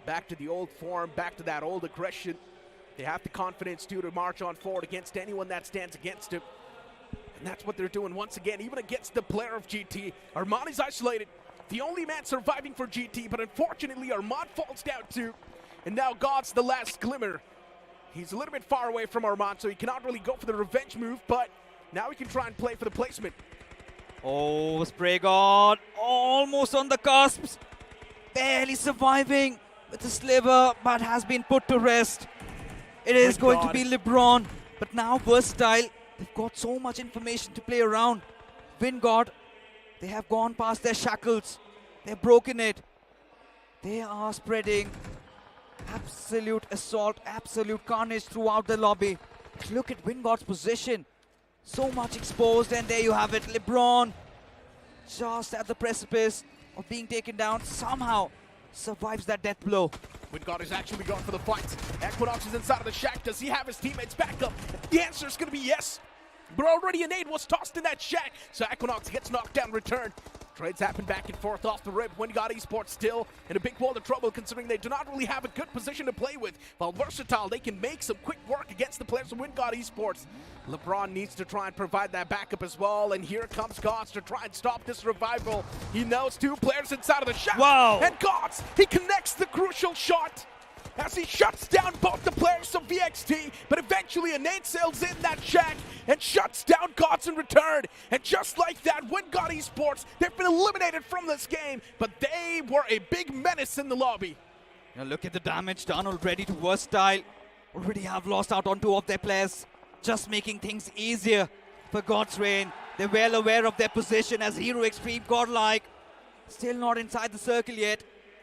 Back to the old form, back to that old aggression. They have the confidence too to march on forward against anyone that stands against him. And that's what they're doing once again, even against the player of GT. Armani's isolated, the only man surviving for GT, but unfortunately Armand falls down too. And now God's the last glimmer. He's a little bit far away from Armand, so he cannot really go for the revenge move, but now he can try and play for the placement. Oh, Spray God, almost on the cusp. Barely surviving with a sliver, but has been put to rest. It is going to be LeBron, but now Versatile. They've got so much information to play around. Wingod, they have gone past their shackles. They've broken it. They are spreading absolute assault, absolute carnage throughout the lobby. Look at Wingod's position. So much exposed, and there you have it. LeBron, just at the precipice of being taken down, somehow survives that death blow. Wingod is actually going for the fight. Equinox is inside of the shack. Does he have his teammates back up? The answer is going to be yes. But already a nade was tossed in that shack. So Equinox gets knocked down in return. Trades happen back and forth off the rip. Wingod Esports still in a big world of trouble considering they do not really have a good position to play with. While Versatile, they can make some quick work against the players of Wingod Esports. LeBron needs to try and provide that backup as well. And here comes Gods to try and stop this revival. He knows 2 players inside of the shack. Wow. And Gods, he connects the crucial shot as he shuts down both the players of VXT, but eventually a nade sails in that shack and shuts down Gods in return. And just like that, Wingod Esports, they've been eliminated from this game, but they were a big menace in the lobby. Now look at the damage done already to Versatile. Already have lost out on 2 of their players, just making things easier for God's Reign. They're well aware of their position as Hero Xtreme Godlike. Still not inside the circle yet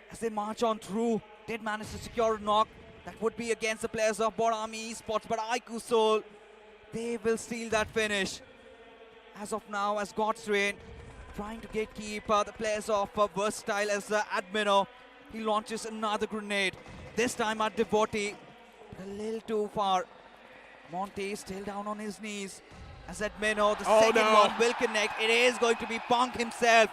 as they march on through. Did manage to secure a knock. That would be against the players of BotArmyEsports, but iQOO Soul, they will steal that finish. As of now, as God's Reign trying to gatekeep the players of Versatile as Admino. He launches another grenade, this time at Devotee. A little too far. Monte still down on his knees as Admino, the second one will connect. It is going to be Punk himself.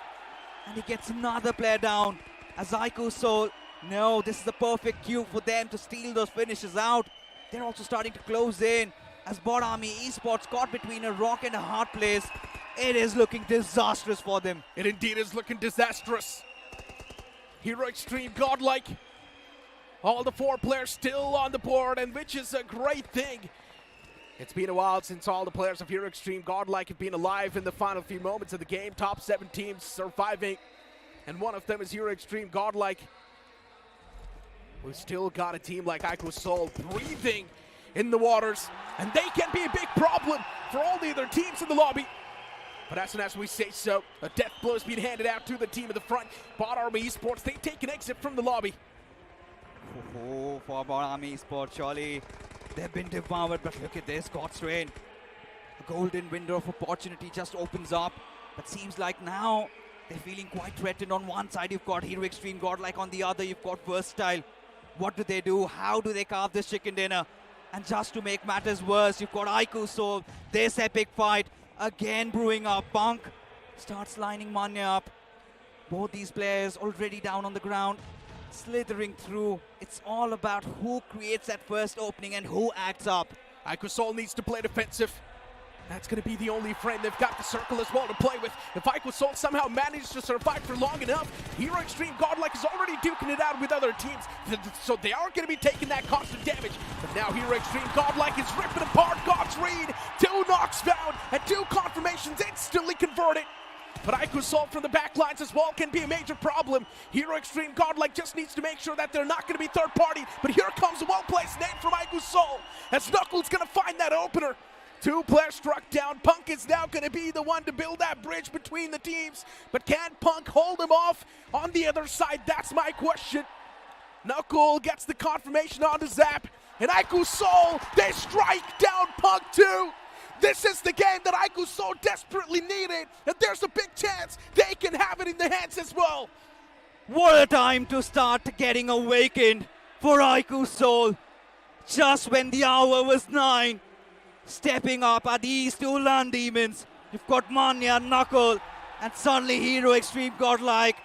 And he gets another player down as iQOO Soul. No, this is the perfect cue for them to steal those finishes out. They're also starting to close in as BotArmyEsports caught between a rock and a hard place. It is looking disastrous for them. It indeed is looking disastrous. Hero Xtreme Godlike. All the 4 players still on the board, and which is a great thing. It's been a while since all the players of Hero Xtreme Godlike have been alive in the final few moments of the game. Top 7 teams surviving, and one of them is Hero Xtreme Godlike. We've still got a team like iQOO Seoul breathing in the waters, and they can be a big problem for all the other teams in the lobby. But as soon as we say so, a death blow is being handed out to the team in the front. BotArmyEsports, they take an exit from the lobby. Oh, for BotArmyEsports, surely they've been devoured, but look at this, Xtreme. A golden window of opportunity just opens up, but seems like now they're feeling quite threatened. On one side, you've got Hero Xtreme, Godlike on the other, you've got Versatile. What do they do? How do they carve this chicken dinner? And just to make matters worse, you've got iQOO Seoul, this epic fight, again brewing up. Punk starts lining Manya up. Both these players already down on the ground, slithering through. It's all about who creates that first opening and who acts up. iQOO Seoul needs to play defensive. That's going to be the only friend. They've got the circle as well to play with. If iQOO Seoul somehow manages to survive for long enough, Hero Xtreme Godlike is already duking it out with other teams, so they are going to be taking that constant damage. But now Hero Xtreme Godlike is ripping apart God's read. 2 knocks found and 2 confirmations instantly converted. But iQOO Seoul from the back lines as well can be a major problem. Hero Xtreme Godlike just needs to make sure that they're not going to be third party. But here comes a well-placed nade from iQOO Seoul as Knuckles going to find that opener. 2 players struck down. Punk is now going to be the one to build that bridge between the teams. But can Punk hold him off on the other side? That's my question. Knuckle gets the confirmation on the zap. And iQOO Seoul, they strike down Punk too. This is the game that iQOO Seoul desperately needed. And there's a big chance they can have it in their hands as well. What a time to start getting awakened for iQOO Seoul. Just when the hour was 9. Stepping up are these 2 land demons. You've got Manya, Knuckle, and suddenly Hero Xtreme Godlike.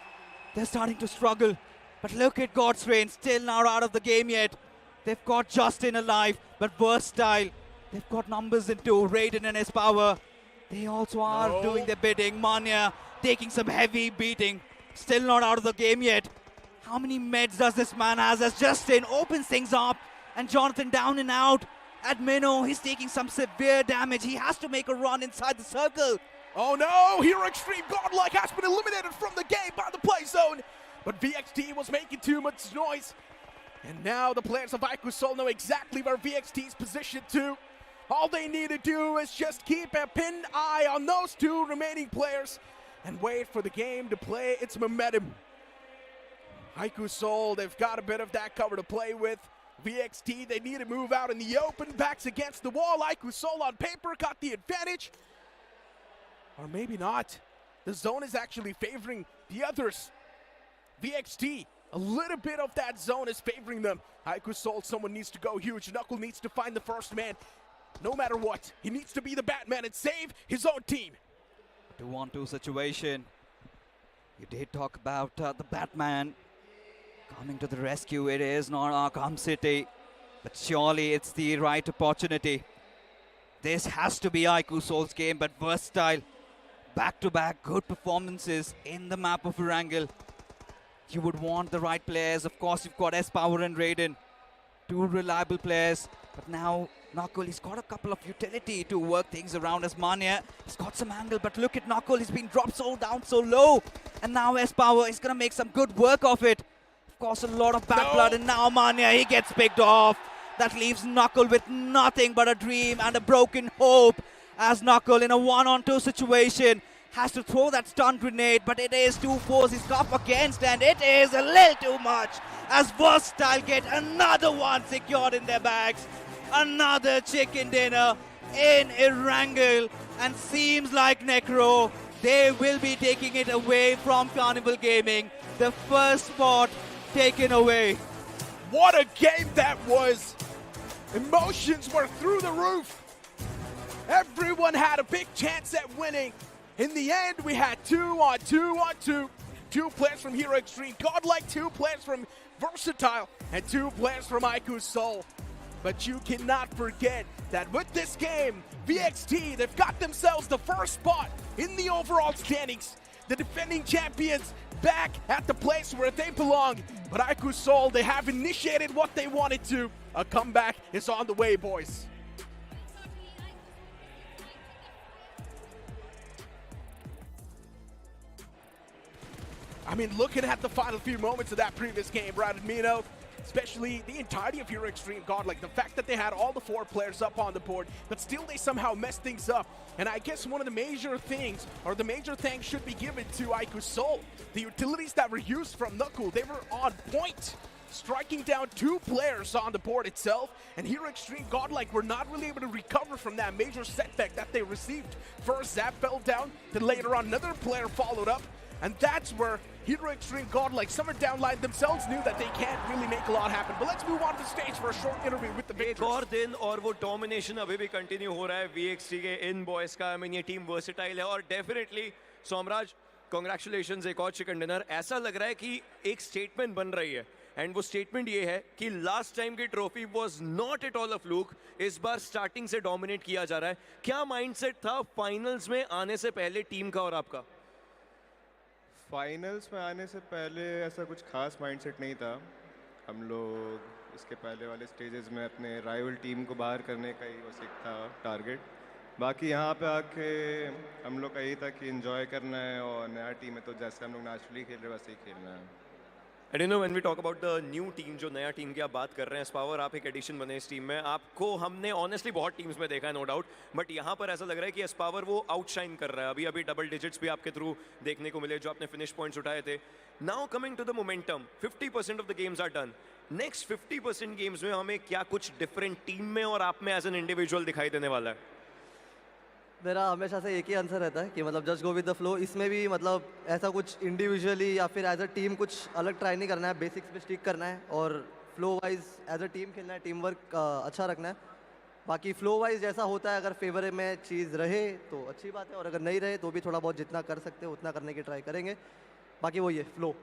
They're starting to struggle. But look at Xtreme, still not out of the game yet. They've got Justin alive, but Versatile. They've got numbers in 2, Raiden and his power. They also are doing their bidding. Manya taking some heavy beating. Still not out of the game yet. How many meds does this man has as Justin opens things up? And Jonathan down and out. At Minnow, he's taking some severe damage. He has to make a run inside the circle. Oh no, Hero Xtreme Godlike has been eliminated from the game by the play zone. But VXT was making too much noise. And now the players of iQOO Seoul know exactly where VXT is positioned to. All they need to do is just keep a pinned eye on those 2 remaining players and wait for the game to play its momentum. iQOO Seoul, they've got a bit of that cover to play with. VXT, they need to move out in the open, backs against the wall. iQOO Seoul on paper got the advantage. Or maybe not. The zone is actually favoring the others. VXT, a little bit of that zone is favoring them. iQOO Seoul, someone needs to go huge. Knuckle needs to find the first man. No matter what, he needs to be the Batman and save his own team. 2-on-2 situation. You did talk about the Batman coming to the rescue. It is not Arkham City, but surely it's the right opportunity. This has to be iQOO Seoul's game, but Versatile, back-to-back good performances in the map of Erangel. You would want the right players. Of course, you've got S-Power and Raiden, 2 reliable players, but now Knuckle, he's got a couple of utility to work things around as Manya. He's got some angle, but look at Knuckle, he's been dropped so down so low. And now S-Power is going to make some good work of it. Of course, a lot of bad blood, and now Manya, he gets picked off. That leaves Knuckle with nothing but a dream and a broken hope, as Knuckle in a 1-on-2 situation has to throw that stun grenade, but it is 2 foes he's up against, and it is a little too much as Versatile get another one secured in their bags. Another chicken dinner in Erangel, and seems like Necro, they will be taking it away from Carnival Gaming. The first spot taken away. What a game that was! Emotions were through the roof. Everyone had a big chance at winning. In the end, we had 2-on-2-on-2. 2 players from Hero Xtreme Godlike, 2 players from Versatile, and 2 players from iQOO Seoul. But you cannot forget that with this game, VXT, they've got themselves the first spot in the overall standings. The defending champions back at the place where they belong. But iQOO Seoul, they have initiated what they wanted to. A comeback is on the way, boys. I mean, looking at the final few moments of that previous game, Brad and Mino, especially the entirety of Hero Xtreme Godlike. The fact that they had all the 4 players up on the board, but still they somehow messed things up. And I guess one of the major things, or the major thanks should be given to iQOO Soul. The utilities that were used from Knuckle, they were on point, striking down 2 players on the board itself, and Hero Xtreme Godlike were not really able to recover from that major setback that they received. First Zap fell down, then later on another player followed up, and that's where Hero Xtreme Godlike, somewhere down line themselves knew that they can't really make a lot happen. But let's move on to the stage for a short interview with the victors. एक और दिन और वो domination अभी भी continue हो रहा है VXT के इन बॉयज का। आई मीन ये टीम वर्सेटाइल है और डेफिनेटली सोमराज कांग्रेचुलेशंस, एक और चिकन डिनर। ऐसा लग रहा है कि एक स्टेटमेंट बन रही है, एंड वो स्टेटमेंट ये है कि लास्ट टाइम की trophy was not at all a fluke, इस बार स्टार्टिंग से डोमिनेट किया जा रहा है। क्या माइंडसेट था फाइनल्स में आने से पहले टीम का और आपका? फाइनल्स में आने से पहले ऐसा कुछ खास माइंडसेट नहीं था। हम लोग इसके पहले वाले स्टेजेस में अपने राइवल टीम को बाहर करने का ही बस एक था टारगेट। बाकी यहाँ पे आके हम लोग का यही था कि एंजॉय करना है, और नया टीम है तो जैसे हम लोग नेचुरली खेल रहे वैसे ही खेलना है। And you know when we talk about the new team, जो नया टीम की आप बात कर रहे हैं, स्पावर आप एक एडिशन बने इस टीम में। आपको हमने ऑनेस्टली बहुत टीम्स में देखा है नो डाउट, बट यहाँ पर ऐसा लग रहा है कि स्पावर वो आउटशाइन कर रहा है। अभी अभी डबल डिजिट्स भी आपके थ्रू देखने को मिले जो आपने फिनिश पॉइंट्स उठाए थे। Now coming to the momentum, 50% of the games are done. Next 50% games में हमें क्या कुछ डिफरेंट टीम में और आप में एज एन इंडिविजुअल दिखाई देने वाला है? मेरा हमेशा से एक ही आंसर रहता है कि मतलब just go with the flow. इसमें भी मतलब ऐसा कुछ इंडिविजुअली या फिर एज अ टीम कुछ अलग ट्राई नहीं करना है, बेसिक्स पे स्टिक करना है और flow wise as a team खेलना है, टीम वर्क अच्छा रखना है। बाकी फ्लो वाइज जैसा होता है, अगर फेवर में चीज़ रहे तो अच्छी बात है, और अगर नहीं रहे तो भी थोड़ा बहुत जितना कर सकते हो उतना करने की ट्राई करेंगे। बाकी वही है फ्लो।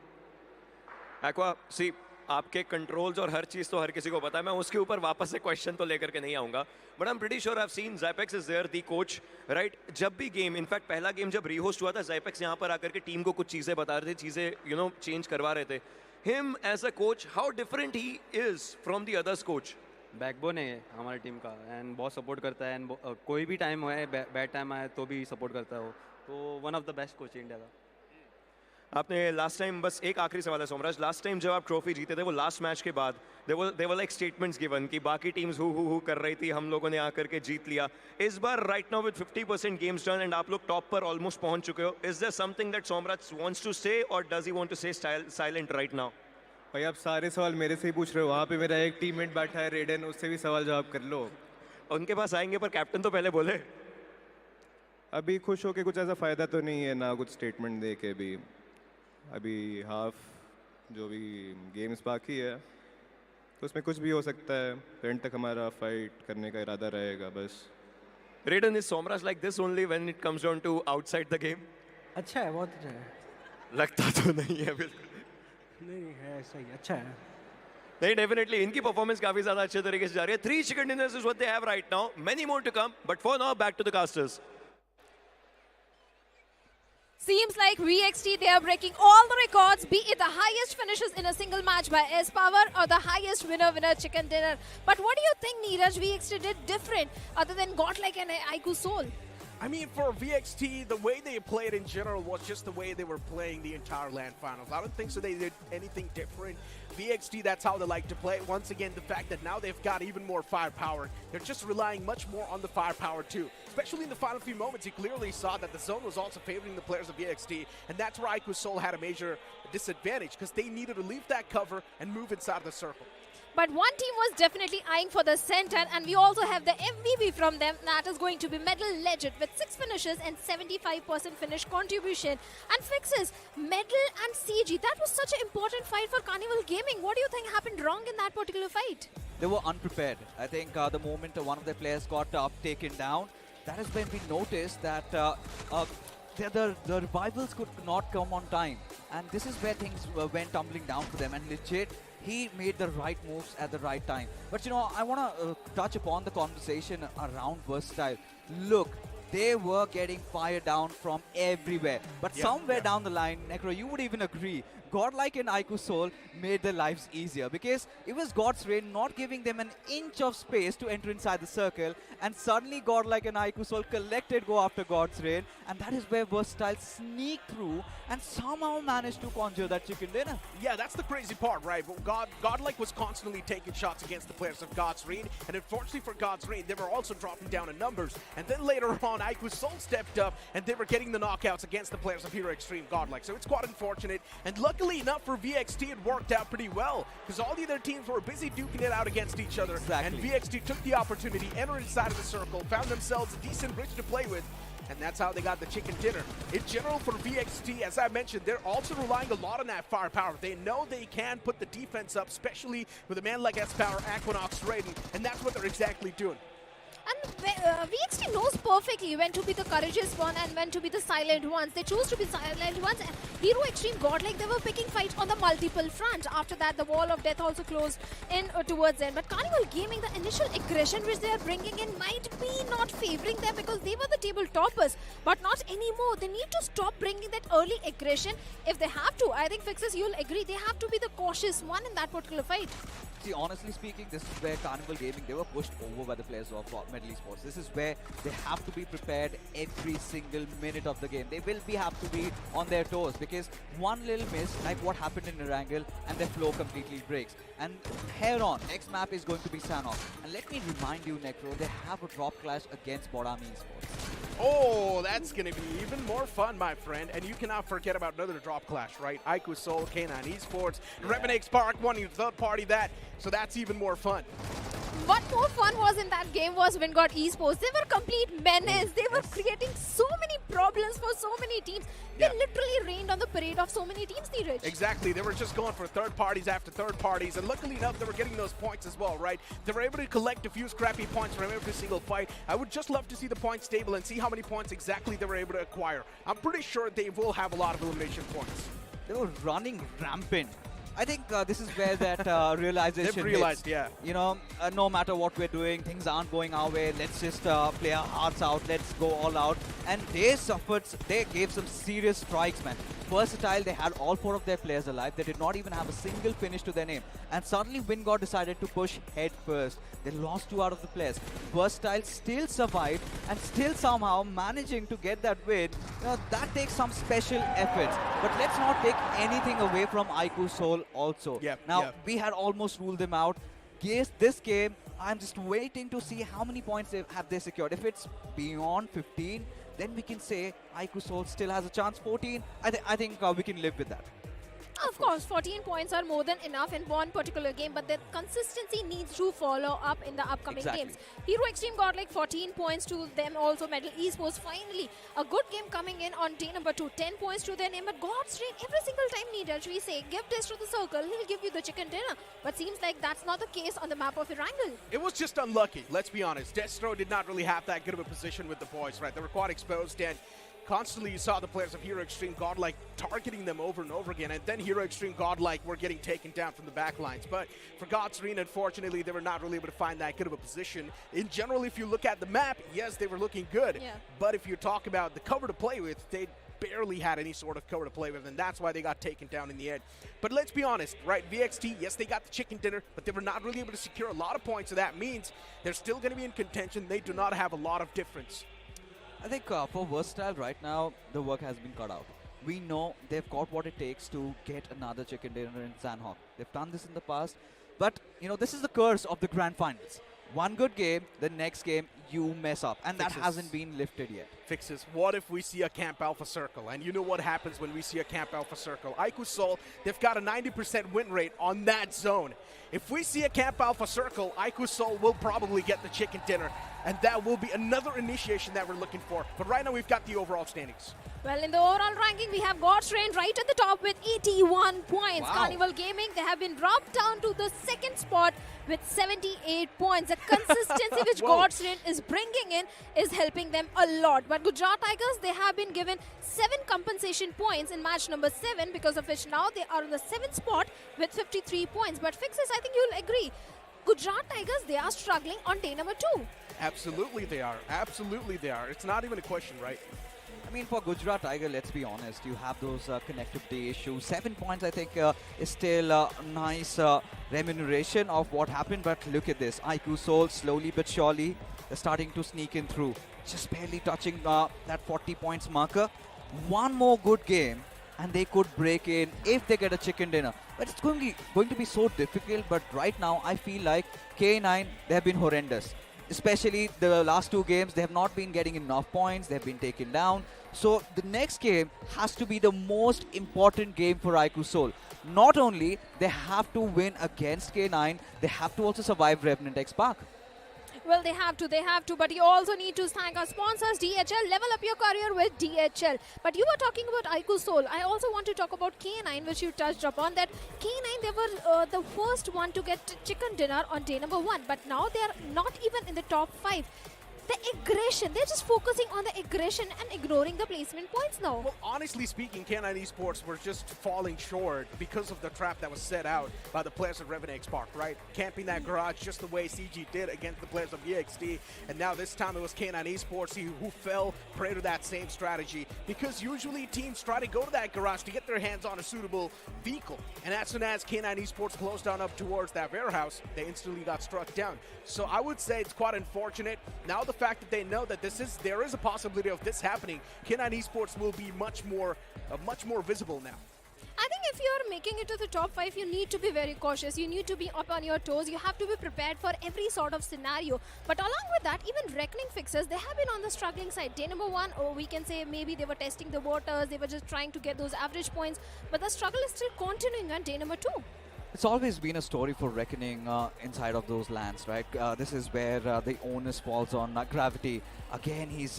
एक्वा सी, आपके कंट्रोल्स और हर चीज़ तो हर किसी को पता है, मैं उसके ऊपर वापस से क्वेश्चन तो लेकर के नहीं आऊँगा, but I am pretty sure I have seen Zapex is there the coach, right? जब भी गेम, इनफैक्ट पहला गेम जब रीहोस्ट हुआ था, ज़ैपेक्स यहाँ पर आकर के टीम को कुछ चीज़ें बता रहे थे, चीज़ें यू नो चेंज करवा रहे थे। Him as a coach, how different he is from the others coach? Backbone है हमारी टीम का, एंड बहुत सपोर्ट करता है, एंड कोई भी टाइम है, बैड टाइम आए तो भी सपोर्ट करता है वो, तो one of the best coach India का। आपने लास्ट टाइम, बस एक आखिरी सवाल है सोमराज, लास्ट टाइम जब आप ट्रॉफी जीते थे वो लास्ट मैच के बाद देवर लाइक स्टेटमेंट्स गिवन कि बाकी टीम्स हु कर रही थी, हम लोगों ने आकर के जीत लिया। इस बार right now with 50% games done and आप लोग टॉप पर ऑलमोस्ट पहुंच चुके हो, is there something that Somraj wants to say और does he want to say silent right now? भाई आप सारे सवाल मेरे से ही पूछ रहे हो, वहाँ पे मेरा एक टीममेट बैठा है रेडन, उससे भी सवाल जवाब कर लो। उनके पास आएंगे पर कैप्टन तो पहले बोले। अभी खुश होके कुछ ऐसा फ़ायदा तो नहीं है ना, कुछ स्टेटमेंट दे के भी। अभी हाफ जो भी गेम्स बाकी है तो उसमें कुछ भी हो सकता है, एंड तक हमारा फाइट करने का इरादा रहेगा बस। Raiden, is Somraj like this only when it comes down to outside the game? अच्छा है, बहुत अच्छा है। लगता तो नहीं है बिल्कुल। नहीं है, सही अच्छा है। नहीं, डेफिनेटली इनकी परफॉर्मेंस काफी ज्यादा अच्छे तरीके से जा रही है। 3 chicken dinners is what they have right now, many more to come, but for now back to the casters. Seems like VXT, they are breaking all the records, be it the highest finishes in a single match by S-Power or the highest winner chicken dinner. But what do you think, Neeraj, VXT did different other than Godlike and iQOO Soul? I mean, for VXT, the way they played in general was just the way they were playing the entire LAN finals. I don't think so they did anything different. VXT, that's how they like to play. Once again, the fact that now they've got even more firepower. They're just relying much more on the firepower too. Especially in the final few moments, you clearly saw that the zone was also favoring the players of VXT, and that's where iQOO Soul had a major disadvantage because they needed to leave that cover and move inside the circle. But one team was definitely eyeing for the center, and we also have the MVP from them. That is going to be Medal Legend with 6 finishes and 75% finish contribution. And Fixes, Medal and CG. That was such an important fight for Carnival Gaming. What do you think happened wrong in that particular fight? They were unprepared. I think the moment one of their players got taken down, that is when we noticed that the revivals could not come on time. And this is where things went tumbling down for them. And legit, he made the right moves at the right time. But you know, I want to touch upon the conversation around versatile. Look, they were getting fire down from everywhere. But somewhere down the line, Necro, you would even agree, Godlike and iQOO Soul made their lives easier because it was God's Rain not giving them an inch of space to enter inside the circle, and suddenly Godlike and iQOO Soul collected go after God's Rain, and that is where Versatile sneaked through and somehow managed to conjure that chicken dinner. Yeah, that's the crazy part, right? Godlike was constantly taking shots against the players of God's Rain, and unfortunately for God's Rain, they were also dropping down in numbers. And then later on, iQOO Soul stepped up, and they were getting the knockouts against the players of Hero Xtreme Godlike. So it's quite unfortunate, and luckily enough for VXT, it worked out pretty well, because all the other teams were busy duking it out against each other, and VXT took the opportunity, entered inside of the circle, found themselves a decent bridge to play with, and that's how they got the chicken dinner. In general, for VXT, as I mentioned, they're also relying a lot on that firepower. They know they can put the defense up, especially with a man like S-Power, Aquanox, Raiden, and that's what they're exactly doing. And VXT knows perfectly when to be the courageous one and when to be the silent ones. They choose to be silent ones. Hero Xtreme Godlike, they were picking fights on the multiple front. After that, the wall of death also closed in towards them. But Carnival Gaming, the initial aggression which they are bringing in might be not favoring them because they were the table toppers. But not anymore. They need to stop bringing that early aggression. If they have to, I think Fixes, you'll agree, they have to be the cautious one in that particular fight. See, honestly speaking, this is where Carnival Gaming, they were pushed over by the players of Middle Esports. This is where they have to be prepared every single minute of the game. They will have to be on their toes because one little miss, like what happened in Erangel, and their flow completely breaks. And here on, next map is going to be Sanhok. And let me remind you, Necro, they have a drop clash against BotArmyEsports. Oh, that's going to be even more fun, my friend. And you cannot forget about another drop clash, right? iQOO Soul, K9 Esports, Revenant Spark, one third party that. So that's even more fun. What more fun was in that game was Wyld Esports. They were complete menace. They were creating so many problems for so many teams. They literally rained on the parade of so many teams, Neeraj. Exactly. They were just going for third parties after third parties. And luckily enough, they were getting those points as well, right? They were able to collect a few scrappy points from every single fight. I would just love to see the points table and see how many points exactly they were able to acquire. I'm pretty sure they will have a lot of elimination points. They were running rampant. I think this is where that realization They've realized, hits. yeah. You know, no matter what we're doing, things aren't going our way. Let's just play our hearts out. Let's go all out. And they suffered. They gave some serious strikes, man. Versatile, they had all 4 of their players alive. They did not even have a single finish to their name. And suddenly, Wyld decided to push head first. They lost 2 out of the players. Versatile still survived and still somehow managing to get that win. You know, that takes some special efforts. But let's not take anything away from iQOO Soul also. Now, we had almost ruled them out. This game, I'm just waiting to see how many points have they secured. If it's beyond 15, then we can say iQOO Soul still has a chance. 14, I think we can live with that. Of course, 14 points are more than enough in one particular game, but the consistency needs to follow up in the upcoming games. Hero Xtreme got like 14 points to them also. Middle Esports, finally, a good game coming in on day number 2. 10 points to their name, but God's Rain, every single time, Neeraj, we say, give this to the circle, he'll give you the chicken dinner. But seems like that's not the case on the map of Erangel. It was just unlucky, let's be honest. Destro did not really have that good of a position with the boys, right? They were quite exposed, and constantly you saw the players of Hero Xtreme Godlike targeting them over and over again, and then Hero Xtreme Godlike were getting taken down from the back lines. But for God's Rain, unfortunately, they were not really able to find that good of a position. In general, if you look at the map, yes, they were looking good. But if you talk about the cover to play with, they barely had any sort of cover to play with, and that's why they got taken down in the end. But let's be honest, right? VXT, yes, they got the chicken dinner, but they were not really able to secure a lot of points, so that means they're still going to be in contention. They do not have a lot of difference. I think for Versatile right now, the work has been cut out. We know they've got what it takes to get another chicken dinner in Sanhok. They've done this in the past, but you know, this is the curse of the grand finals. One good game, the next game you mess up, and that hasn't been lifted yet. Fixes. What if we see a Camp Alpha Circle? And you know what happens when we see a Camp Alpha Circle. iQOO Soul, they've got a 90% win rate on that zone. If we see a Camp Alpha Circle, iQOO Soul will probably get the chicken dinner, and that will be another initiation that we're looking for. But right now we've got the overall standings. Well, in the overall ranking, we have God's Rain right at the top with 81 points. Wow. Carnival Gaming, they have been dropped down to the second spot with 78 points. The consistency which God's Rain is bringing in is helping them a lot. But Gujarat Tigers, they have been given 7 compensation points in match number 7, because of which now they are on the 7th spot with 53 points. But Fixes, I think you'll agree, Gujarat Tigers, they are struggling on day number 2. Absolutely they are. Absolutely they are. It's not even a question, right? I mean, for Gujarat Tiger, let's be honest, you have those connectivity issues. 7 points, I think, is still a nice remuneration of what happened. But look at this. iQOO Soul, slowly but surely, they're starting to sneak in through. Just barely touching that 40 points marker. One more good game, and they could break in if they get a chicken dinner. But it's going to be so difficult. But right now, I feel like K9, they have been horrendous. Especially the last 2 games, they have not been getting enough points. They have been taken down. So the next game has to be the most important game for iQOO Soul. Not only they have to win against K9, they have to also survive Revenant X Park. Well, they have to, but you also need to thank our sponsors, DHL. Level up your career with DHL. But you were talking about iQOO Soul. I also want to talk about K9, which you touched upon. That K9, they were the first one to get chicken dinner on day number 1, but now they are not even in the top 5. The aggression, they're just focusing on the aggression and ignoring the placement points now. Well, honestly speaking, K9 Esports were just falling short because of the trap that was set out by the players of Revenant X Park, right? Camping that garage just the way CG did against the players of EXT. And now this time it was K9 Esports who fell prey to that same strategy, because usually teams try to go to that garage to get their hands on a suitable vehicle. And as soon as K9 Esports closed down up towards that warehouse, they instantly got struck down. So I would say it's quite unfortunate. Now the fact that they know that there is a possibility of this happening, K9 Esports will be much more visible now. I think if you're making it to the top 5, you need to be very cautious. You need to be up on your toes. You have to be prepared for every sort of scenario. But along with that, even Reckoning Fixers, they have been on the struggling side. Day number 1, or we can say maybe they were testing the waters. They were just trying to get those average points. But the struggle is still continuing on day number 2. It's always been a story for Reckoning inside of those lands, right? This is where the onus falls on Gravity. Again, he's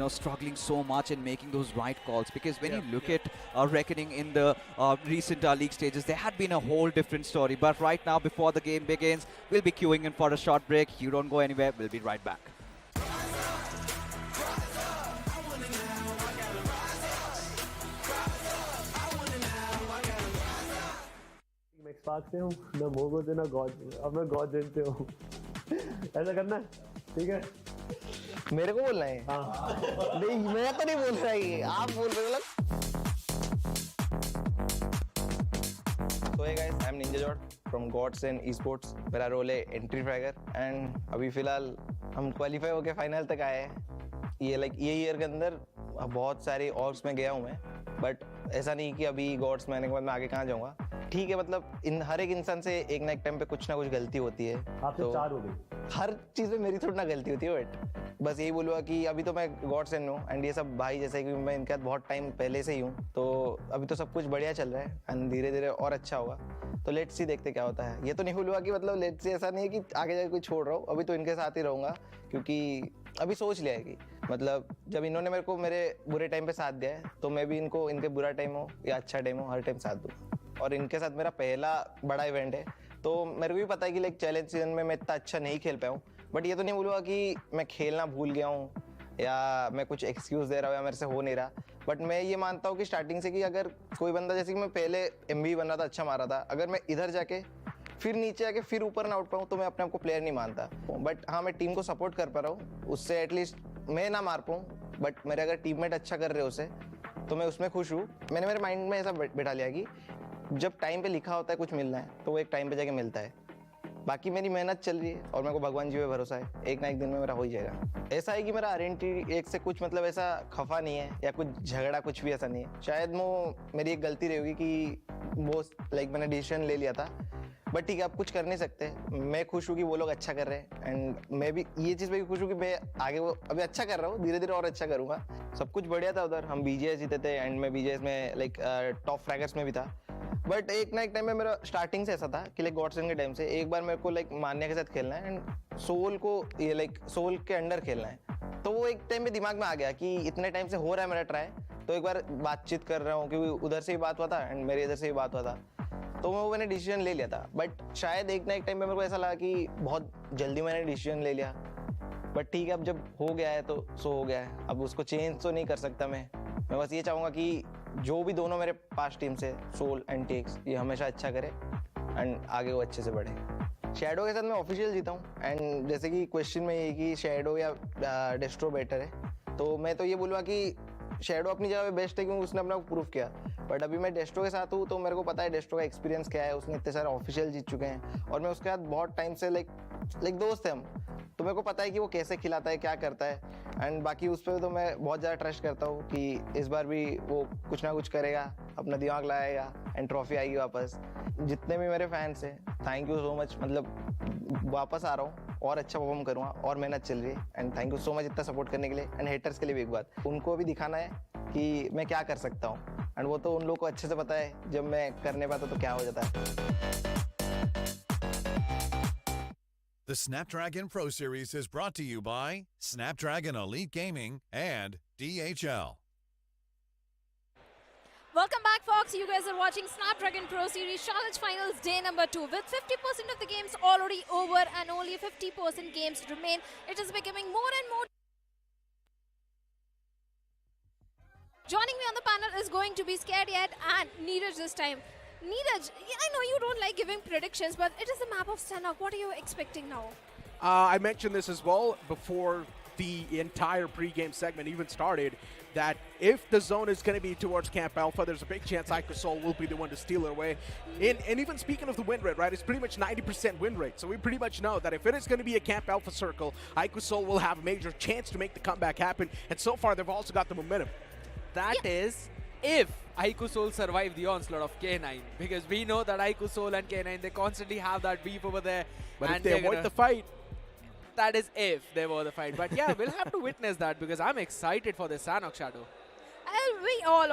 struggling so much in making those right calls, because when you look at Reckoning in the recent league stages, there had been a whole different story. But right now, before the game begins, we'll be queuing in for a short break. You don't go anywhere. We'll be right back. Spark से हूँ, ना मोगो से, ना God, अब मैं God से हूँ। ऐसा करना है, ठीक है? मेरे को बोलना है? हाँ। नहीं, मैं तो नहीं बोल रहा ये, आप बोल रहे हो। So hey guys, I'm Ninja Jod from Gods and Esports. मेरा रोल है एंट्री फ्रैगर, एंड अभी फिलहाल हम क्वालिफाई होके फाइनल तक आए हैं। ये ईयर के अंदर बहुत सारे ऑर्ग्स में गया हूँ मैं, बट ऐसा नहीं कि अभी गॉड्स में आने के बाद मैं आगे कहाँ जाऊँगा। ठीक है, मतलब हर एक इंसान से एक ना एक टाइम पे कुछ ना कुछ गलती होती है। आपसे 4 हो गई। हर चीज में मेरी थोड़ी ना गलती होती है, बट बस यही बोलूँगा कि अभी तो मैं गॉड्स एंड हूँ, एंड ये सब भाई जैसे कि मैं इनके साथ बहुत टाइम पहले से ही हूँ, तो अभी तो सब कुछ बढ़िया चल रहा है एंड धीरे धीरे और अच्छा होगा। तो लेट्स सी, देखते क्या होता है। ये तो नहीं बोलूँगा कि मतलब लेट्स सी ऐसा नहीं है कि आगे जाके कोई छोड़ रहा हूँ, अभी तो इनके साथ ही रहूँगा, क्योंकि अभी सोच लिया है कि मतलब जब इन्होंने मेरे को मेरे बुरे टाइम पे साथ दिया है, तो मैं भी इनको इनके बुरा टाइम हो या अच्छा टाइम हो, हर टाइम साथ दूँ। और इनके साथ मेरा पहला बड़ा इवेंट है, तो मेरे को भी पता है कि लाइक चैलेंज सीजन में मैं इतना अच्छा नहीं खेल पाया हूँ, बट ये तो नहीं बोलूँगा कि मैं खेलना भूल गया हूँ या मैं कुछ एक्सक्यूज़ दे रहा हूँ या मेरे से हो नहीं रहा। बट मैं ये मानता हूँ कि स्टार्टिंग से कि अगर कोई बंदा, जैसे कि मैं पहले MVP बन रहा था, अच्छा मारा था, अगर मैं इधर जाके फिर नीचे आके फिर ऊपर ना उठ पाऊँ, तो मैं अपने आप को प्लेयर नहीं मानता। बट हाँ, मैं टीम को सपोर्ट कर पा रहा हूँ, उससे एटलीस्ट मैं ना मार पाऊँ, बट मेरे अगर टीममेट अच्छा कर रहे हो उसे, तो मैं उसमें खुश हूँ। मैंने मेरे माइंड में ऐसा बैठा लिया कि जब टाइम पे लिखा होता है कुछ मिलना है, तो वो एक टाइम पे जाके मिलता है। बाकी मेरी मेहनत चल रही है और मेरे को भगवान जी पे भरोसा है, एक ना एक दिन में मेरा हो ही जाएगा। ऐसा है कि मेरा RNT एक से कुछ मतलब ऐसा खफा नहीं है या कुछ झगड़ा कुछ भी ऐसा नहीं है। शायद वो मेरी एक गलती रही होगी कि वो लाइक मैंने डिसीजन ले लिया था, बट ठीक है, आप कुछ कर नहीं सकते। मैं खुश हूँ कि वो लोग अच्छा कर रहे हैं, एंड मैं भी ये चीज़ पे भी खुश हूँ कि मैं आगे वो अभी अच्छा कर रहा हूँ, धीरे धीरे और अच्छा करूँगा। सब कुछ बढ़िया था उधर, हम BGS जीते थे, एंड मैं BGS में लाइक टॉप फ्रैगर्स में भी था। बट एक ना एक टाइम में मेरा स्टार्टिंग से ऐसा था कि लाइक गॉड्सन के टाइम से एक बार मेरे को लाइक मान्या के साथ खेलना है एंड सोल को ये लाइक सोल के अंडर खेलना है। तो वो एक टाइम में दिमाग में आ गया कि इतने टाइम से हो रहा है मेरा ट्राई, तो एक बार बातचीत कर रहा हूँ, क्योंकि उधर से भी बात हुआ था एंड मेरे इधर से भी बात हुआ था, तो मैंने डिसीजन ले लिया था। बट शायद एक ना एक टाइम में मेरे को ऐसा लगा कि बहुत जल्दी मैंने डिसीजन ले लिया, बट ठीक है, अब जब हो गया है तो सो हो गया है, अब उसको चेंज तो नहीं कर सकता मैं बस ये चाहूँगा कि जो भी दोनों मेरे पास टीम से सोल एंड टेक्स, ये हमेशा अच्छा करे एंड आगे वो अच्छे से बढ़े। शैडो के साथ मैं ऑफिशियल जीता हूँ, एंड जैसे कि क्वेश्चन में ये कि शैडो या डेस्ट्रो बेटर है, तो मैं तो ये बोलूँगा कि शैडो अपनी जगह पे बेस्ट है क्योंकि उसने अपना प्रूफ किया, बट अभी मैं डेस्ट्रो के साथ हूँ तो मेरे को पता है डेस्ट्रो का एक्सपीरियंस क्या है, उसने इतने सारे ऑफिशियल जीत चुके हैं और मैं उसके साथ बहुत टाइम से लाइक दोस्त है हम, तो मेरे को पता है कि वो कैसे खिलाता है, क्या करता है, एंड बाकी उस पर तो मैं बहुत ज़्यादा ट्रस्ट करता हूँ कि इस बार भी वो कुछ ना कुछ करेगा, अपना दिमाग लगाएगा एंड ट्रॉफी आएगी वापस। जितने भी मेरे फैंस हैं, थैंक यू सो मच, मतलब वापस आ रहा हूँ और अच्छा परफॉर्म करूँगा और मेहनत चल रही है, and thank you so much इतना सपोर्ट करने के लिए। एंड हेटर्स के लिए भी एक बात, उनको भी दिखाना है कि मैं क्या कर सकता हूँ, एंड वो तो उन लोगों को अच्छे से पता है जब मैं करने पाता तो क्या हो जाता है। The Snapdragon Pro Series is brought to you by Snapdragon Elite Gaming and DHL. Welcome back, folks. You guys are watching Snapdragon Pro Series Challenge Finals Day number 2. With 50% of the games already over and only 50% games remain, it is becoming more and more. Joining me on the panel is going to be Scared Yet and Neeraj this time. Neeraj, I know you don't like giving predictions, but it is the map of Sanhok. What are you expecting now? I mentioned this as well before the entire pregame segment even started, that if the zone is going to be towards Camp Alpha, there's a big chance iQOO will be the one to steal it away. And even speaking of the win rate, right, it's pretty much 90% win rate. So we pretty much know that if it is going to be a Camp Alpha circle, iQOO will have a major chance to make the comeback happen. And so far, they've also got the momentum. That is, if iQOO survive the onslaught of K9, because we know that iQOO and K9, they constantly have that beef over there. But if they avoid the fight, that is if they were the fight. But yeah, we'll have to witness that because I'm excited for this Sanhok Shadow. We all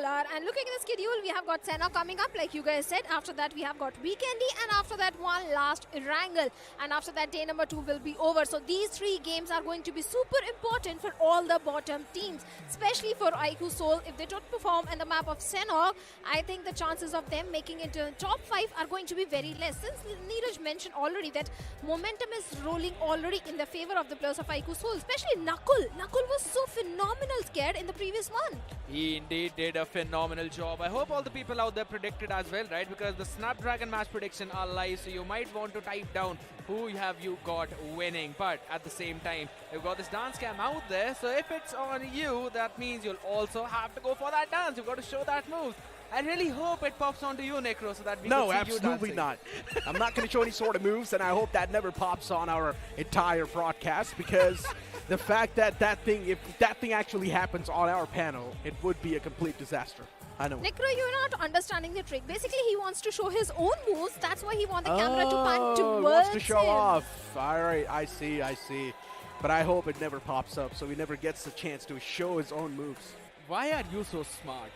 are. And looking at the schedule, we have got Sanhok coming up, like you guys said. After that, we have got Vikendi, and after that, one last Erangel. And after that, day number 2 will be over. So these 3 games are going to be super important for all the bottom teams, especially for iQOO. If they don't perform in the map of Sanhok, I think the chances of them making it to top 5 are going to be very less. Since Neeraj mentioned already that momentum is rolling already in the favor of the players of iQOO, especially Nakul. Nakul was so phenomenal scared in the previous one. He indeed did a phenomenal job. I hope all the people out there predicted as well, right? Because the Snapdragon match prediction are live, so you might want to type down who have you got winning. But at the same time, you've got this dance cam out there, so if it's on you, that means you'll also have to go for that dance. You've got to show that move. I really hope it pops onto you, Necro, so that we can see you dancing. No, absolutely not. I'm not going to show any sort of moves, and I hope that never pops on our entire broadcast, because the fact that if that thing actually happens on our panel, it would be a complete disaster. I know. Necro, you're not understanding the trick. Basically, he wants to show his own moves. That's why he wants the camera to pan towards he wants to show him. off. All right, I see. But I hope it never pops up, so he never gets the chance to show his own moves. Why are you so smart?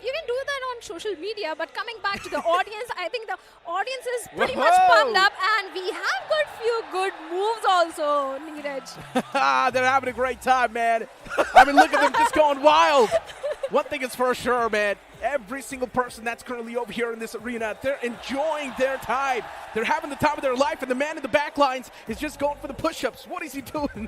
You can do that on social media, but coming back to the audience, I think the audience is pretty much pumped up, and we have got few good moves also, Neeraj. They're having a great time, man. I mean, look at them just going wild. One thing is for sure, man. Every single person that's currently over here in this arena, they're enjoying their time. They're having the time of their life, and the man in the back lines is just going for the push-ups. What is he doing?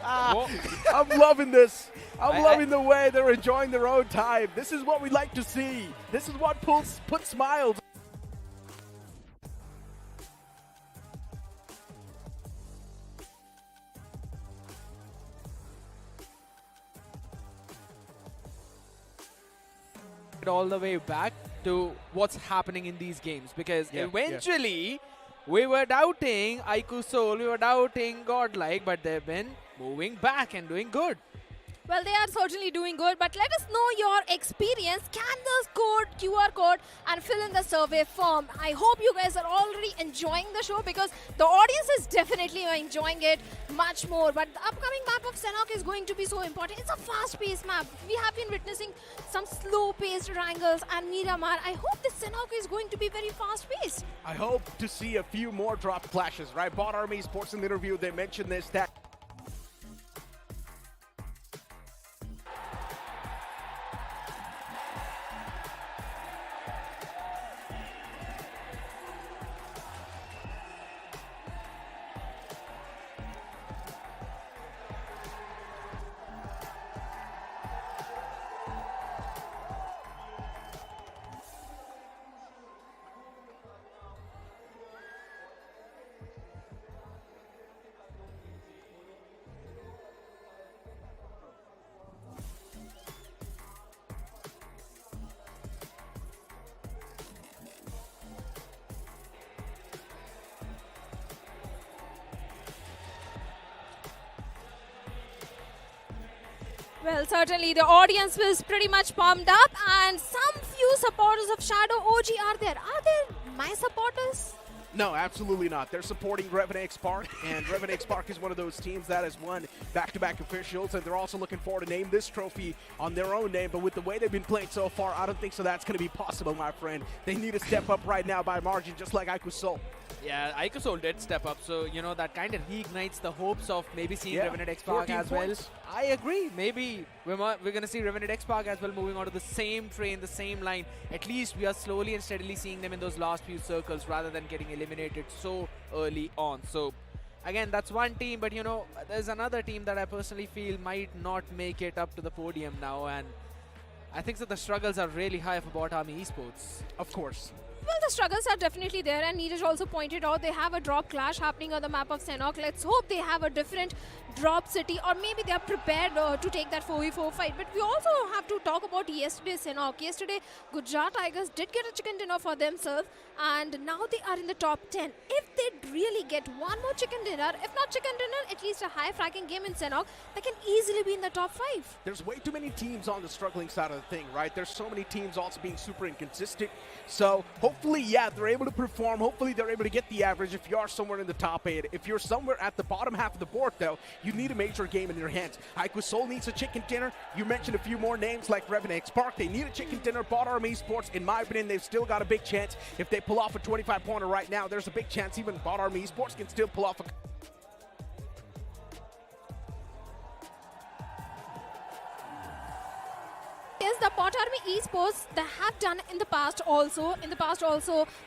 I'm loving this. I'm loving the way they're enjoying their own time. This is what we like to see. This is what puts smiles. All the way back to what's happening in these games, because eventually we were doubting iQOO, we were doubting Godlike, but they've been moving back and doing good. Well, they are certainly doing good, but let us know your experience. Scan this QR code and fill in the survey form. I hope you guys are already enjoying the show, because the audience is definitely enjoying it much more. But the upcoming map of Sanhok is going to be so important. It's a fast-paced map. We have been witnessing some slow-paced Erangels and Miramar. I hope this Sanhok is going to be very fast-paced. I hope to see a few more drop clashes, right? BotArmyEsports in the interview, they mentioned this, that Well, certainly the audience was pretty much pumped up, and some few supporters of Shadow OG are there. Are there my supporters? No, absolutely not. They're supporting Revenant Spark, and Revenant Spark is one of those teams that has won back-to-back officials, and they're also looking forward to name this trophy on their own name. But with the way they've been playing so far, I don't think so that's going to be possible, my friend. They need to step up right now by margin, just like iQOO Soul. Yeah, iQOO Soul did step up, so that kind of reignites the hopes of maybe seeing Revenant X Park 14 as well. points. I agree. Maybe we're going to see Revenant X Park as well moving on to the same train, the same line. At least we are slowly and steadily seeing them in those last few circles rather than getting eliminated so early on. So again, that's one team, but there's another team that I personally feel might not make it up to the podium now, and I think that the struggles are really high for BotArmyEsports. Of course. Well, the struggles are definitely there, and Neeraj also pointed out they have a drop clash happening on the map of Sanhok. Let's hope they have a different drop city, or maybe they are prepared to take that 4v4 fight. But we also have to talk about yesterday's Sanhok. Yesterday, Gujarat Tigers did get a chicken dinner for themselves, and now they are in the top 10. If they really get one more chicken dinner, if not chicken dinner, at least a high fracking game in Sanhok, they can easily be in the top 5. There's way too many teams on the struggling side of the thing, right? There's so many teams also being super inconsistent. So hopefully, they're able to perform. Hopefully, they're able to get the average if you are somewhere in the top 8. If you're somewhere at the bottom half of the board, though, you need a major game in your hands. iQOO Soul needs a chicken dinner. You mentioned a few more names like Revenant Spark. They need a chicken dinner. BotArmyEsports, in my opinion, they've still got a big chance. If they pull off a 25-pointer right now, there's a big chance even BotArmyEsports can still pull off a... Yes, the BotArmyEsports, they have done in the past also.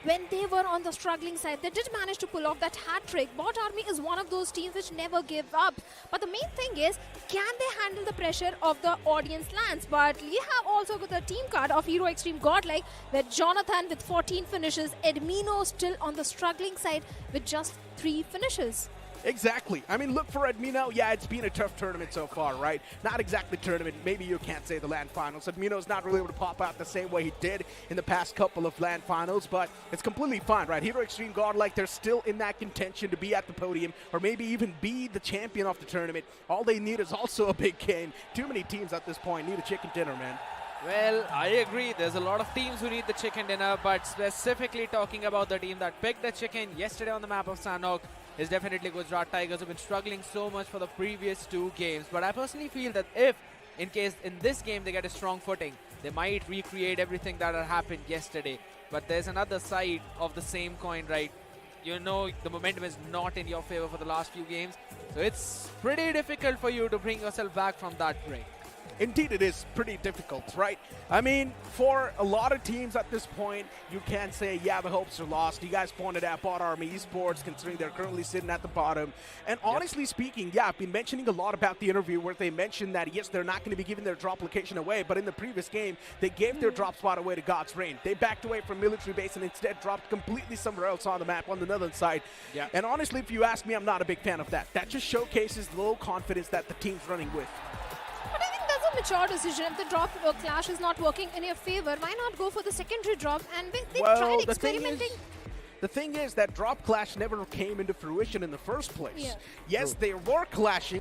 When they were on the struggling side, they did manage to pull off that hat trick. BotArmy is one of those teams which never give up. But the main thing is, can they handle the pressure of the audience lands? But we have also got the team card of Hero Xtreme Godlike, where Jonathan with 14 finishes, Edmino still on the struggling side with just 3 finishes. Exactly. I mean, look for Edmino. Yeah, it's been a tough tournament so far, right? Not exactly tournament. Maybe you can't say the LAN finals. Edmino's not really able to pop out the same way he did in the past couple of LAN finals, but it's completely fine, right? Hero Xtreme Godlike, they're still in that contention to be at the podium or maybe even be the champion of the tournament. All they need is also a big game. Too many teams at this point need a chicken dinner, man. Well, I agree. There's a lot of teams who need the chicken dinner, but specifically talking about the team that picked the chicken yesterday on the map of Sanhok is definitely Gujarat Tigers, who've been struggling so much for the previous 2 games. But I personally feel that if, in case in this game they get a strong footing, they might recreate everything that had happened yesterday. But there's another side of the same coin, right? The momentum is not in your favor for the last few games. So it's pretty difficult for you to bring yourself back from that break. Indeed, it is pretty difficult, right? I mean, for a lot of teams at this point, you can say, yeah, the hopes are lost. You guys pointed out BotArmyEsports, considering they're currently sitting at the bottom. And honestly speaking, yeah, I've been mentioning a lot about the interview where they mentioned that, yes, they're not going to be giving their drop location away, but in the previous game, they gave their drop spot away to God's Reign. They backed away from military base and instead dropped completely somewhere else on the map, on the northern side. Yeah. And honestly, if you ask me, I'm not a big fan of that. That just showcases the low confidence that the team's running with. But I think that's a mature decision. If the drop clash is not working in your favor, why not go for the secondary drop? And they tried experimenting. The thing is that drop clash never came into fruition in the first place. Yeah. Yes, they were clashing.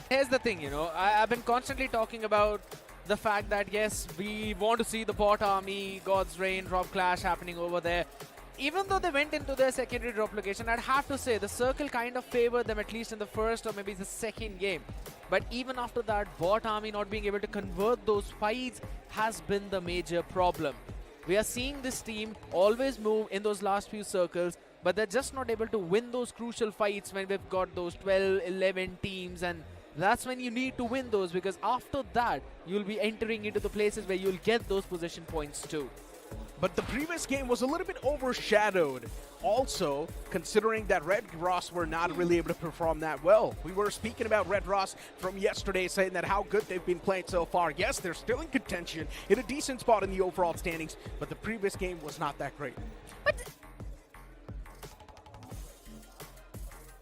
Here's the thing, I've been constantly talking about the fact that, yes, we want to see the bot army, God's Reign, drop clash happening over there. Even though they went into their secondary drop location, I'd have to say the circle kind of favored them, at least in the first or maybe the second game. But even after that, bot army not being able to convert those fights has been the major problem. We are seeing this team always move in those last few circles, but they're just not able to win those crucial fights when we've got those 12, 11 teams, and that's when you need to win those, because after that, you'll be entering into the places where you'll get those position points too. But the previous game was a little bit overshadowed. Also, considering that Red Ross were not really able to perform that well. We were speaking about Red Ross from yesterday, saying that how good they've been playing so far. Yes, they're still in contention, in a decent spot in the overall standings, but the previous game was not that great.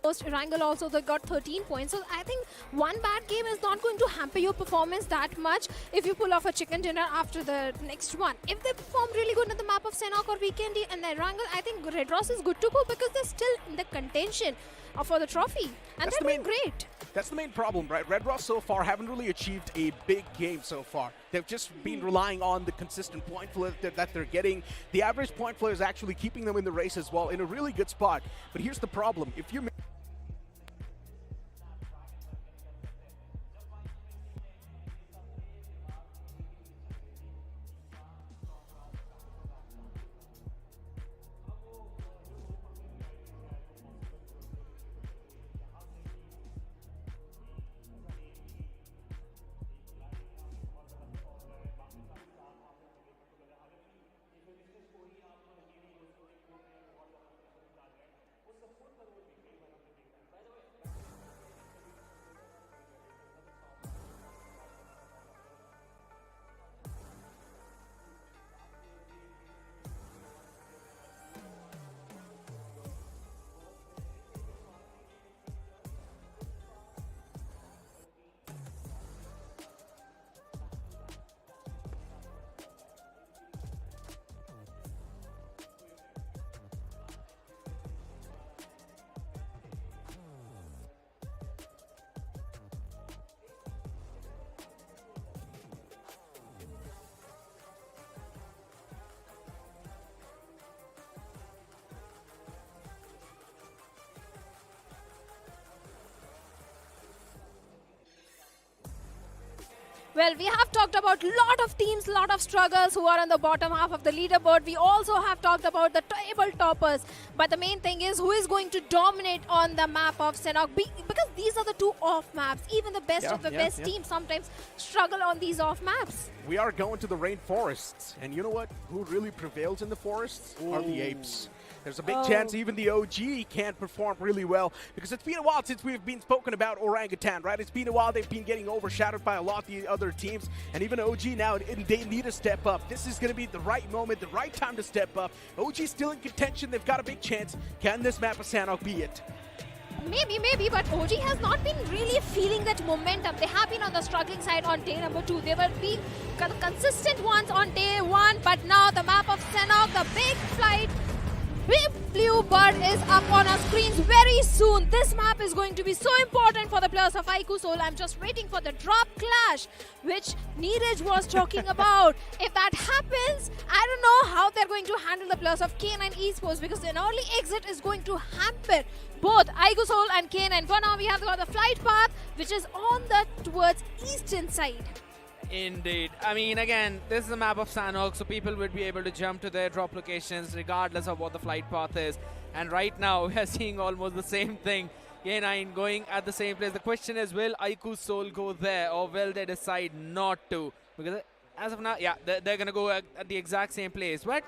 Erangel also, they got 13 points. So I think one bad game is not going to hamper your performance that much if you pull off a chicken dinner after the next one. If they perform really good on the map of Sanhok or Vikendi and Erangel, I think Red Ross is good to go because they're still in the contention for the trophy. And they're doing great. That's the main problem, right? Red Ross so far haven't really achieved a big game so far. They've just been relying on the consistent point flip that they're getting. The average point flip is actually keeping them in the race as well, in a really good spot. But here's the problem. If you Well, we have talked about lot of teams, lot of struggles who are on the bottom half of the leaderboard. We also have talked about the table toppers. But the main thing is who is going to dominate on the map of Sanhok. Because these are the two off maps. Even the best of the best teams sometimes struggle on these off maps. We are going to the rainforests. And you know what? Who really prevails in the forests are the apes. There's a big chance even the OG can't perform really well because it's been a while since we've been spoken about Orangutan, right? It's been a while they've been getting overshadowed by a lot of the other teams, and even OG now, they need to step up. This is going to be the right moment, the right time to step up. OG still in contention. They've got a big chance. Can this map of Sanhok be it? Maybe, but OG has not been really feeling that momentum. They have been on the struggling side on day number 2. They were being consistent ones on day 1, but now the map of Sanhok, the big flight, big blue bird is up on our screens very soon. This map is going to be so important for the players of iQOO Soul. I'm just waiting for the drop clash, which Neeraj was talking about. If that happens, I don't know how they're going to handle the players of K9 Esports because an early exit is going to hamper both iQOO Soul and K9. For now, we have got the flight path, which is on the towards eastern side. Indeed. I mean, again, this is a map of Sanhok, so people would be able to jump to their drop locations regardless of what the flight path is. And right now, we are seeing almost the same thing. K9 going at the same place. The question is, will iQOO Soul go there or will they decide not to? Because as of now, yeah, they're going to go at the exact same place. But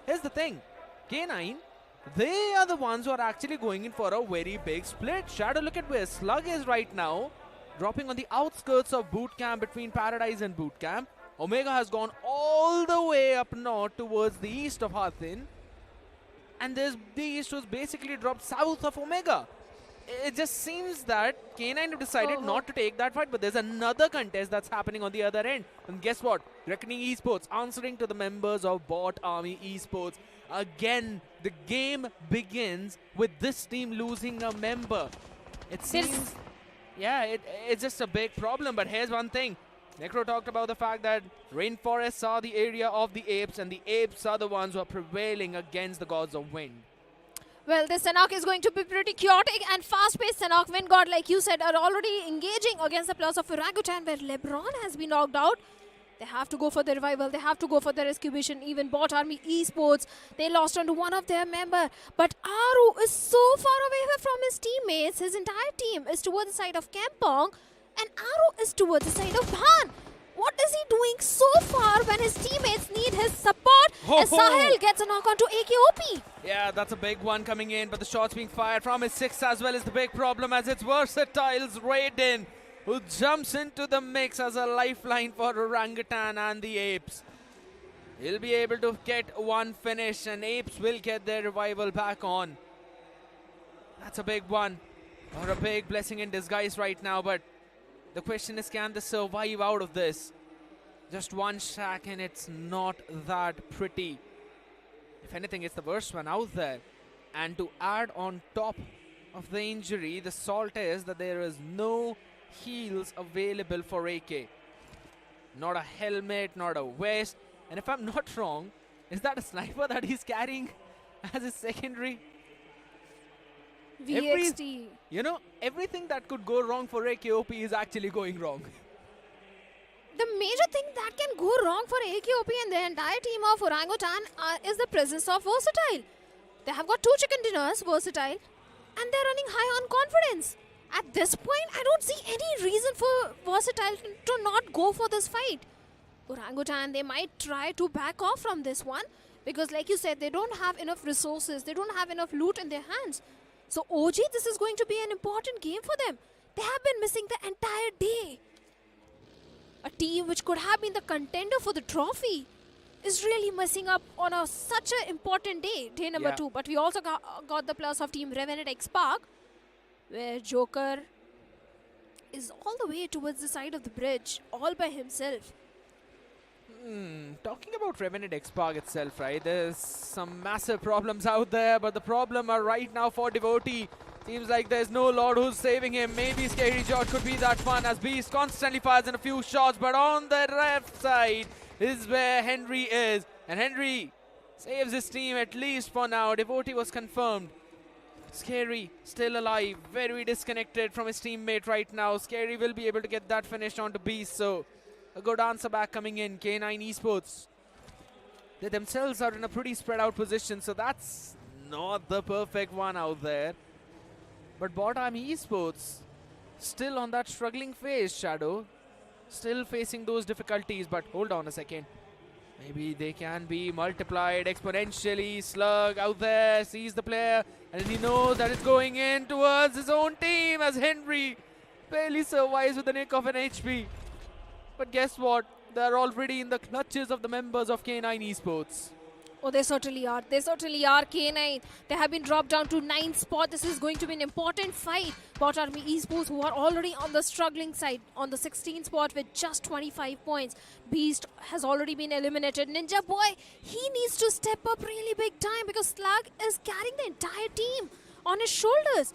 here's the thing. K9, they are the ones who are actually going in for a very big split. Shadow, look at where Slug is right now. Dropping on the outskirts of boot camp between Paradise and boot camp. Omega has gone all the way up north towards the east of Hathin. And the east was basically dropped south of Omega. It just seems that K9 have decided not to take that fight, but there's another contest that's happening on the other end. And guess what? Reckoning Esports answering to the members of BotArmyEsports. Again, the game begins with this team losing a member. It seems... Yeah, it's just a big problem, but here's one thing. Necro talked about the fact that rainforests are the area of the apes, and the apes are the ones who are prevailing against the gods of wind. Well, this Sanhok is going to be pretty chaotic and fast-paced. Sanhok, Wind God, like you said, are already engaging against the players of Orangutan, where LeBron has been knocked out. They have to go for the revival. They have to go for the rescue mission. Even BotArmyEsports, they lost onto one of their members. But Aru is so far away from his teammates. His entire team is towards the side of Kampong, and Aru is towards the side of Bhan. What is he doing so far when his teammates need his support? As Sahil gets a knock onto AKOP. Yeah, that's a big one coming in, but the shots being fired from his 6 as well is the big problem, as it's Versatile's Raiden who jumps into the mix as a lifeline for Orangutan and the Apes. He'll be able to get one finish, and Apes will get their revival back on. That's a big one. Or a big blessing in disguise right now, but the question is, can they survive out of this? Just one shack and it's not that pretty. If anything, it's the worst one out there. And to add on top of the injury, the salt is that there is no heals available for AK. Not a helmet, not a vest. And if I'm not wrong, is that a sniper that he's carrying as his secondary? VXT. You know, everything that could go wrong for AKOP is actually going wrong. The major thing that can go wrong for AKOP and the entire team of Orangutan is the presence of Versatile. They have got 2 chicken dinners, Versatile, and they're running high on confidence. At this point, I don't see any reason for Versatile to not go for this fight. Orangutan, they might try to back off from this one because, like you said, they don't have enough resources. They don't have enough loot in their hands. So, OG, this is going to be an important game for them. They have been missing the entire day. A team which could have been the contender for the trophy is really messing up on such an important day, day number 2. But we also got the plus of Team Revenant X Park, where Joker is all the way towards the side of the bridge, all by himself. Talking about Revenant X Park itself, right? There's some massive problems out there, but the problem are right now for Devotee. Seems like there's no Lord who's saving him. Maybe Scary George could be that one as Beast constantly fires in a few shots, but on the left side is where Henry is. And Henry saves his team at least for now. Devotee was confirmed. Scary still alive, very disconnected from his teammate right now. Scary will be able to get that finish onto Beast, so a good answer back coming in. K9 Esports, they themselves are in a pretty spread out position, so that's not the perfect one out there. But BotArmyEsports still on that struggling phase, Shadow. Still facing those difficulties, but hold on a second. Maybe they can be multiplied exponentially. Slug out there sees the player and he knows that it's going in towards his own team as Henry barely survives with the nick of an HP. But guess what? They're already in the clutches of the members of K9 Esports. Oh, they certainly are. They certainly are. K9, they have been dropped down to 9th spot. This is going to be an important fight. BotArmyEsports, who are already on the struggling side, on the 16th spot with just 25 points. Beast has already been eliminated. Ninja Boy, he needs to step up really big time because Slug is carrying the entire team on his shoulders.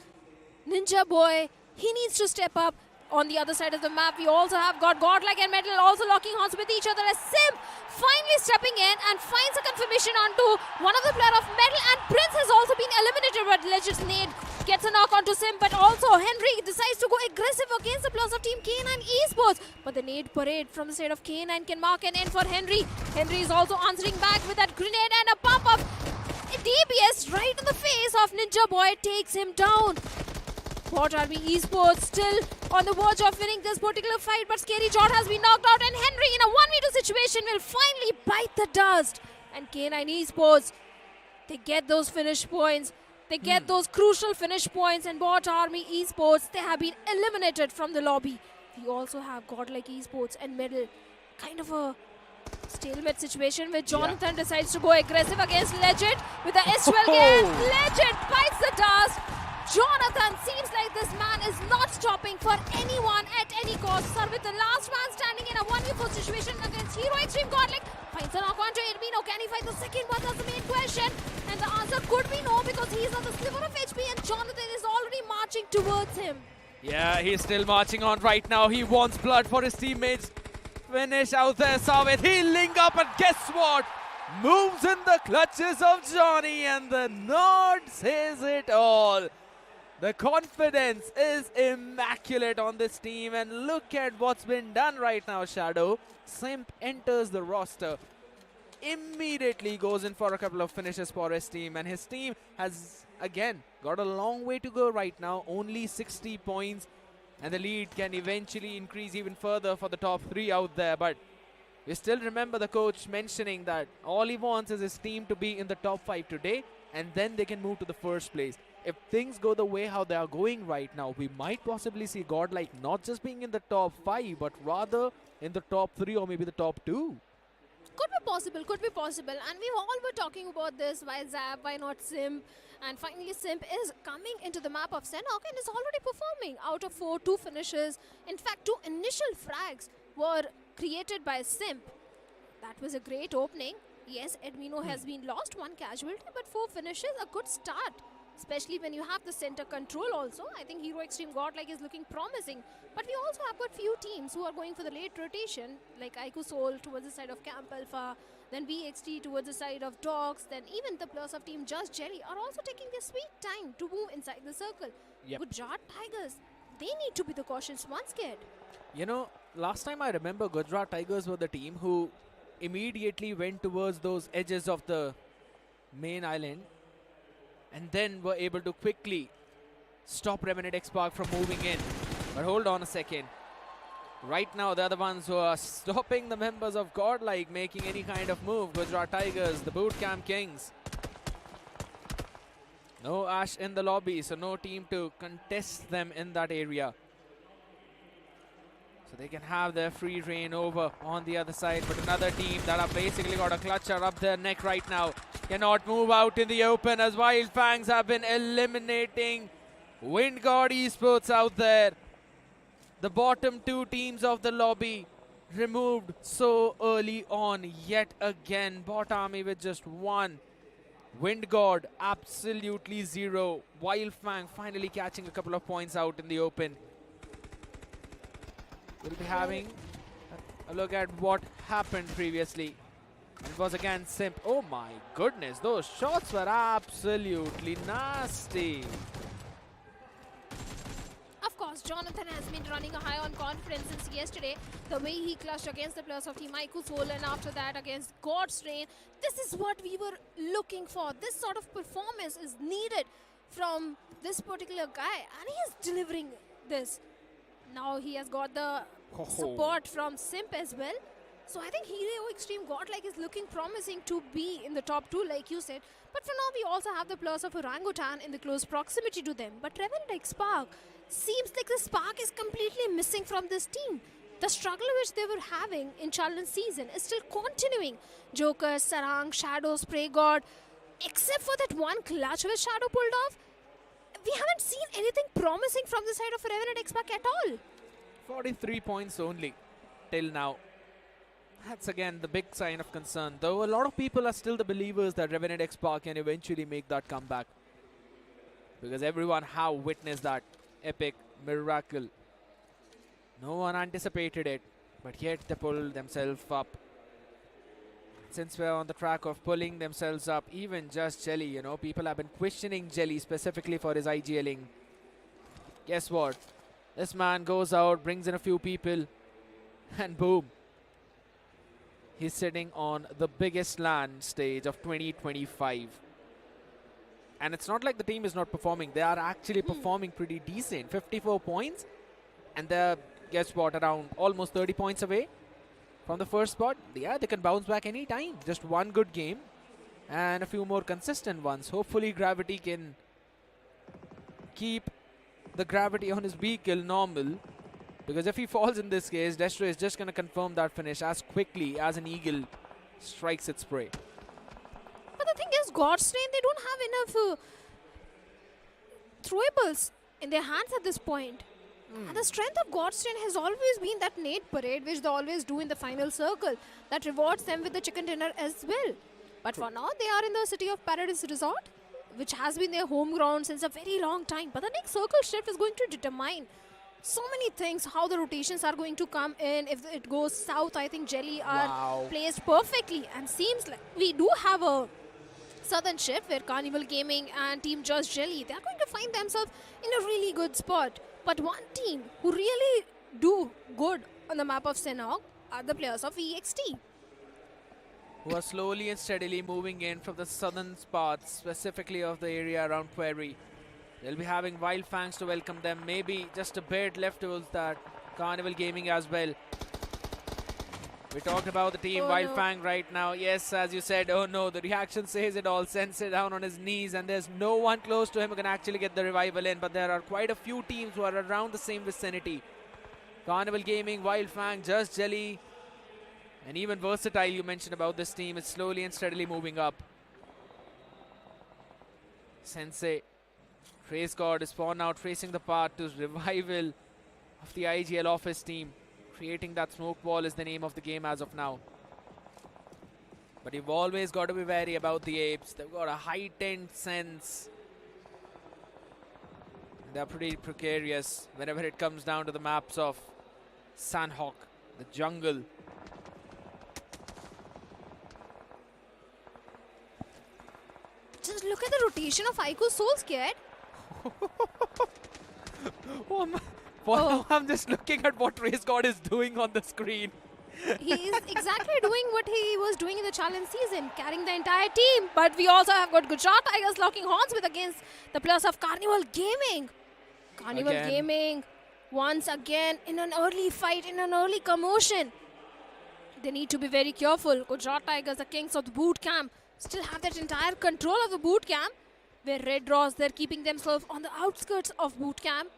Ninja Boy, he needs to step up. On the other side of the map, we also have got Godlike and Metal also locking horns with each other as Sim finally stepping in and finds a confirmation onto one of the player of Metal, and Prince has also been eliminated, but Legends Nade gets a knock onto Sim, but also Henry decides to go aggressive against the plus of Team K9 Esports. But the Nade Parade from the side of K9 can mark an end for Henry. Henry is also answering back with that grenade and a pump of DBS right in the face of Ninja Boy takes him down. BotArmyEsports still on the verge of winning this particular fight, but Scary Jot has been knocked out and Henry in a 1v2 situation will finally bite the dust. And K9 Esports, they get those finish points. They get those crucial finish points, and BotArmyEsports, they have been eliminated from the lobby. We also have Godlike Esports and Middle. Kind of a stalemate situation where Jonathan decides to go aggressive against Legend with the S12 game. Legend bites the dust. Jonathan, seems like this man is not stopping for anyone at any cost. Sir, with the last man standing in a 1v4 situation against Hero Xtreme Godlike, finds a knock onto Irvino. Can he fight the second one? That's the main question. And the answer could be no, because he's on the sliver of HP and Jonathan is already marching towards him. Yeah, he's still marching on right now. He wants blood for his teammates. Finish out there, Savit. He'll link up, and guess what? Moves in the clutches of Johnny, and the nod says it all. The confidence is immaculate on this team, and look at what's been done right now, Shadow. Simp enters the roster, immediately goes in for a couple of finishes for his team, and his team has, again, got a long way to go right now. Only 60 points, and the lead can eventually increase even further for the top 3 out there. But we still remember the coach mentioning that all he wants is his team to be in the top 5 today, and then they can move to the first place. If things go the way how they are going right now, we might possibly see Godlike not just being in the top 5, but rather in the top 3 or maybe the top 2. Could be possible. And we all were talking about this. Why Zap? Why not Simp? And finally, Simp is coming into the map of Sanhok and is already performing. Out of 4, 2 finishes. In fact, 2 initial frags were created by Simp. That was a great opening. Yes, Edmino has been lost, 1 casualty, but 4 finishes, a good start. Especially when you have the center control also. I think Hero Xtreme Godlike is looking promising. But we also have got few teams who are going for the late rotation, like iQOO Soul towards the side of Camp Alpha, then VXT towards the side of Dogs, then even the players of team Just Jelly are also taking their sweet time to move inside the circle. Yep. Gujarat Tigers, they need to be the cautious ones, kid. You know, last time I remember Gujarat Tigers were the team who immediately went towards those edges of the main island and then were able to quickly stop Revenant X-Park from moving in. But hold on a second. Right now, they're the ones who are stopping the members of Godlike making any kind of move. Gujarat Tigers, the Bootcamp Kings. No Ash in the lobby, so no team to contest them in that area. So they can have their free reign over on the other side. But another team that have basically got a clutcher up their neck right now cannot move out in the open as Wyld Fangs have been eliminating BotArmyEsports out there. The bottom 2 teams of the lobby removed so early on yet again. Bot Army with just 1. WindGod absolutely 0. Wyld Fang finally catching a couple of points out in the open. We'll be having a look at what happened previously. It was again Simp. Oh my goodness, those shots were absolutely nasty. Of course, Jonathan has been running a high on confidence since yesterday. The way he clutched against the players of team iQOO Soul and after that against God's Reign. This is what we were looking for. This sort of performance is needed from this particular guy and he is delivering this. Now he has got the support from Simp as well. So I think Hero Xtreme Godlike is looking promising to be in the top 2 like you said. But for now we also have the players of Orangutan in the close proximity to them. But Revenant X-Park seems like the spark is completely missing from this team. The struggle which they were having in challenge season is still continuing. Joker, Sarang, Shadow, Spray God. Except for that one clutch which Shadow pulled off, we haven't seen anything promising from the side of Revenant X-Park at all. 43 points only till now. That's again the big sign of concern. Though a lot of people are still the believers that Revenant X-Park can eventually make that comeback. Because everyone have witnessed that epic miracle. No one anticipated it, but yet they pulled themselves up. Since we're on the track of pulling themselves up, even Just Jelly, you know, people have been questioning Jelly specifically for his IGLing. Guess what? This man goes out, brings in a few people, and boom. He's sitting on the biggest LAN stage of 2025. And it's not like the team is not performing. They are actually performing pretty decent. 54 points. And they're, guess what, around almost 30 points away from the first spot. Yeah, they can bounce back any time. Just one good game and a few more consistent ones. Hopefully Gravity can keep the gravity on his vehicle normal. Because if he falls in this case, Destro is just going to confirm that finish as quickly as an eagle strikes its prey. But the thing is, God's Reign, they don't have enough throwables in their hands at this point. And the strength of God's Reign has always been that nade parade, which they always do in the final circle, that rewards them with the chicken dinner as well. But for now, they are in the city of Paradise Resort, which has been their home ground since a very long time. But the next circle shift is going to determine so many things, how the rotations are going to come in. If it goes south, I think Jelly are placed perfectly. And seems like we do have a southern shift where Carnival Gaming and Team Just Jelly, they are going to find themselves in a really good spot. But one team who really do good on the map of Sanhok are the players of EXT. Who are slowly and steadily moving in from the southern spots, specifically of the area around Quarry. They'll be having Wyld Fangs to welcome them. Maybe just a bit left towards that Carnival Gaming as well. We talked about the team Wyld Fang right now. Yes, as you said, oh no, the reaction says it all. Sends it down on his knees and there's no one close to him who can actually get the revival in. But there are quite a few teams who are around the same vicinity. Carnival Gaming, Wyld Fang, Just Jelly. And even versatile, you mentioned about this team, is slowly and steadily moving up. Sensei, Trace God is spawned out, tracing the path to revival of the IGL office team. Creating that smoke wall is the name of the game as of now. But you've always got to be wary about the apes. They've got a heightened sense. They're pretty precarious whenever it comes down to the maps of Sanhok, the jungle. Just look at the rotation of iQOO Soul, Scared. Oh, now I'm just looking at what Trace God is doing on the screen. He is exactly doing what he was doing in the challenge season, carrying the entire team. But we also have got Gujarat Tigers locking horns with against the players of Carnival Gaming. Carnival Gaming, once again, in an early fight, in an early commotion. They need to be very careful. Gujarat Tigers, the kings of the boot camp, still have that entire control of the boot camp. Where Red Draws, they're keeping themselves on the outskirts of boot camp.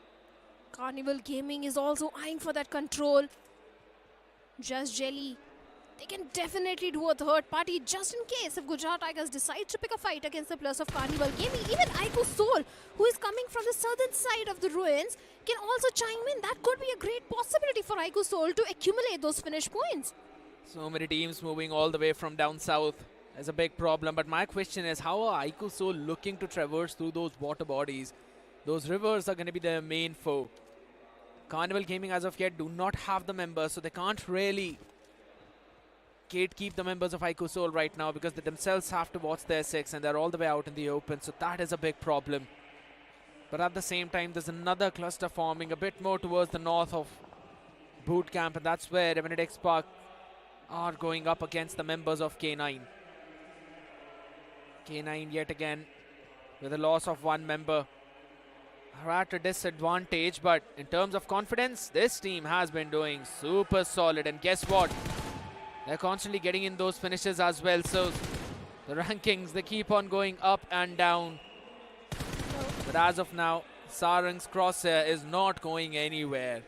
Carnival Gaming is also eyeing for that control. Just Jelly. They can definitely do a third party just in case if Gujarat Tigers decide to pick a fight against the players of Carnival Gaming. Even iQOO Soul, who is coming from the southern side of the ruins, can also chime in. That could be a great possibility for iQOO Soul to accumulate those finish points. So many teams moving all the way from down south. Is a big problem, but my question is, how are iQOO Soul looking to traverse through those water bodies? Those rivers are going to be their main foe. Carnival Gaming as of yet do not have the members, so they can't really gatekeep the members of iQOO Soul right now because they themselves have to watch their 6 and they're all the way out in the open, so that is a big problem. But at the same time, there's another cluster forming a bit more towards the north of boot camp, and that's where Revenant Spark are going up against the members of K9. K9 yet again with a loss of one member are at a disadvantage, but in terms of confidence, this team has been doing super solid, and guess what? They're constantly getting in those finishes as well, so the rankings, they keep on going up and down. But as of now, Sarang's crosshair is not going anywhere.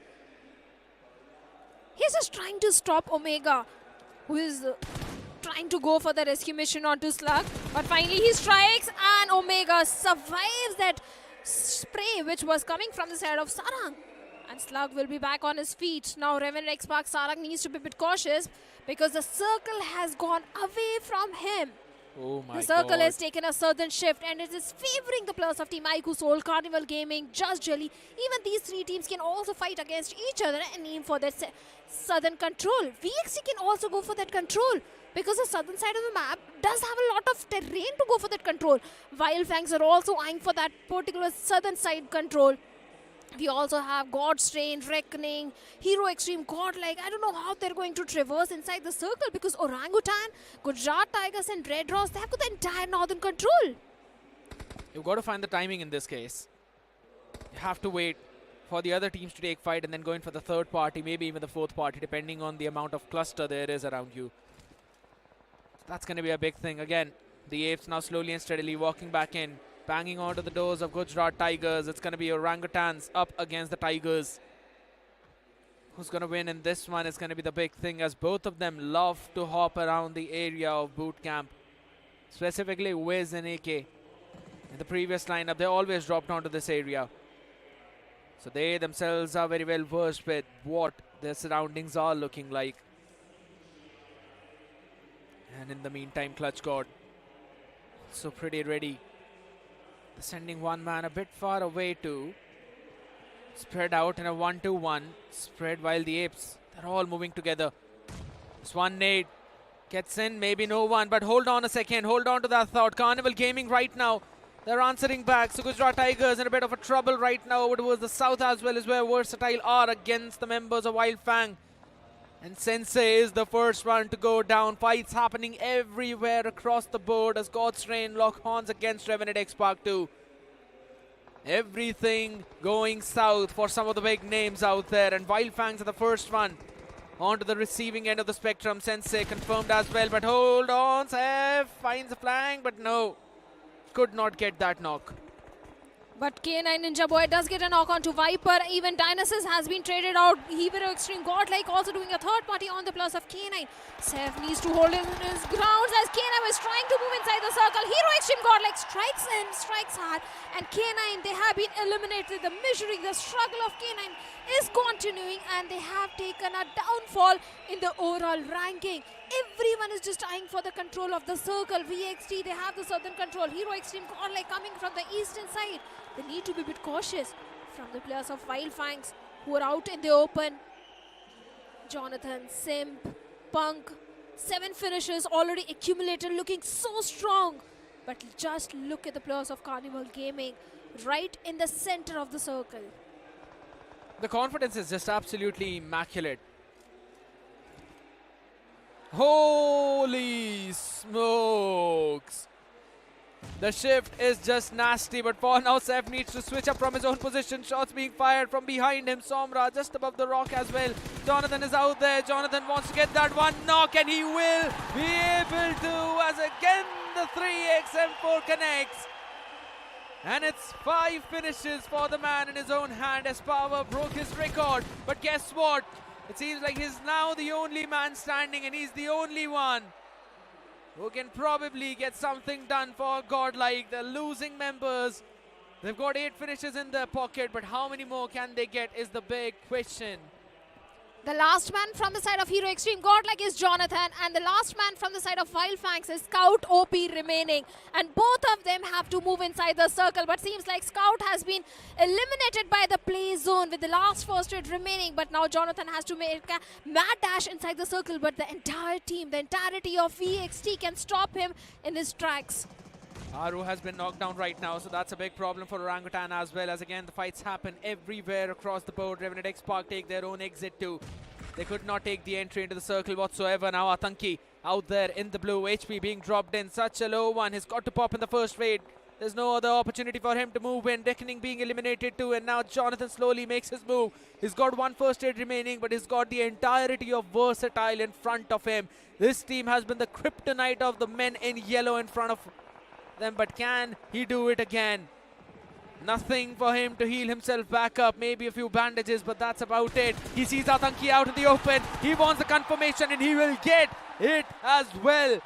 He's just trying to stop Omega, who is trying to go for the rescue mission onto Slug, but finally he strikes and Omega survives that spray which was coming from the side of Sarang, and Slug will be back on his feet. Now Revenant X-Pac Sarang needs to be a bit cautious because the circle has gone away from him. Oh my The circle God. has taken a southern shift and it is favoring the players of Team iQOO Soul, Carnival Gaming, Just Jelly. Even these three teams can also fight against each other and aim for that southern control. VXC can also go for that control because the southern side of the map does have a lot of terrain to go for that control. Wyld Fangs are also eyeing for that particular southern side control. We also have God's Train, Reckoning, Hero Xtreme, Godlike. I don't know how they're going to traverse inside the circle because Orangutan, Gujarat Tigers and Red Draws, they have got the entire northern control. You've got to find the timing in this case. You have to wait for the other teams to take fight and then go in for the third party, maybe even the fourth party, depending on the amount of cluster there is around you. That's going to be a big thing. Again, the apes now slowly and steadily walking back in, banging onto the doors of Gujarat Tigers. It's going to be Orangutans up against the Tigers. Who's going to win in this one is going to be the big thing, as both of them love to hop around the area of boot camp. Specifically Wiz and AK. In the previous lineup, they always dropped onto this area. So they themselves are very well versed with what their surroundings are looking like. And in the meantime, Clutch God, so pretty ready. Sending one man a bit far away to spread out in a 1-2-1 spread, while the apes, they're all moving together. This one nade gets in, maybe no one, but hold on a second, hold on to that thought. Carnival Gaming right now, they're answering back. So Gujarat Tigers in a bit of a trouble right now over towards the south, as well as where Versatile are against the members of Wyld Fang. And Sensei is the first one to go down. Fights happening everywhere across the board as God's Rain lock horns against Revenant X-Pac 2. Everything going south for some of the big names out there, and Wyld Fangs are the first one onto the receiving end of the spectrum. Sensei confirmed as well, but hold on. Seth finds a flank, but no, could not get that knock. But K9 Ninja Boy does get a knock on to Viper. Even Dionysus has been traded out. Hero Xtreme Godlike also doing a third party on the plus of K9. Seth needs to hold his grounds as K9 is trying to move inside the circle. Hero Xtreme Godlike strikes in, strikes hard. And K9, they have been eliminated. The misery, the struggle of K9 is continuing, and they have taken a downfall in the overall ranking. Everyone is just eyeing for the control of the circle. VXT, they have the southern control. Hero Xtreme Godlike coming from the eastern side. They need to be a bit cautious from the players of Wyld Fangs who are out in the open. Jonathan, Simp, Punk, 7 finishes already accumulated, looking so strong. But just look at the players of Carnival Gaming right in the center of the circle. The confidence is just absolutely immaculate. Holy smokes! The shift is just nasty, but for now Seth needs to switch up from his own position. Shots being fired from behind him. Somra just above the rock as well. Jonathan is out there. Jonathan wants to get that one knock, and he will be able to, as again the 3x-M4 connects. And it's 5 finishes for the man in his own hand as Power broke his record. But guess what? It seems like he's now the only man standing, and he's the only one who can probably get something done for Godlike. The losing members, they've got 8 finishes in their pocket, but how many more can they get is the big question. The last man from the side of Hero Xtreme Godlike is Jonathan, and the last man from the side of Wyld Fangs is Scout OP remaining. And both of them have to move inside the circle, but seems like Scout has been eliminated by the play zone with the last first aid remaining. But now Jonathan has to make a mad dash inside the circle, but the entire team, the entirety of VXT can stop him in his tracks. Aru has been knocked down right now, so that's a big problem for Orangutan as well, as again the fights happen everywhere across the board. Revenant X-Park take their own exit too. They could not take the entry into the circle whatsoever. Now Atanki out there in the blue, HP being dropped in, such a low one. He's got to pop in the first raid. There's no other opportunity for him to move in. Reckoning being eliminated too, and now Jonathan slowly makes his move. He's got 1 first aid remaining, but he's got the entirety of Versatile in front of him. This team has been the kryptonite of the men in yellow in front of them, but can he do it again? Nothing for him to heal himself back up. Maybe a few bandages, but that's about it. He sees Atanki out in the open. He wants the confirmation, and he will get it as well.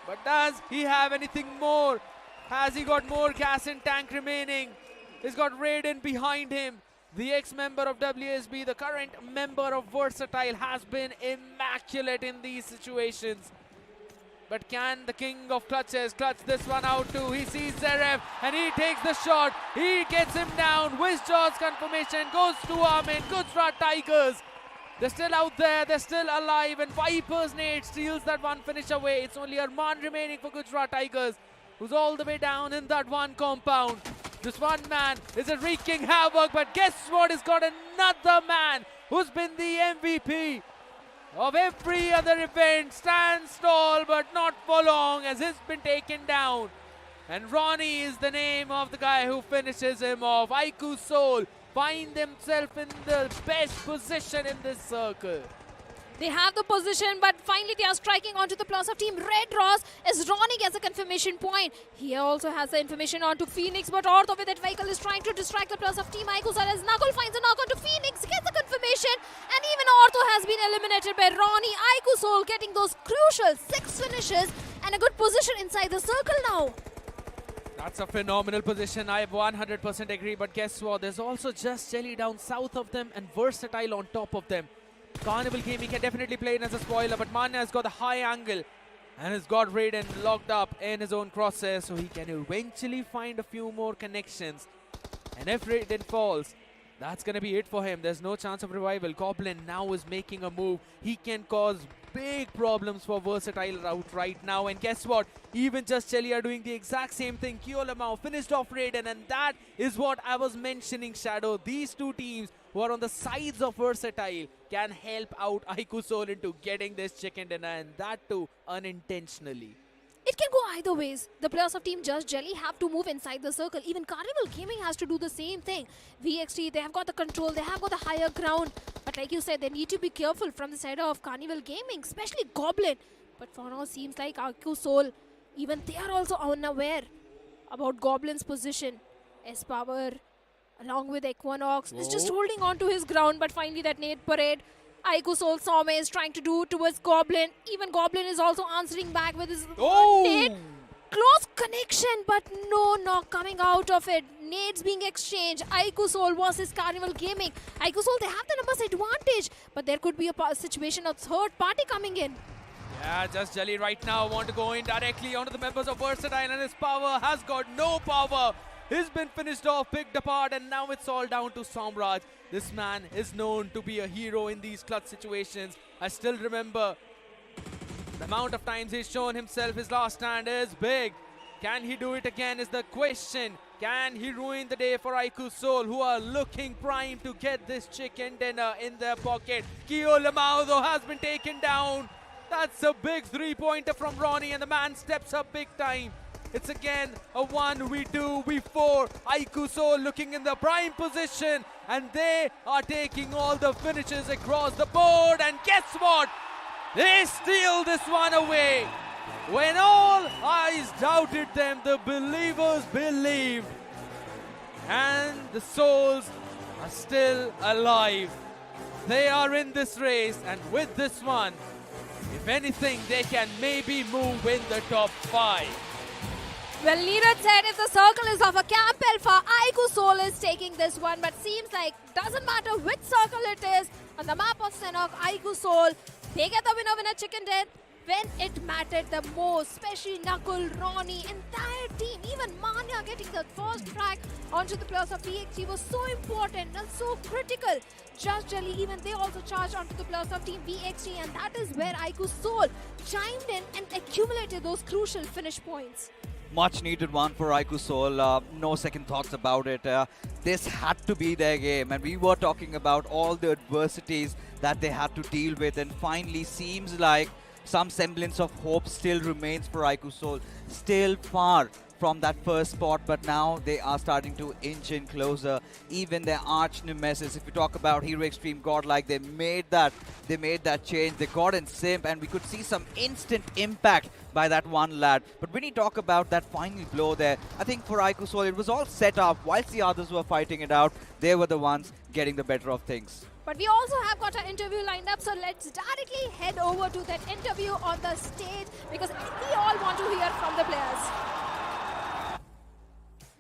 But does he have anything more? Has he got more gas in tank remaining? He's got Raiden behind him. The ex-member of WSB, the current member of Versatile, has been immaculate in these situations. But can the king of clutches clutch this one out too? He sees Zeref and he takes the shot. He gets him down. Wishjaw's confirmation goes to Armin. Gujarat Tigers. They're still out there. They're still alive. And Viper's nade steals that one finish away. It's only Arman remaining for Gujarat Tigers, who's all the way down in that one compound. This one man is wreaking havoc. But guess what? He's got another man who's been the MVP of every other event. Stands tall but not for long, as he's been taken down. And Ronnie is the name of the guy who finishes him off. iQOO Soul find themselves in the best position in this circle. They have the position, but finally they are striking onto the plus of Team Red Ross as Ronnie gets a confirmation point. He also has the information onto Phoenix, but Ortho with that vehicle is trying to distract the plus of Team iQOO Soul as Nagul finds a knock onto Phoenix, gets the confirmation, and even Ortho has been eliminated by Ronnie. iQOO Soul getting those crucial 6 finishes and a good position inside the circle now. That's a phenomenal position. I 100% agree, but guess what? There's also Just Jelly down south of them and Versatile on top of them. Carnival Gaming can definitely play it as a spoiler, but Manya has got the high angle and has got Raiden locked up in his own crosshairs, so he can eventually find a few more connections. And if Raiden falls, that's going to be it for him. There's no chance of revival. Goblin now is making a move. He can cause big problems for Versatile out right now. And guess what? Even Just Jelly are doing the exact same thing. Kiolamau finished off Raiden, and that is what I was mentioning, Shadow. These two teams who are on the sides of Versatile can help out iQOO Soul into getting this chicken dinner, and that too unintentionally. It can go either ways. The players of Team Just Jelly have to move inside the circle. Even Carnival Gaming has to do the same thing. VXT, they have got the control, they have got the higher ground. But like you said, they need to be careful from the side of Carnival Gaming, especially Goblin. But for now, seems like iQOO Soul, even they are also unaware about Goblin's position. S-Power along with Equinox is just holding on to his ground, but finally that nade parade. iQOO Soul Somme is trying to do towards Goblin. Even Goblin is also answering back with his nade. Close connection, but no knock coming out of it. Nades being exchanged. iQOO Soul versus Carnival Gaming. iQOO Soul, they have the numbers advantage, but there could be a situation of third party coming in. Yeah, just Jelly right now want to go in directly onto the members of Versatile, and his power has got no power. He's been finished off, picked apart, and now it's all down to Somraj. This man is known to be a hero in these clutch situations. I still remember the amount of times he's shown himself. His last stand is big. Can he do it again is the question. Can he ruin the day for iQOO Soul, who are looking prime to get this chicken dinner in their pocket? Kyo Lamau though has been taken down. That's a big three-pointer from Ronnie, and the man steps up big time. It's again a 1v2, v4. iQOO Soul looking in the prime position, and they are taking all the finishes across the board. And guess what? They steal this one away. When all eyes doubted them, the believers believed. And the Souls are still alive. They are in this race, and with this one, if anything, they can maybe move in the top 5. Well, Neeraj said if the circle is of a Camp Alpha, iQOO Soul is taking this one, but seems like doesn't matter which circle it is, on the map of Sanhok, iQOO Soul, they get the winner chicken dinner when it mattered the most, especially Nakul, Ronnie, entire team, even Manya getting the first track onto the players of VXT was so important and so critical. Just Jelly, even they also charged onto the players of Team VXT, and that is where iQOO Soul chimed in and accumulated those crucial finish points. Much needed one for iQOO Soul, no second thoughts about it. This had to be their game, and we were talking about all the adversities that they had to deal with, and finally seems like some semblance of hope still remains for iQOO Soul. Still far from that first spot, but now they are starting to inch in closer. Even their arch nemesis, if you talk about Hero Xtreme Godlike, they made that change. They got in simp, and we could see some instant impact by that one lad. But when you talk about that final blow there, I think for iQOO Soul, it was all set up. Whilst the others were fighting it out, they were the ones getting the better of things. But we also have got an interview lined up, so let's directly head over to that interview on the stage, because we all want to hear from the players.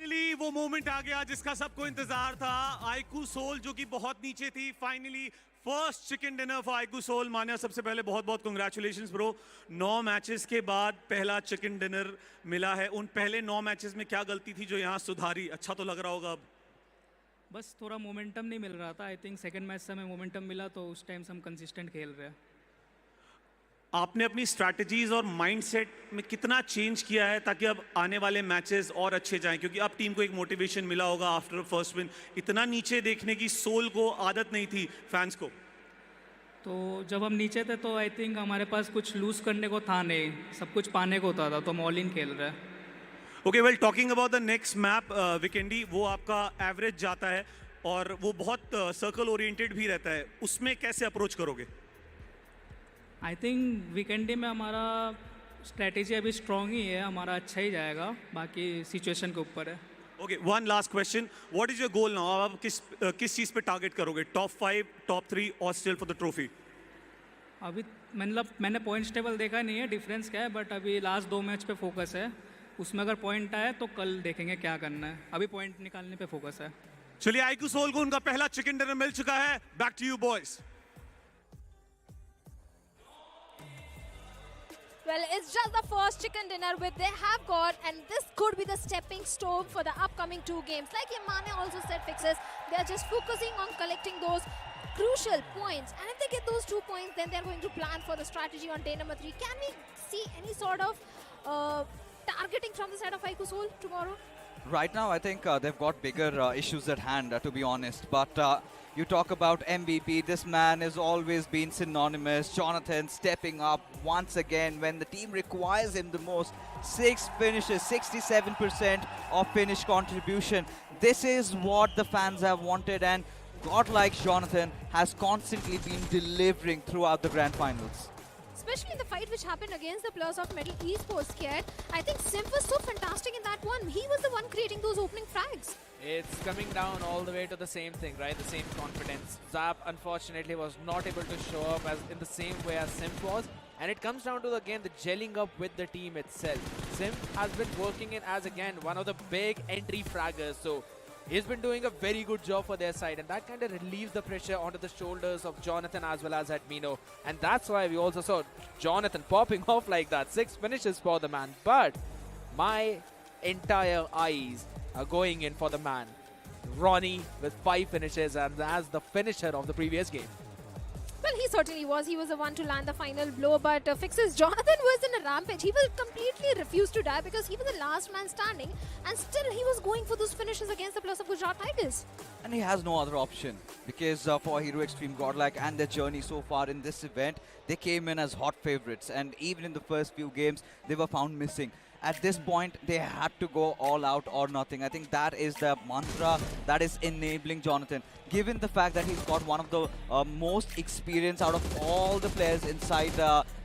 Finally वो moment आ गया जिसका सबको इंतजार था. iQOO Soul जो कि बहुत नीचे थी, finally first chicken dinner for iQOO Soul. मान्या, सबसे पहले बहुत बहुत कांग्रेचुलेशंस ब्रो. 9 मैचेस के बाद पहला चिकन डिनर मिला है. उन पहले 9 मैचेस में क्या गलती थी जो यहाँ सुधारी? अच्छा तो लग रहा होगा अब. बस थोड़ा मोमेंटम नहीं मिल रहा था. आई थिंक सेकंड मैच से हमें मोमेंटम मिला, तो उस टाइम से हम कंसिस्टेंट खेल रहे हैं. आपने अपनी स्ट्रैटेजीज और माइंडसेट में कितना चेंज किया है ताकि अब आने वाले मैचेस और अच्छे जाएं? क्योंकि अब टीम को एक मोटिवेशन मिला होगा आफ्टर फर्स्ट विन. इतना नीचे देखने की सोल को आदत नहीं थी फैंस को. तो जब हम नीचे थे तो आई थिंक हमारे पास कुछ लूज करने को था नहीं, सब कुछ पाने को होता था, तो हम ऑल इन खेल रहे हैं. Okay, well talking about the next map Vikendi, वो आपका एवरेज जाता है और वो बहुत सर्कल ओरिएंटेड भी रहता है. उसमें कैसे अप्रोच करोगे? आई थिंक वीकेंडी में हमारा स्ट्रेटेजी अभी स्ट्रॉन्ग ही है, हमारा अच्छा ही जाएगा, बाकी सिचुएशन के ऊपर है. Okay, one last question, what is your goal now? आप किस चीज़ पे टारगेट करोगे? टॉप 5, टॉप 3 और स्टिल फॉर द ट्रॉफी? अभी मतलब मैंने पॉइंट्स टेबल देखा नहीं है डिफरेंस क्या है, बट अभी लास्ट 2 मैच पे फोकस है. उसमें अगर पॉइंट आए तो कल देखेंगे क्या करना है. अभी पॉइंट निकालने पे फोकस है. चलिए, iQOO Soul को उनका पहला चिकन डिनर मिल चुका है. Back to you boys. Well, it's just the first chicken dinner which they have got, and this could be the stepping stone for the upcoming 2 games. Like Imane also said, Fixes, they are just focusing on collecting those crucial points, and if they get those 2 points, then they're going to plan for the strategy on day number 3. Can we see any sort of targeting from the side of iQOO Soul tomorrow? Right now, I think they've got bigger issues at hand, to be honest. But you talk about MVP, this man has always been synonymous. Jonathan stepping up once again when the team requires him the most. 6 finishes, 67% of finish contribution. This is what the fans have wanted, and Godlike Jonathan has constantly been delivering throughout the grand finals. especially the fight which happened against the players of Metal Esports kit. I think Simp was so fantastic in that one. He was the one creating those opening frags. It's coming down all the way to the same thing, right? The same confidence. Zap, unfortunately, was not able to show up as in the same way as Simp was. And it comes down to, again, the gelling up with the team itself. Simp has been working in as, again, one of the big entry fraggers. So he's been doing a very good job for their side. And that kind of relieves the pressure onto the shoulders of Jonathan as well as Admino. And that's why we also saw Jonathan popping off like that. 6 finishes for the man. But my entire eyes are going in for the man. Ronnie with 5 finishes and as the finisher of the previous game. Well, he certainly was. He was the one to land the final blow, but Fix's Jonathan was in a rampage. He will completely refuse to die because he was the last man standing, and still he was going for those finishes against the players of Gujarat Tigers. And he has no other option because for Hero Xtreme Godlike and their journey so far in this event, they came in as hot favorites, and even in the first few games, they were found missing. At this point, they had to go all out or nothing. I think that is the mantra that is enabling Jonathan. Given the fact that he's got one of the most experience out of all the players inside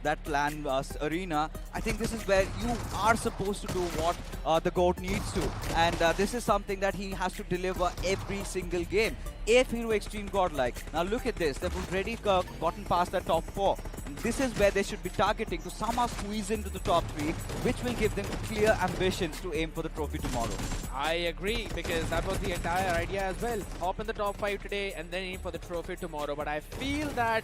that clan arena, I think this is where you are supposed to do what the GOAT needs to. And this is something that he has to deliver every single game. If Hero Xtreme Godlike, now look at this, they've already gotten past the top 4. This is where they should be targeting to somehow squeeze into the top 3, which will give them clear ambitions to aim for the trophy tomorrow. I agree, because that was the entire idea as well. Hop in the top 5 today and then aim for the trophy tomorrow. But I feel that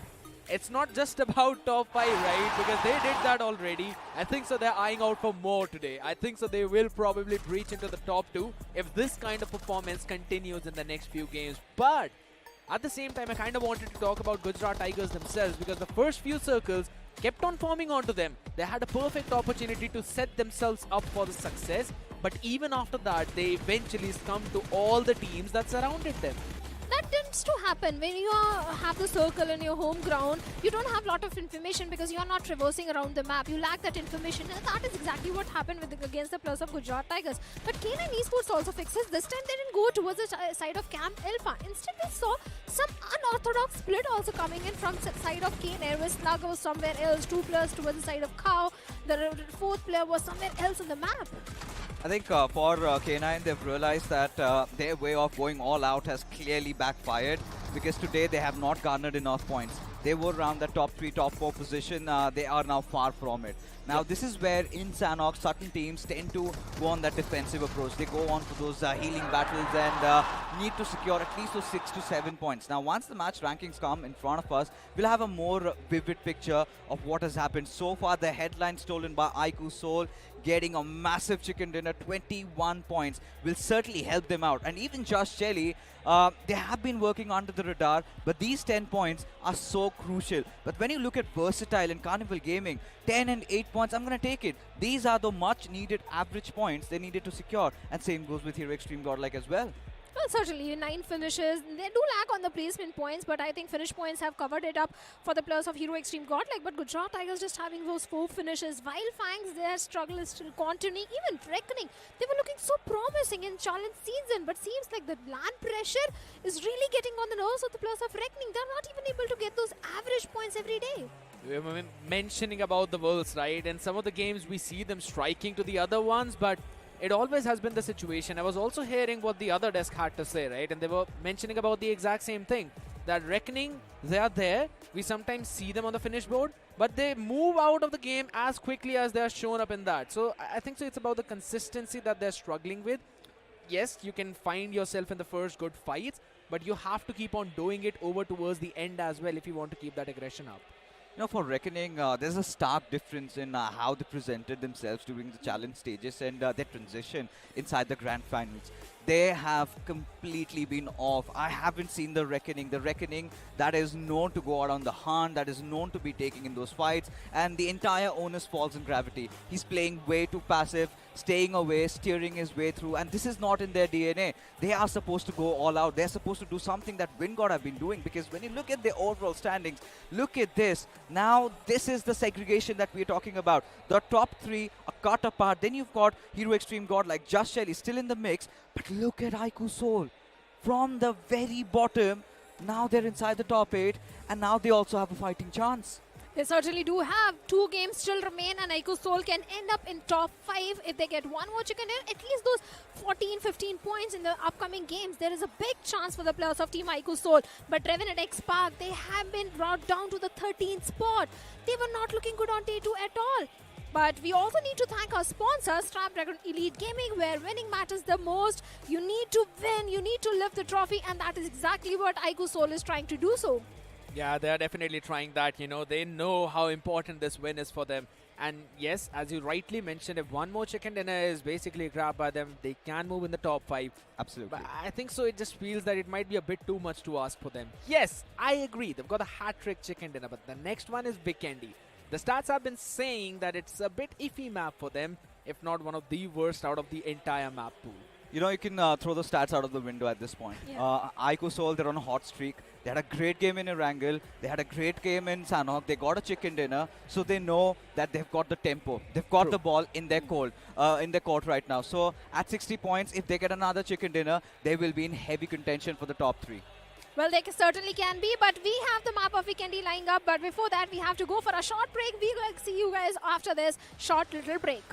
it's not just about top 5, right? Because they did that already. I think so they're eyeing out for more today. I think so they will probably breach into the top 2 if this kind of performance continues in the next few games. But at the same time, I kind of wanted to talk about Gujarat Tigers themselves, because the first few circles kept on forming onto them. They had a perfect opportunity to set themselves up for the success, but even after that, they eventually succumbed to all the teams that surrounded them. That tends to happen when you have the circle in your home ground. You don't have a lot of information because you are not traversing around the map. You lack that information, and that is exactly what happened against the players of Gujarat Tigers. But K9 Esports also fixes. This time they didn't go towards the side of Camp Alpha. Instead, we saw some unorthodox split also coming in from the side of K9, where Slug was somewhere else, 2 players towards the side of Cow. The 4th player was somewhere else on the map. I think for K9, they've realized that their way of going all out has clearly backfired, because today they have not garnered enough points. They were around the top 3, top 4 position. They are now far from it. Now, this is where in Sanhok, certain teams tend to go on that defensive approach. They go on for those healing battles and need to secure at least those 6 to 7 points. Now, once the match rankings come in front of us, we'll have a more vivid picture of what has happened. So far, the headline stolen by iQOO Soul, getting a massive chicken dinner, 21 points, will certainly help them out. And even Just Jelly, they have been working under the radar, but these 10 points are so crucial. But when you look at Versatile and Carnival Gaming, 10 and 8 points, I'm going to take it. These are the much needed average points they needed to secure. And same goes with Hero Xtreme Godlike as well. Well, certainly 9 finishes. They do lack on the placement points, but I think finish points have covered it up for the players of Hero Xtreme Godlike. But Gujarat Tigers just having those 4 finishes. Wyld Fangs, their struggle is still continuing. Even Reckoning, they were looking so promising in challenge season, but seems like the land pressure is really getting on the nerves of the players of Reckoning. They're not even able to get those average points every day. We were mentioning about the Worlds, right? In some of the games, we see them striking to the other ones, but it always has been the situation. I was also hearing what the other desk had to say, right? And they were mentioning about the exact same thing. That Reckoning, they are there. We sometimes see them on the finish board, but they move out of the game as quickly as they are shown up in that. So I think so it's about the consistency that they're struggling with. Yes, you can find yourself in the first good fights, but you have to keep on doing it over towards the end as well if you want to keep that aggression up. You know, for Reckoning, there's a stark difference in how they presented themselves during the challenge stages and their transition inside the grand finals. They have completely been off. I haven't seen the Reckoning that is known to go out on the hunt, that is known to be taking in those fights, and the entire onus falls in Gravity. He's playing way too passive, staying away, steering his way through, and this is not in their DNA. They are supposed to go all out. They're supposed to do something that Wingod have been doing, because when you look at the overall standings, look at this. Now, this is the segregation that we're talking about. The top 3 are cut apart. Then you've got Hero Xtreme Godlike, Just Shelly still in the mix, but look at iQOO Soul. From the very bottom, now they're inside the top 8, and now they also have a fighting chance. They certainly do have 2 games still remain, and iQOO Soul can end up in top 5 if they get one more chicken dinner. At least those 14-15 points in the upcoming games. There is a big chance for the players of Team iQOO Soul. But Revan at X Park, they have been brought down to the 13th spot. They were not looking good on day 2 at all. But we also need to thank our sponsor, Snapdragon Elite Gaming, where winning matters the most. You need to win, you need to lift the trophy, and that is exactly what iQOO Soul is trying to do so. Yeah, they're definitely trying that, you know. They know how important this win is for them. And yes, as you rightly mentioned, if one more chicken dinner is basically grabbed by them, they can move in the top 5. Absolutely. But I think so it just feels that it might be a bit too much to ask for them. Yes, I agree. They've got a hat-trick chicken dinner, but the next one is Vikendi. The stats have been saying that it's a bit iffy map for them, if not one of the worst out of the entire map pool. You know, you can throw the stats out of the window at this point. Yeah. iQOO Soul, they're on a hot streak. They had a great game in Erangel. They had a great game in Sanhok. They got a chicken dinner, so they know that they've got the tempo. They've got the ball in their court right now. So at 60 points, if they get another chicken dinner, they will be in heavy contention for the top 3. Well, they certainly can be, but we have the map of Vikendi lying up. But before that, we have to go for a short break. We will see you guys after this short little break.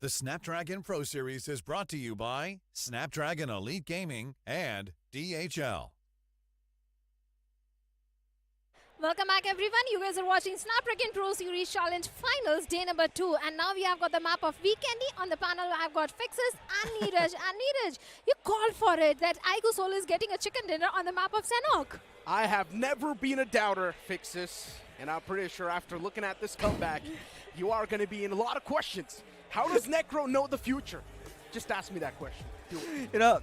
The Snapdragon Pro Series is brought to you by Snapdragon Elite Gaming and DHL. Welcome back, everyone. You guys are watching Snapdragon Pro Series Challenge Finals, day number 2. And now we have got the map of Vikendi. On the panel, I've got Fixes and Neeraj. And Neeraj, you called for it, that iQOO Soul is getting a chicken dinner on the map of Sanhok. I have never been a doubter, Fixes. And I'm pretty sure after looking at this comeback, you are going to be in a lot of questions. How does Necro know the future? Just ask me that question. Do it. You know,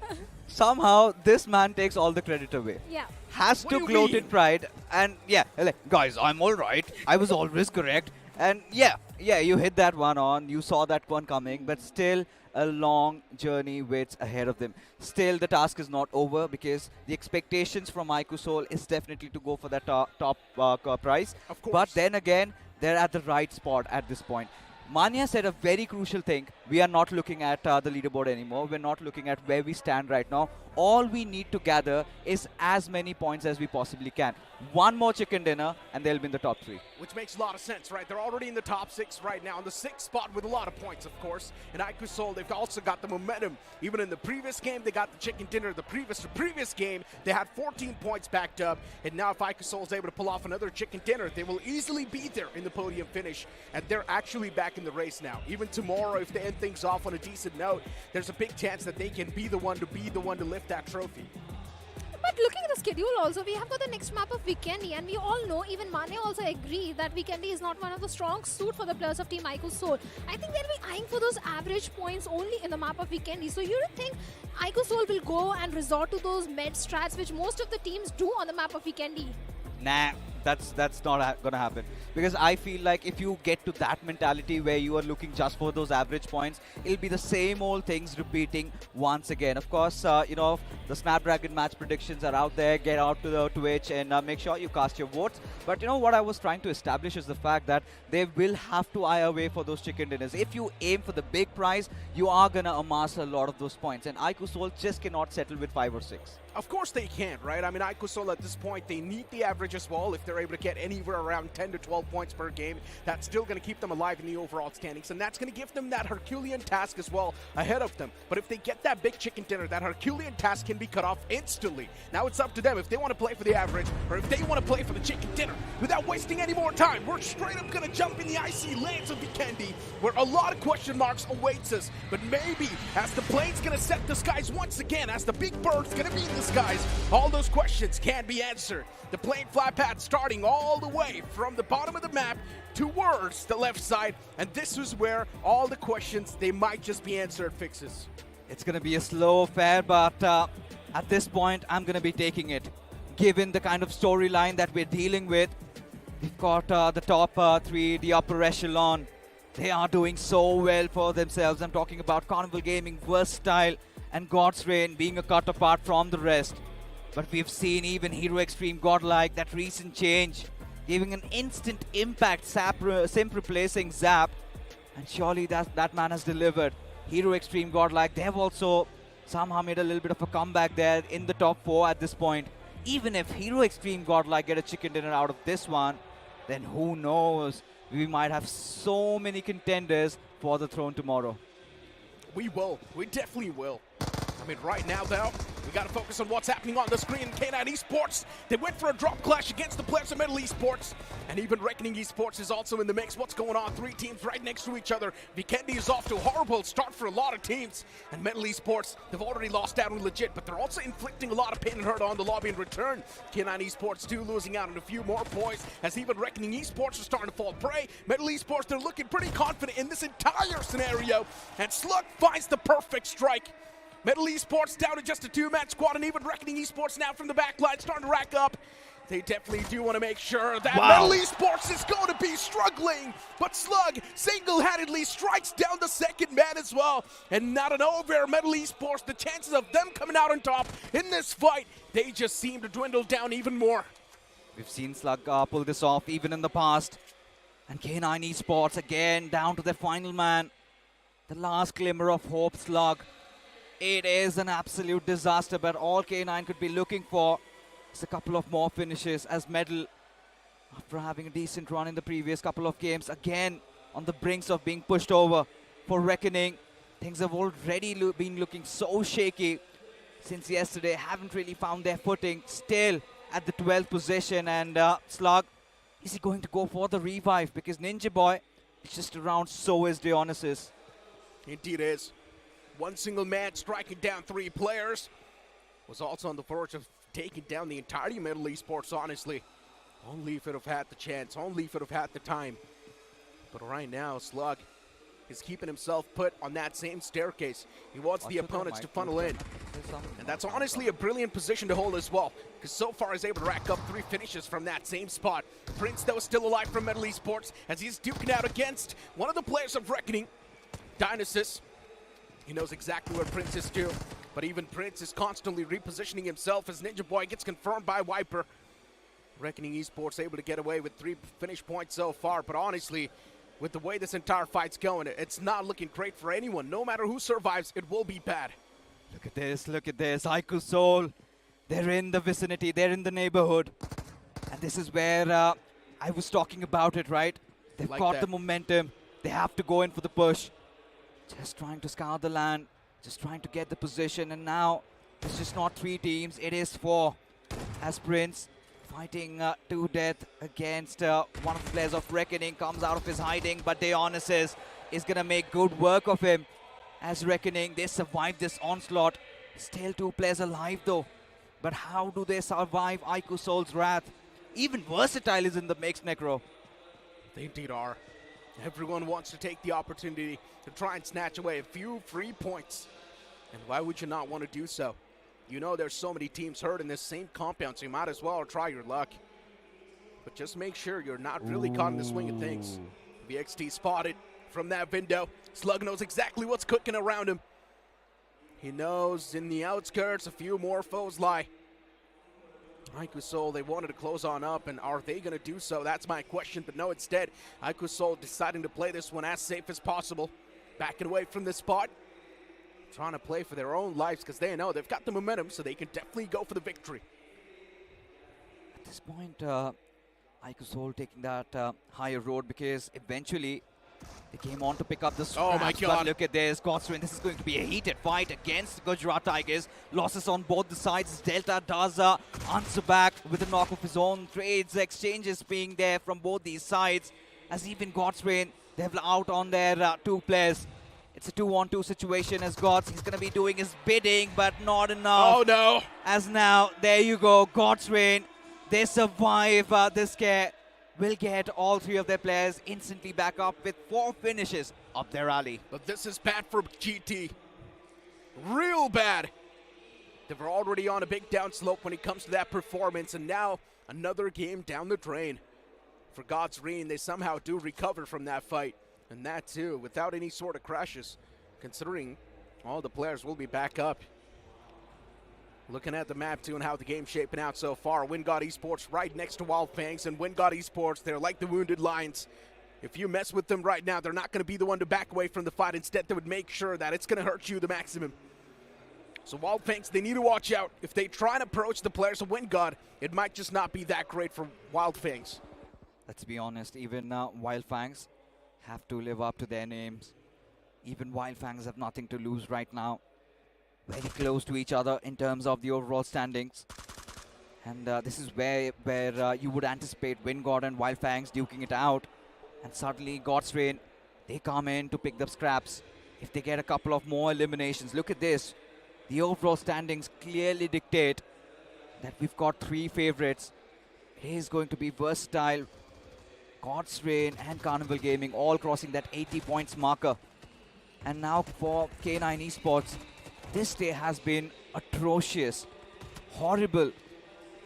somehow this man takes all the credit away. Yeah. Has What to do you gloat mean? in pride, and yeah, like, guys, I'm all right. I was always correct, and yeah, you hit that one on. You saw that one coming, but still a long journey waits ahead of them. Still, the task is not over because the expectations from iQOO Soul is definitely to go for that top prize. Of course. But then again, they're at the right spot at this point. Manya said a very crucial thing. We are not looking at the leaderboard anymore. We're not looking at where we stand right now. All we need to gather is as many points as we possibly can. One more chicken dinner and they'll be in the top 3. Which makes a lot of sense, right? They're already in the top 6 right now, in the 6th spot with a lot of points, of course. And iQOO Soul, they've also got the momentum. Even in the previous game, they got the chicken dinner. The previous game, they had 14 points backed up. And now if iQOO Soul is able to pull off another chicken dinner, they will easily be there in the podium finish. And they're actually back in the race now. Even tomorrow, if they end things off on a decent note, there's a big chance that they can be the one to lift that trophy. But looking at the schedule also, we have got the next map of Vikendi, and we all know, even Mane also agreed that Vikendi is not one of the strong suit for the players of Team iQOO Soul. I think they'll be eyeing for those average points only in the map of Vikendi. So you don't think iQOO Soul will go and resort to those med strats which most of the teams do on the map of Vikendi? Nah, that's not gonna happen, because I feel like if you get to that mentality where you are looking just for those average points, it'll be the same old things repeating once again. Of course, you know, the Snapdragon match predictions are out there. Get out to the Twitch and make sure you cast your votes. But you know what I was trying to establish is the fact that they will have to eye away for those chicken dinners. If you aim for the big prize, you are gonna amass a lot of those points, and iQOO Soul just cannot settle with 5 or 6. Of course they can't, right? I mean, iQOO Soul at this point, they need the average as well. If they're able to get anywhere around 10 to 12 points per game, that's still going to keep them alive in the overall standings, and that's going to give them that Herculean task as well ahead of them. But if they get that big chicken dinner, that Herculean task can be cut off instantly. Now it's up to them if they want to play for the average or if they want to play for the chicken dinner. Without wasting any more time, we're straight up going to jump in the icy lands of Vikendi, where a lot of question marks awaits us. But maybe as the plane's going to set the skies once again, as the big bird's going to be in the skies, all those questions can be answered. The plane fly path starting all the way from the bottom of the map towards the left side, and this is where all the questions, they might just be answered fixes. It's going to be a slow affair, but at this point, I'm going to be taking it. Given the kind of storyline that we're dealing with, we've got the top 3, the upper echelon. They are doing so well for themselves. I'm talking about Carnival Gaming, Versatile, and God's Reign being a cut apart from the rest. But we've seen even Hero Xtreme Godlike, that recent change, giving an instant impact, Simp replacing Zap. And surely that man has delivered. Hero Xtreme Godlike, they have also somehow made a little bit of a comeback there in the top 4 at this point. Even if Hero Xtreme Godlike get a chicken dinner out of this one, then who knows? We might have so many contenders for the throne tomorrow. We will. We definitely will. I mean, right now, though, we got to focus on what's happening on the screen. K9 Esports, they went for a drop clash against the players of Metal Esports. And even Reckoning Esports is also in the mix. What's going on? 3 teams right next to each other. Vikendi is off to a horrible start for a lot of teams. And Metal Esports, they've already lost out on legit, but they're also inflicting a lot of pain and hurt on the lobby in return. K9 Esports, too, losing out on a few more points, as even Reckoning Esports are starting to fall prey. Metal Esports, they're looking pretty confident in this entire scenario. And Slug finds the perfect strike. Metal Esports down to just a 2-man squad, and even Reckoning Esports now from the backline starting to rack up. They definitely do want to make sure that Metal Esports is going to be struggling, but Slug single-handedly strikes down the second man as well. And not an over, Metal Esports, the chances of them coming out on top in this fight, they just seem to dwindle down even more. We've seen Slug pull this off even in the past. And K9 Esports again down to their final man. The last glimmer of hope, Slug. It is an absolute disaster, but all K9 could be looking for is a couple of more finishes, as Metal, after having a decent run in the previous couple of games, again on the brinks of being pushed over for Reckoning. Things have already been looking so shaky since yesterday, haven't really found their footing, still at the 12th position. And Slug, is he going to go for the revive? Because Ninja Boy is just around, so is Dionysus. Indeed is. One single man striking down 3 players. Was also on the verge of taking down the entirety of Metal Esports, honestly. Only if it have had the chance, only if it have had the time. But right now, Slug, He's keeping himself put on that same staircase. He wants the opponents to funnel in. And that's honestly a brilliant position to hold as well, because so far he's able to rack up 3 finishes from that same spot. Prince, though, is still alive from Metal Esports as he's duking out against one of the players of Reckoning, Dionysus. He knows exactly where Prince is too, but even Prince is constantly repositioning himself as Ninja Boy gets confirmed by Viper. Reckoning Esports able to get away with 3 finish points so far, but honestly, with the way this entire fight's going, it's not looking great for anyone. No matter who survives, it will be bad. Look at this, look at this. iQOO Soul, they're in the vicinity, they're in the neighborhood. And this is where I was talking about it, right? They've Like got that. the momentum. They have to go in for the push. Just trying to scour the land, just trying to get the position. And now it's just not 3 teams, it is 4. As Prince fighting to death against one of the players of Reckoning, comes out of his hiding, but Dionysus is going to make good work of him. As Reckoning, they survived this onslaught. Still 2 players alive though. But how do they survive iQOO Soul's wrath? Even Versatile is in the mix, Necro. They indeed are. Everyone wants to take the opportunity to try and snatch away a few free points. And why would you not want to do so? You know there's so many teams hurt in this same compound, so you might as well try your luck. But just make sure you're not really caught in the swing of things. VXT spotted from that window. Slug knows exactly what's cooking around him. He knows in the outskirts a few more foes lie. iQOO Soul, they wanted to close on up, and are they going to do so? That's my question, but no, instead, iQOO Soul deciding to play this one as safe as possible. Backing away from this spot. Trying to play for their own lives because they know they've got the momentum, so they can definitely go for the victory. At this point, iQOO Soul taking that higher road because eventually they came on to pick up the scraps. Oh my God. But look at this, Godstrain, this is going to be a heated fight against Gujarat Tigers. Losses on both the sides. Delta does answer back with a knock of his own. Trades, exchanges being there from both these sides. As even Godstrain, they've out on their 2 players. It's a 2-on-2 situation as Gods. He's going to be doing his bidding, but not enough. Oh no! As now, there you go, Godstrain. They survive this scare. Will get all 3 of their players instantly back up with 4 finishes up their alley. But this is bad for GT. Real bad. They were already on a big downslope when it comes to that performance, and now another game down the drain. For God's Reign, they somehow do recover from that fight. And that too, without any sort of crashes, considering all the players will be back up. Looking at the map too and how the game's shaping out so far. WinGod Esports right next to Wyld Fangs, and WinGod Esports, they're like the wounded lions. If you mess with them right now, they're not going to be the one to back away from the fight. Instead, they would make sure that it's going to hurt you the maximum. So Wyld Fangs, they need to watch out. If they try and approach the players of WinGod, it might just not be that great for Wyld Fangs. Let's be honest, even Wyld Fangs have to live up to their names. Even Wyld Fangs have nothing to lose right now. Very close to each other in terms of the overall standings. And this is where you would anticipate WinGod and Wyld Fangs duking it out. And suddenly God's Reign, they come in to pick up scraps. If they get a couple of more eliminations, look at this. The overall standings clearly dictate that we've got 3 favorites. It is going to be Versatile, God's Reign and Carnival Gaming all crossing that 80 points marker. And now for K9 Esports, this day has been atrocious, horrible.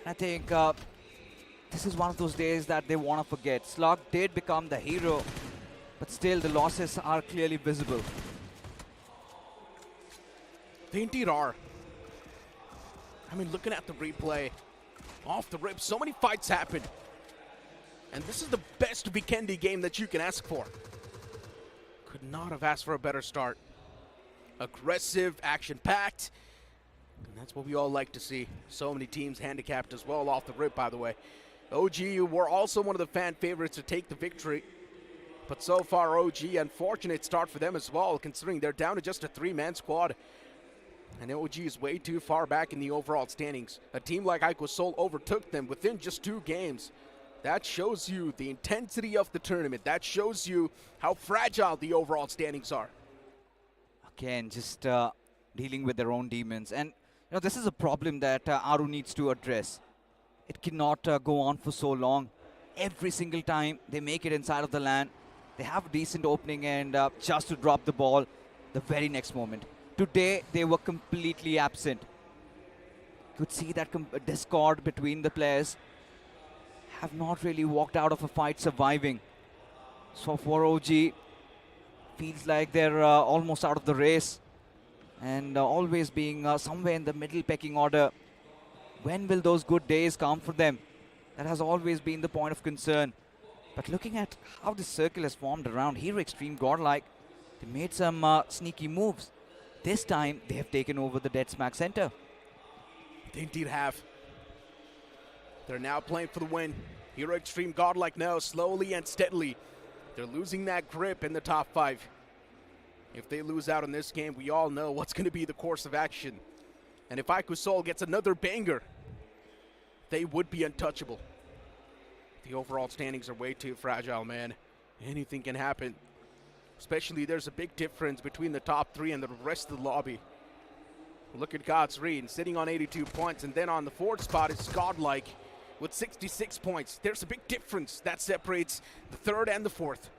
I think this is one of those days that they want to forget. Slug did become the hero, but still the losses are clearly visible. They indeed are. I mean, looking at the replay, off the rip, so many fights happened. And this is the best Vikendi game that you can ask for. Could not have asked for a better start. Aggressive, action-packed. And that's what we all like to see. So many teams handicapped as well off the rip, by the way. OG were also one of the fan favorites to take the victory. But so far, OG, unfortunate start for them as well, considering they're down to just a 3-man squad. And OG is way too far back in the overall standings. A team like iQOO Soul overtook them within just 2 games. That shows you the intensity of the tournament. That shows you how fragile the overall standings are. Again, just dealing with their own demons. And you know, this is a problem that Aru needs to address. It cannot go on for so long. Every single time they make it inside of the LAN, They have a decent opening and just to drop the ball the very next moment. Today, they were completely absent. Could see that discord between the players. Have not really walked out of a fight surviving. So for OG, feels like they're almost out of the race and always being somewhere in the middle pecking order. When will those good days come for them? That has always been the point of concern. But looking at how this circle has formed around Hero Xtreme, Godlike, they made some sneaky moves. This time, they have taken over the dead smack center. They indeed have. They're now playing for the win. Hero Xtreme, Godlike now, slowly and steadily. They're losing that grip in the top 5. If they lose out in this game, we all know what's going to be the course of action. And if iQOO Seoul gets another banger, they would be untouchable. The overall standings are way too fragile, man. Anything can happen. Especially there's a big difference between the top 3 and the rest of the lobby. Look at God's Reed sitting on 82 points, and then on the 4th spot is Godlike with 66 points. There's a big difference that separates the 3rd and the 4th.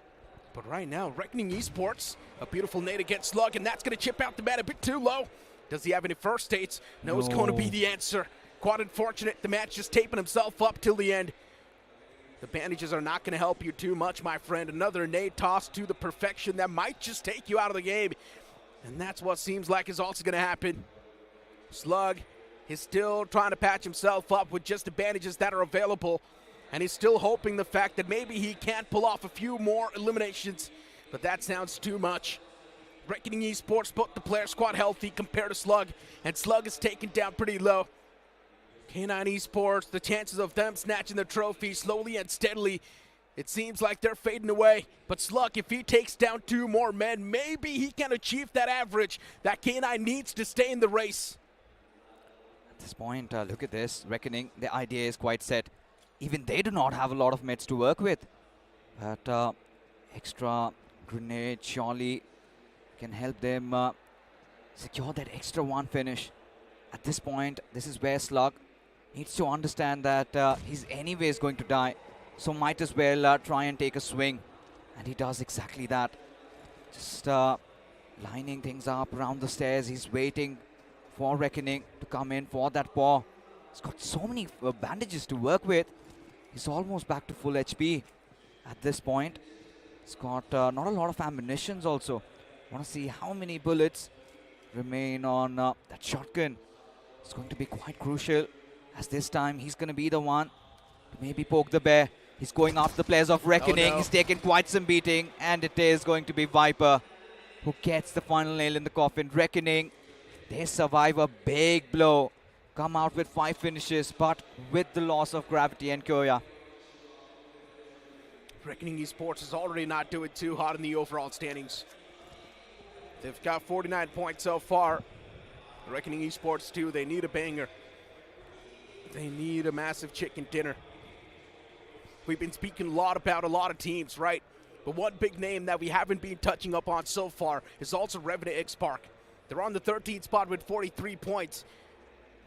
But right now, Reckoning Esports, a beautiful nade against Slug, and that's going to chip out the bat a bit too low. Does he have any first states? No, is going to be the answer. Quite unfortunate. The match just taping himself up till the end. The bandages are not going to help you too much, my friend. Another nade toss to the perfection that might just take you out of the game. And that's what seems like is also going to happen. Slug is still trying to patch himself up with just the bandages that are available. And he's still hoping the fact that maybe he can't pull off a few more eliminations. But that sounds too much. Reckoning Esports put the player squad healthy compared to Slug. And Slug is taken down pretty low. K9 Esports, the chances of them snatching the trophy slowly and steadily, it seems like they're fading away. But Slug, if he takes down 2 more men, maybe he can achieve that average that K9 needs to stay in the race. At this point, look at this. Reckoning, the idea is quite set. Even they do not have a lot of meds to work with. But extra grenade surely can help them secure that extra 1 finish. At this point, this is where Slug needs to understand that he's anyways going to die. So might as well try and take a swing. And he does exactly that. Just lining things up around the stairs. He's waiting for Reckoning to come in for that paw. He's got so many bandages to work with. He's almost back to full HP at this point. He's got not a lot of ammunitions also. Want to see how many bullets remain on that shotgun. It's going to be quite crucial, as this time he's going to be the one to maybe poke the bear. He's going after the players of Reckoning. no. He's taken quite some beating, and it is going to be Viper who gets the final nail in the coffin. Reckoning, they survive a big blow. Come out with 5 finishes, but with the loss of Gravity and Kyoya. Reckoning Esports is already not doing too hot in the overall standings. They've got 49 points so far. Reckoning Esports too, they need a banger. They need a massive chicken dinner. We've been speaking a lot about a lot of teams, right? But one big name that we haven't been touching up on so far is also Revenant X-Park. They're on the 13th spot with 43 points.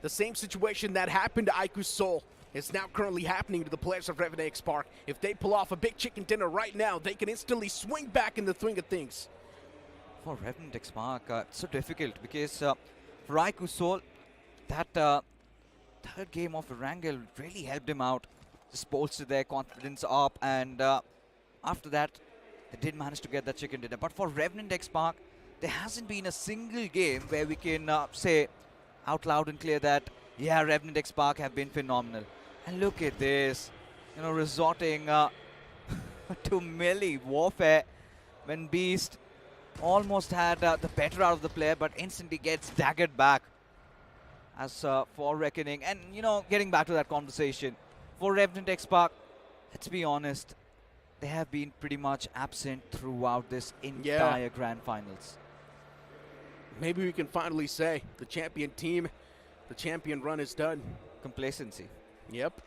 The same situation that happened to iQOO Seoul is now currently happening to the players of Revenant X-Park. If they pull off a big chicken dinner right now, they can instantly swing back in the swing of things. For Revenant X-Park, it's so difficult because for iQOO Seoul, that third game of Erangel really helped him out. Just bolstered their confidence up, and after that, they did manage to get that chicken dinner. But for Revenant X-Park, there hasn't been a single game where we can say out loud and clear that, yeah, Revenant X-Park have been phenomenal. And look at this, you know, resorting to melee warfare when Beast almost had the better out of the player, but instantly gets daggered back. As for Reckoning, and you know, getting back to that conversation, for Revenant X-Park, let's be honest, they have been pretty much absent throughout this entire Grand Finals. Maybe we can finally say the champion team, the champion run is done. Complacency. Yep.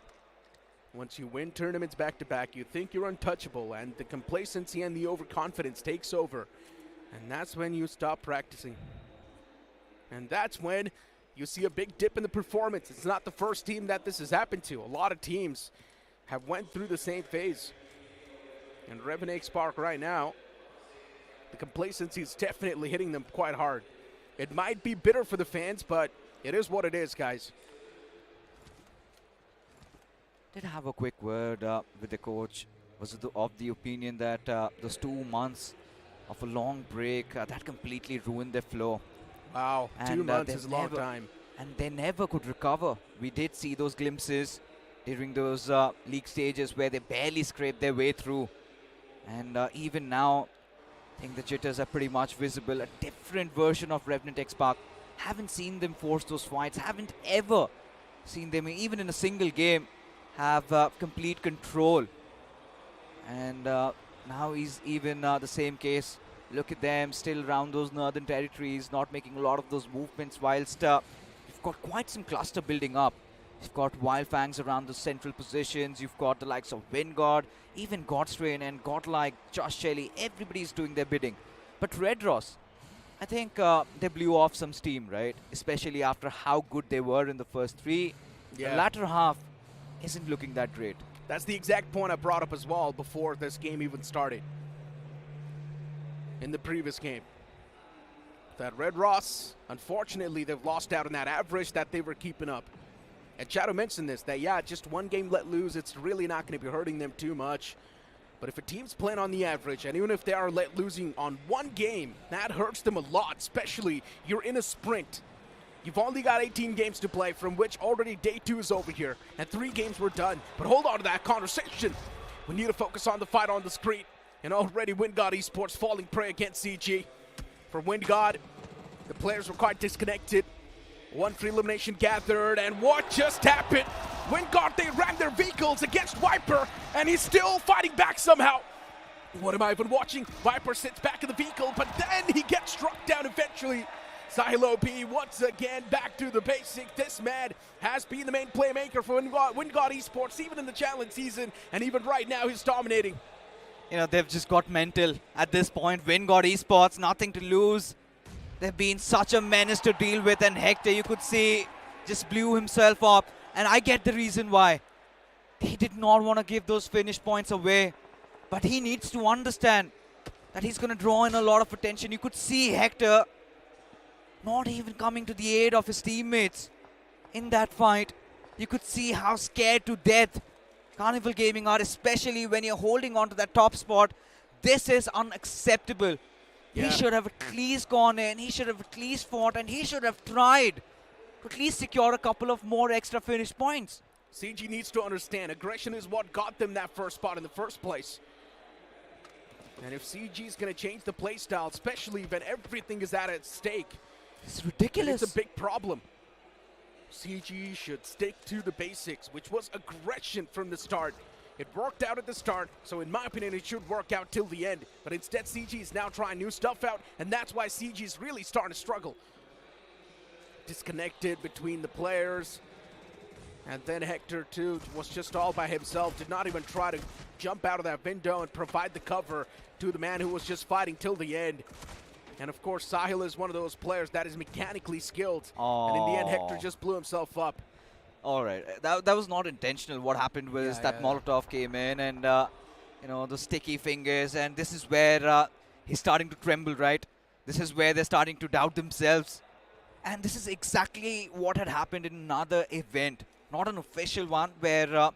Once you win tournaments back-to-back, you think you're untouchable, and the complacency and the overconfidence takes over. And that's when you stop practicing. And that's when you see a big dip in the performance. It's not the first team that this has happened to. A lot of teams have went through the same phase. And Revenant Spark right now, the complacency is definitely hitting them quite hard. It might be bitter for the fans, but it is what it is, guys. Did have a quick word with the coach. Was of the opinion that those 2 months of a long break that completely ruined their flow. Wow, 2 months is a long time. And they never could recover. We did see those glimpses during those league stages where they barely scraped their way through. And even now, I think the jitters are pretty much visible. A different version of Revenant X Spark. Haven't seen them force those fights. Haven't ever seen them, even in a single game, have complete control. And now is even the same case. Look at them, still around those northern territories, not making a lot of those movements, whilst you've got quite some cluster building up. You've got Wyld Fangs around the central positions. You've got the likes of Vingard, even Xtreme and Godlike, Josh Shelley. Everybody's doing their bidding. But Red Ross, I think they blew off some steam, right? Especially after how good they were in the first 3. Yeah. The latter half isn't looking that great. That's the exact point I brought up as well before this game even started. In the previous game. That Red Ross, unfortunately, they've lost out on that average that they were keeping up. And Shadow mentioned this, that yeah, just one game let lose, it's really not going to be hurting them too much. But if a team's playing on the average, and even if they are let losing on one game, that hurts them a lot, especially you're in a sprint. You've only got 18 games to play, from which already day 2 is over here, and 3 games were done. But hold on to that conversation. We need to focus on the fight on the screen. And already Wingard Esports falling prey against CG. For Wingard, the players were quite disconnected. 1 free elimination gathered, and what just happened? Wingard, they ran their vehicles against Viper, and he's still fighting back somehow. What am I even watching? Viper sits back in the vehicle, but then he gets struck down eventually. Silo P once again back to the basic. This man has been the main playmaker for Wingard Esports, even in the challenge season, and even right now he's dominating. You know, they've just got mental at this point. Wingard Esports, nothing to lose. They've been such a menace to deal with, and Hector, you could see, just blew himself up. And I get the reason why. He did not want to give those finish points away. But he needs to understand that he's going to draw in a lot of attention. You could see Hector not even coming to the aid of his teammates in that fight. You could see how scared to death Carnival Gaming are, especially when you're holding on to that top spot. This is unacceptable. Yeah. He should have at least gone in, he should have at least fought, and he should have tried to at least secure a couple of more extra finish points. CG needs to understand, aggression is what got them that first spot in the first place. And if CG is going to change the playstyle, especially when everything is at stake, it's ridiculous. It's a big problem. CG should stick to the basics, which was aggression from the start. It worked out at the start, so in my opinion, it should work out till the end. But instead, CG is now trying new stuff out, and that's why CG is really starting to struggle. Disconnected between the players. And then Hector, too, was just all by himself, did not even try to jump out of that window and provide the cover to the man who was just fighting till the end. And of course, Sahil is one of those players that is mechanically skilled. And in the end, Hector just blew himself up. All right, that was not intentional. What happened was that Molotov came in and, you know, the sticky fingers. And this is where he's starting to tremble, right? This is where they're starting to doubt themselves. And this is exactly what had happened in another event. Not an official one, where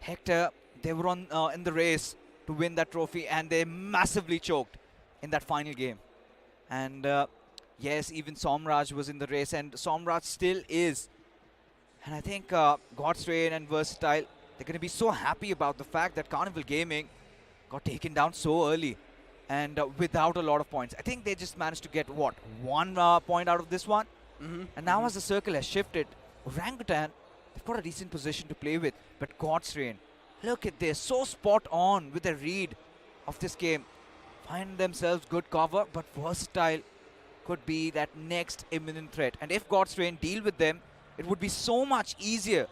Hector, they were on in the race to win that trophy. And they massively choked in that final game. And yes, even Somraj was in the race. And Somraj still is. And I think Godstrain and Versatile, they're going to be so happy about the fact that Carnival Gaming got taken down so early and without a lot of points. I think they just managed to get, what, 1 point out of this one? And now as the circle has shifted, Orangutan, they've got a decent position to play with. But Godstrain, look at this, so spot on with the read of this game. Find themselves good cover, but Versatile could be that next imminent threat. And if Godstrain deal with them, it would be so much easier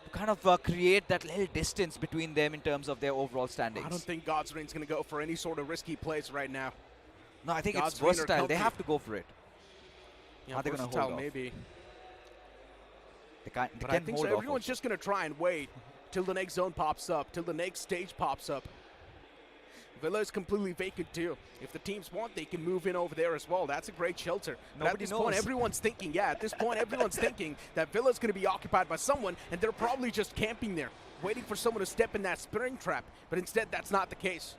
to kind of create that little distance between them in terms of their overall standings. I don't think Godstrain's going to go for any sort of risky plays right now. No, I think it's Versatile. They have to go for it. Yeah, are they going to hold off? Maybe. They can't But I think hold so. off Everyone's just going to try and wait till the next zone pops up, till the next stage pops up. Villa is completely vacant too. If the teams want, they can move in over there as well. That's a great shelter. But at Nobody this point, knows. everyone's thinking, at this point, everyone's thinking that Villa's going to be occupied by someone, and they're probably just camping there, waiting for someone to step in that spring trap. But instead, that's not the case.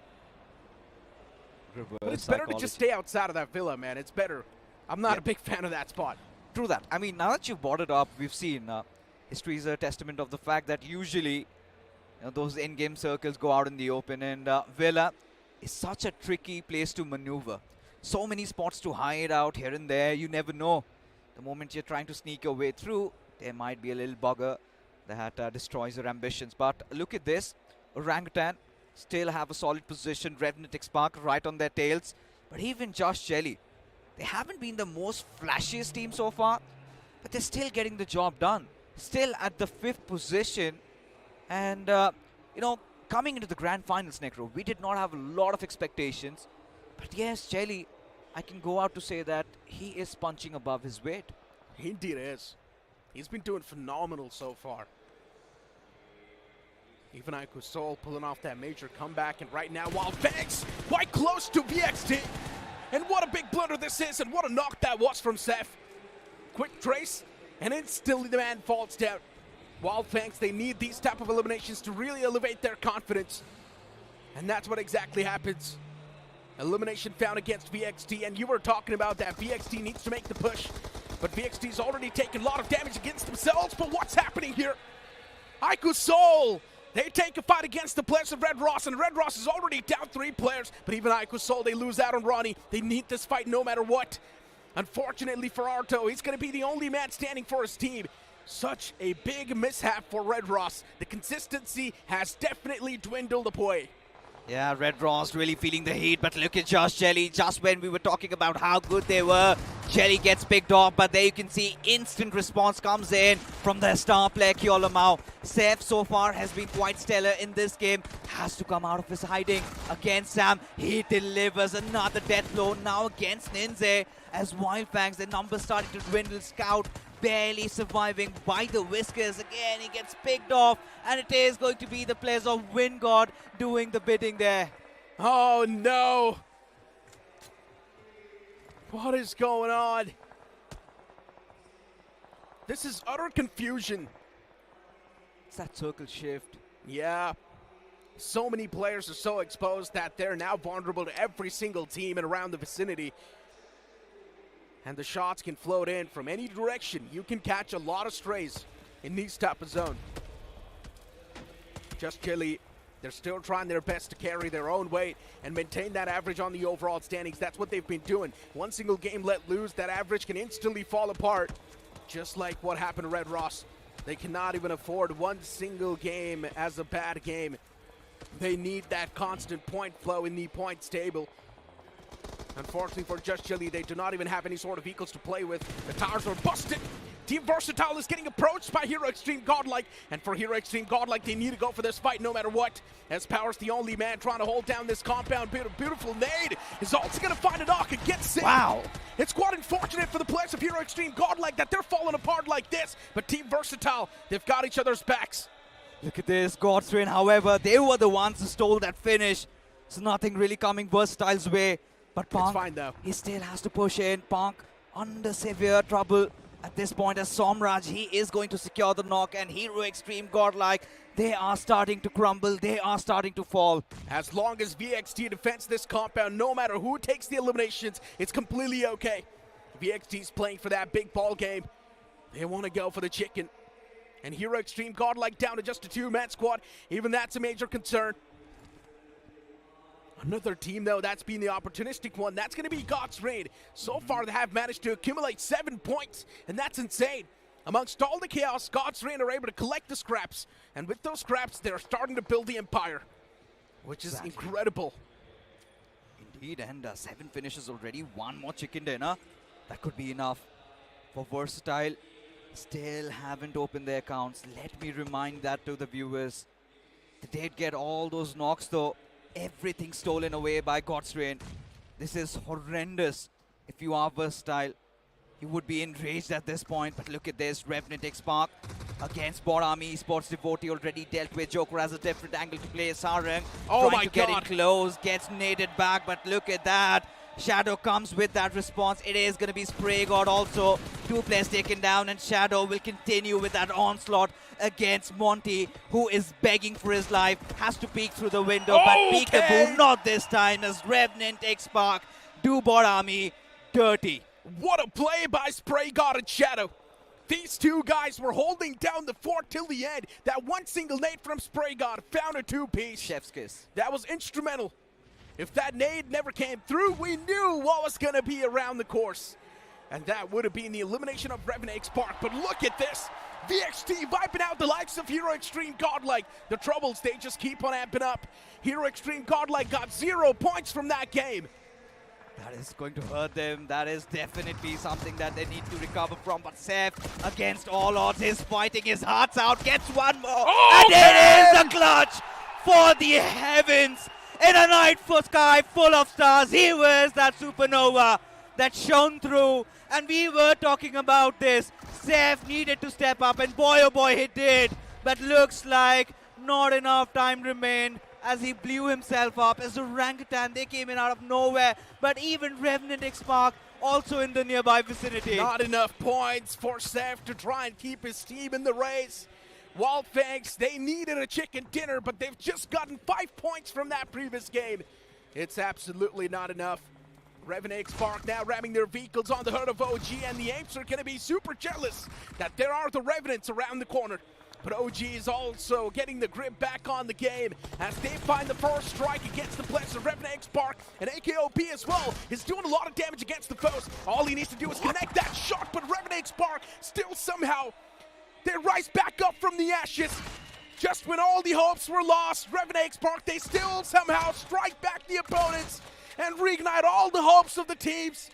But it's better to just stay outside of that Villa, man. It's better. I'm not a big fan of that spot. True that. I mean, now that you've brought it up, we've seen history is a testament of the fact that usually those in-game circles go out in the open, and Villa is such a tricky place to maneuver. So many spots to hide out here and there. You never know. The moment you're trying to sneak your way through, there might be a little bugger that destroys your ambitions. But look at this. Orangutan still have a solid position. Revenant Spark right on their tails. But even Just Jelly, they haven't been the most flashiest team so far, but they're still getting the job done. Still at the 5th position. And, coming into the grand finals, Necro, we did not have a lot of expectations. But yes, Jelly, I can go out to say that he is punching above his weight. He indeed is. He's been doing phenomenal so far. Even iQOO Soul pulling off that major comeback, and right now Wyld Fangs quite close to VXT. And what a big blunder this is, and what a knock that was from Seth. Quick trace, and instantly the man falls down. Wyld Fangs, they need these type of eliminations to really elevate their confidence. And that's what exactly happens. Elimination found against VXT, and you were talking about that VXT needs to make the push. But VXT's already taken a lot of damage against themselves, but what's happening here? iQOO Soul, they take a fight against the players of Red Ross, and Red Ross is already down 3 players. But even iQOO Soul, they lose out on Ronnie. They need this fight no matter what. Unfortunately for Arto, he's going to be the only man standing for his team. Such a big mishap for Red Ross. The consistency has definitely dwindled away. Yeah, Red Ross really feeling the heat, but look at Just Jelly. Just when we were talking about how good they were, Jelly gets picked off, but there you can see instant response comes in from the star player Kyolamau. Seth so far has been quite stellar in this game. Has to come out of his hiding against Sam. He delivers another death blow now against Ninze. As Wyld Fangs, their numbers starting to dwindle. Scout barely surviving by the whiskers. Again, he gets picked off, and it is going to be the players of Wingod doing the bidding there. Oh no! What is going on? This is utter confusion. It's that circle shift. Yeah. So many players are so exposed that they're now vulnerable to every single team and around the vicinity. And the shots can float in from any direction. You can catch a lot of strays in these type of zone. Just Jelly, they're still trying their best to carry their own weight and maintain that average on the overall standings. That's what they've been doing. One single game let loose, that average can instantly fall apart. Just like what happened to Red Ross. They cannot even afford one single game as a bad game. They need that constant point flow in the points table. Unfortunately for Just Jelly, they do not even have any sort of vehicles to play with. The tires are busted. Team Versatile is getting approached by Hero Xtreme Godlike. And for Hero Xtreme Godlike, they need to go for this fight no matter what. As Power's the only man trying to hold down this compound. Beautiful nade is also going to find a knock and get sick. Wow. It's quite unfortunate for the players of Hero Xtreme Godlike that they're falling apart like this. But Team Versatile, they've got each other's backs. Look at this, Godstrain, however, they were the ones who stole that finish. So nothing really coming Versatile's way. But Punk, fine, though. He still has to push in. Punk under severe trouble at this point as Somraj, he is going to secure the knock, and Hero Xtreme Godlike, they are starting to crumble. They are starting to fall. As long as VXT defends this compound, no matter who takes the eliminations, it's completely okay. VXT's playing for that big ball game. They want to go for the chicken. And Hero Xtreme Godlike down to just a 2-man squad. Even that's a major concern. Another team, though, that's been the opportunistic one. That's going to be God's Raid. So far, they have managed to accumulate 7 points, and that's insane. Amongst all the chaos, God's Raid are able to collect the scraps. And with those scraps, they're starting to build the empire, which is incredible. Indeed, and 7 finishes already. 1 more chicken dinner. That could be enough for Versatile. Still haven't opened their accounts. Let me remind that to the viewers. They did get all those knocks, though. Everything stolen away by God's Rain. This is horrendous. If you are Versatile, you would be enraged at this point. But look at this, Revenant Spark against BotArmyEsports. Devotee already dealt with. Joker has a different angle to play. Sarang Oh trying my to get in God. close, gets naded back, but look at that. Shadow comes with that response. It is going to be Spray God also. 2 players taken down, and Shadow will continue with that onslaught against Monty, who is begging for his life. Has to peek through the window, but peekaboo not this time as Revenant X-Spark do BotArmy dirty. What a play by Spray God and Shadow. These two guys were holding down the fort till the end. That one single nade from Spray God found a 2-piece. Chef's kiss. That was instrumental. If that nade never came through, we knew what was going to be around the course. And that would have been the elimination of Revenant X-Spark. But look at this. VXT wiping out the likes of Hero Xtreme Godlike. The troubles, they just keep on amping up. Hero Xtreme Godlike got 0 points from that game. That is going to hurt them. That is definitely something that they need to recover from. But Seth, against all odds, is fighting his hearts out. Gets one more. And it is a clutch for the heavens. In a night for sky full of stars, he was that supernova that shone through. And we were talking about this. Seth needed to step up, and boy oh boy he did. But looks like not enough time remained as he blew himself up. As Orangutan, they came in out of nowhere. But even Revenant X-Spark also in the nearby vicinity. Not enough points for Seth to try and keep his team in the race. Wyld Fangs, they needed a chicken dinner, but they've just gotten 5 points from that previous game. It's absolutely not enough. Revenant X-Spark now ramming their vehicles on the hood of OG, and the Apes are going to be super jealous that there are the Revenants around the corner. But OG is also getting the grip back on the game as they find the first strike against the players of Revenant X-Spark, and AKOP as well is doing a lot of damage against the foes. All he needs to do is connect that shot, but Revenant X-Spark still somehow, they rise back up from the ashes. Just when all the hopes were lost, Revenant X-Spark, they still somehow strike back the opponents and reignite all the hopes of the teams.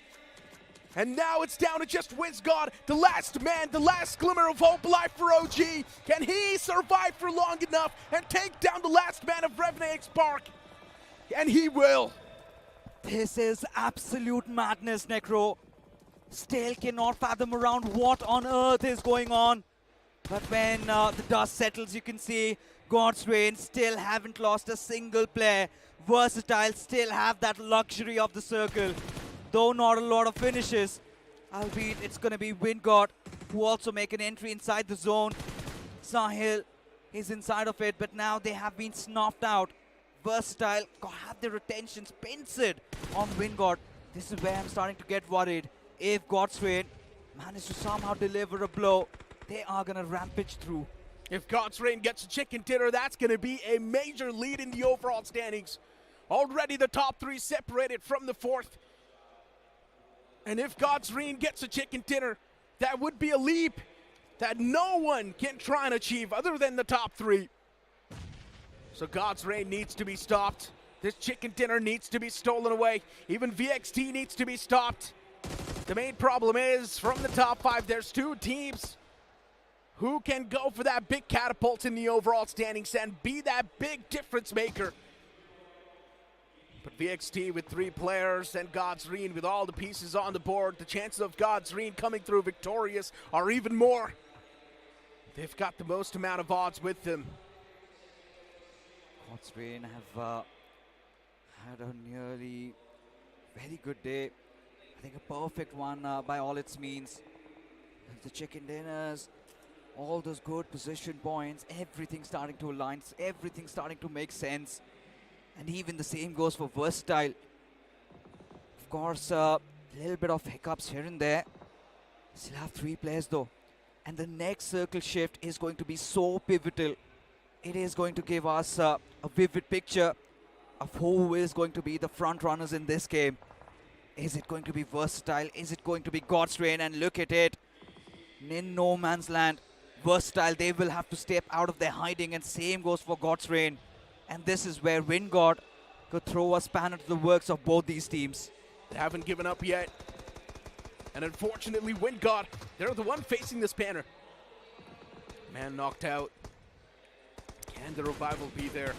And now it's down to just WizGod, the last man, the last glimmer of hope alive for OG. Can he survive for long enough and take down the last man of Revenant X-Spark? And he will. This is absolute madness, Necro. Still cannot fathom around what on earth is going on. But when the dust settles, you can see God's Reign still haven't lost a single player. Versatile still have that luxury of the circle. Though not a lot of finishes, albeit it's going to be WindGod who also make an entry inside the zone. Sahil is inside of it, but now they have been snuffed out. Versatile have their attentions pinched on WindGod. This is where I'm starting to get worried. If God's Reign manage to somehow deliver a blow, they are going to rampage through. If God's Reign gets a chicken dinner, that's going to be a major lead in the overall standings. Already the top 3 separated from the 4th. And if God's Reign gets a chicken dinner, that would be a leap that no one can try and achieve other than the top 3. So God's Reign needs to be stopped. This chicken dinner needs to be stolen away. Even VXT needs to be stopped. The main problem is, from the top 5, there's 2 teams who can go for that big catapult in the overall standings and be that big difference maker. But VXT with 3 players and God's Reign with all the pieces on the board, the chances of God's Reign coming through victorious are even more. They've got the most amount of odds with them. God's Reign have had a nearly very good day. I think a perfect one by all its means. The chicken dinners, all those good position points, everything starting to align, everything starting to make sense. And even the same goes for Versatile. Of course, a little bit of hiccups here and there. Still have 3 players though. And the next circle shift is going to be so pivotal. It is going to give us a vivid picture of who is going to be the front runners in this game. Is it going to be Versatile? Is it going to be God's Reign? And look at it. In no man's land. Versatile, they will have to step out of their hiding, and same goes for God's Reign. And this is where WindGod could throw a spanner to the works of both these teams. They haven't given up yet. And unfortunately, WindGod, they're the one facing the spanner. Man knocked out. Can the revival be there?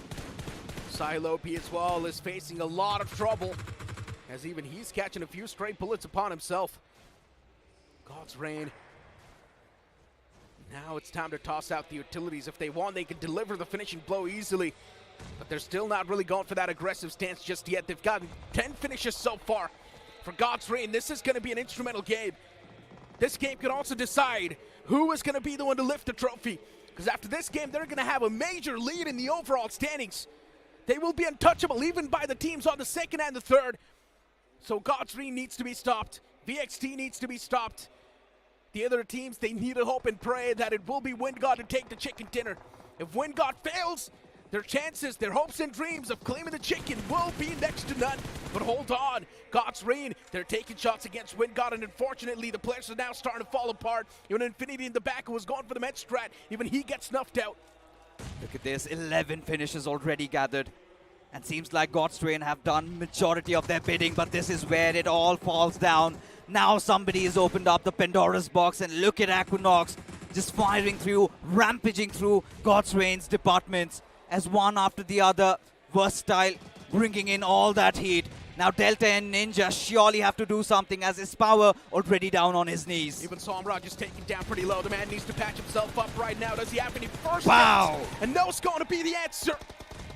Silope as well is facing a lot of trouble, as even he's catching a few stray bullets upon himself. God's Reign Now it's time to toss out the utilities. If they want, they can deliver the finishing blow easily. But they're still not really going for that aggressive stance just yet. They've gotten 10 finishes so far. For God's Reign, this is going to be an instrumental game. This game can also decide who is going to be the one to lift the trophy. Because after this game, they're going to have a major lead in the overall standings. They will be untouchable even by the teams on the second and the third. So God's Reign needs to be stopped. VXT needs to be stopped. The other teams, they need to hope and pray that it will be WindGod to take the chicken dinner. If WindGod fails, their chances, their hopes and dreams of claiming the chicken will be next to none. But hold on, God's Reign, they're taking shots against WindGod, and unfortunately the players are now starting to fall apart. Even Infinity in the back, who was going for the med strat, even he gets snuffed out. Look at this, 11 finishes already gathered. And seems like God's Reign have done majority of their bidding, but this is where it all falls down. Now somebody has opened up the Pandora's box, and look at Equinox just firing through, rampaging through God's Reign's departments as one after the other, versatile, bringing in all that heat. Now Delta and Ninja surely have to do something, as his power already down on his knees. Even Samraj is taken down pretty low. The man needs to patch himself up right now. Does he have any first Wow. hits? And no's going to be the answer.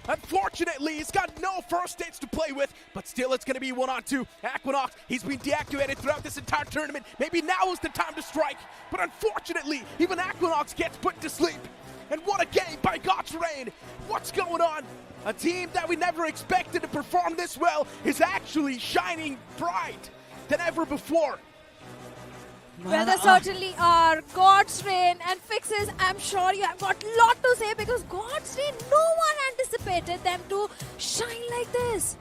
Unfortunately, he's got no first hits to play with, but still it's going to be 1-on-2. Equinox, he's been deactivated throughout this entire tournament. Maybe now is the time to strike, but unfortunately, even Equinox gets put to sleep. And what a game by God's Reign. What's going on? A team that we never expected to perform this well is actually shining bright than ever before. Well, they certainly are. God's Reign and Fixes, I'm sure you have got a lot to say, because God's Reign, no one anticipated them to shine like this.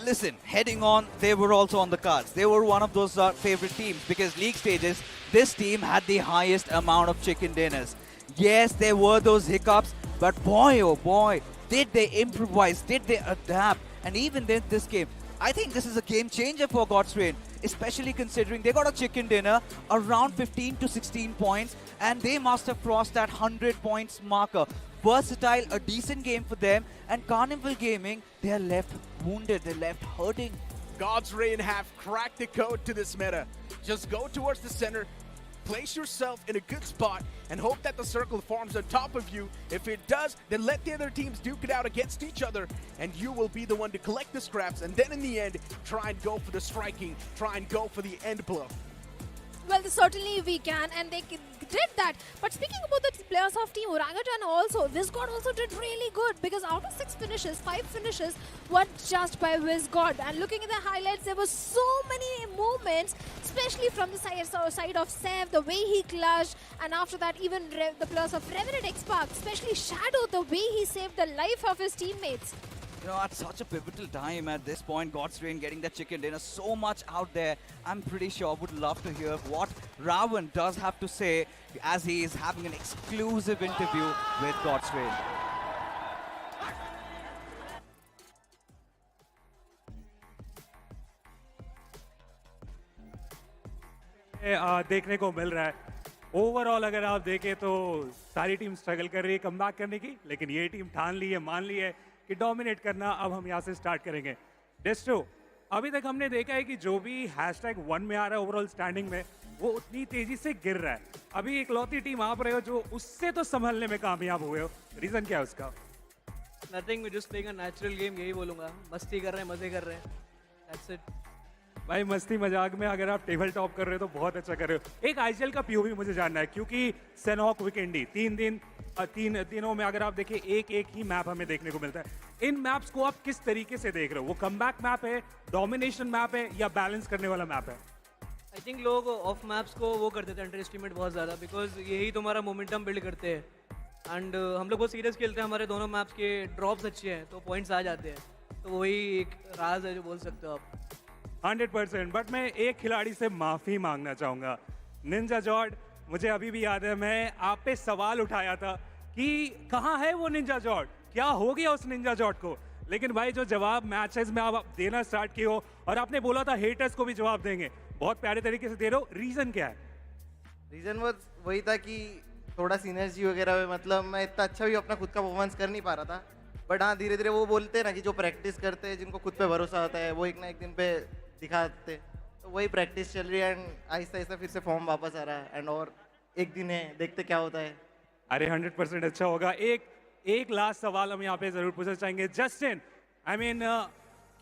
Listen, heading on, they were also on the cards. They were one of those favorite teams, because league stages, this team had the highest amount of chicken dinners. Yes, there were those hiccups, but boy, oh boy, did they improvise, did they adapt, and even in this game, I think this is a game changer for God's Reign, especially considering they got a chicken dinner around 15 to 16 points, and they must have crossed that 100 points marker. Versatile, a decent game for them, and Carnival Gaming, they are left wounded, they're left hurting. God's Reign have cracked the code to this meta. Just go towards the center, place yourself in a good spot, and hope that the circle forms on top of you. If it does, then let the other teams duke it out against each other, and you will be the one to collect the scraps, and then in the end, try and go for the striking, try and go for the end blow. Well, certainly we can, and they did that. But speaking about the players of Team Orangutan also, WizGod also did really good, because out of 6 finishes, 5 finishes were just by WizGod. And looking at the highlights, there were so many movements, especially from the side of Sev, the way he clutched, and after that even the players of Revenant X-Park, especially Shadow, the way he saved the life of his teammates. You know, at such a pivotal time at this point, God's Reign getting the chicken dinner, so much out there. I'm pretty sure would love to hear what Ravan does have to say, as he is having an exclusive interview with God's Reign. देखने को मिल रहा है। Overall अगर आप देखें तो सारी team struggle कर रही है कमबैक करने की, लेकिन ये टीम ठान ली है, मान ली है कि डोमिनेट करना अब हम यहाँ से स्टार्ट करेंगे। डेस्ट्रो, अभी तक हमने देखा है कि जो भी #1 में आ रहा है ओवरऑल स्टैंडिंग में, वो उतनी तेजी से गिर रहा है। अभी इकलौती टीम आप रहे हो जो उससे तो संभलने में कामयाब हुए हो, रीजन क्या है उसका? Nothing, we just playing a natural game, यही बोलूंगा। मस्ती कर रहे हैं, मजे कर रहे हैं, दैट्स इट। भाई मस्ती मजाक में अगर आप टेबल टॉप कर रहे हो तो बहुत अच्छा कर रहे हो। एक आईजीएल का पीओवी मुझे जानना है, क्योंकि सैनहॉक वीकेंडी 3 दिनों में अगर आप देखिए एक ही मैप हमें देखने को मिलता है। इन मैप्स को आप किस तरीके से देख रहे हो? वो कमबैक मैप है, डोमिनेशन मैप है, या बैलेंस करने वाला मैप है? आई थिंक लोग ऑफ मैप्स को वो कर देते हैं, अंडर एस्टिमेट बहुत ज़्यादा, बिकॉज यही तुम्हारा मोमेंटम बिल्ड करते हैं। एंड हम लोग बहुत सीरियस खेलते हैं, हमारे दोनों मैप्स के ड्रॉप्स अच्छे हैं तो पॉइंट्स आ जाते हैं, तो वही एक राज है जो बोल सकते हो आप। 100%। बट मैं एक खिलाड़ी से माफ़ी मांगना चाहूँगा, निंजा जॉर्ड। मुझे अभी भी याद है, मैं आप पे सवाल उठाया था कि कहाँ है वो निंजा जॉर्ड, क्या हो गया उस निंजा जॉर्ड को। लेकिन भाई जो जवाब मैचेस में आप देना स्टार्ट किए हो, और आपने बोला था हेटर्स को भी जवाब देंगे, बहुत प्यारे तरीके से दे रहे हो। रीज़न क्या है? रीज़न वही था कि थोड़ा सिनर्जी वगैरह, मतलब मैं इतना अच्छा भी अपना खुद का परफॉर्मेंस कर नहीं पा रहा था। बट हाँ, धीरे धीरे वो बोलते हैं ना कि जो प्रैक्टिस करते हैं, जिनको खुद पे भरोसा होता है, वो एक ना एक दिन पे दिखाते, तो वही प्रैक्टिस चल रही है, एंड आहिस्ता आहिस्ता फिर से फॉर्म वापस आ रहा है। एंड और एक दिन है, देखते क्या होता है। अरे 100% अच्छा होगा। एक लास्ट सवाल हम यहाँ पे जरूर पूछना चाहेंगे। जस्टिन, आई मीन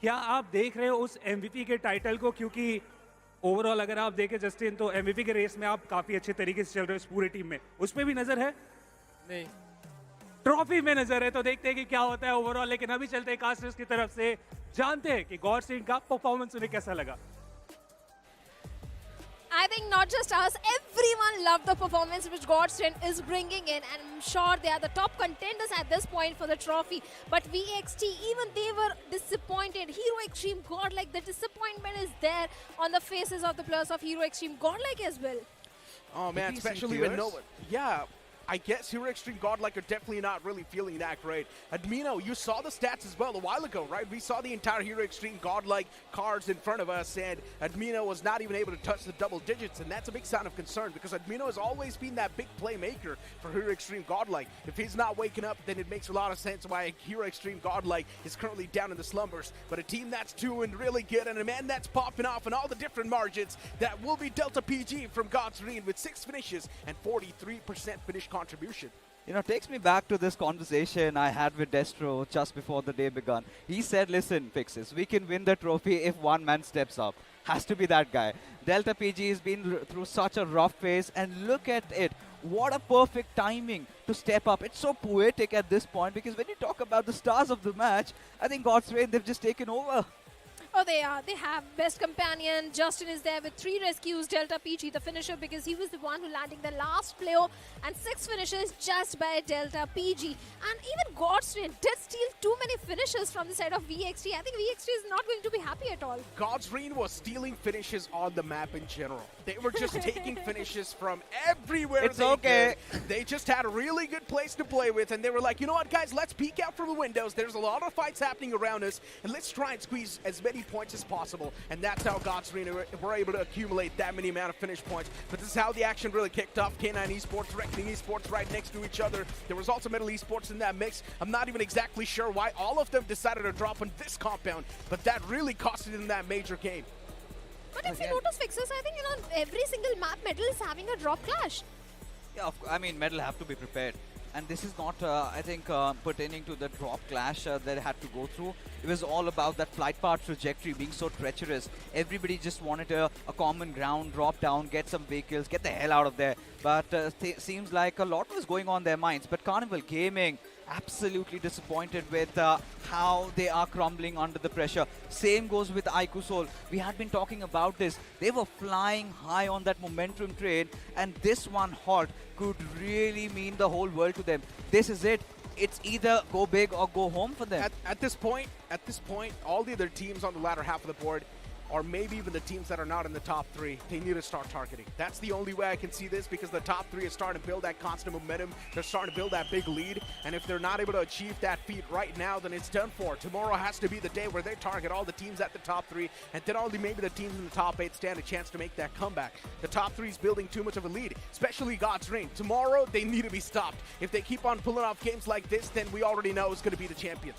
क्या आप देख रहे हो उस एमवीपी के टाइटल को? क्योंकि ओवरऑल अगर आप देखें जस्टिन तो एमवीपी के रेस में आप काफी अच्छे तरीके से चल रहे हो इस पूरी टीम में, उसमें भी नजर है? नहीं, ट्रॉफी में नजर है, तो देखते हैं कि क्या होता है ओवरऑल। लेकिन अभी चलते हैं कास्टर्स की तरफ से, जानते हैं कि गॉडस्ट्रीम का परफॉर्मेंस उन्हें कैसा लगा। I think not just us, everyone loved the performance which Godstream is bringing in, and I'm sure they are the top contenders at this point for the trophy. But VXT, even they were disappointed. Hero Xtreme Godlike, the disappointment is there on the faces of the players of Hero Xtreme Godlike as well. Oh man, especially when no one. Yeah. I guess Hero Xtreme Godlike are definitely not really feeling that great. Admino, you saw the stats as well a while ago, right? We saw the entire Hero Xtreme Godlike cards in front of us, and Admino was not even able to touch the double digits, and that's a big sign of concern because Admino has always been that big playmaker for Hero Xtreme Godlike. If he's not waking up, then it makes a lot of sense why Hero Xtreme Godlike is currently down in the slumbers. But a team that's doing really good and a man that's popping off in all the different margins, that will be Delta PG from Godstream with 6 finishes and 43% finish contribution. You know, takes me back to this conversation I had with Destro just before the day begun. He said, listen, Fixes, we can win the trophy if one man steps up. Has to be that guy. Delta PG has been through such a rough phase, and look at it. What a perfect timing to step up. It's so poetic at this point because when you talk about the stars of the match, I think God's Reign, they've just taken over. Oh, they are. They have best companion. Justin is there with 3 rescues. Delta PG, the finisher, because he was the one who landing the last player, and 6 finishes just by Delta PG. And even Godstrain did steal too many finishes from the side of VXT. I think VXT is not going to be happy at all. Godstrain was stealing finishes on the map in general. They were just taking finishes from everywhere. It's okay. They just had a really good place to play with, and they were like, you know what, guys, let's peek out from the windows. There's a lot of fights happening around us, and let's try and squeeze as many points as possible. And that's how Godstrain were able to accumulate that many amount of finish points. But this is how the action really kicked off. K9 Esports, Reckoning Esports right next to each other. There was also Metal Esports in that mix. I'm not even exactly sure why all of them decided to drop on this compound, but that really costed them that major game. But if you notice Fixes, I think, every single map Metal is having a drop clash. Yeah, I mean, Metal have to be prepared. And this is not, I think, pertaining to the drop clash they had to go through. It was all about that flight path trajectory being so treacherous. Everybody just wanted a common ground, drop down, get some vehicles, get the hell out of there. But seems like a lot was going on in their minds. But Carnival Gaming, absolutely disappointed with how they are crumbling under the pressure. Same goes with iQOO Soul. We had been talking about this. They were flying high on that momentum train, and this one halt could really mean the whole world to them. This is it. It's either go big or go home for them. At this point, all the other teams on the latter half of the board, or maybe even the teams that are not in the top 3, they need to start targeting. That's the only way I can see this, because the top 3 is starting to build that constant momentum. They're starting to build that big lead, and if they're not able to achieve that feat right now, then it's done for. Tomorrow has to be the day where they target all the teams at the top 3, and then only maybe the teams in the top 8 stand a chance to make that comeback. The top 3 is building too much of a lead, especially God's Reign. Tomorrow, they need to be stopped. If they keep on pulling off games like this, then we already know who's going to be the champion.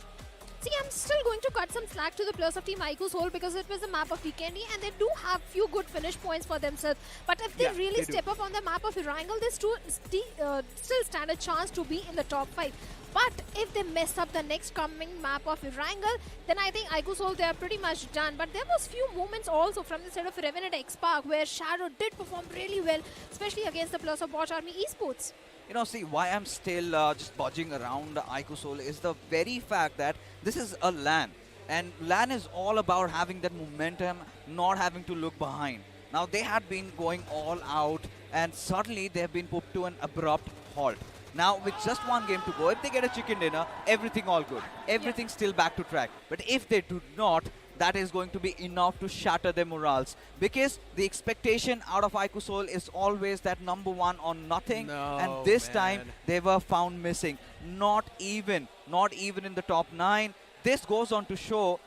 See, I'm still going to cut some slack to the players of Team iQOO Soul because it was a map of Vikendi and they do have few good finish points for themselves. But if they really step up on the map of Erangel, they still stand a chance to be in the top 5. But if they mess up the next coming map of Erangel, then I think iQOO Soul, they are pretty much done. But there was few moments also from the side of Revenant X Park where Shadow did perform really well, especially against the players of BotArmyEsports. You know, see, why I'm still just budging around iQOO Soul is the very fact that this is a LAN. And LAN is all about having that momentum, not having to look behind. Now, they had been going all out, and suddenly they have been put to an abrupt halt. Now, with just one game to go, if they get a chicken dinner, everything all good. Everything's still back to track. But if they do not, that is going to be enough to shatter their morals. Because the expectation out of iQOO Soul is always that #1 or nothing. And this time, they were found missing. Not even in the top 9. This goes on to show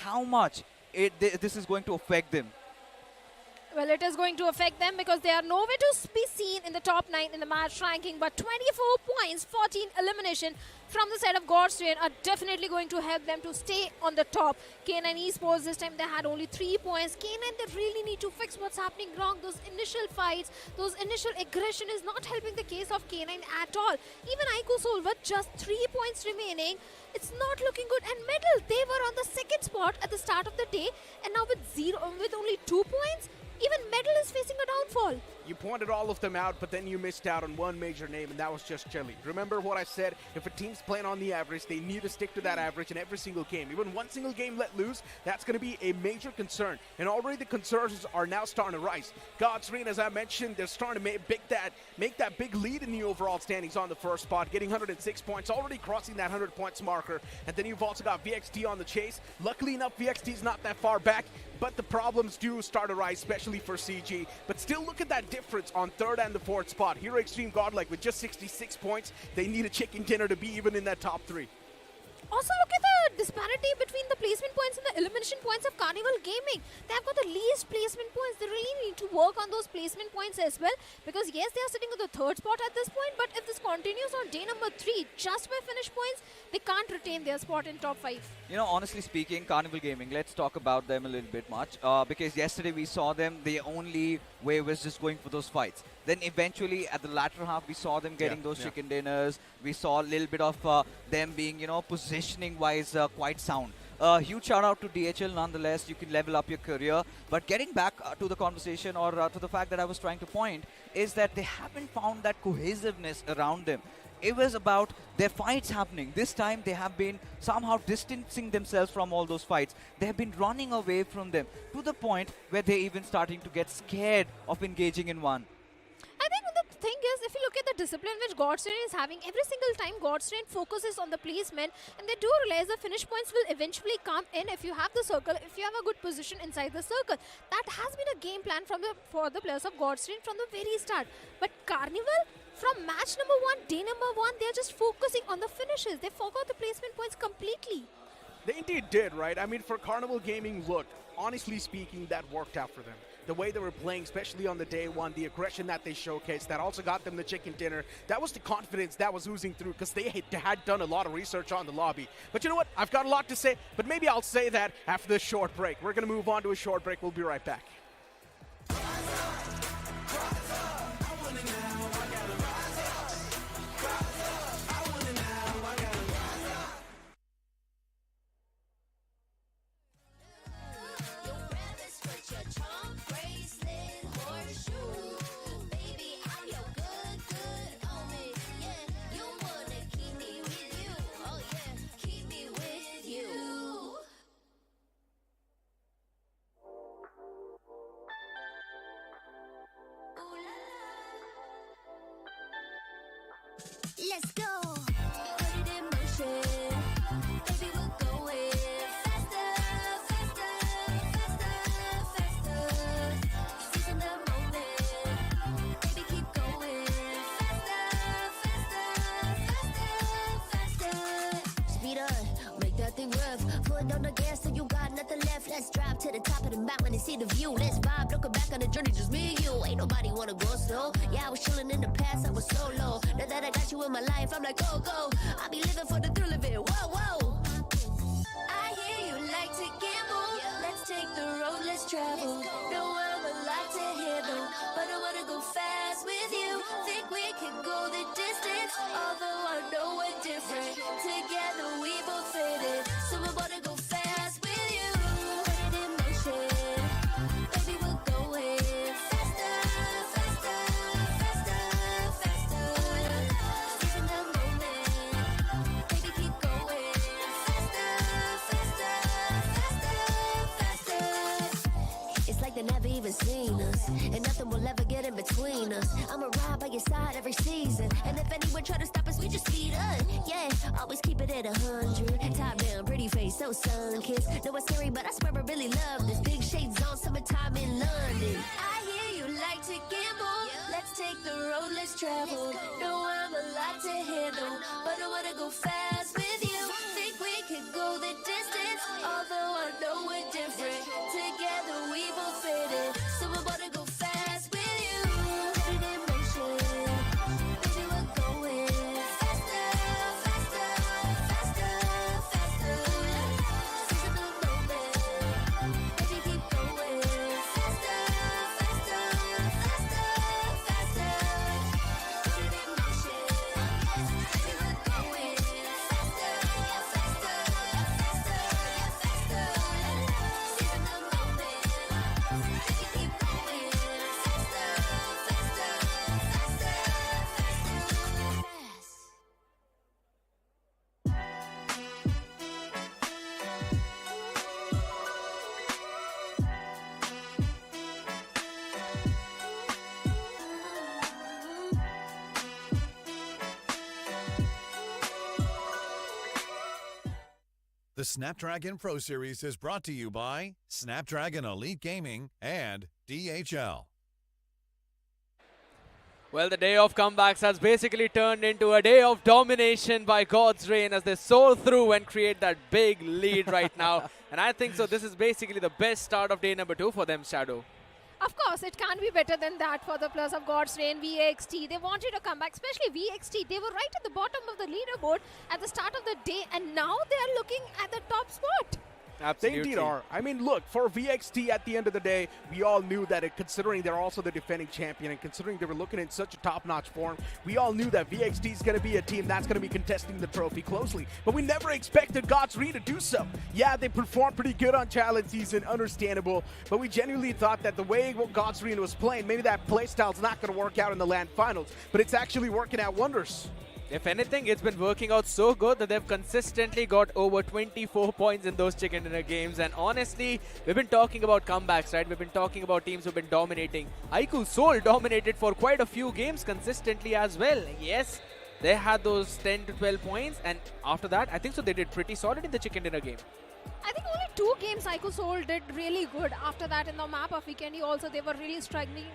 how much this is going to affect them. Well, it is going to affect them because they are nowhere to be seen in the top 9 in the match ranking. But 24 points, 14 elimination from the side of Godstrain are definitely going to help them to stay on the top. K9 Esports, this time they had only 3 points. K9, they really need to fix what's happening wrong. Those initial fights, those initial aggression is not helping the case of K9 at all. Even iQOO Soul with just 3 points remaining, it's not looking good. And Medal, they were on the second spot at the start of the day, and now with only 2 points, even Medal is facing a downfall. You pointed all of them out, but then you missed out on one major name, and that was just Jelly. Remember what I said? If a team's playing on the average, they need to stick to that average in every single game. Even one single game let loose, that's going to be a major concern. And already the concerns are now starting to rise. Godstrain, as I mentioned, they're starting to make that big lead in the overall standings on the first spot, getting 106 points, already crossing that 100 points marker. And then you've also got VXT on the chase. Luckily enough, VXT's not that far back, but the problems do start to rise, especially for CG. But still, look at that difference on third and the fourth spot. Here, Xtreme Godlike with just 66 points. They need a chicken dinner to be even in that top 3. Also, look at the disparity between the placement points and the elimination points of Carnival Gaming. They have got the least placement points. They really need to work on those placement points as well. Because yes, they are sitting at the third spot at this point. But if this continues on day number 3, just by finish points, they can't retain their spot in top 5. You know, honestly speaking, Carnival Gaming, let's talk about them a little bit much. Because yesterday we saw them, the only way was just going for those fights. Then eventually at the latter half, we saw them getting those chicken dinners. We saw a little bit of them being, you know, positioning-wise quite sound. Huge shout out to DHL nonetheless. You can level up your career. But getting back to the conversation or to the fact that I was trying to point is that they haven't found that cohesiveness around them. It was about their fights happening. This time they have been somehow distancing themselves from all those fights. They have been running away from them to the point where they're even starting to get scared of engaging in one. I think the thing is, if you look at the discipline which Godstrain is having, every single time Godstrain focuses on the placement, and they do realize the finish points will eventually come in if you have the circle, if you have a good position inside the circle. That has been a game plan for the players of Godstrain from the very start. But Carnival, from match number 1, day number 1, they're just focusing on the finishes. They forgot the placement points completely. They indeed did, right? I mean, for Carnival Gaming, look, honestly speaking, that worked out for them. The way they were playing, especially on the day 1, the aggression that they showcased, that also got them the chicken dinner. That was the confidence that was oozing through because they had done a lot of research on the lobby. But you know what? I've got a lot to say, but maybe I'll say that after this short break. We're going to move on to a short break. We'll be right back. Let's go. Put it in motion. Baby, we're going faster, faster, faster, faster. Seizing the moment. Baby, keep going faster, faster, faster, faster. Speed up, make that thing rev. Put on the gas till you got nothing left. Let's drive to the top of the mountain and see the view. Let's vibe, looking back on the journey, just me and you. Ain't nobody wanna go slow. Yeah, I was chilling in the past, I was solo. Now that I got you in my life, I'm like, go, go. I be living for the thrill of it, whoa, whoa. I hear you like to gamble. Let's take the road, let's travel. No, I'm a lot to handle, but I wanna go fast with you. Think we could go the distance, although I know we're different. Together we both fit it, so I wanna go fast with you. Put it in motion, baby, we're going faster, faster, faster, faster. Seizing the moment, baby, keep going faster, faster, faster, faster. It's like they never even seen us, and nothing will ever get in between us. I'ma ride by your side every season, and if anyone try to stop us, we just speed up. Yeah, always keep it at 100. Top down, pretty face, so sun-kissed. Know it's scary, but I swear I really love this. Big shades on, summertime in London. I hear you like to gamble. Let's take the road, let's travel. No, I'm a lot to handle, but I wanna go fast with you. Think we could go the distance, although I know we're different. Together we both fit it, so I wanna The Snapdragon Pro Series is brought to you by Snapdragon Elite Gaming and DHL. Well, the day of comebacks has basically turned into a day of domination by God's Reign as they soar through and create that big lead right now. And I think so this is basically the best start of day number 2 for them, Shadow. Of course, it can't be better than that for the players of God's Reign, VXT. They wanted to come back, especially VXT. They were right at the bottom of the leaderboard at the start of the day, and now they are looking at the top spot. They indeed are. I mean, look, for VXT at the end of the day, we all knew that considering they're also the defending champion and considering they were looking in such a top-notch form, we all knew that VXT is going to be a team that's going to be contesting the trophy closely. But we never expected God's Reign to do so. Yeah, they performed pretty good on challenge season, understandable, but we genuinely thought that the way God's Reign was playing, maybe that playstyle's not going to work out in the LAN finals, but it's actually working out wonders. If anything, it's been working out so good that they've consistently got over 24 points in those chicken dinner games. And honestly, we've been talking about comebacks, right? We've been talking about teams who've been dominating. iQOO Seoul dominated for quite a few games consistently as well. Yes, they had those 10 to 12 points. And after that, I think so they did pretty solid in the chicken dinner game. I think only 2 games iQOO Seoul did really good. After that, in the map of Vikendi also, they were really struggling.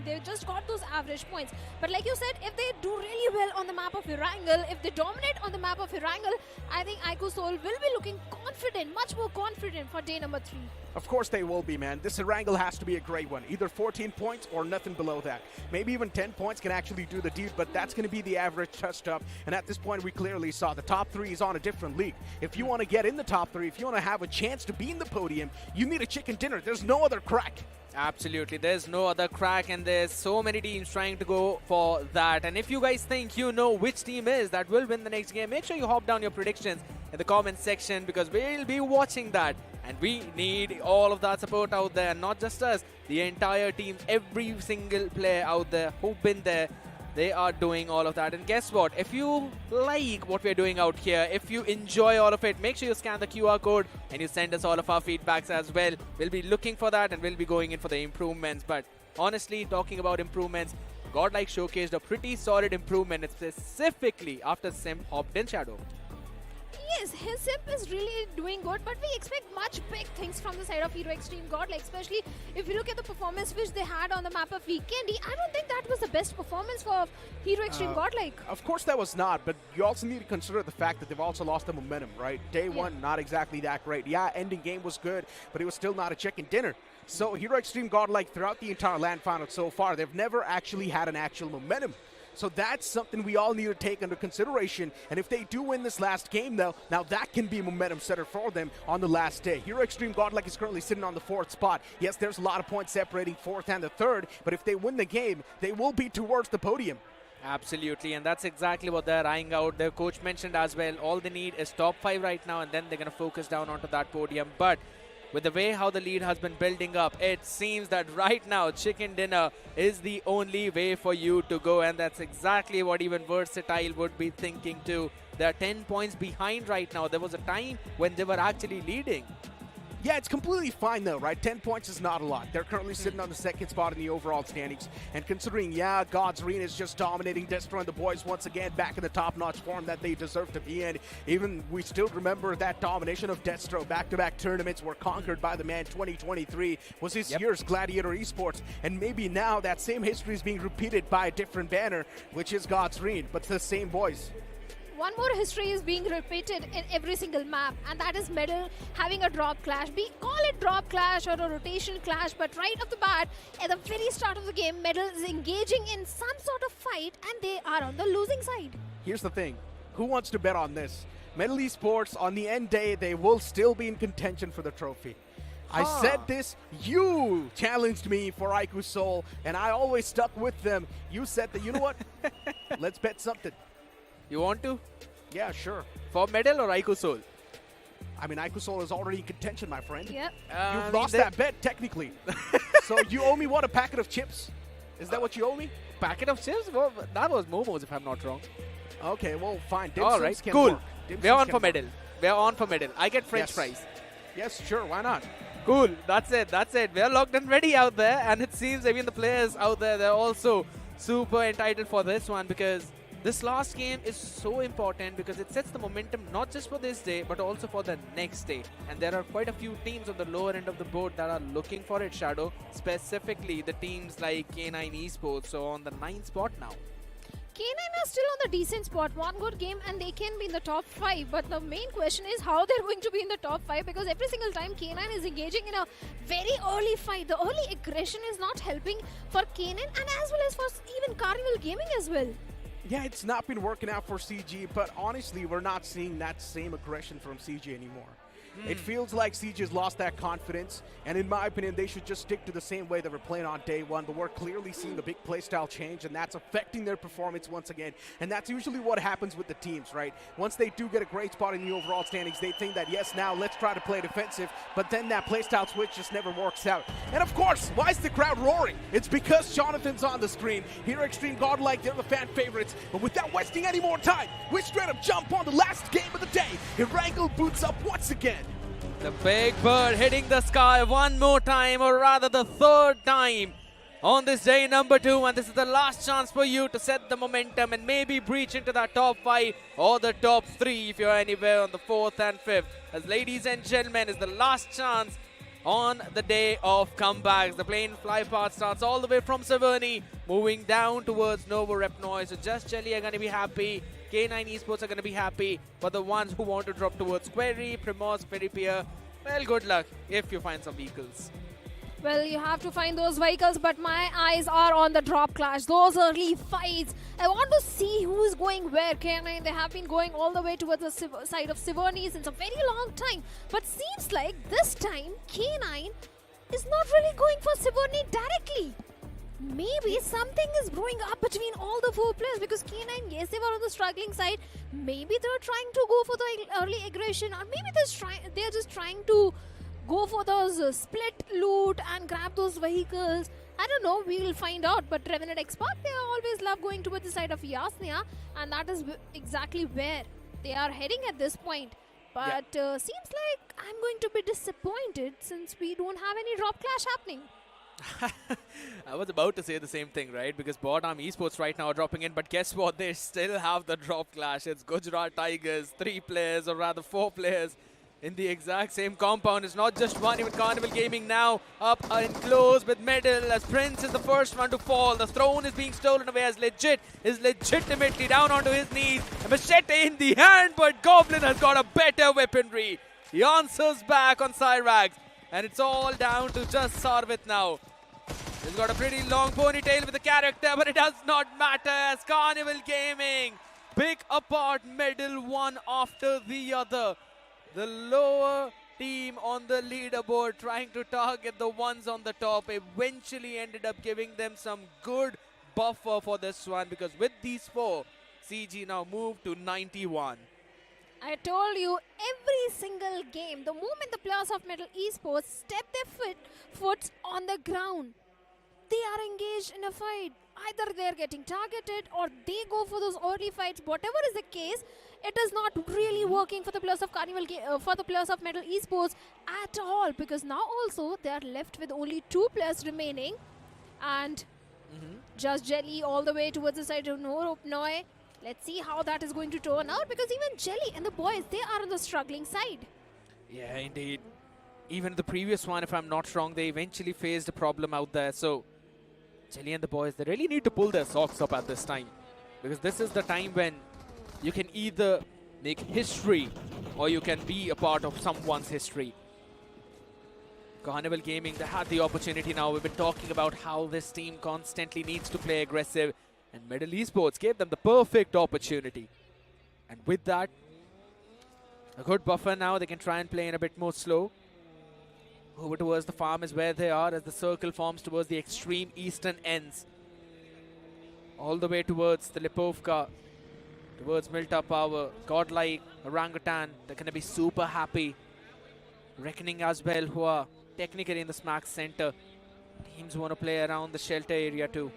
They just got those average points. But like you said, if they do really well on the map of Erangel, if they dominate on the map of Erangel, I think iQOO Seoul will be looking confident, much more confident for day number 3. Of course they will be, man. This Erangel has to be a great one. Either 14 points or nothing below that. Maybe even 10 points can actually do the deed, but that's going to be the average touched up. And at this point, we clearly saw the top 3 is on a different league. If you want to get in the top 3, if you want to have a chance to be in the podium, you need a chicken dinner. There's no other crack. Absolutely, there's no other crack, and there's so many teams trying to go for that. And if you guys think you know which team is that will win the next game, make sure you hop down your predictions in the comment section, because we'll be watching that. And we need all of that support out there, not just us, the entire team, every single player out there who've been there. They are doing all of that. And guess what? If you like what we're doing out here, if you enjoy all of it, make sure you scan the QR code and you send us all of our feedbacks as well. We'll be looking for that and we'll be going in for the improvements. But honestly, talking about improvements, Godlike showcased a pretty solid improvement, specifically after Sim hopped in, Shadow. Yes, his simp is really doing good, but we expect much big things from the side of Hero Xtreme Godlike, especially if you look at the performance which they had on the map of Vikendi. I don't think that was the best performance for Hero Xtreme Godlike. Of course that was not, but you also need to consider the fact that they've also lost the momentum, right? Day one, not exactly that great. Yeah, ending game was good, but it was still not a chicken dinner. So Hero Xtreme Godlike throughout the entire LAN final so far, they've never actually had an actual momentum. So that's something we all need to take under consideration. And if they do win this last game, though, now that can be a momentum setter for them on the last day. Hero Xtreme Godlike is currently sitting on the 4th spot. Yes, there's a lot of points separating 4th and the 3rd, but if they win the game, they will be towards the podium. Absolutely, and that's exactly what they're eyeing out. Their coach mentioned as well, all they need is top 5 right now, and then they're going to focus down onto that podium. But with the way how the lead has been building up, it seems that right now chicken dinner is the only way for you to go, and that's exactly what even Versatile would be thinking too. They're 10 points behind right now. There was a time when they were actually leading. Yeah, it's completely fine though, right? 10 points is not a lot. They're currently sitting on the 2nd spot in the overall standings. And considering, yeah, God's Reign is just dominating Destro and the boys once again back in the top-notch form that they deserve to be in. Even we still remember that domination of Destro. Back-to-back tournaments were conquered by the man. 2023 was his year's Gladiator Esports. And maybe now that same history is being repeated by a different banner, which is God's Reign, but the same boys. One more history is being repeated in every single map, and that is Medal having a drop clash. We call it drop clash or a rotation clash, but right off the bat, at the very start of the game, Medal is engaging in some sort of fight, and they are on the losing side. Here's the thing. Who wants to bet on this? Medal Esports, on the end day, they will still be in contention for the trophy. I said this, you challenged me for iQOO Seoul, and I always stuck with them. You said that, you know what? Let's bet something. You want to? Yeah, sure. For Medal or iQOO Seoul? I mean, iQOO Seoul is already in contention, my friend. Yep. You've lost that bet, technically. So you owe me, what, a packet of chips? Is that what you owe me? Packet of chips? Well, that was Momos, if I'm not wrong. Okay, well, fine. All right, cool. We're on for Medal. We're on for Medal. I get French fries. Yes, sure. Why not? Cool. That's it. That's it. We're locked and ready out there. And it seems even the players out there, they're also super entitled for this one, because This last game is so important because it sets the momentum not just for this day but also for the next day. And there are quite a few teams on the lower end of the board that are looking for it, Shadow. Specifically the teams like K9 Esports, so on the 9th spot now. K9 are still on the decent spot. One good game and they can be in the top 5. But the main question is how they're going to be in the top 5, because every single time K9 is engaging in a very early fight, the early aggression is not helping for K9 and as well as for even Carnival Gaming as well. Yeah, it's not been working out for CG, but honestly, we're not seeing that same aggression from CG anymore. It feels like CG has lost that confidence, and in my opinion, they should just stick to the same way they were playing on day one, but we're clearly seeing a big playstyle change, and that's affecting their performance once again, and that's usually what happens with the teams, right? Once they do get a great spot in the overall standings, they think that, yes, now let's try to play defensive, but then that playstyle switch just never works out. And of course, why is the crowd roaring? It's because Jonathan's on the screen. Here Xtreme, Godlike, they're the fan favorites, but without wasting any more time, we straight up jump on the last game of the day. Erangel boots up once again. The big bird hitting the sky one more time, or rather the third time on this day number 2, and this is the last chance for you to set the momentum and maybe breach into that top 5 or the top 3 if you're anywhere on the 4th and 5th. As ladies and gentlemen, is the last chance on the day of comebacks. The plane fly path starts all the way from Severny, moving down towards Novo Repnoy. So Just Jelly are going to be happy. K9 Esports are going to be happy. But the ones who want to drop towards Query, Primos, Peripia, well, good luck if you find some vehicles. Well, you have to find those vehicles, but my eyes are on the drop clash. Those early fights. I want to see who is going where. K9, they have been going all the way towards the side of Siverny since a very long time. But seems like this time, K9 is not really going for Siverny directly. Maybe something is brewing up between all the 4 players, because K9, yes, they were on the struggling side. Maybe they're trying to go for the early aggression, or maybe they're just trying to go for those split loot and grab those vehicles. I don't know, we'll find out. But Revenant Expert, they always love going towards the side of Yasnia, and that is exactly where they are heading at this point. But seems like I'm going to be disappointed since we don't have any drop clash happening. I was about to say the same thing, right? Because BotArmyEsports right now are dropping in, but guess what? They still have the drop clash. It's Gujarat Tigers, 3 players, or rather 4 players in the exact same compound. It's not just one, even Carnival Gaming now up and close with medal, as Prince is the first one to fall. The throne is being stolen away as Legit is legitimately down onto his knees. A machete in the hand, but Goblin has got a better weaponry. He answers back on Cyrax, and it's all down to just Sarvit now. He's got a pretty long ponytail with the character, but it does not matter as Carnival Gaming pick apart medal one after the other. The lower team on the leaderboard trying to target the ones on the top eventually ended up giving them some good buffer for this one, because with these 4, CG now moved to 91. I told you, every single game, the moment the players of Metal Esports step their foot on the ground, they are engaged in a fight. Either they are getting targeted or they go for those early fights. Whatever is the case, it is not really working for the players of for the players of Metal Esports at all, because now also they are left with only 2 players remaining, and Just Jelly all the way towards the side of Noropnoy. Let's see how that is going to turn out, because even Jelly and the boys, they are on the struggling side. Yeah, indeed. Even the previous one, if I'm not wrong, they eventually faced a problem out there. So Jelly and the boys, they really need to pull their socks up at this time, because this is the time when you can either make history or you can be a part of someone's history. Carnival Gaming, they had the opportunity now. We've been talking about how this team constantly needs to play aggressive, and Metal Esports gave them the perfect opportunity. And with that, a good buffer now. They can try and play in a bit more slow. Over towards the farm is where they are, as the circle forms towards the extreme eastern ends. All the way towards the Lipovka, towards Milta Power, Godlike, Orangutan. They're going to be super happy. Reckoning as well, who are technically in the smack center. Teams want to play around the shelter area too.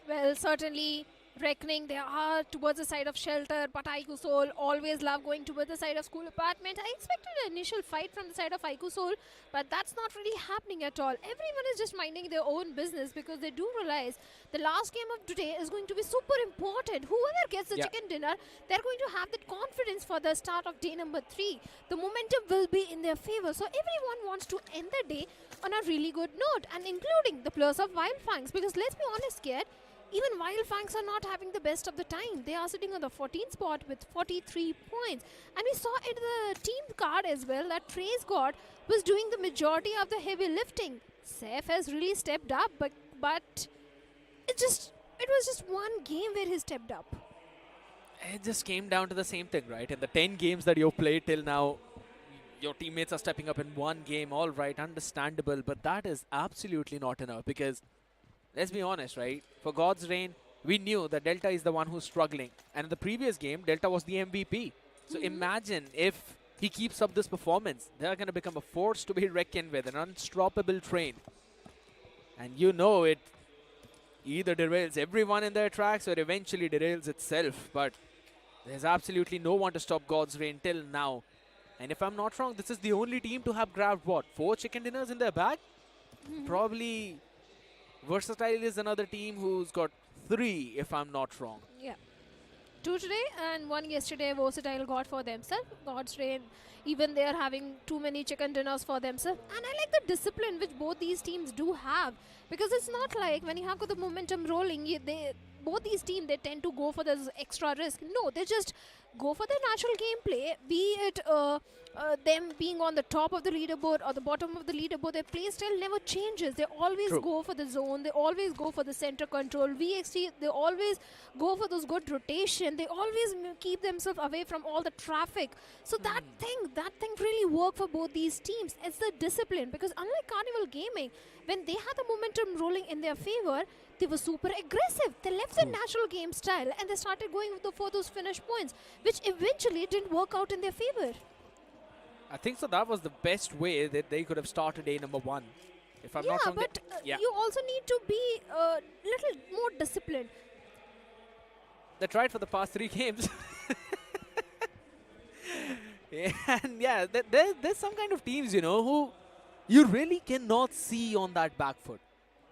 Well, certainly reckoning. They are towards the side of shelter, but iQOO Soul always love going towards the side of school apartment. I expected an initial fight from the side of iQOO Soul, but that's not really happening at all. Everyone is just minding their own business because they do realize the last game of today is going to be super important. Whoever gets the chicken dinner, they're going to have that confidence for the start of day number 3. The momentum will be in their favor, so everyone wants to end the day on a really good note, and including the players of Wyld Fangs, because let's be honest, kid, even Wyld Fangs are not having the best of the time. They are sitting on the 14th spot with 43 points. And we saw in the team card as well that Trace God was doing the majority of the heavy lifting. Seth has really stepped up, but it was just one game where he stepped up. It just came down to the same thing, right? In the 10 games that you've played till now, your teammates are stepping up in one game. All right, understandable, but that is absolutely not enough because let's be honest, right? For God's Reign, we knew that Delta is the one who's struggling. And in the previous game, Delta was the MVP. So imagine if he keeps up this performance, they're going to become a force to be reckoned with, an unstoppable train. And you know it either derails everyone in their tracks or eventually derails itself. But there's absolutely no one to stop God's Reign till now. And if I'm not wrong, this is the only team to have grabbed, what, 4 chicken dinners in their bag? Probably Versatile is another team who's got 3, if I'm not wrong. Yeah. 2 today and 1 yesterday Versatile got for themselves. God's Reign, even they are having too many chicken dinners for themselves. And I like the discipline which both these teams do have. Because it's not like when you have got the momentum rolling, both these teams, they tend to go for this extra risk. No, they just go for the natural gameplay, be it them being on the top of the leaderboard or the bottom of the leaderboard. Their play style never changes. They always go for the zone. They always go for the center control. VXT, they always go for those good rotation. They always keep themselves away from all the traffic. So that thing really worked for both these teams. It's the discipline, because unlike Carnival Gaming, when they had the momentum rolling in their favor, they were super aggressive. They left the natural game style and they started going for those finish points, which eventually didn't work out in their favor. I think so. That was the best way that they could have started day number 1. If I'm not wrong. But you also need to be a little more disciplined. They tried for the past 3 games. And yeah, there's some kind of teams, you know, who you really cannot see on that back foot.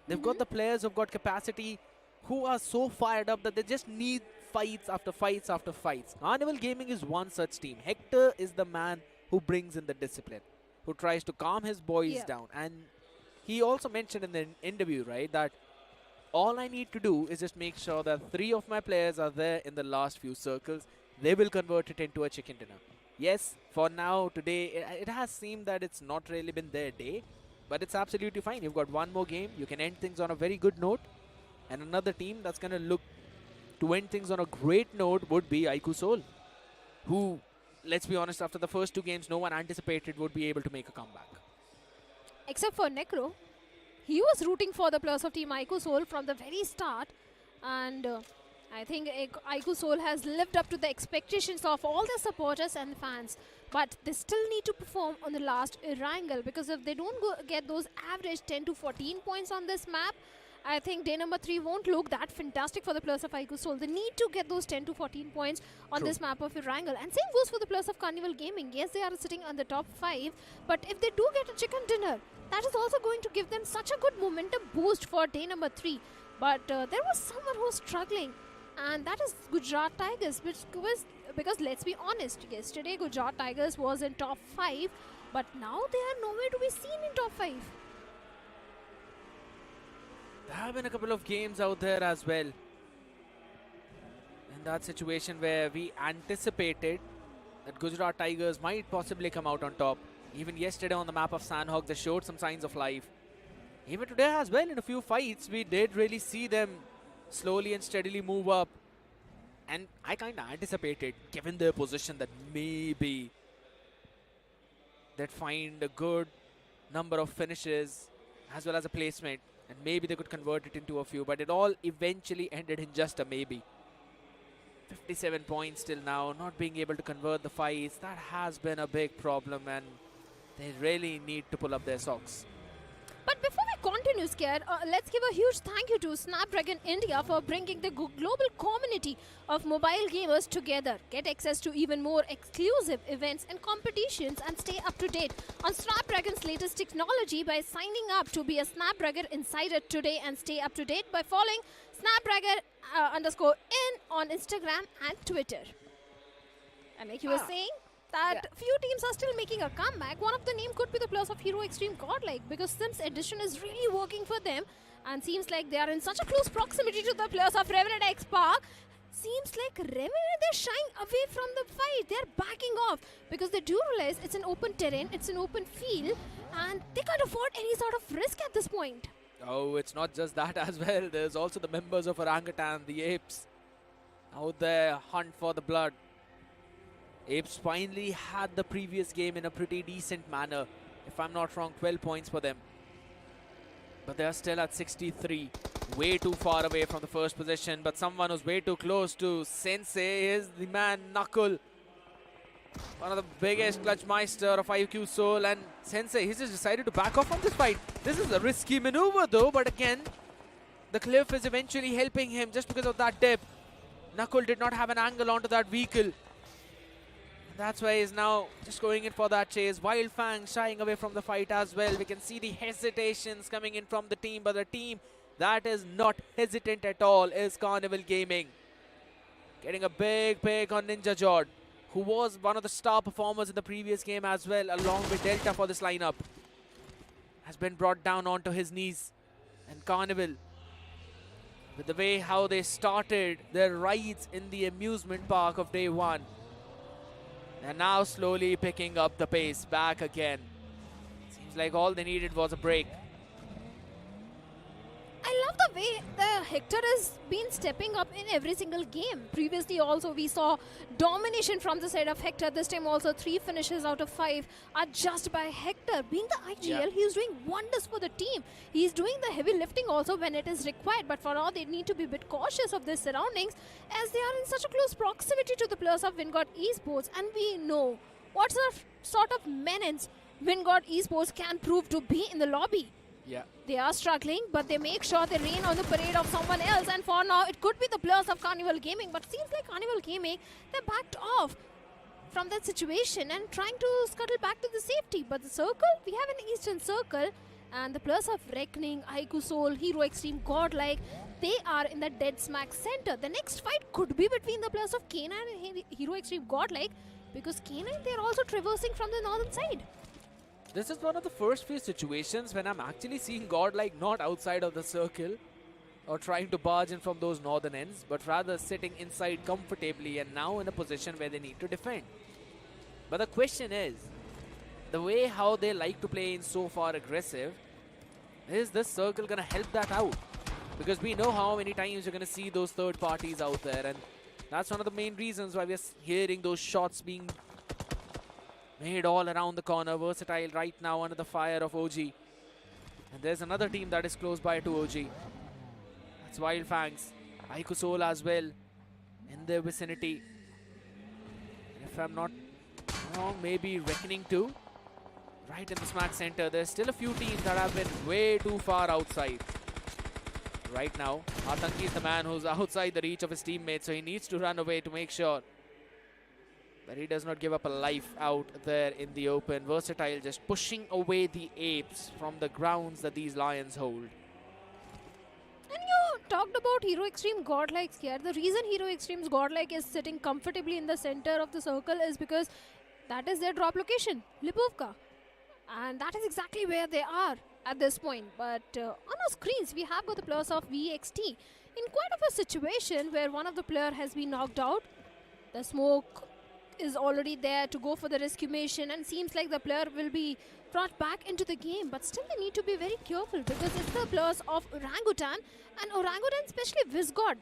They've got the players who've got capacity, who are so fired up that they just need fights after fights after fights. Carnival Gaming is one such team. Hector is the man who brings in the discipline, who tries to calm his boys down. And he also mentioned in the interview, right, that all I need to do is just make sure that 3 of my players are there in the last few circles. They will convert it into a chicken dinner. Yes, for now, today, it has seemed that it's not really been their day, but it's absolutely fine. You've got one more game. You can end things on a very good note. And another team that's going to look to end things on a great note would be iQOO Soul, who, let's be honest, after the first 2 games, no one anticipated would be able to make a comeback. Except for Necro. He was rooting for the players of Team iQOO Soul from the very start. And I think iQOO Soul has lived up to the expectations of all the supporters and fans. But they still need to perform on the last Erangel, because if they don't get those average 10 to 14 points on this map, I think day number 3 won't look that fantastic for the players of iQOO Soul. They need to get those 10 to 14 points on this map of Erangel. And same goes for the players of Carnival Gaming. Yes, they are sitting on the top 5, but if they do get a chicken dinner, that is also going to give them such a good momentum boost for day number 3. But there was someone who was struggling, and that is Gujarat Tigers, because let's be honest, yesterday Gujarat Tigers was in top 5, but now they are nowhere to be seen in top 5. There have been a couple of games out there as well. In that situation where we anticipated that Gujarat Tigers might possibly come out on top. Even yesterday on the map of Sanhok, they showed some signs of life. Even today as well, in a few fights, we did really see them slowly and steadily move up. And I kind of anticipated, given their position, that maybe they'd find a good number of finishes as well as a placement. And maybe they could convert it into a few. But it all eventually ended in just a maybe. 57 points till now, not being able to convert the fights. That has been a big problem, and they really need to pull up their socks. But before we continue, course, Kier, let's give a huge thank you to Snapdragon India for bringing the global community of mobile gamers together. Get access to even more exclusive events and competitions and stay up to date on Snapdragon's latest technology by signing up to be a Snapdragon Insider today, and stay up to date by following Snapdragon_in on Instagram and Twitter. And like you were saying, that few teams are still making a comeback. One of the name could be the players of Hero Xtreme Godlike, because Sims Edition is really working for them, and seems like they are in such a close proximity to the players of Revenant X Park. Seems like Revenant, they're shying away from the fight. They're backing off because they do realize it's an open terrain, it's an open field, and they can't afford any sort of risk at this point. Oh, it's not just that as well. There's also the members of Orangutan, the apes, out there hunt for the blood. Apes finally had the previous game in a pretty decent manner. If I'm not wrong, 12 points for them. But they are still at 63. Way too far away from the first position. But someone who's way too close to Sensei is the man Knuckle. One of the biggest clutch meister of iQOO Soul. And Sensei, he's just decided to back off from this fight. This is a risky maneuver though. But again, the cliff is eventually helping him just because of that dip. Knuckle did not have an angle onto that vehicle. That's why he's now just going in for that chase. Wyld Fangs shying away from the fight as well. We can see the hesitations coming in from the team, but the team that is not hesitant at all is Carnival Gaming. Getting a big pick on Ninja Jord, who was one of the star performers in the previous game as well, along with Delta for this lineup. Has been brought down onto his knees. And Carnival, with the way how they started their rides in the amusement park of day one, they're now slowly picking up the pace back again. Seems like all they needed was a break. I love the way the Hector has been stepping up in every single game. Previously also we saw domination from the side of Hector. This time also 3 finishes out of 5 are just by Hector. Being the IGL, he's doing wonders for the team. He's doing the heavy lifting also when it is required. But for now they need to be a bit cautious of their surroundings, as they are in such a close proximity to the players of BotArmyEsports. And we know what sort of menace BotArmyEsports can prove to be in the lobby. Yeah. They are struggling, but they make sure they rain on the parade of someone else. And for now, it could be the players of Carnival Gaming. But seems like Carnival Gaming, they backed off from that situation and trying to scuttle back to the safety. But the circle, we have an Eastern Circle. And the players of Reckoning, iQOO Soul, Hero Xtreme, Godlike, they are in the dead smack center. The next fight could be between the players of K9 and Hero Xtreme, Godlike. Because K9, they're also traversing from the northern side. This is one of the first few situations when I'm actually seeing Godlike not outside of the circle or trying to barge in from those northern ends, but rather sitting inside comfortably and now in a position where they need to defend. But the question is, the way how they like to play in so far aggressive, is this circle going to help that out? Because we know how many times you're going to see those third parties out there, and that's one of the main reasons why we're hearing those shots being made all around the corner. Versatile right now under the fire of OG. And there's another team that is close by to OG. That's Wyld Fangs. iQOO Soul as well in their vicinity. And if I'm not wrong, maybe Reckoning too. Right in the smack center. There's still a few teams that have been way too far outside. Right now, Atanki is the man who's outside the reach of his teammates, so he needs to run away to make sure that he does not give up a life out there in the open. Versatile just pushing away the apes from the grounds that these lions hold. And you talked about Hero Xtreme Godlike here. The reason Hero Xtreme's Godlike is sitting comfortably in the center of the circle is because that is their drop location, Lipovka. And that is exactly where they are at this point. But on our screens, we have got the players of VXT in quite of a situation where one of the player has been knocked out. The smoke is already there to go for the rescue mission, and seems like the player will be brought back into the game. But still they need to be very careful because it's the players of Orangutan, and Orangutan, especially Visgod,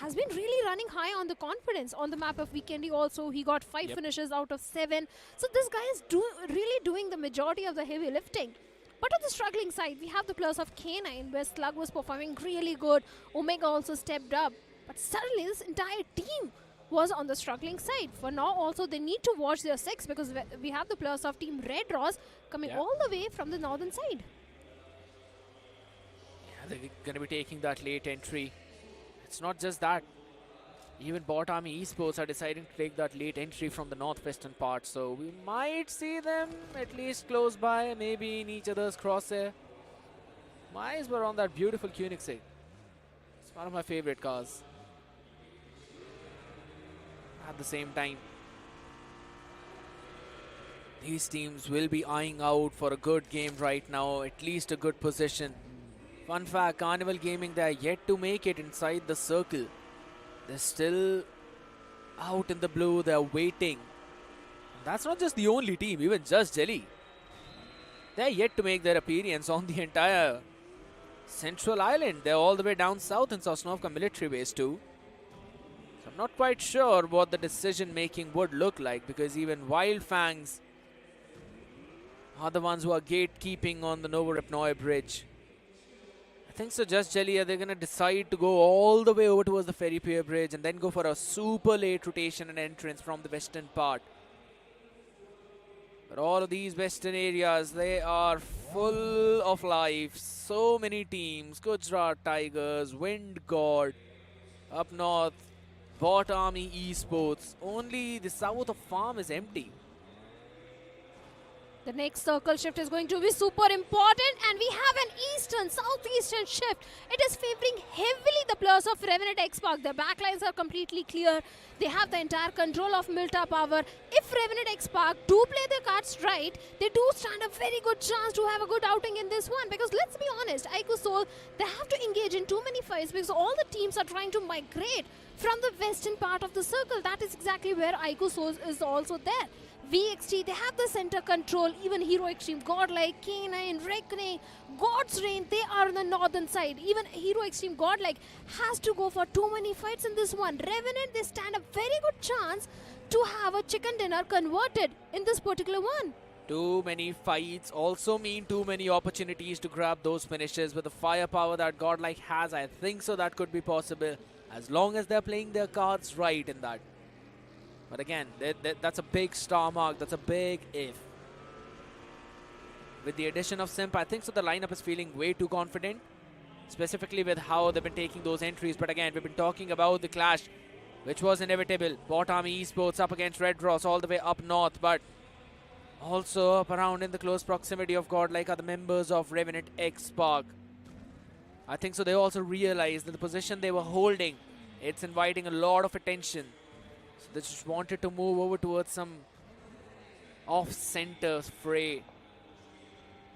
has been really running high on the confidence on the map of Vikendi also. He got 5 finishes out of 7. So this guy is really doing the majority of the heavy lifting. But on the struggling side, we have the players of K9 where Slug was performing really good. Omega also stepped up. But suddenly this entire team was on the struggling side. For now also they need to watch their 6 because we have the players of Team Red Ross coming all the way from the northern side. they're going to be taking that late entry. It's not just that. Even BotArmyEsports are deciding to take that late entry from the northwestern part. So we might see them at least close by, maybe in each other's crosshair. My eyes were on that beautiful Koenigsegg. It's one of my favorite cars. At the same time, these teams will be eyeing out for a good game right now, at least a good position. Fun fact, Carnival Gaming, they are yet to make it inside the circle. They're still out in the blue, they're waiting. That's not just the only team, even Just Jelly. They're yet to make their appearance on the entire Central Island. They're all the way down south in Sosnovka military base too. So I'm not quite sure what the decision making would look like, because even Wyld Fangs are the ones who are gatekeeping on the Novoripnoy bridge. I think so. Just Jelly, they're going to decide to go all the way over towards the Ferry Pier Bridge and then go for a super late rotation and entrance from the western part. But all of these western areas, they are full of life. So many teams. Gujarat Tigers, Wind God, up north, BotArmyEsports. Only the south of Farm is empty. The next circle shift is going to be super important, and we have an eastern, southeastern shift. It is favoring heavily the players of Revenant X-Park. Their backlines are completely clear. They have the entire control of Milta Power. If Revenant X-Park do play their cards right, they do stand a very good chance to have a good outing in this one. Because let's be honest, iQOO Soul, they have to engage in too many fights because all the teams are trying to migrate from the western part of the circle. That is exactly where iQOO Soul is also there. VXT, they have the center control. Even Hero Xtreme, Godlike, K9, Reckoning, God's Reign, they are on the northern side. Even Hero Xtreme, Godlike has to go for too many fights in this one. Revenant, they stand a very good chance to have a chicken dinner converted in this particular one. Too many fights also mean too many opportunities to grab those finishes. With the firepower that Godlike has, I think so that could be possible, as long as they're playing their cards right in that. But again, that's a big star mark. That's a big if. With the addition of Simp, I think so the lineup is feeling way too confident, specifically with how they've been taking those entries. But again, we've been talking about the clash, which was inevitable. BotArmyEsports up against Red Ross all the way up north, but also up around in the close proximity of Godlike are the members of Revenant X-Park. I think so they also realized that the position they were holding, it's inviting a lot of attention. They just wanted to move over towards some off-center fray,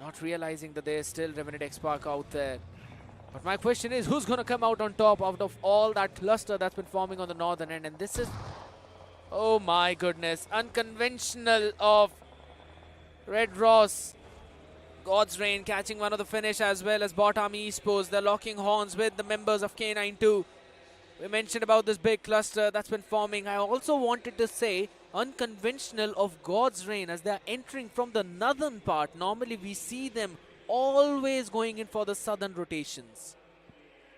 not realizing that there's still Revenant X-Park out there. But my question is, who's going to come out on top out of all that cluster that's been forming on the northern end? And this is, oh my goodness, unconventional of Red Ross. God's Reign catching one of the finish, as well as BotArmyEsports. They're locking horns with the members of K9 too. We mentioned about this big cluster that's been forming. I also wanted to say unconventional of God's Reign, as they're entering from the northern part. Normally we see them always going in for the southern rotations.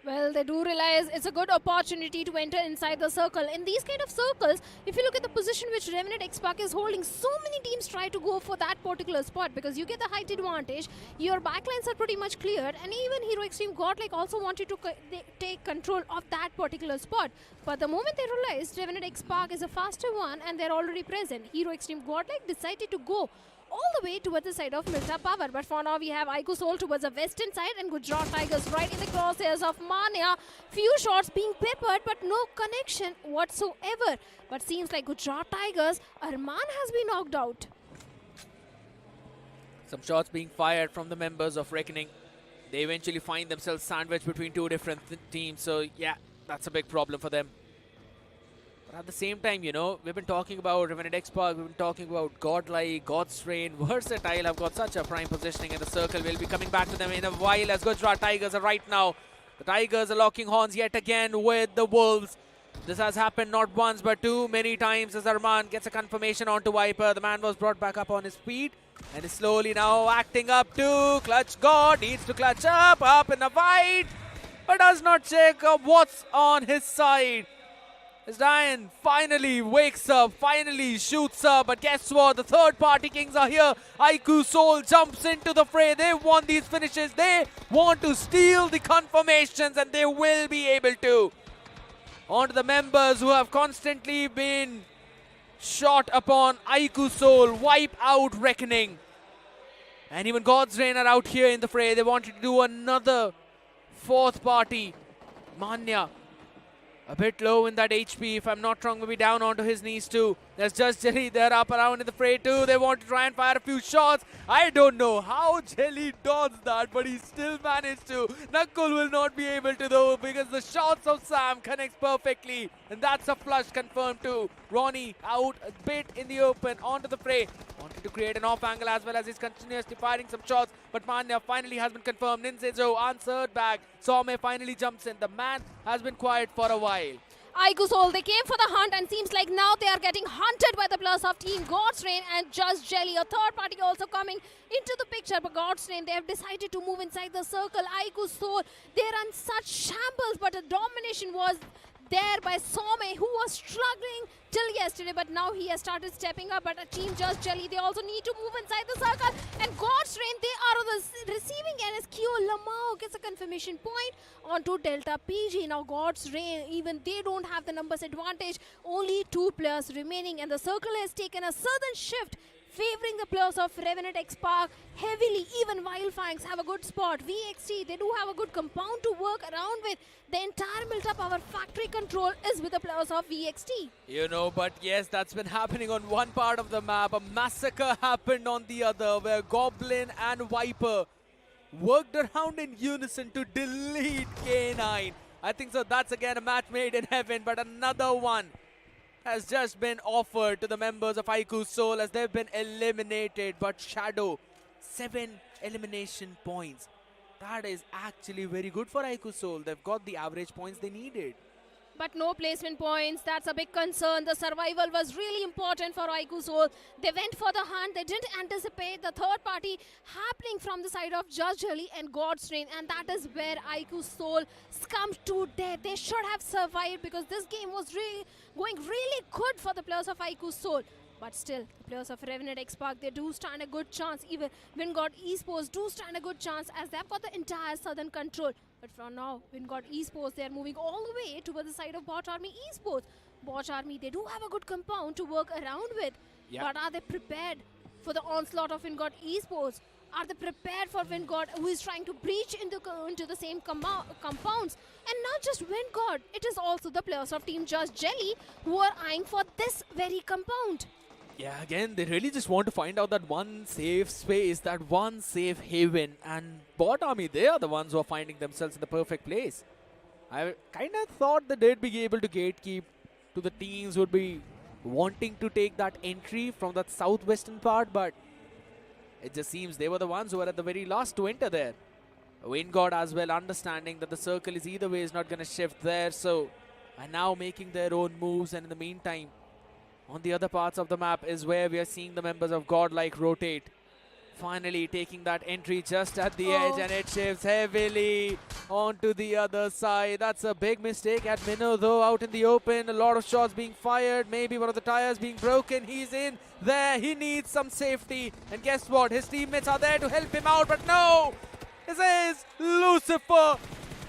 Well, they do realize it's a good opportunity to enter inside the circle. In these kind of circles, if you look at the position which Revenant X-Park is holding, so many teams try to go for that particular spot because you get the height advantage, your backlines are pretty much cleared, and even Hero Xtreme Godlike also wanted to take control of that particular spot. But the moment they realized Revenant X-Park is a faster one and they're already present, Hero Xtreme Godlike decided to go all the way towards the side of Milta Power. But for now, we have iQOO Soul towards the western side and Gujarat Tigers right in the crosshairs of Mania. Few shots being peppered, but no connection whatsoever. But seems like Gujarat Tigers, Arman has been knocked out. Some shots being fired from the members of Reckoning. They eventually find themselves sandwiched between two different teams. So yeah, that's a big problem for them. But at the same time, you know, we've been talking about Revenant X-Park, we've been talking about Godlike, God's Reign, Versatile have got such a prime positioning in the circle. We'll be coming back to them in a while, as Gujarat Tigers are right now. The Tigers are locking horns yet again with the Wolves. This has happened not once but too many times, as Arman gets a confirmation onto Viper. The man was brought back up on his feet and is slowly now acting up to clutch. God needs to clutch up in the fight, but does not check what's on his side. As Diane finally wakes up, finally shoots up, but guess what? The third party kings are here. iQOO Soul jumps into the fray. They want these finishes. They want to steal the confirmations, and they will be able to. On to the members who have constantly been shot upon. iQOO Soul wipe out Reckoning. And even God's Reign are out here in the fray. They wanted to do another fourth party. Manya, a bit low in that HP, if I'm not wrong, maybe down onto his knees too. There's just Jelly, they're up around in the fray too. They want to try and fire a few shots. I don't know how Jelly dodged that, but he still managed to. Knuckle will not be able to though, because the shots of Sam connects perfectly. And that's a flush confirmed too. Ronnie out a bit in the open, onto the fray. Wanted to create an off angle as well as he's continuously firing some shots. But Manya finally has been confirmed. Ninsejo answered back. Some finally jumps in. The man has been quiet for a while. iQOO Soul, they came for the hunt and seems like now they are getting hunted by the players of Team God's Reign and Just Jelly. A third party also coming into the picture, but God's Reign, they have decided to move inside the circle. iQOO Soul, they're on such shambles, but a domination was there by Some, who was struggling till yesterday, but now he has started stepping up. But a Team Just Jelly, they also need to move inside the circle. And God's Reign, they are on the receiving end as Kyo Lamau gets a confirmation point onto Delta PG. Now God's Reign, even they don't have the numbers advantage. Only 2 players remaining, and the circle has taken a sudden shift, favoring the players of Revenant X Park heavily. Even Wyld Fangs have a good spot. VXT, they do have a good compound to work around with. The entire built-up our factory control is with the players of VXT. You know, but yes, that's been happening on one part of the map. A massacre happened on the other, where Goblin and Viper worked around in unison to delete K9. I think so. That's again a match made in heaven, but another one has just been offered to the members of iQOO Soul as they've been eliminated. But Shadow, 7 elimination points. That is actually very good for iQOO Soul. They've got the average points they needed. But no placement points, that's a big concern. The survival was really important for iQOO Soul. They went for the hunt. They didn't anticipate the third party happening from the side of Just Jelly and God's Reign, and that is where iQOO Soul succumbed to death. They should have survived, because this game was really going really good for the players of iQOO Soul. But still, the players of Revenant X Park, they do stand a good chance. Even Wingod Esports do stand a good chance, as they've got the entire southern control. But for now, Wingod Esports, they're moving all the way towards the side of BotArmyEsports. BotArmy, they do have a good compound to work around with. Yep. But are they prepared for the onslaught of Wingod Esports? Are they prepared for Wingod, who is trying to breach into the same compounds? And not just Wingod, it is also the players of Team Just Jelly who are eyeing for this very compound. Yeah, again, they really just want to find out that one safe space, that one safe haven. And Bot Army, they are the ones who are finding themselves in the perfect place. I kind of thought that they'd be able to gatekeep to the teams who would be wanting to take that entry from that southwestern part, but it just seems they were the ones who were at the very last to enter there. Wingod as well, understanding that the circle is either way is not going to shift there, so are now making their own moves. And in the meantime, on the other parts of the map is where we are seeing the members of Godlike rotate. Finally taking that entry just at the edge, and it shifts heavily onto the other side. That's a big mistake at Minnow though, out in the open. A lot of shots being fired, maybe one of the tires being broken. He's in there, he needs some safety. And guess what? His teammates are there to help him out, but no! This is Lucifer!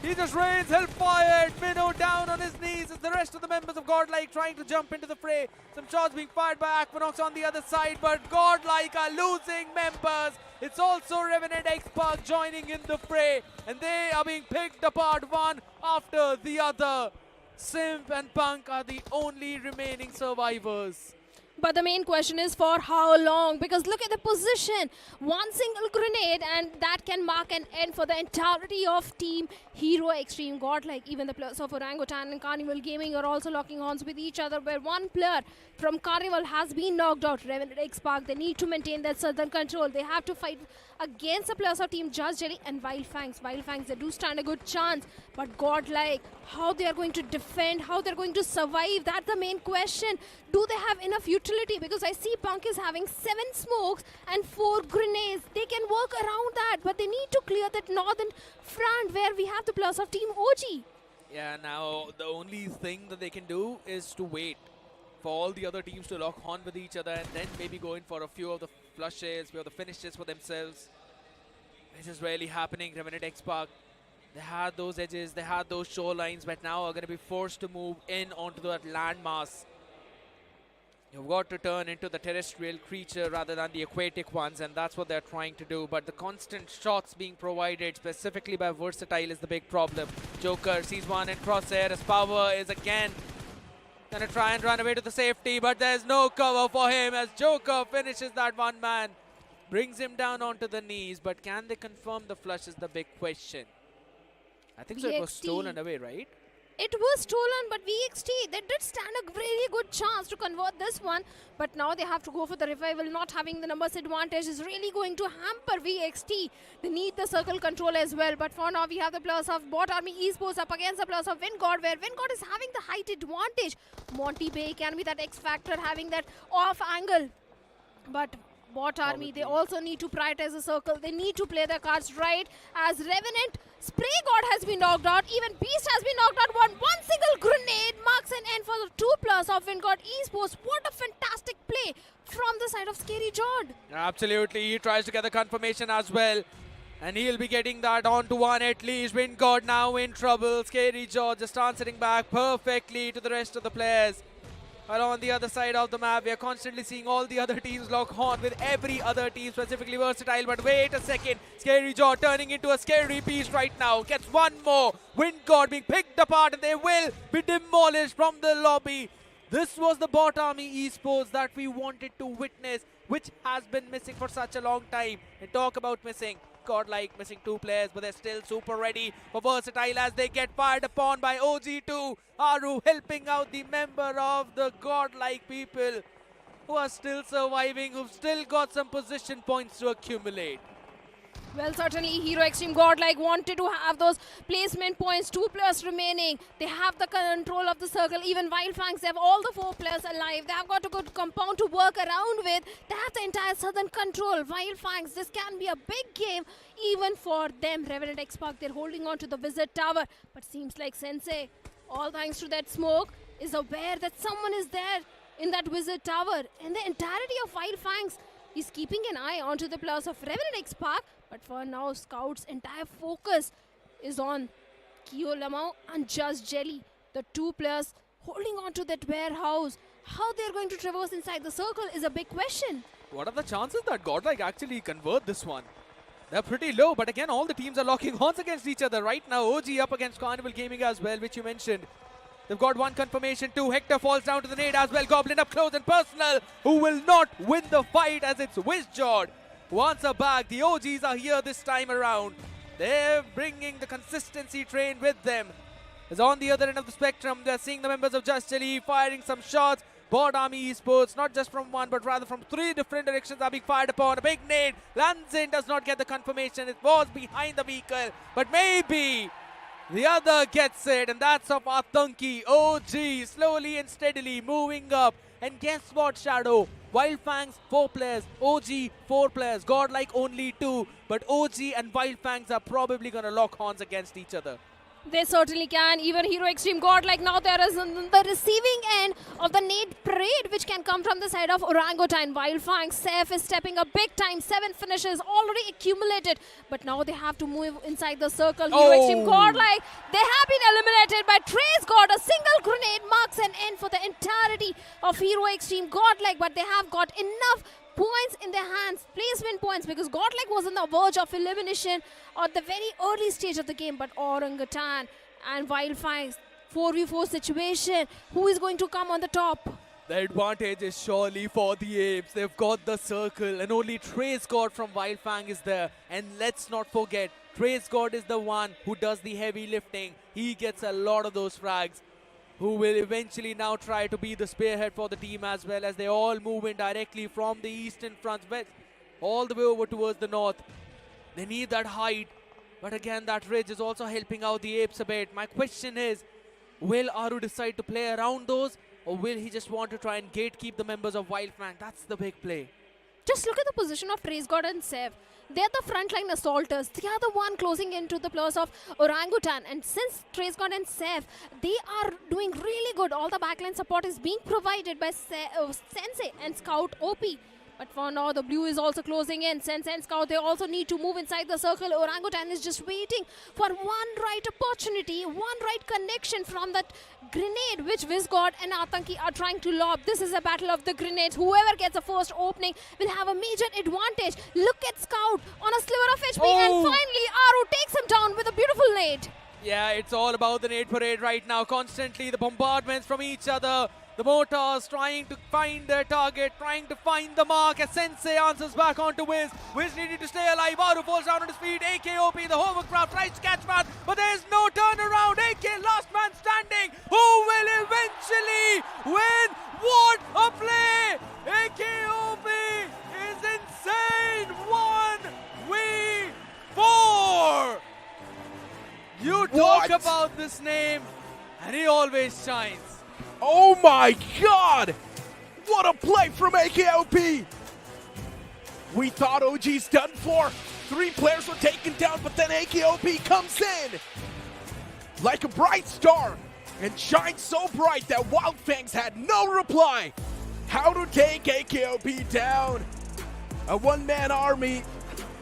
He just rains hellfire. Minnow down on his knees as the rest of the members of Godlike trying to jump into the fray. Some shots being fired by Aquinox on the other side, but Godlike are losing members. It's also Revenant X Park joining in the fray, and they are being picked apart one after the other. Simp and Punk are the only remaining survivors. But the main question is for how long? Because look at the position. One single grenade, and that can mark an end for the entirety of Team Hero Xtreme. Godlike, even the players of Orangutan and Carnival Gaming are also locking horns with each other, where one player from Carnival has been knocked out. Revenant X Park, they need to maintain that southern control. They have to fight against the players of Team Just Jelly and Wyld Fangs. Wyld Fangs, they do stand a good chance. But Godlike, how they are going to defend, how they're going to survive, that's the main question. Do they have enough utility? Because I see Punk is having 7 smokes and 4 grenades. They can work around that, but they need to clear that northern front where we have the players of Team OG. Yeah, now the only thing that they can do is to wait for all the other teams to lock on with each other and then maybe go in for a few of the flushes, few of the finishes for themselves. This is really happening. Revenant X-Park, they had those edges, they had those shorelines, but now are going to be forced to move in onto that landmass. You've got to turn into the terrestrial creature rather than the aquatic ones, and that's what they're trying to do. But the constant shots being provided, specifically by Versatile, is the big problem. Joker sees one in crosshair. His power is again gonna try and run away to the safety, but there's no cover for him as Joker finishes that one man. Brings him down onto the knees, but can they confirm the flush is the big question. I think so it was VXT. stolen away, right? It was stolen, but VXT, they did stand a really good chance to convert this one. But now they have to go for the revival. Not having the numbers advantage is really going to hamper VXT. They need the circle control as well. But for now, we have the players of BotArmyEsports up against the players of Wingod, where Wingod is having the height advantage. Monty Bay can be that X factor, having that off angle. But Bot Army, they also need to prioritize the circle. They need to play their cards right, as Revenant, Spray God has been knocked out. Even Beast has been knocked out. One single grenade marks an end for the 2+ of Wingod Esports. What a fantastic play from the side of Scary Jord. Absolutely, he tries to get the confirmation as well. And he'll be getting that onto one at least. Wingod now in trouble. Scary Jord just answering back perfectly to the rest of the players. But on the other side of the map, we are constantly seeing all the other teams lock on with every other team, specifically Versatile. But wait a second, Scary Jaw turning into a scary beast right now. Gets one more. Wingod being picked apart, and they will be demolished from the lobby. This was the Bot Army Esports that we wanted to witness, which has been missing for such a long time. And talk about missing. Godlike missing 2 players, but they're still super ready for Versatile as they get fired upon by OG2. Aru helping out the member of the Godlike people who are still surviving, who've still got some position points to accumulate. Well, certainly Hero Xtreme Godlike wanted to have those placement points, 2 players remaining. They have the control of the circle. Even Wyld Fangs, they have all the 4 players alive. They have got a good compound to work around with. They have the entire southern control. Wyld Fangs, this can be a big game even for them. Revenant X-Park, they're holding on to the Wizard Tower. But seems like Sensei, all thanks to that smoke, is aware that someone is there in that Wizard Tower. And the entirety of Wyld Fangs is keeping an eye onto the players of Revenant X-Park. But for now, Scout's entire focus is on Kyo Lamau and Just Jelly. The 2 players holding on to that warehouse. How they're going to traverse inside the circle is a big question. What are the chances that Godlike actually convert this one? They're pretty low, but again, all the teams are locking horns against each other. Right now, OG up against Carnival Gaming as well, which you mentioned. They've got one confirmation too. Hector falls down to the nade as well. Goblin up close and personal, who will not win the fight as it's Wizjord who answer back. The OGs are here this time around. They're bringing the consistency train with them. As on the other end of the spectrum, they're seeing the members of Just Jelly firing some shots. Bot Army Esports, not just from one, but rather from 3 different directions are being fired upon. A big nade lands in, does not get the confirmation. It was behind the vehicle, but maybe the other gets it, and that's of Atanki. OG slowly and steadily moving up. And guess what, Shadow? Wyld Fangs, 4 players. OG, 4 players. Godlike only 2. But OG and Wyld Fangs are probably going to lock horns against each other. They certainly can. Even Hero Extreme Godlike now there is on the receiving end of the nade parade, which can come from the side of Orangutan. Wyld Fangs, Seth is stepping up big time. 7 finishes already accumulated. But now they have to move inside the circle. Hero Extreme Godlike, they have been eliminated by Trace God. A single grenade marks an end for the entirety of Hero Extreme Godlike. But they have got enough points in their hands, placement points, because Godlike was on the verge of elimination at the very early stage of the game. But Orangutan and Wyld Fangs, 4v4 situation. Who is going to come on the top? The advantage is surely for the Apes. They've got the circle, and only Trace God from Wyld Fang is there. And let's not forget, Trace God is the one who does the heavy lifting. He gets a lot of those frags, who will eventually now try to be the spearhead for the team, as well as they all move in directly from the eastern front, all the way over towards the north. They need that height, but again, that ridge is also helping out the Apes a bit. My question is, will Aru decide to play around those, or will he just want to try and gatekeep the members of Wyld Fang? That's the big play. Just look at the position of Trace God and Sev. They're the frontline assaulters. They are the one closing into the players of Orangutan. And since TraceGod and Seth, they are doing really good. All the backline support is being provided by Sensei and Scout OP. But for now, the blue is also closing in. Sensei and Scout, they also need to move inside the circle. Orangutan is just waiting for one right opportunity, one right connection from that grenade which Vizgod and Atanki are trying to lob. This is a battle of the grenades. Whoever gets the first opening will have a major advantage. Look at Scout on a sliver of HP, and finally Aru takes him down with a beautiful nade. Yeah, it's all about the nade parade right now. Constantly the bombardments from each other. The mortars trying to find their target, trying to find the mark as Sensei answers back onto Wiz. Wiz needed to stay alive. Aru falls down on his feet. AKOP, the hovercraft, tries to catch man, but there's no turnaround. AK, last man standing. Who will eventually win? What a play! AKOP is insane. 1v4. You talk about this name, and he always shines. Oh my God! What a play from AKOP! We thought OG's done for. 3 players were taken down, but then AKOP comes in like a bright star and shines so bright that Wyld Fangs had no reply. How to take AKOP down? A one-man army.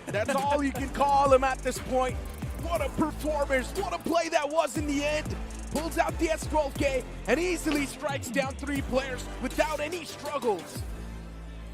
That's all you can call him at this point. What a performance! What a play that was in the end! Pulls out the S12K and easily strikes down 3 players without any struggles.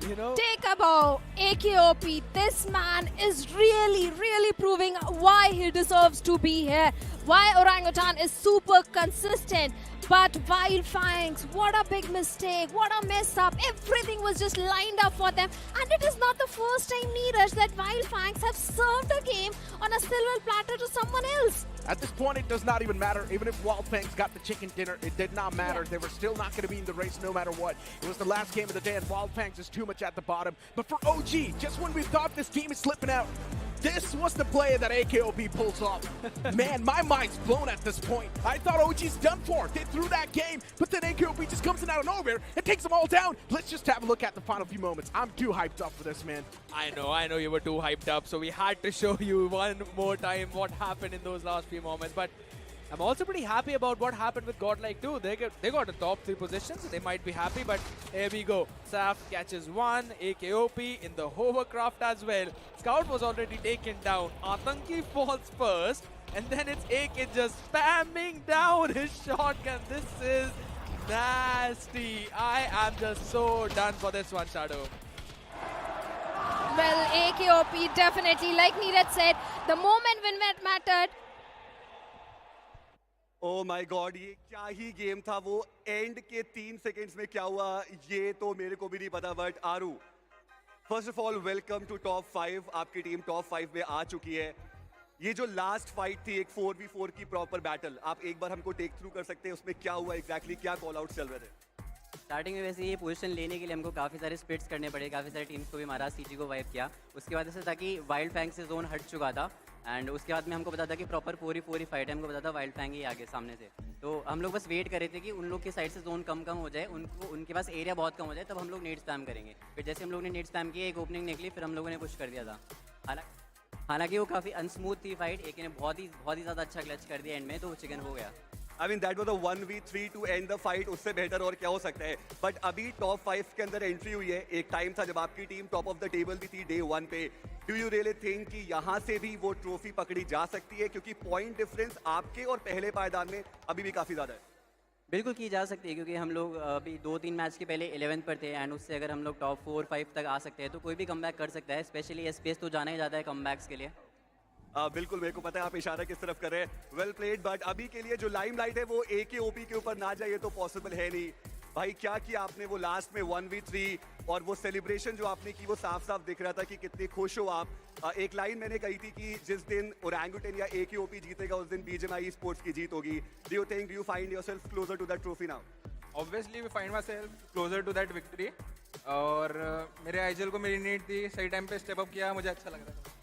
You know? Take a bow, AKOP. This man is really proving why he deserves to be here. Why Orangutan is super consistent. But Wyld Fangs, what a big mistake, what a mess up. Everything was just lined up for them. And it is not the first time, Neeraj, that Wyld Fangs have served a game on a silver platter to someone else. At this point, it does not even matter. Even if Wyld Fangs got the chicken dinner, it did not matter. They were still not going to be in the race no matter what. It was the last game of the day, and Wyld Fangs is too much at the bottom. But for OG, just when we thought this team is slipping out, this was the play that AKOP pulls off. Man, my mind's blown at this point. I thought OG's done for. They threw that game, but then AKOP just comes in out of nowhere and takes them all down. Let's just have a look at the final few moments. I'm too hyped up for this, man. I know you were too hyped up, so we had to show you one more time what happened in those last few moments. But I'm also pretty happy about what happened with Godlike too. They got the top 3 positions, so they might be happy, but here we go. Saf catches 1, AKOP in the hovercraft as well. Scout was already taken down. Atanki falls first, and then it's AK just spamming down his shotgun. This is nasty. I am just so done for this one, Shadow. Well, AKOP definitely, like Neeraj said, the moment when it mattered. Oh my God, ये क्या ही game था. वो and के 3 seconds में क्या हुआ ये तो मेरे को भी नहीं पता. But Aaru, first of all welcome to top 5. आपकी टीम टॉप 5 में आ चुकी है. ये जो लास्ट फाइट थी, एक 4v4 की प्रॉपर बैटल, आप एक बार हमको टेक थ्रू कर सकते हैं? उसमें क्या हुआ एग्जैक्टली, क्या कॉल आउट चल रहे थे? स्टार्टिंग में वैसे ये पोजीशन लेने के लिए हमको काफ़ी सारे स्प्लिट्स करने पड़े, काफ़ी सारे टीम्स को भी मारा, सीजी को वाइप किया. उसके बाद ऐसा था कि वाइल्ड फैंग से जोन हट चुका था, एंड उसके बाद में हमको पता था कि प्रॉपर 4v4 फाइट है. हमको पता था वाइल्ड फैंग ही आगे सामने से, तो हम लोग बस वेट कर रहे थे कि उन लोग के साइड से जोन कम हो जाए, उनके पास एरिया बहुत कम हो जाए, तब हम लोग नेट स्पैम करेंगे. फिर जैसे हम लोग ने नेट स्पैम किया, एक ओपनिंग निकली, फिर हम लोगों ने पुश कर दिया था. हालांकि वो काफ़ी अनस्मूथ थी फाइट. एक ने बहुत ही ज़्यादा अच्छा क्लच कर दिया एंड में, तो वो चिकन हो गया. I mean that was a 1v3 to end the fight. उससे बेहतर और क्या हो सकता है. बट अभी टॉप 5 के अंदर एंट्री हुई है. एक टाइम था जब आपकी team top of the table भी थी डे 1 पे. डू यू रियली थिंक कि यहाँ से भी वो ट्रॉफी पकड़ी जा सकती है? क्योंकि पॉइंट डिफरेंस आपके और पहले पायदान में अभी भी काफ़ी ज़्यादा है. बिल्कुल की जा सकती है, क्योंकि हम लोग अभी 2-3 मैच के पहले 11th पर थे, एंड उससे अगर हम लोग टॉप 4-5 तक आ सकते हैं तो कोई भी कमबैक कर सकता है. स्पेशली एसपीएस तो जाना ही जाता है कमबैक्स के लिए. बिल्कुल, मेरे को पता है आप इशारा किस तरफ कर रहे हैं. Well played. बट अभी के लिए जो लाइमलाइट है वो AKOP के ऊपर ना जाए, तो पॉसिबल है नहीं. भाई क्या किया आपने वो लास्ट में 1v3, और वो सेलिब्रेशन जो आपने की वो साफ साफ दिख रहा था कि कितने खुश हो आप. एक लाइन मैंने कही थी कि जिस दिन ओरंगुटन या AKOP जीतेगा उस दिन BGMI Esports की जीत होगी. Do you think you find yourself closer to that trophy now? Obviously we find myself closer to that victory. और मेरे आईजीएल को मेरी नीड थी, सही टाइम पे स्टेप अप किया, मुझे अच्छा लग रहा था.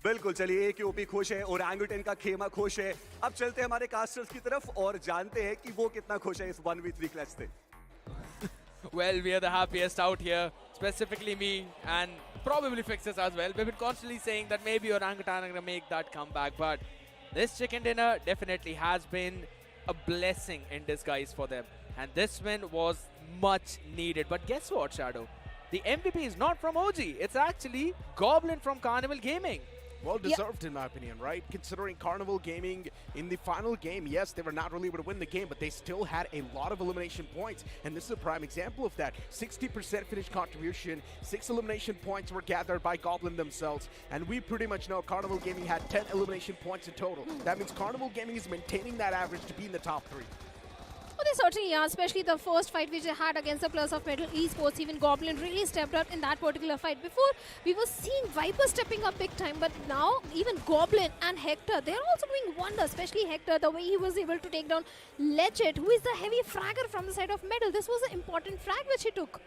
बिल्कुल, चलिए AKOP खुश है, ओरंगुटन का खेमा खुश है. अब चलते हैं हमारे कास्टर्स की तरफ और जानते हैं कि वो कितना खुश है इस 1v3 क्लच से. Well, we are the happiest out here, specifically me, and probably fix this as well. We've been constantly saying that maybe Orangutan are going to make that comeback, but this chicken dinner definitely has been a blessing in disguise for them. And this win was much needed. But guess what, Shadow? The MVP is not from OG. It's actually Goblin from Carnival Gaming. Well deserved, in my opinion, right? Considering Carnival Gaming in the final game, yes, they were not really able to win the game, but they still had a lot of elimination points. And this is a prime example of that. 60% finish contribution, 6 elimination points were gathered by Goblin themselves. And we pretty much know Carnival Gaming had 10 elimination points in total. That means Carnival Gaming is maintaining that average to be in the top 3. Oh, they certainly are, especially the first fight which they had against the Plus of Metal Esports. Even Goblin really stepped up in that particular fight. Before, we were seeing Viper stepping up big time, but now even Goblin and Hector, they're also doing wonders, especially Hector, the way he was able to take down Legit, who is the heavy fragger from the side of Metal. This was an important frag which he took.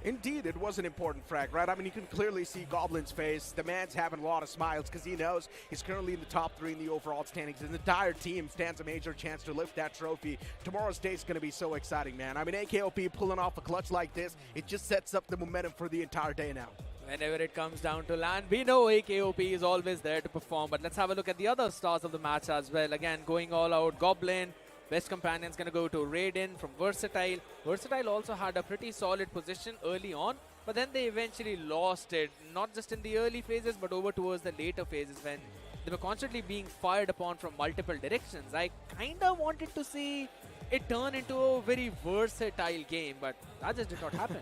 Indeed, it was an important frag, right? I mean, you can clearly see Goblin's face. The man's having a lot of smiles because he knows he's currently in the top 3 in the overall standings. And the entire team stands a major chance to lift that trophy. Tomorrow's day is going to be so exciting, man. I mean, AKOP pulling off a clutch like this, it just sets up the momentum for the entire day now. Whenever it comes down to land, we know AKOP is always there to perform. But let's have a look at the other stars of the match as well. Again, going all out, Goblin. Best companion's going to go to Raiden from Versatile. Versatile also had a pretty solid position early on, but then they eventually lost it, not just in the early phases, but over towards the later phases when they were constantly being fired upon from multiple directions. I kind of wanted to see it turn into a very versatile game, but that just did not happen.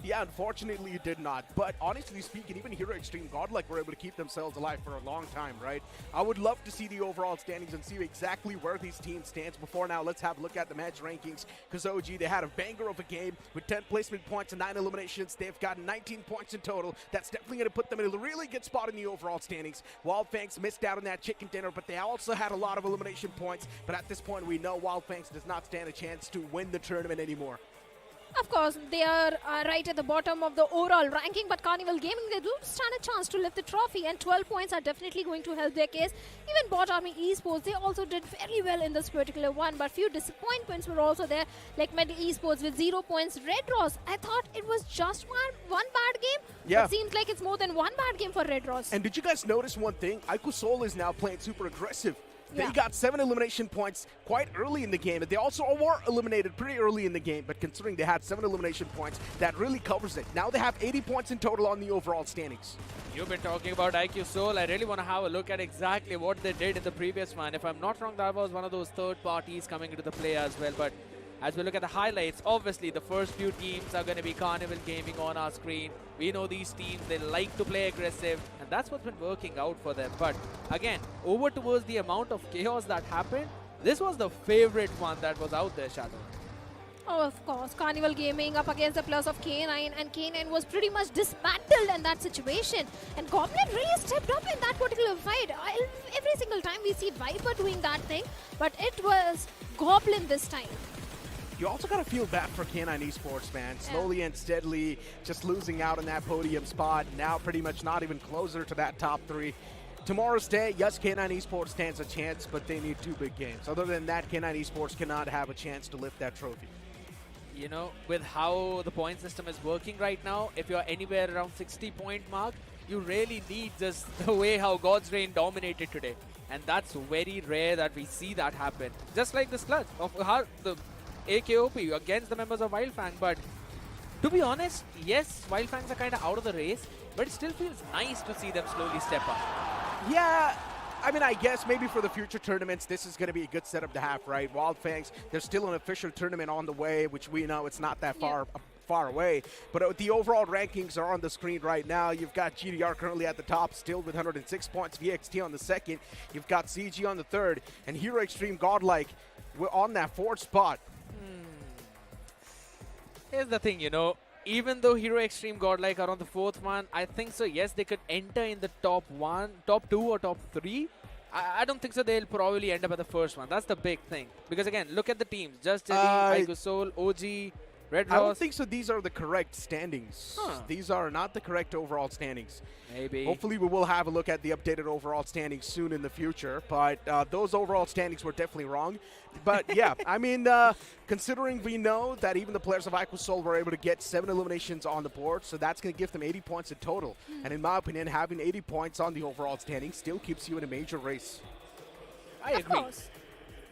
Yeah, unfortunately it did not. But honestly speaking, even Hero Xtreme Godlike were able to keep themselves alive for a long time, right? I would love to see the overall standings and see exactly where these teams stand. Before now, let's have a look at the match rankings. Because OG, they had a banger of a game with 10 placement points and 9 eliminations. They've gotten 19 points in total. That's definitely going to put them in a really good spot in the overall standings. Wyld Fangs missed out on that chicken dinner, but they also had a lot of elimination points. But at this point, we know Wyld Fangs does not stand a chance to win the tournament anymore. Of course, they are right at the bottom of the overall ranking, but Carnival Gaming, they do stand a chance to lift the trophy, and 12 points are definitely going to help their case. Even BotArmyEsports, they also did very well in this particular one, but few disappointments were also there, like Metal Esports with 0 points. Red Ross, I thought it was just one bad game, yeah. But seems like it's more than one bad game for Red Ross. And did you guys notice one thing? iQOO is now playing super aggressive. Yeah. They got 7 elimination points quite early in the game, and they also were eliminated pretty early in the game, but considering they had 7 elimination points, that really covers it. Now they have 80 points in total on the overall standings. You've been talking about iQOO. I really want to have a look at exactly what they did in the previous one. If I'm not wrong, that was one of those third parties coming into the play as well, but as we look at the highlights, obviously the first few teams are going to be Carnival Gaming on our screen. We know these teams, they like to play aggressive, and that's what's been working out for them. But again, over towards the amount of chaos that happened, this was the favorite one that was out there, Shadow. Oh, of course, Carnival Gaming up against the Plus of K9, and K9 was pretty much dismantled in that situation. And Goblin really stepped up in that particular fight. Every single time we see Viper doing that thing, but it was Goblin this time. You also got to feel bad for K9 Esports, man. Slowly and steadily just losing out on that podium spot. Now pretty much not even closer to that top 3. Tomorrow's day, yes, K9 Esports stands a chance, but they need 2 big games. Other than that, K9 Esports cannot have a chance to lift that trophy. You know, with how the point system is working right now, if you're anywhere around 60-point mark, you really need just the way how God's Reign dominated today. And that's very rare that we see that happen. Just like this clutch of how the AKOP against the members of Wyld Fangs, but to be honest, yes, Wyld Fangs are kind of out of the race, but it still feels nice to see them slowly step up. Yeah, I mean, I guess maybe for the future tournaments, this is going to be a good setup to have, right? Wyld Fangs, there's still an official tournament on the way, which we know it's not that far away. But the overall rankings are on the screen right now. You've got GDR currently at the top, still with 106 points. VXT on the second. You've got CG on the third. And Hero Xtreme Godlike, we're on that 4th spot. Here's the thing, you know, even though Hero Xtreme Godlike are on the 4th one, I think so, yes, they could enter in the top 2 or top 3. I don't think so they'll probably end up at the 1st one. That's the big thing. Because again, look at the teams. Just Jelly, iQOO, OG, I don't think so. These are the correct standings. These are not the correct overall standings. Maybe. Hopefully we will have a look at the updated overall standings soon in the future. But those overall standings were definitely wrong. But yeah, I mean, considering we know that even the players of iQOO Seoul were able to get 7 eliminations on the board, so that's going to give them 80 points in total. And in my opinion, having 80 points on the overall standings still keeps you in a major race. I agree.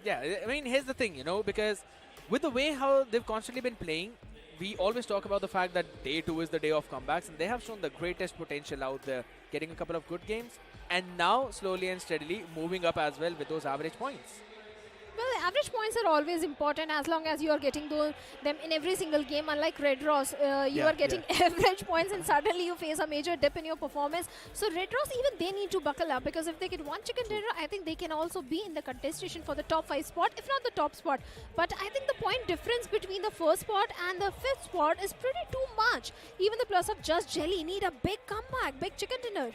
Yeah, I mean, here's the thing, you know, because with the way how they've constantly been playing, we always talk about the fact that day 2 is the day of comebacks, and they have shown the greatest potential out there, getting a couple of good games, and now slowly and steadily moving up as well with those average points. Well, average points are always important as long as you are getting them in every single game. Unlike Red Ross, you are getting average points and suddenly you face a major dip in your performance. So Red Ross, even they need to buckle up, because if they get one chicken dinner, I think they can also be in the contestation for the top 5 spot, if not the top spot. But I think the point difference between the first spot and the 5th spot is pretty too much. Even the plus of Just Jelly need a big comeback, big chicken dinner.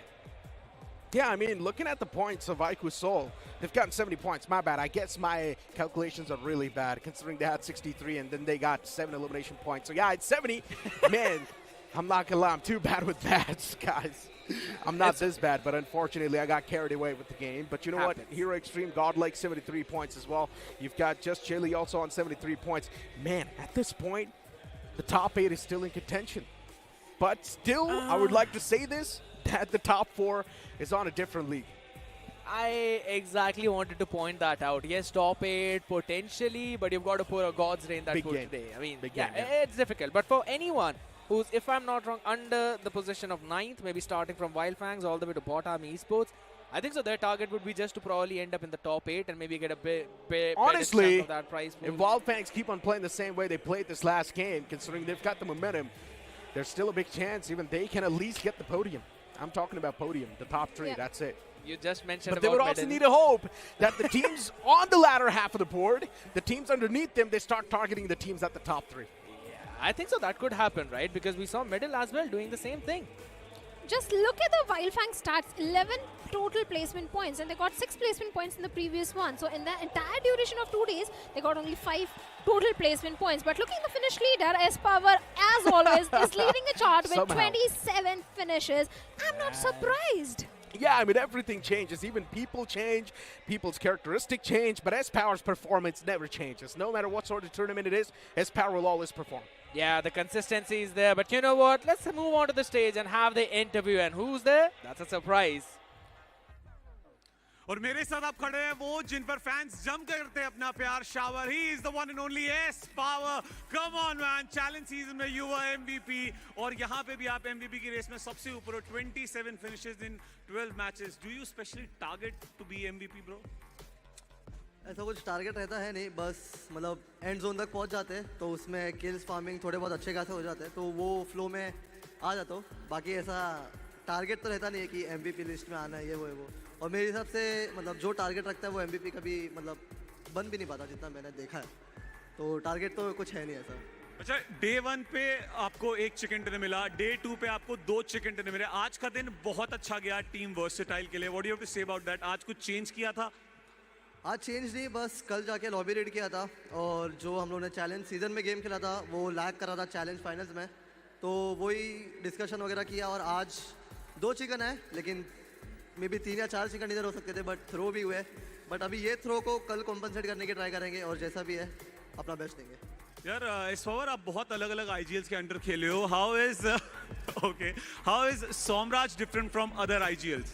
Yeah, I mean, looking at the points of iQOO Seoul, they've gotten 70 points. My bad. I guess my calculations are really bad, considering they had 63 and then they got 7 elimination points. So yeah, it's 70. Man, I'm not gonna lie, I'm too bad with that, guys. I'm not this bad, but unfortunately I got carried away with the game. But you know what? Hero Xtreme, Godlike, 73 points as well. You've got Just Chili also on 73 points. Man, at this point, the top 8 is still in contention. But still, I would like to say this, that the top 4 is on a different league. I exactly wanted to point that out. Yes, top 8 potentially, but you've got to put a God's reign that goes today. I mean, it's difficult. But for anyone who's, if I'm not wrong, under the position of 9th, maybe starting from Wyld Fangs all the way to BotArmyEsports, I think so their target would be just to probably end up in the top 8 and maybe get a bit Honestly, of that prize pool. if Wyld Fangs keep on playing the same way they played this last game, considering they've got the momentum, there's still a big chance even they can at least get the podium. I'm talking about podium, the top 3, that's it. You just mentioned But they would also need a hope that the teams on the latter half of the board, the teams underneath them, they start targeting the teams at the top 3. Yeah, I think so that could happen, right? Because we saw Middle as well doing the same thing. Just look at the Wyld Fangs stats, 11 total placement points, and they got 6 placement points in the previous one. So in the entire duration of 2 days, they got only 5 total placement points. But looking at the finish leader, S-Power, as always, is leading the chart with 27 finishes. I'm not surprised. Yeah, I mean, everything changes. Even people change, people's characteristic change, but S-Power's performance never changes. No matter what sort of tournament it is, S-Power will always perform. Yeah, the consistency is there, but you know what? Let's move on to the stage and have the interview. And who's there? That's a surprise. और मेरे साथ आप खड़े हैं वो जिन पर fans जम करते हैं अपना प्यार shower. He is the one and only S-Power. Come on man, challenge season में you were MVP और यहाँ पे भी आप MVP की रेस में सबसे ऊपर हो. 27 finishes in 12 matches. Do you specially target to be MVP, bro? ऐसा कुछ टारगेट रहता है नहीं, बस मतलब एंड जोन तक पहुंच जाते हैं तो उसमें किल्स फार्मिंग थोड़े बहुत अच्छे खासे हो जाते हैं तो वो फ्लो में आ जाता हूँ. बाकी ऐसा टारगेट तो रहता नहीं है कि MVP लिस्ट में आना है ये वो. और मेरे हिसाब से मतलब जो टारगेट रखता है वो MVP कभी मतलब बन भी नहीं पाता जितना मैंने देखा है. तो टारगेट तो कुछ है नहीं ऐसा. अच्छा, डे 1 पे आपको 1 चिकन डिनर मिला, डे 2 पे आपको 2 चिकन डिनर मिले. आज का दिन बहुत अच्छा गया टीम वर्सेटाइल के लिए. What do you have to say about that? आज कुछ चेंज किया था? आज चेंज नहीं, बस कल जाके लॉबी रेड किया था और जो हम लोगों ने चैलेंज सीजन में गेम खेला था वो लैग कर रहा था चैलेंज फाइनल्स में, तो वही डिस्कशन वगैरह किया. और आज 2 चिकन है, लेकिन मे बी 3 या 4 चिकन इधर हो सकते थे, बट थ्रो भी हुए. बट अभी ये थ्रो को कल कॉम्पनसेट करने की ट्राई करेंगे और जैसा भी है अपना बेस्ट देंगे. यार S-Power आप बहुत अलग अलग IGLs के अंडर खेले हो. How is Somraj different from other IGLs?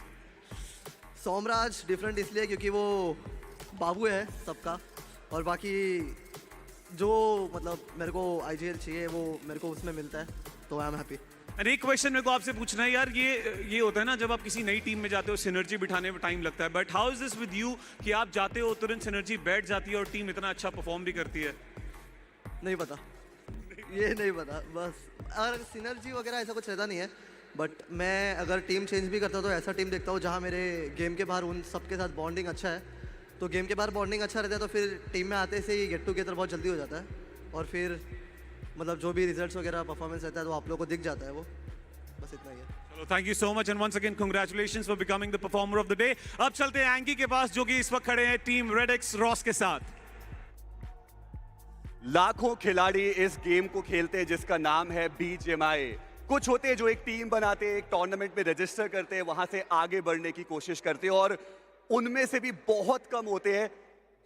Somraj different इसलिए क्योंकि वो बाबू है सबका, और बाकी जो मतलब मेरे को IGL चाहिए वो मेरे को उसमें मिलता है, तो आई एम हैप्पी. अरे एक क्वेश्चन मेरे को आपसे पूछना है यार, ये होता है ना जब आप किसी नई टीम में जाते हो सिनर्जी बिठाने में टाइम लगता है, but how is this with you कि आप जाते हो तुरंत सिनर्जी बैठ जाती है और टीम इतना अच्छा परफॉर्म भी करती है? नहीं पता, ये नहीं पता. बस अगर सिनर्जी वगैरह ऐसा कुछ रहता नहीं है, बट मैं अगर टीम चेंज भी करता हूँ तो ऐसा टीम देखता हूँ जहाँ मेरे गेम के बाहर उन सबके साथ बॉन्डिंग अच्छा है. तो गेम के बाहर बॉन्डिंग अच्छा रहता है तो फिर टीम में आते से ही गेट टुगेदर बहुत जल्दी हो जाता है, और फिर मतलब जो भी रिजल्ट्स वगैरह परफॉर्मेंस रहता है तो आप लोगों को दिख जाता है वो. बस इतना ही है. चलो, thank you so much and once again congratulations for becoming the performer of the day. अब चलते हैं एंकी के पास जो कि इस वक्त खड़े हैं टीम रेड एक्स रॉस के साथ. लाखों खिलाड़ी इस गेम को खेलते हैं जिसका नाम है BGMI। कुछ होते हैं जो एक टीम बनाते हैं, एक टूर्नामेंट में रजिस्टर करते हैं, वहां से आगे बढ़ने की कोशिश करते हैं, और उनमें से भी बहुत कम होते हैं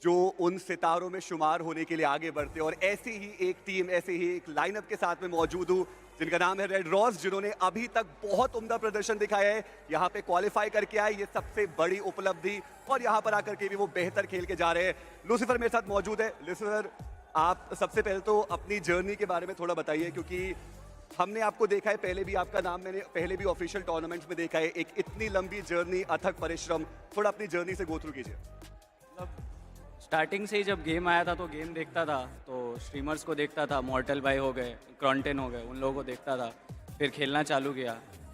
जो उन सितारों में शुमार होने के लिए आगे बढ़ते हैं। और ऐसी ही एक टीम, ऐसे ही एक लाइनअप के साथ में मौजूद हूँ जिनका नाम है रेड रॉस, जिन्होंने अभी तक बहुत उम्दा प्रदर्शन दिखाया है। यहाँ पे क्वालिफाई करके आए, ये सबसे बड़ी उपलब्धि, और यहाँ पर आकर के भी वो बेहतर खेल के जा रहे हैं। लूसीफर मेरे साथ मौजूद है। लूसीफर, आप सबसे पहले तो अपनी जर्नी के बारे में थोड़ा बताइए, क्योंकि हमने आपको देखा है, पहले भी आपका नाम मैंने पहले भी ऑफिशियल टूर्नामेंट्स में देखा है। एक इतनी लंबी जर्नी, अथक परिश्रम, थोड़ा अपनी जर्नी से गो थ्रू कीजिए। स्टार्टिंग से ही जब गेम आया था तो गेम देखता था, तो स्ट्रीमर्स को देखता था, मॉर्टल भाई हो गए, क्रॉन्टेन हो गए, उन लोगों को देखता था, फिर खेलना चालू किया।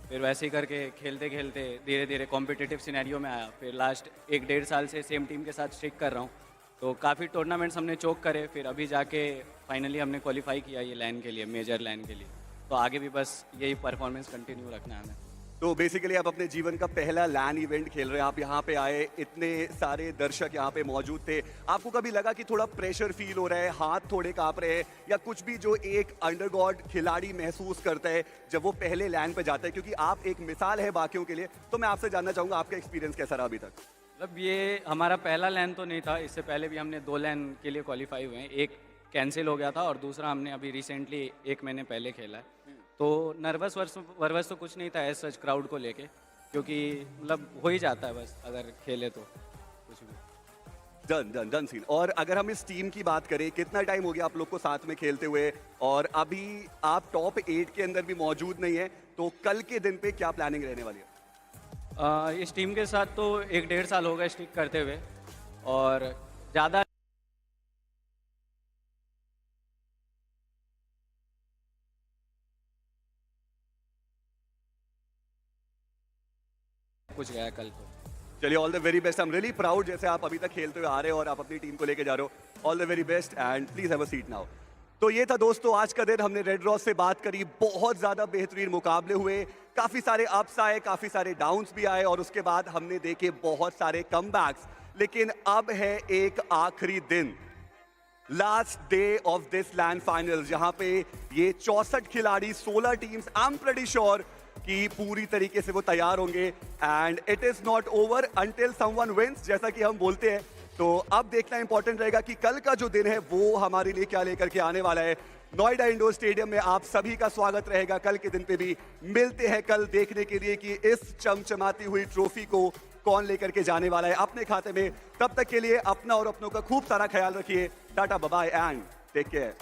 फिर वैसे ही करके खेलते खेलते धीरे धीरे कॉम्पिटिटिव सिनेरियो में आया। फिर लास्ट 1-1.5 साल से सेम टीम के साथ स्टिक कर रहा हूँ, तो काफ़ी टूर्नामेंट्स हमने चोक करे। फिर अभी जाके फाइनली हमने क्वालिफाई किया ये लैन के लिए, मेजर लैन के लिए। तो आगे भी बस यही परफॉर्मेंस कंटिन्यू रखना है हमें। तो बेसिकली आप अपने जीवन का पहला लैन इवेंट खेल रहे हैं, आप यहाँ पे आए, इतने सारे दर्शक यहाँ पे मौजूद थे, आपको कभी लगा कि थोड़ा प्रेशर फील हो रहा है, हाथ थोड़े कांप रहे हैं, या कुछ भी जो एक अंडरगॉड खिलाड़ी महसूस करता है जब वो पहले लैन पे जाता है? क्योंकि आप एक मिसाल है बाकियों के लिए, तो मैं आपसे जानना चाहूँगा आपका एक्सपीरियंस कैसा रहा अभी तक? मतलब ये हमारा पहला लैन तो नहीं था, इससे पहले भी हमने 2 लैन के लिए क्वालिफाई हुए हैं। एक कैंसिल हो गया था और दूसरा हमने अभी रिसेंटली 1 महीने पहले खेला है। तो नर्वस वर्वस तो कुछ नहीं था एज सच क्राउड को लेके, क्योंकि मतलब हो ही जाता है बस अगर खेले तो कुछ भी। Done scene. और अगर हम इस टीम की बात करें, कितना टाइम हो गया आप लोग को साथ में खेलते हुए, और अभी आप टॉप 8 के अंदर भी मौजूद नहीं है, तो कल के दिन पे क्या प्लानिंग रहने वाली है? इस टीम के साथ तो 1-1.5 साल हो गए स्टिक करते हुए, और ज़्यादा कुछ गया कल तो। चलिए, all the very best. I am really proud जैसे आप अभी तक खेलते हुए आ रहे हो और आप अपनी टीम को लेके जा रहे हो। All the very best and please have a seat now. तो ये था दोस्तों आज का दिन, हमने रेड रॉस से बात करी, बहुत ज्यादा बेहतरीन मुकाबले हुए, काफी सारे अप्स आए, काफी सारे डाउन्स भी आए, और उसके बाद हमने देखे बहुत सारे कमबैक्स। लेकिन अब है एक आखिरी दिन, last day of this LAN final, जहां पे ये 64 खिलाड़ी, 16 teams, I am pretty sure कि पूरी तरीके से वो तैयार होंगे। And it is not over until someone wins, जैसा कि हम बोलते हैं। तो अब देखना इंपॉर्टेंट रहेगा कि कल का जो दिन है वो हमारे लिए क्या लेकर के आने वाला है। नोएडा इंडोर स्टेडियम में आप सभी का स्वागत रहेगा कल के दिन पे भी। मिलते हैं कल देखने के लिए कि इस चमचमाती हुई ट्रॉफी को कौन लेकर के जाने वाला है अपने खाते में। तब तक के लिए अपना और अपनों का खूब सारा ख्याल रखिए। Tata, bye bye and take care.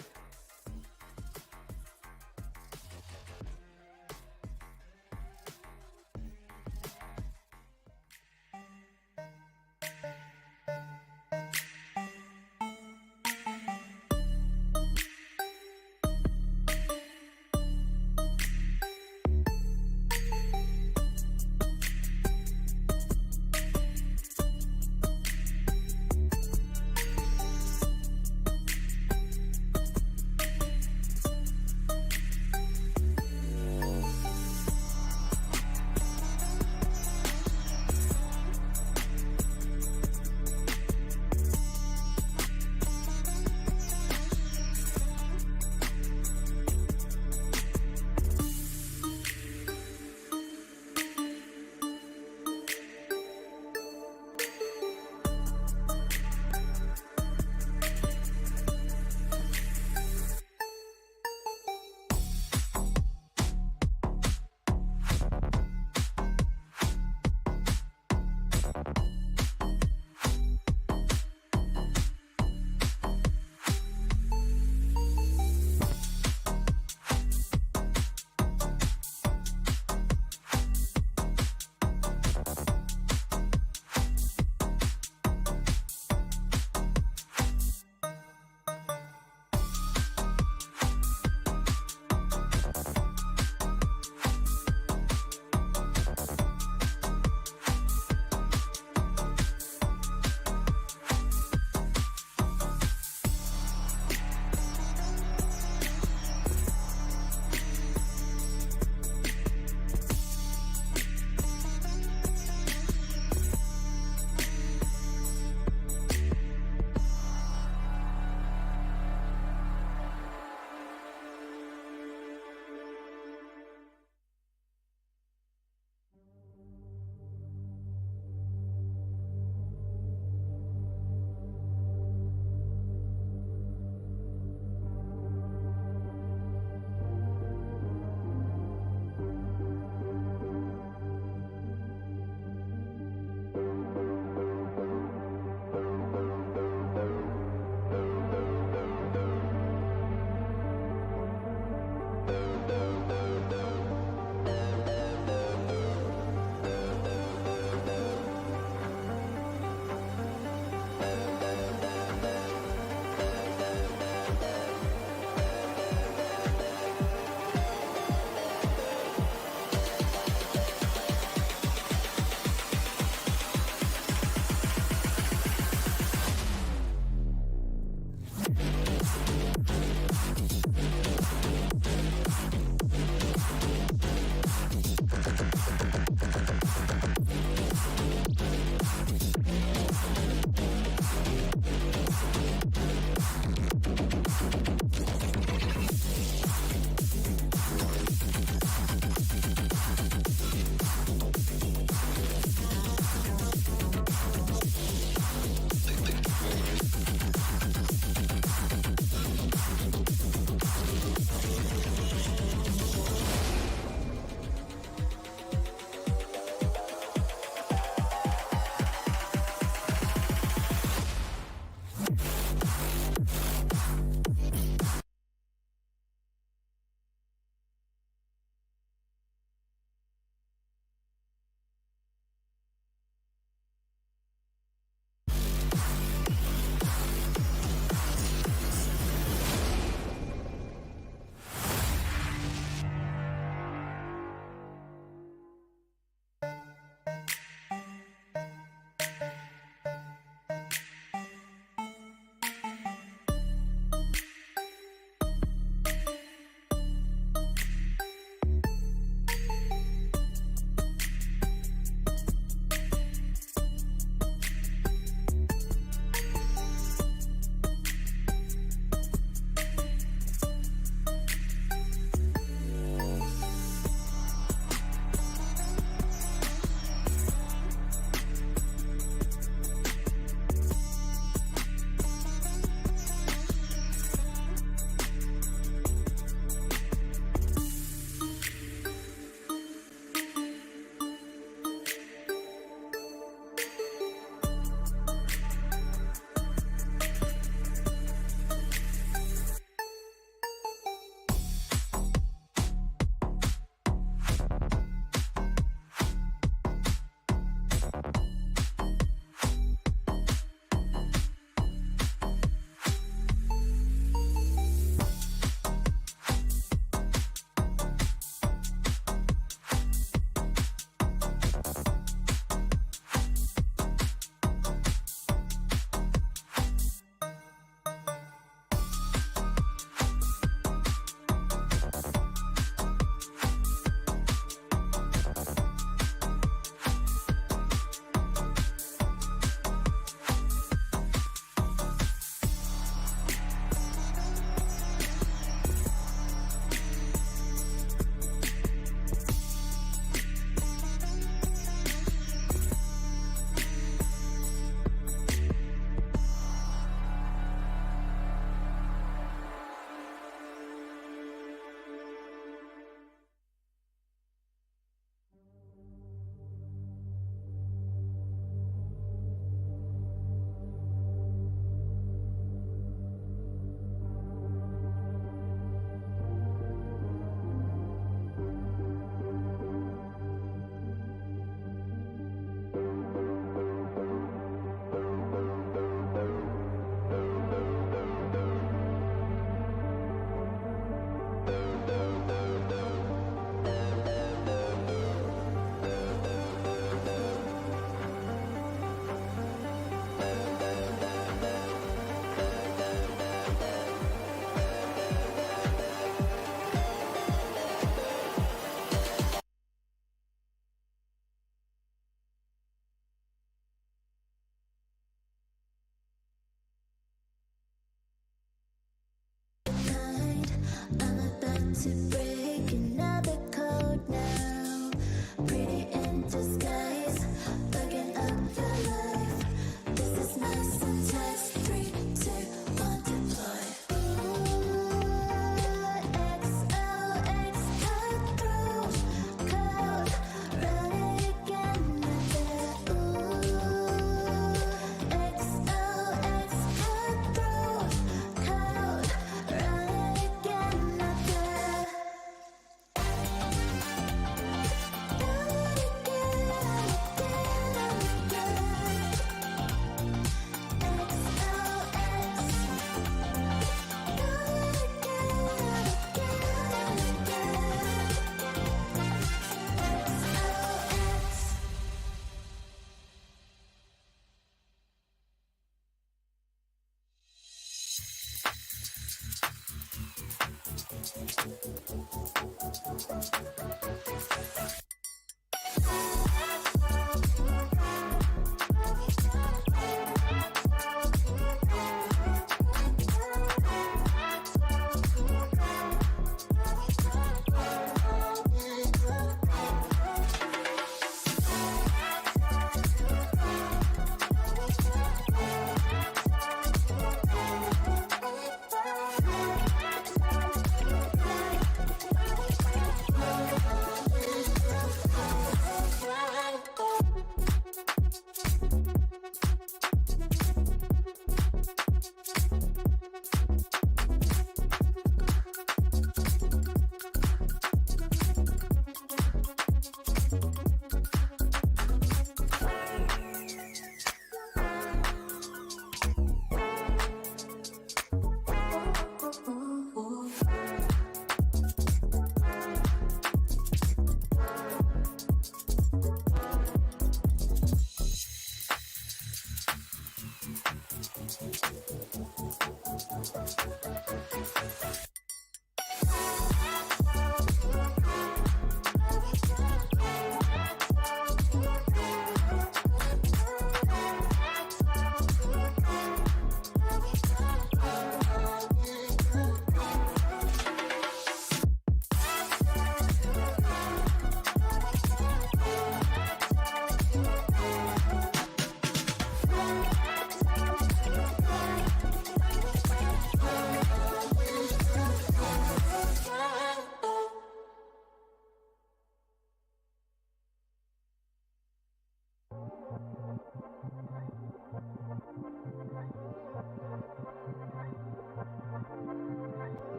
to break another code now. Pretty in disguise, bugging up your life. This is my syntax. 3, 2, 1, deploy. XOX cut through code. Run it again, XOX cut through code. Run it again,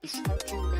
It's not too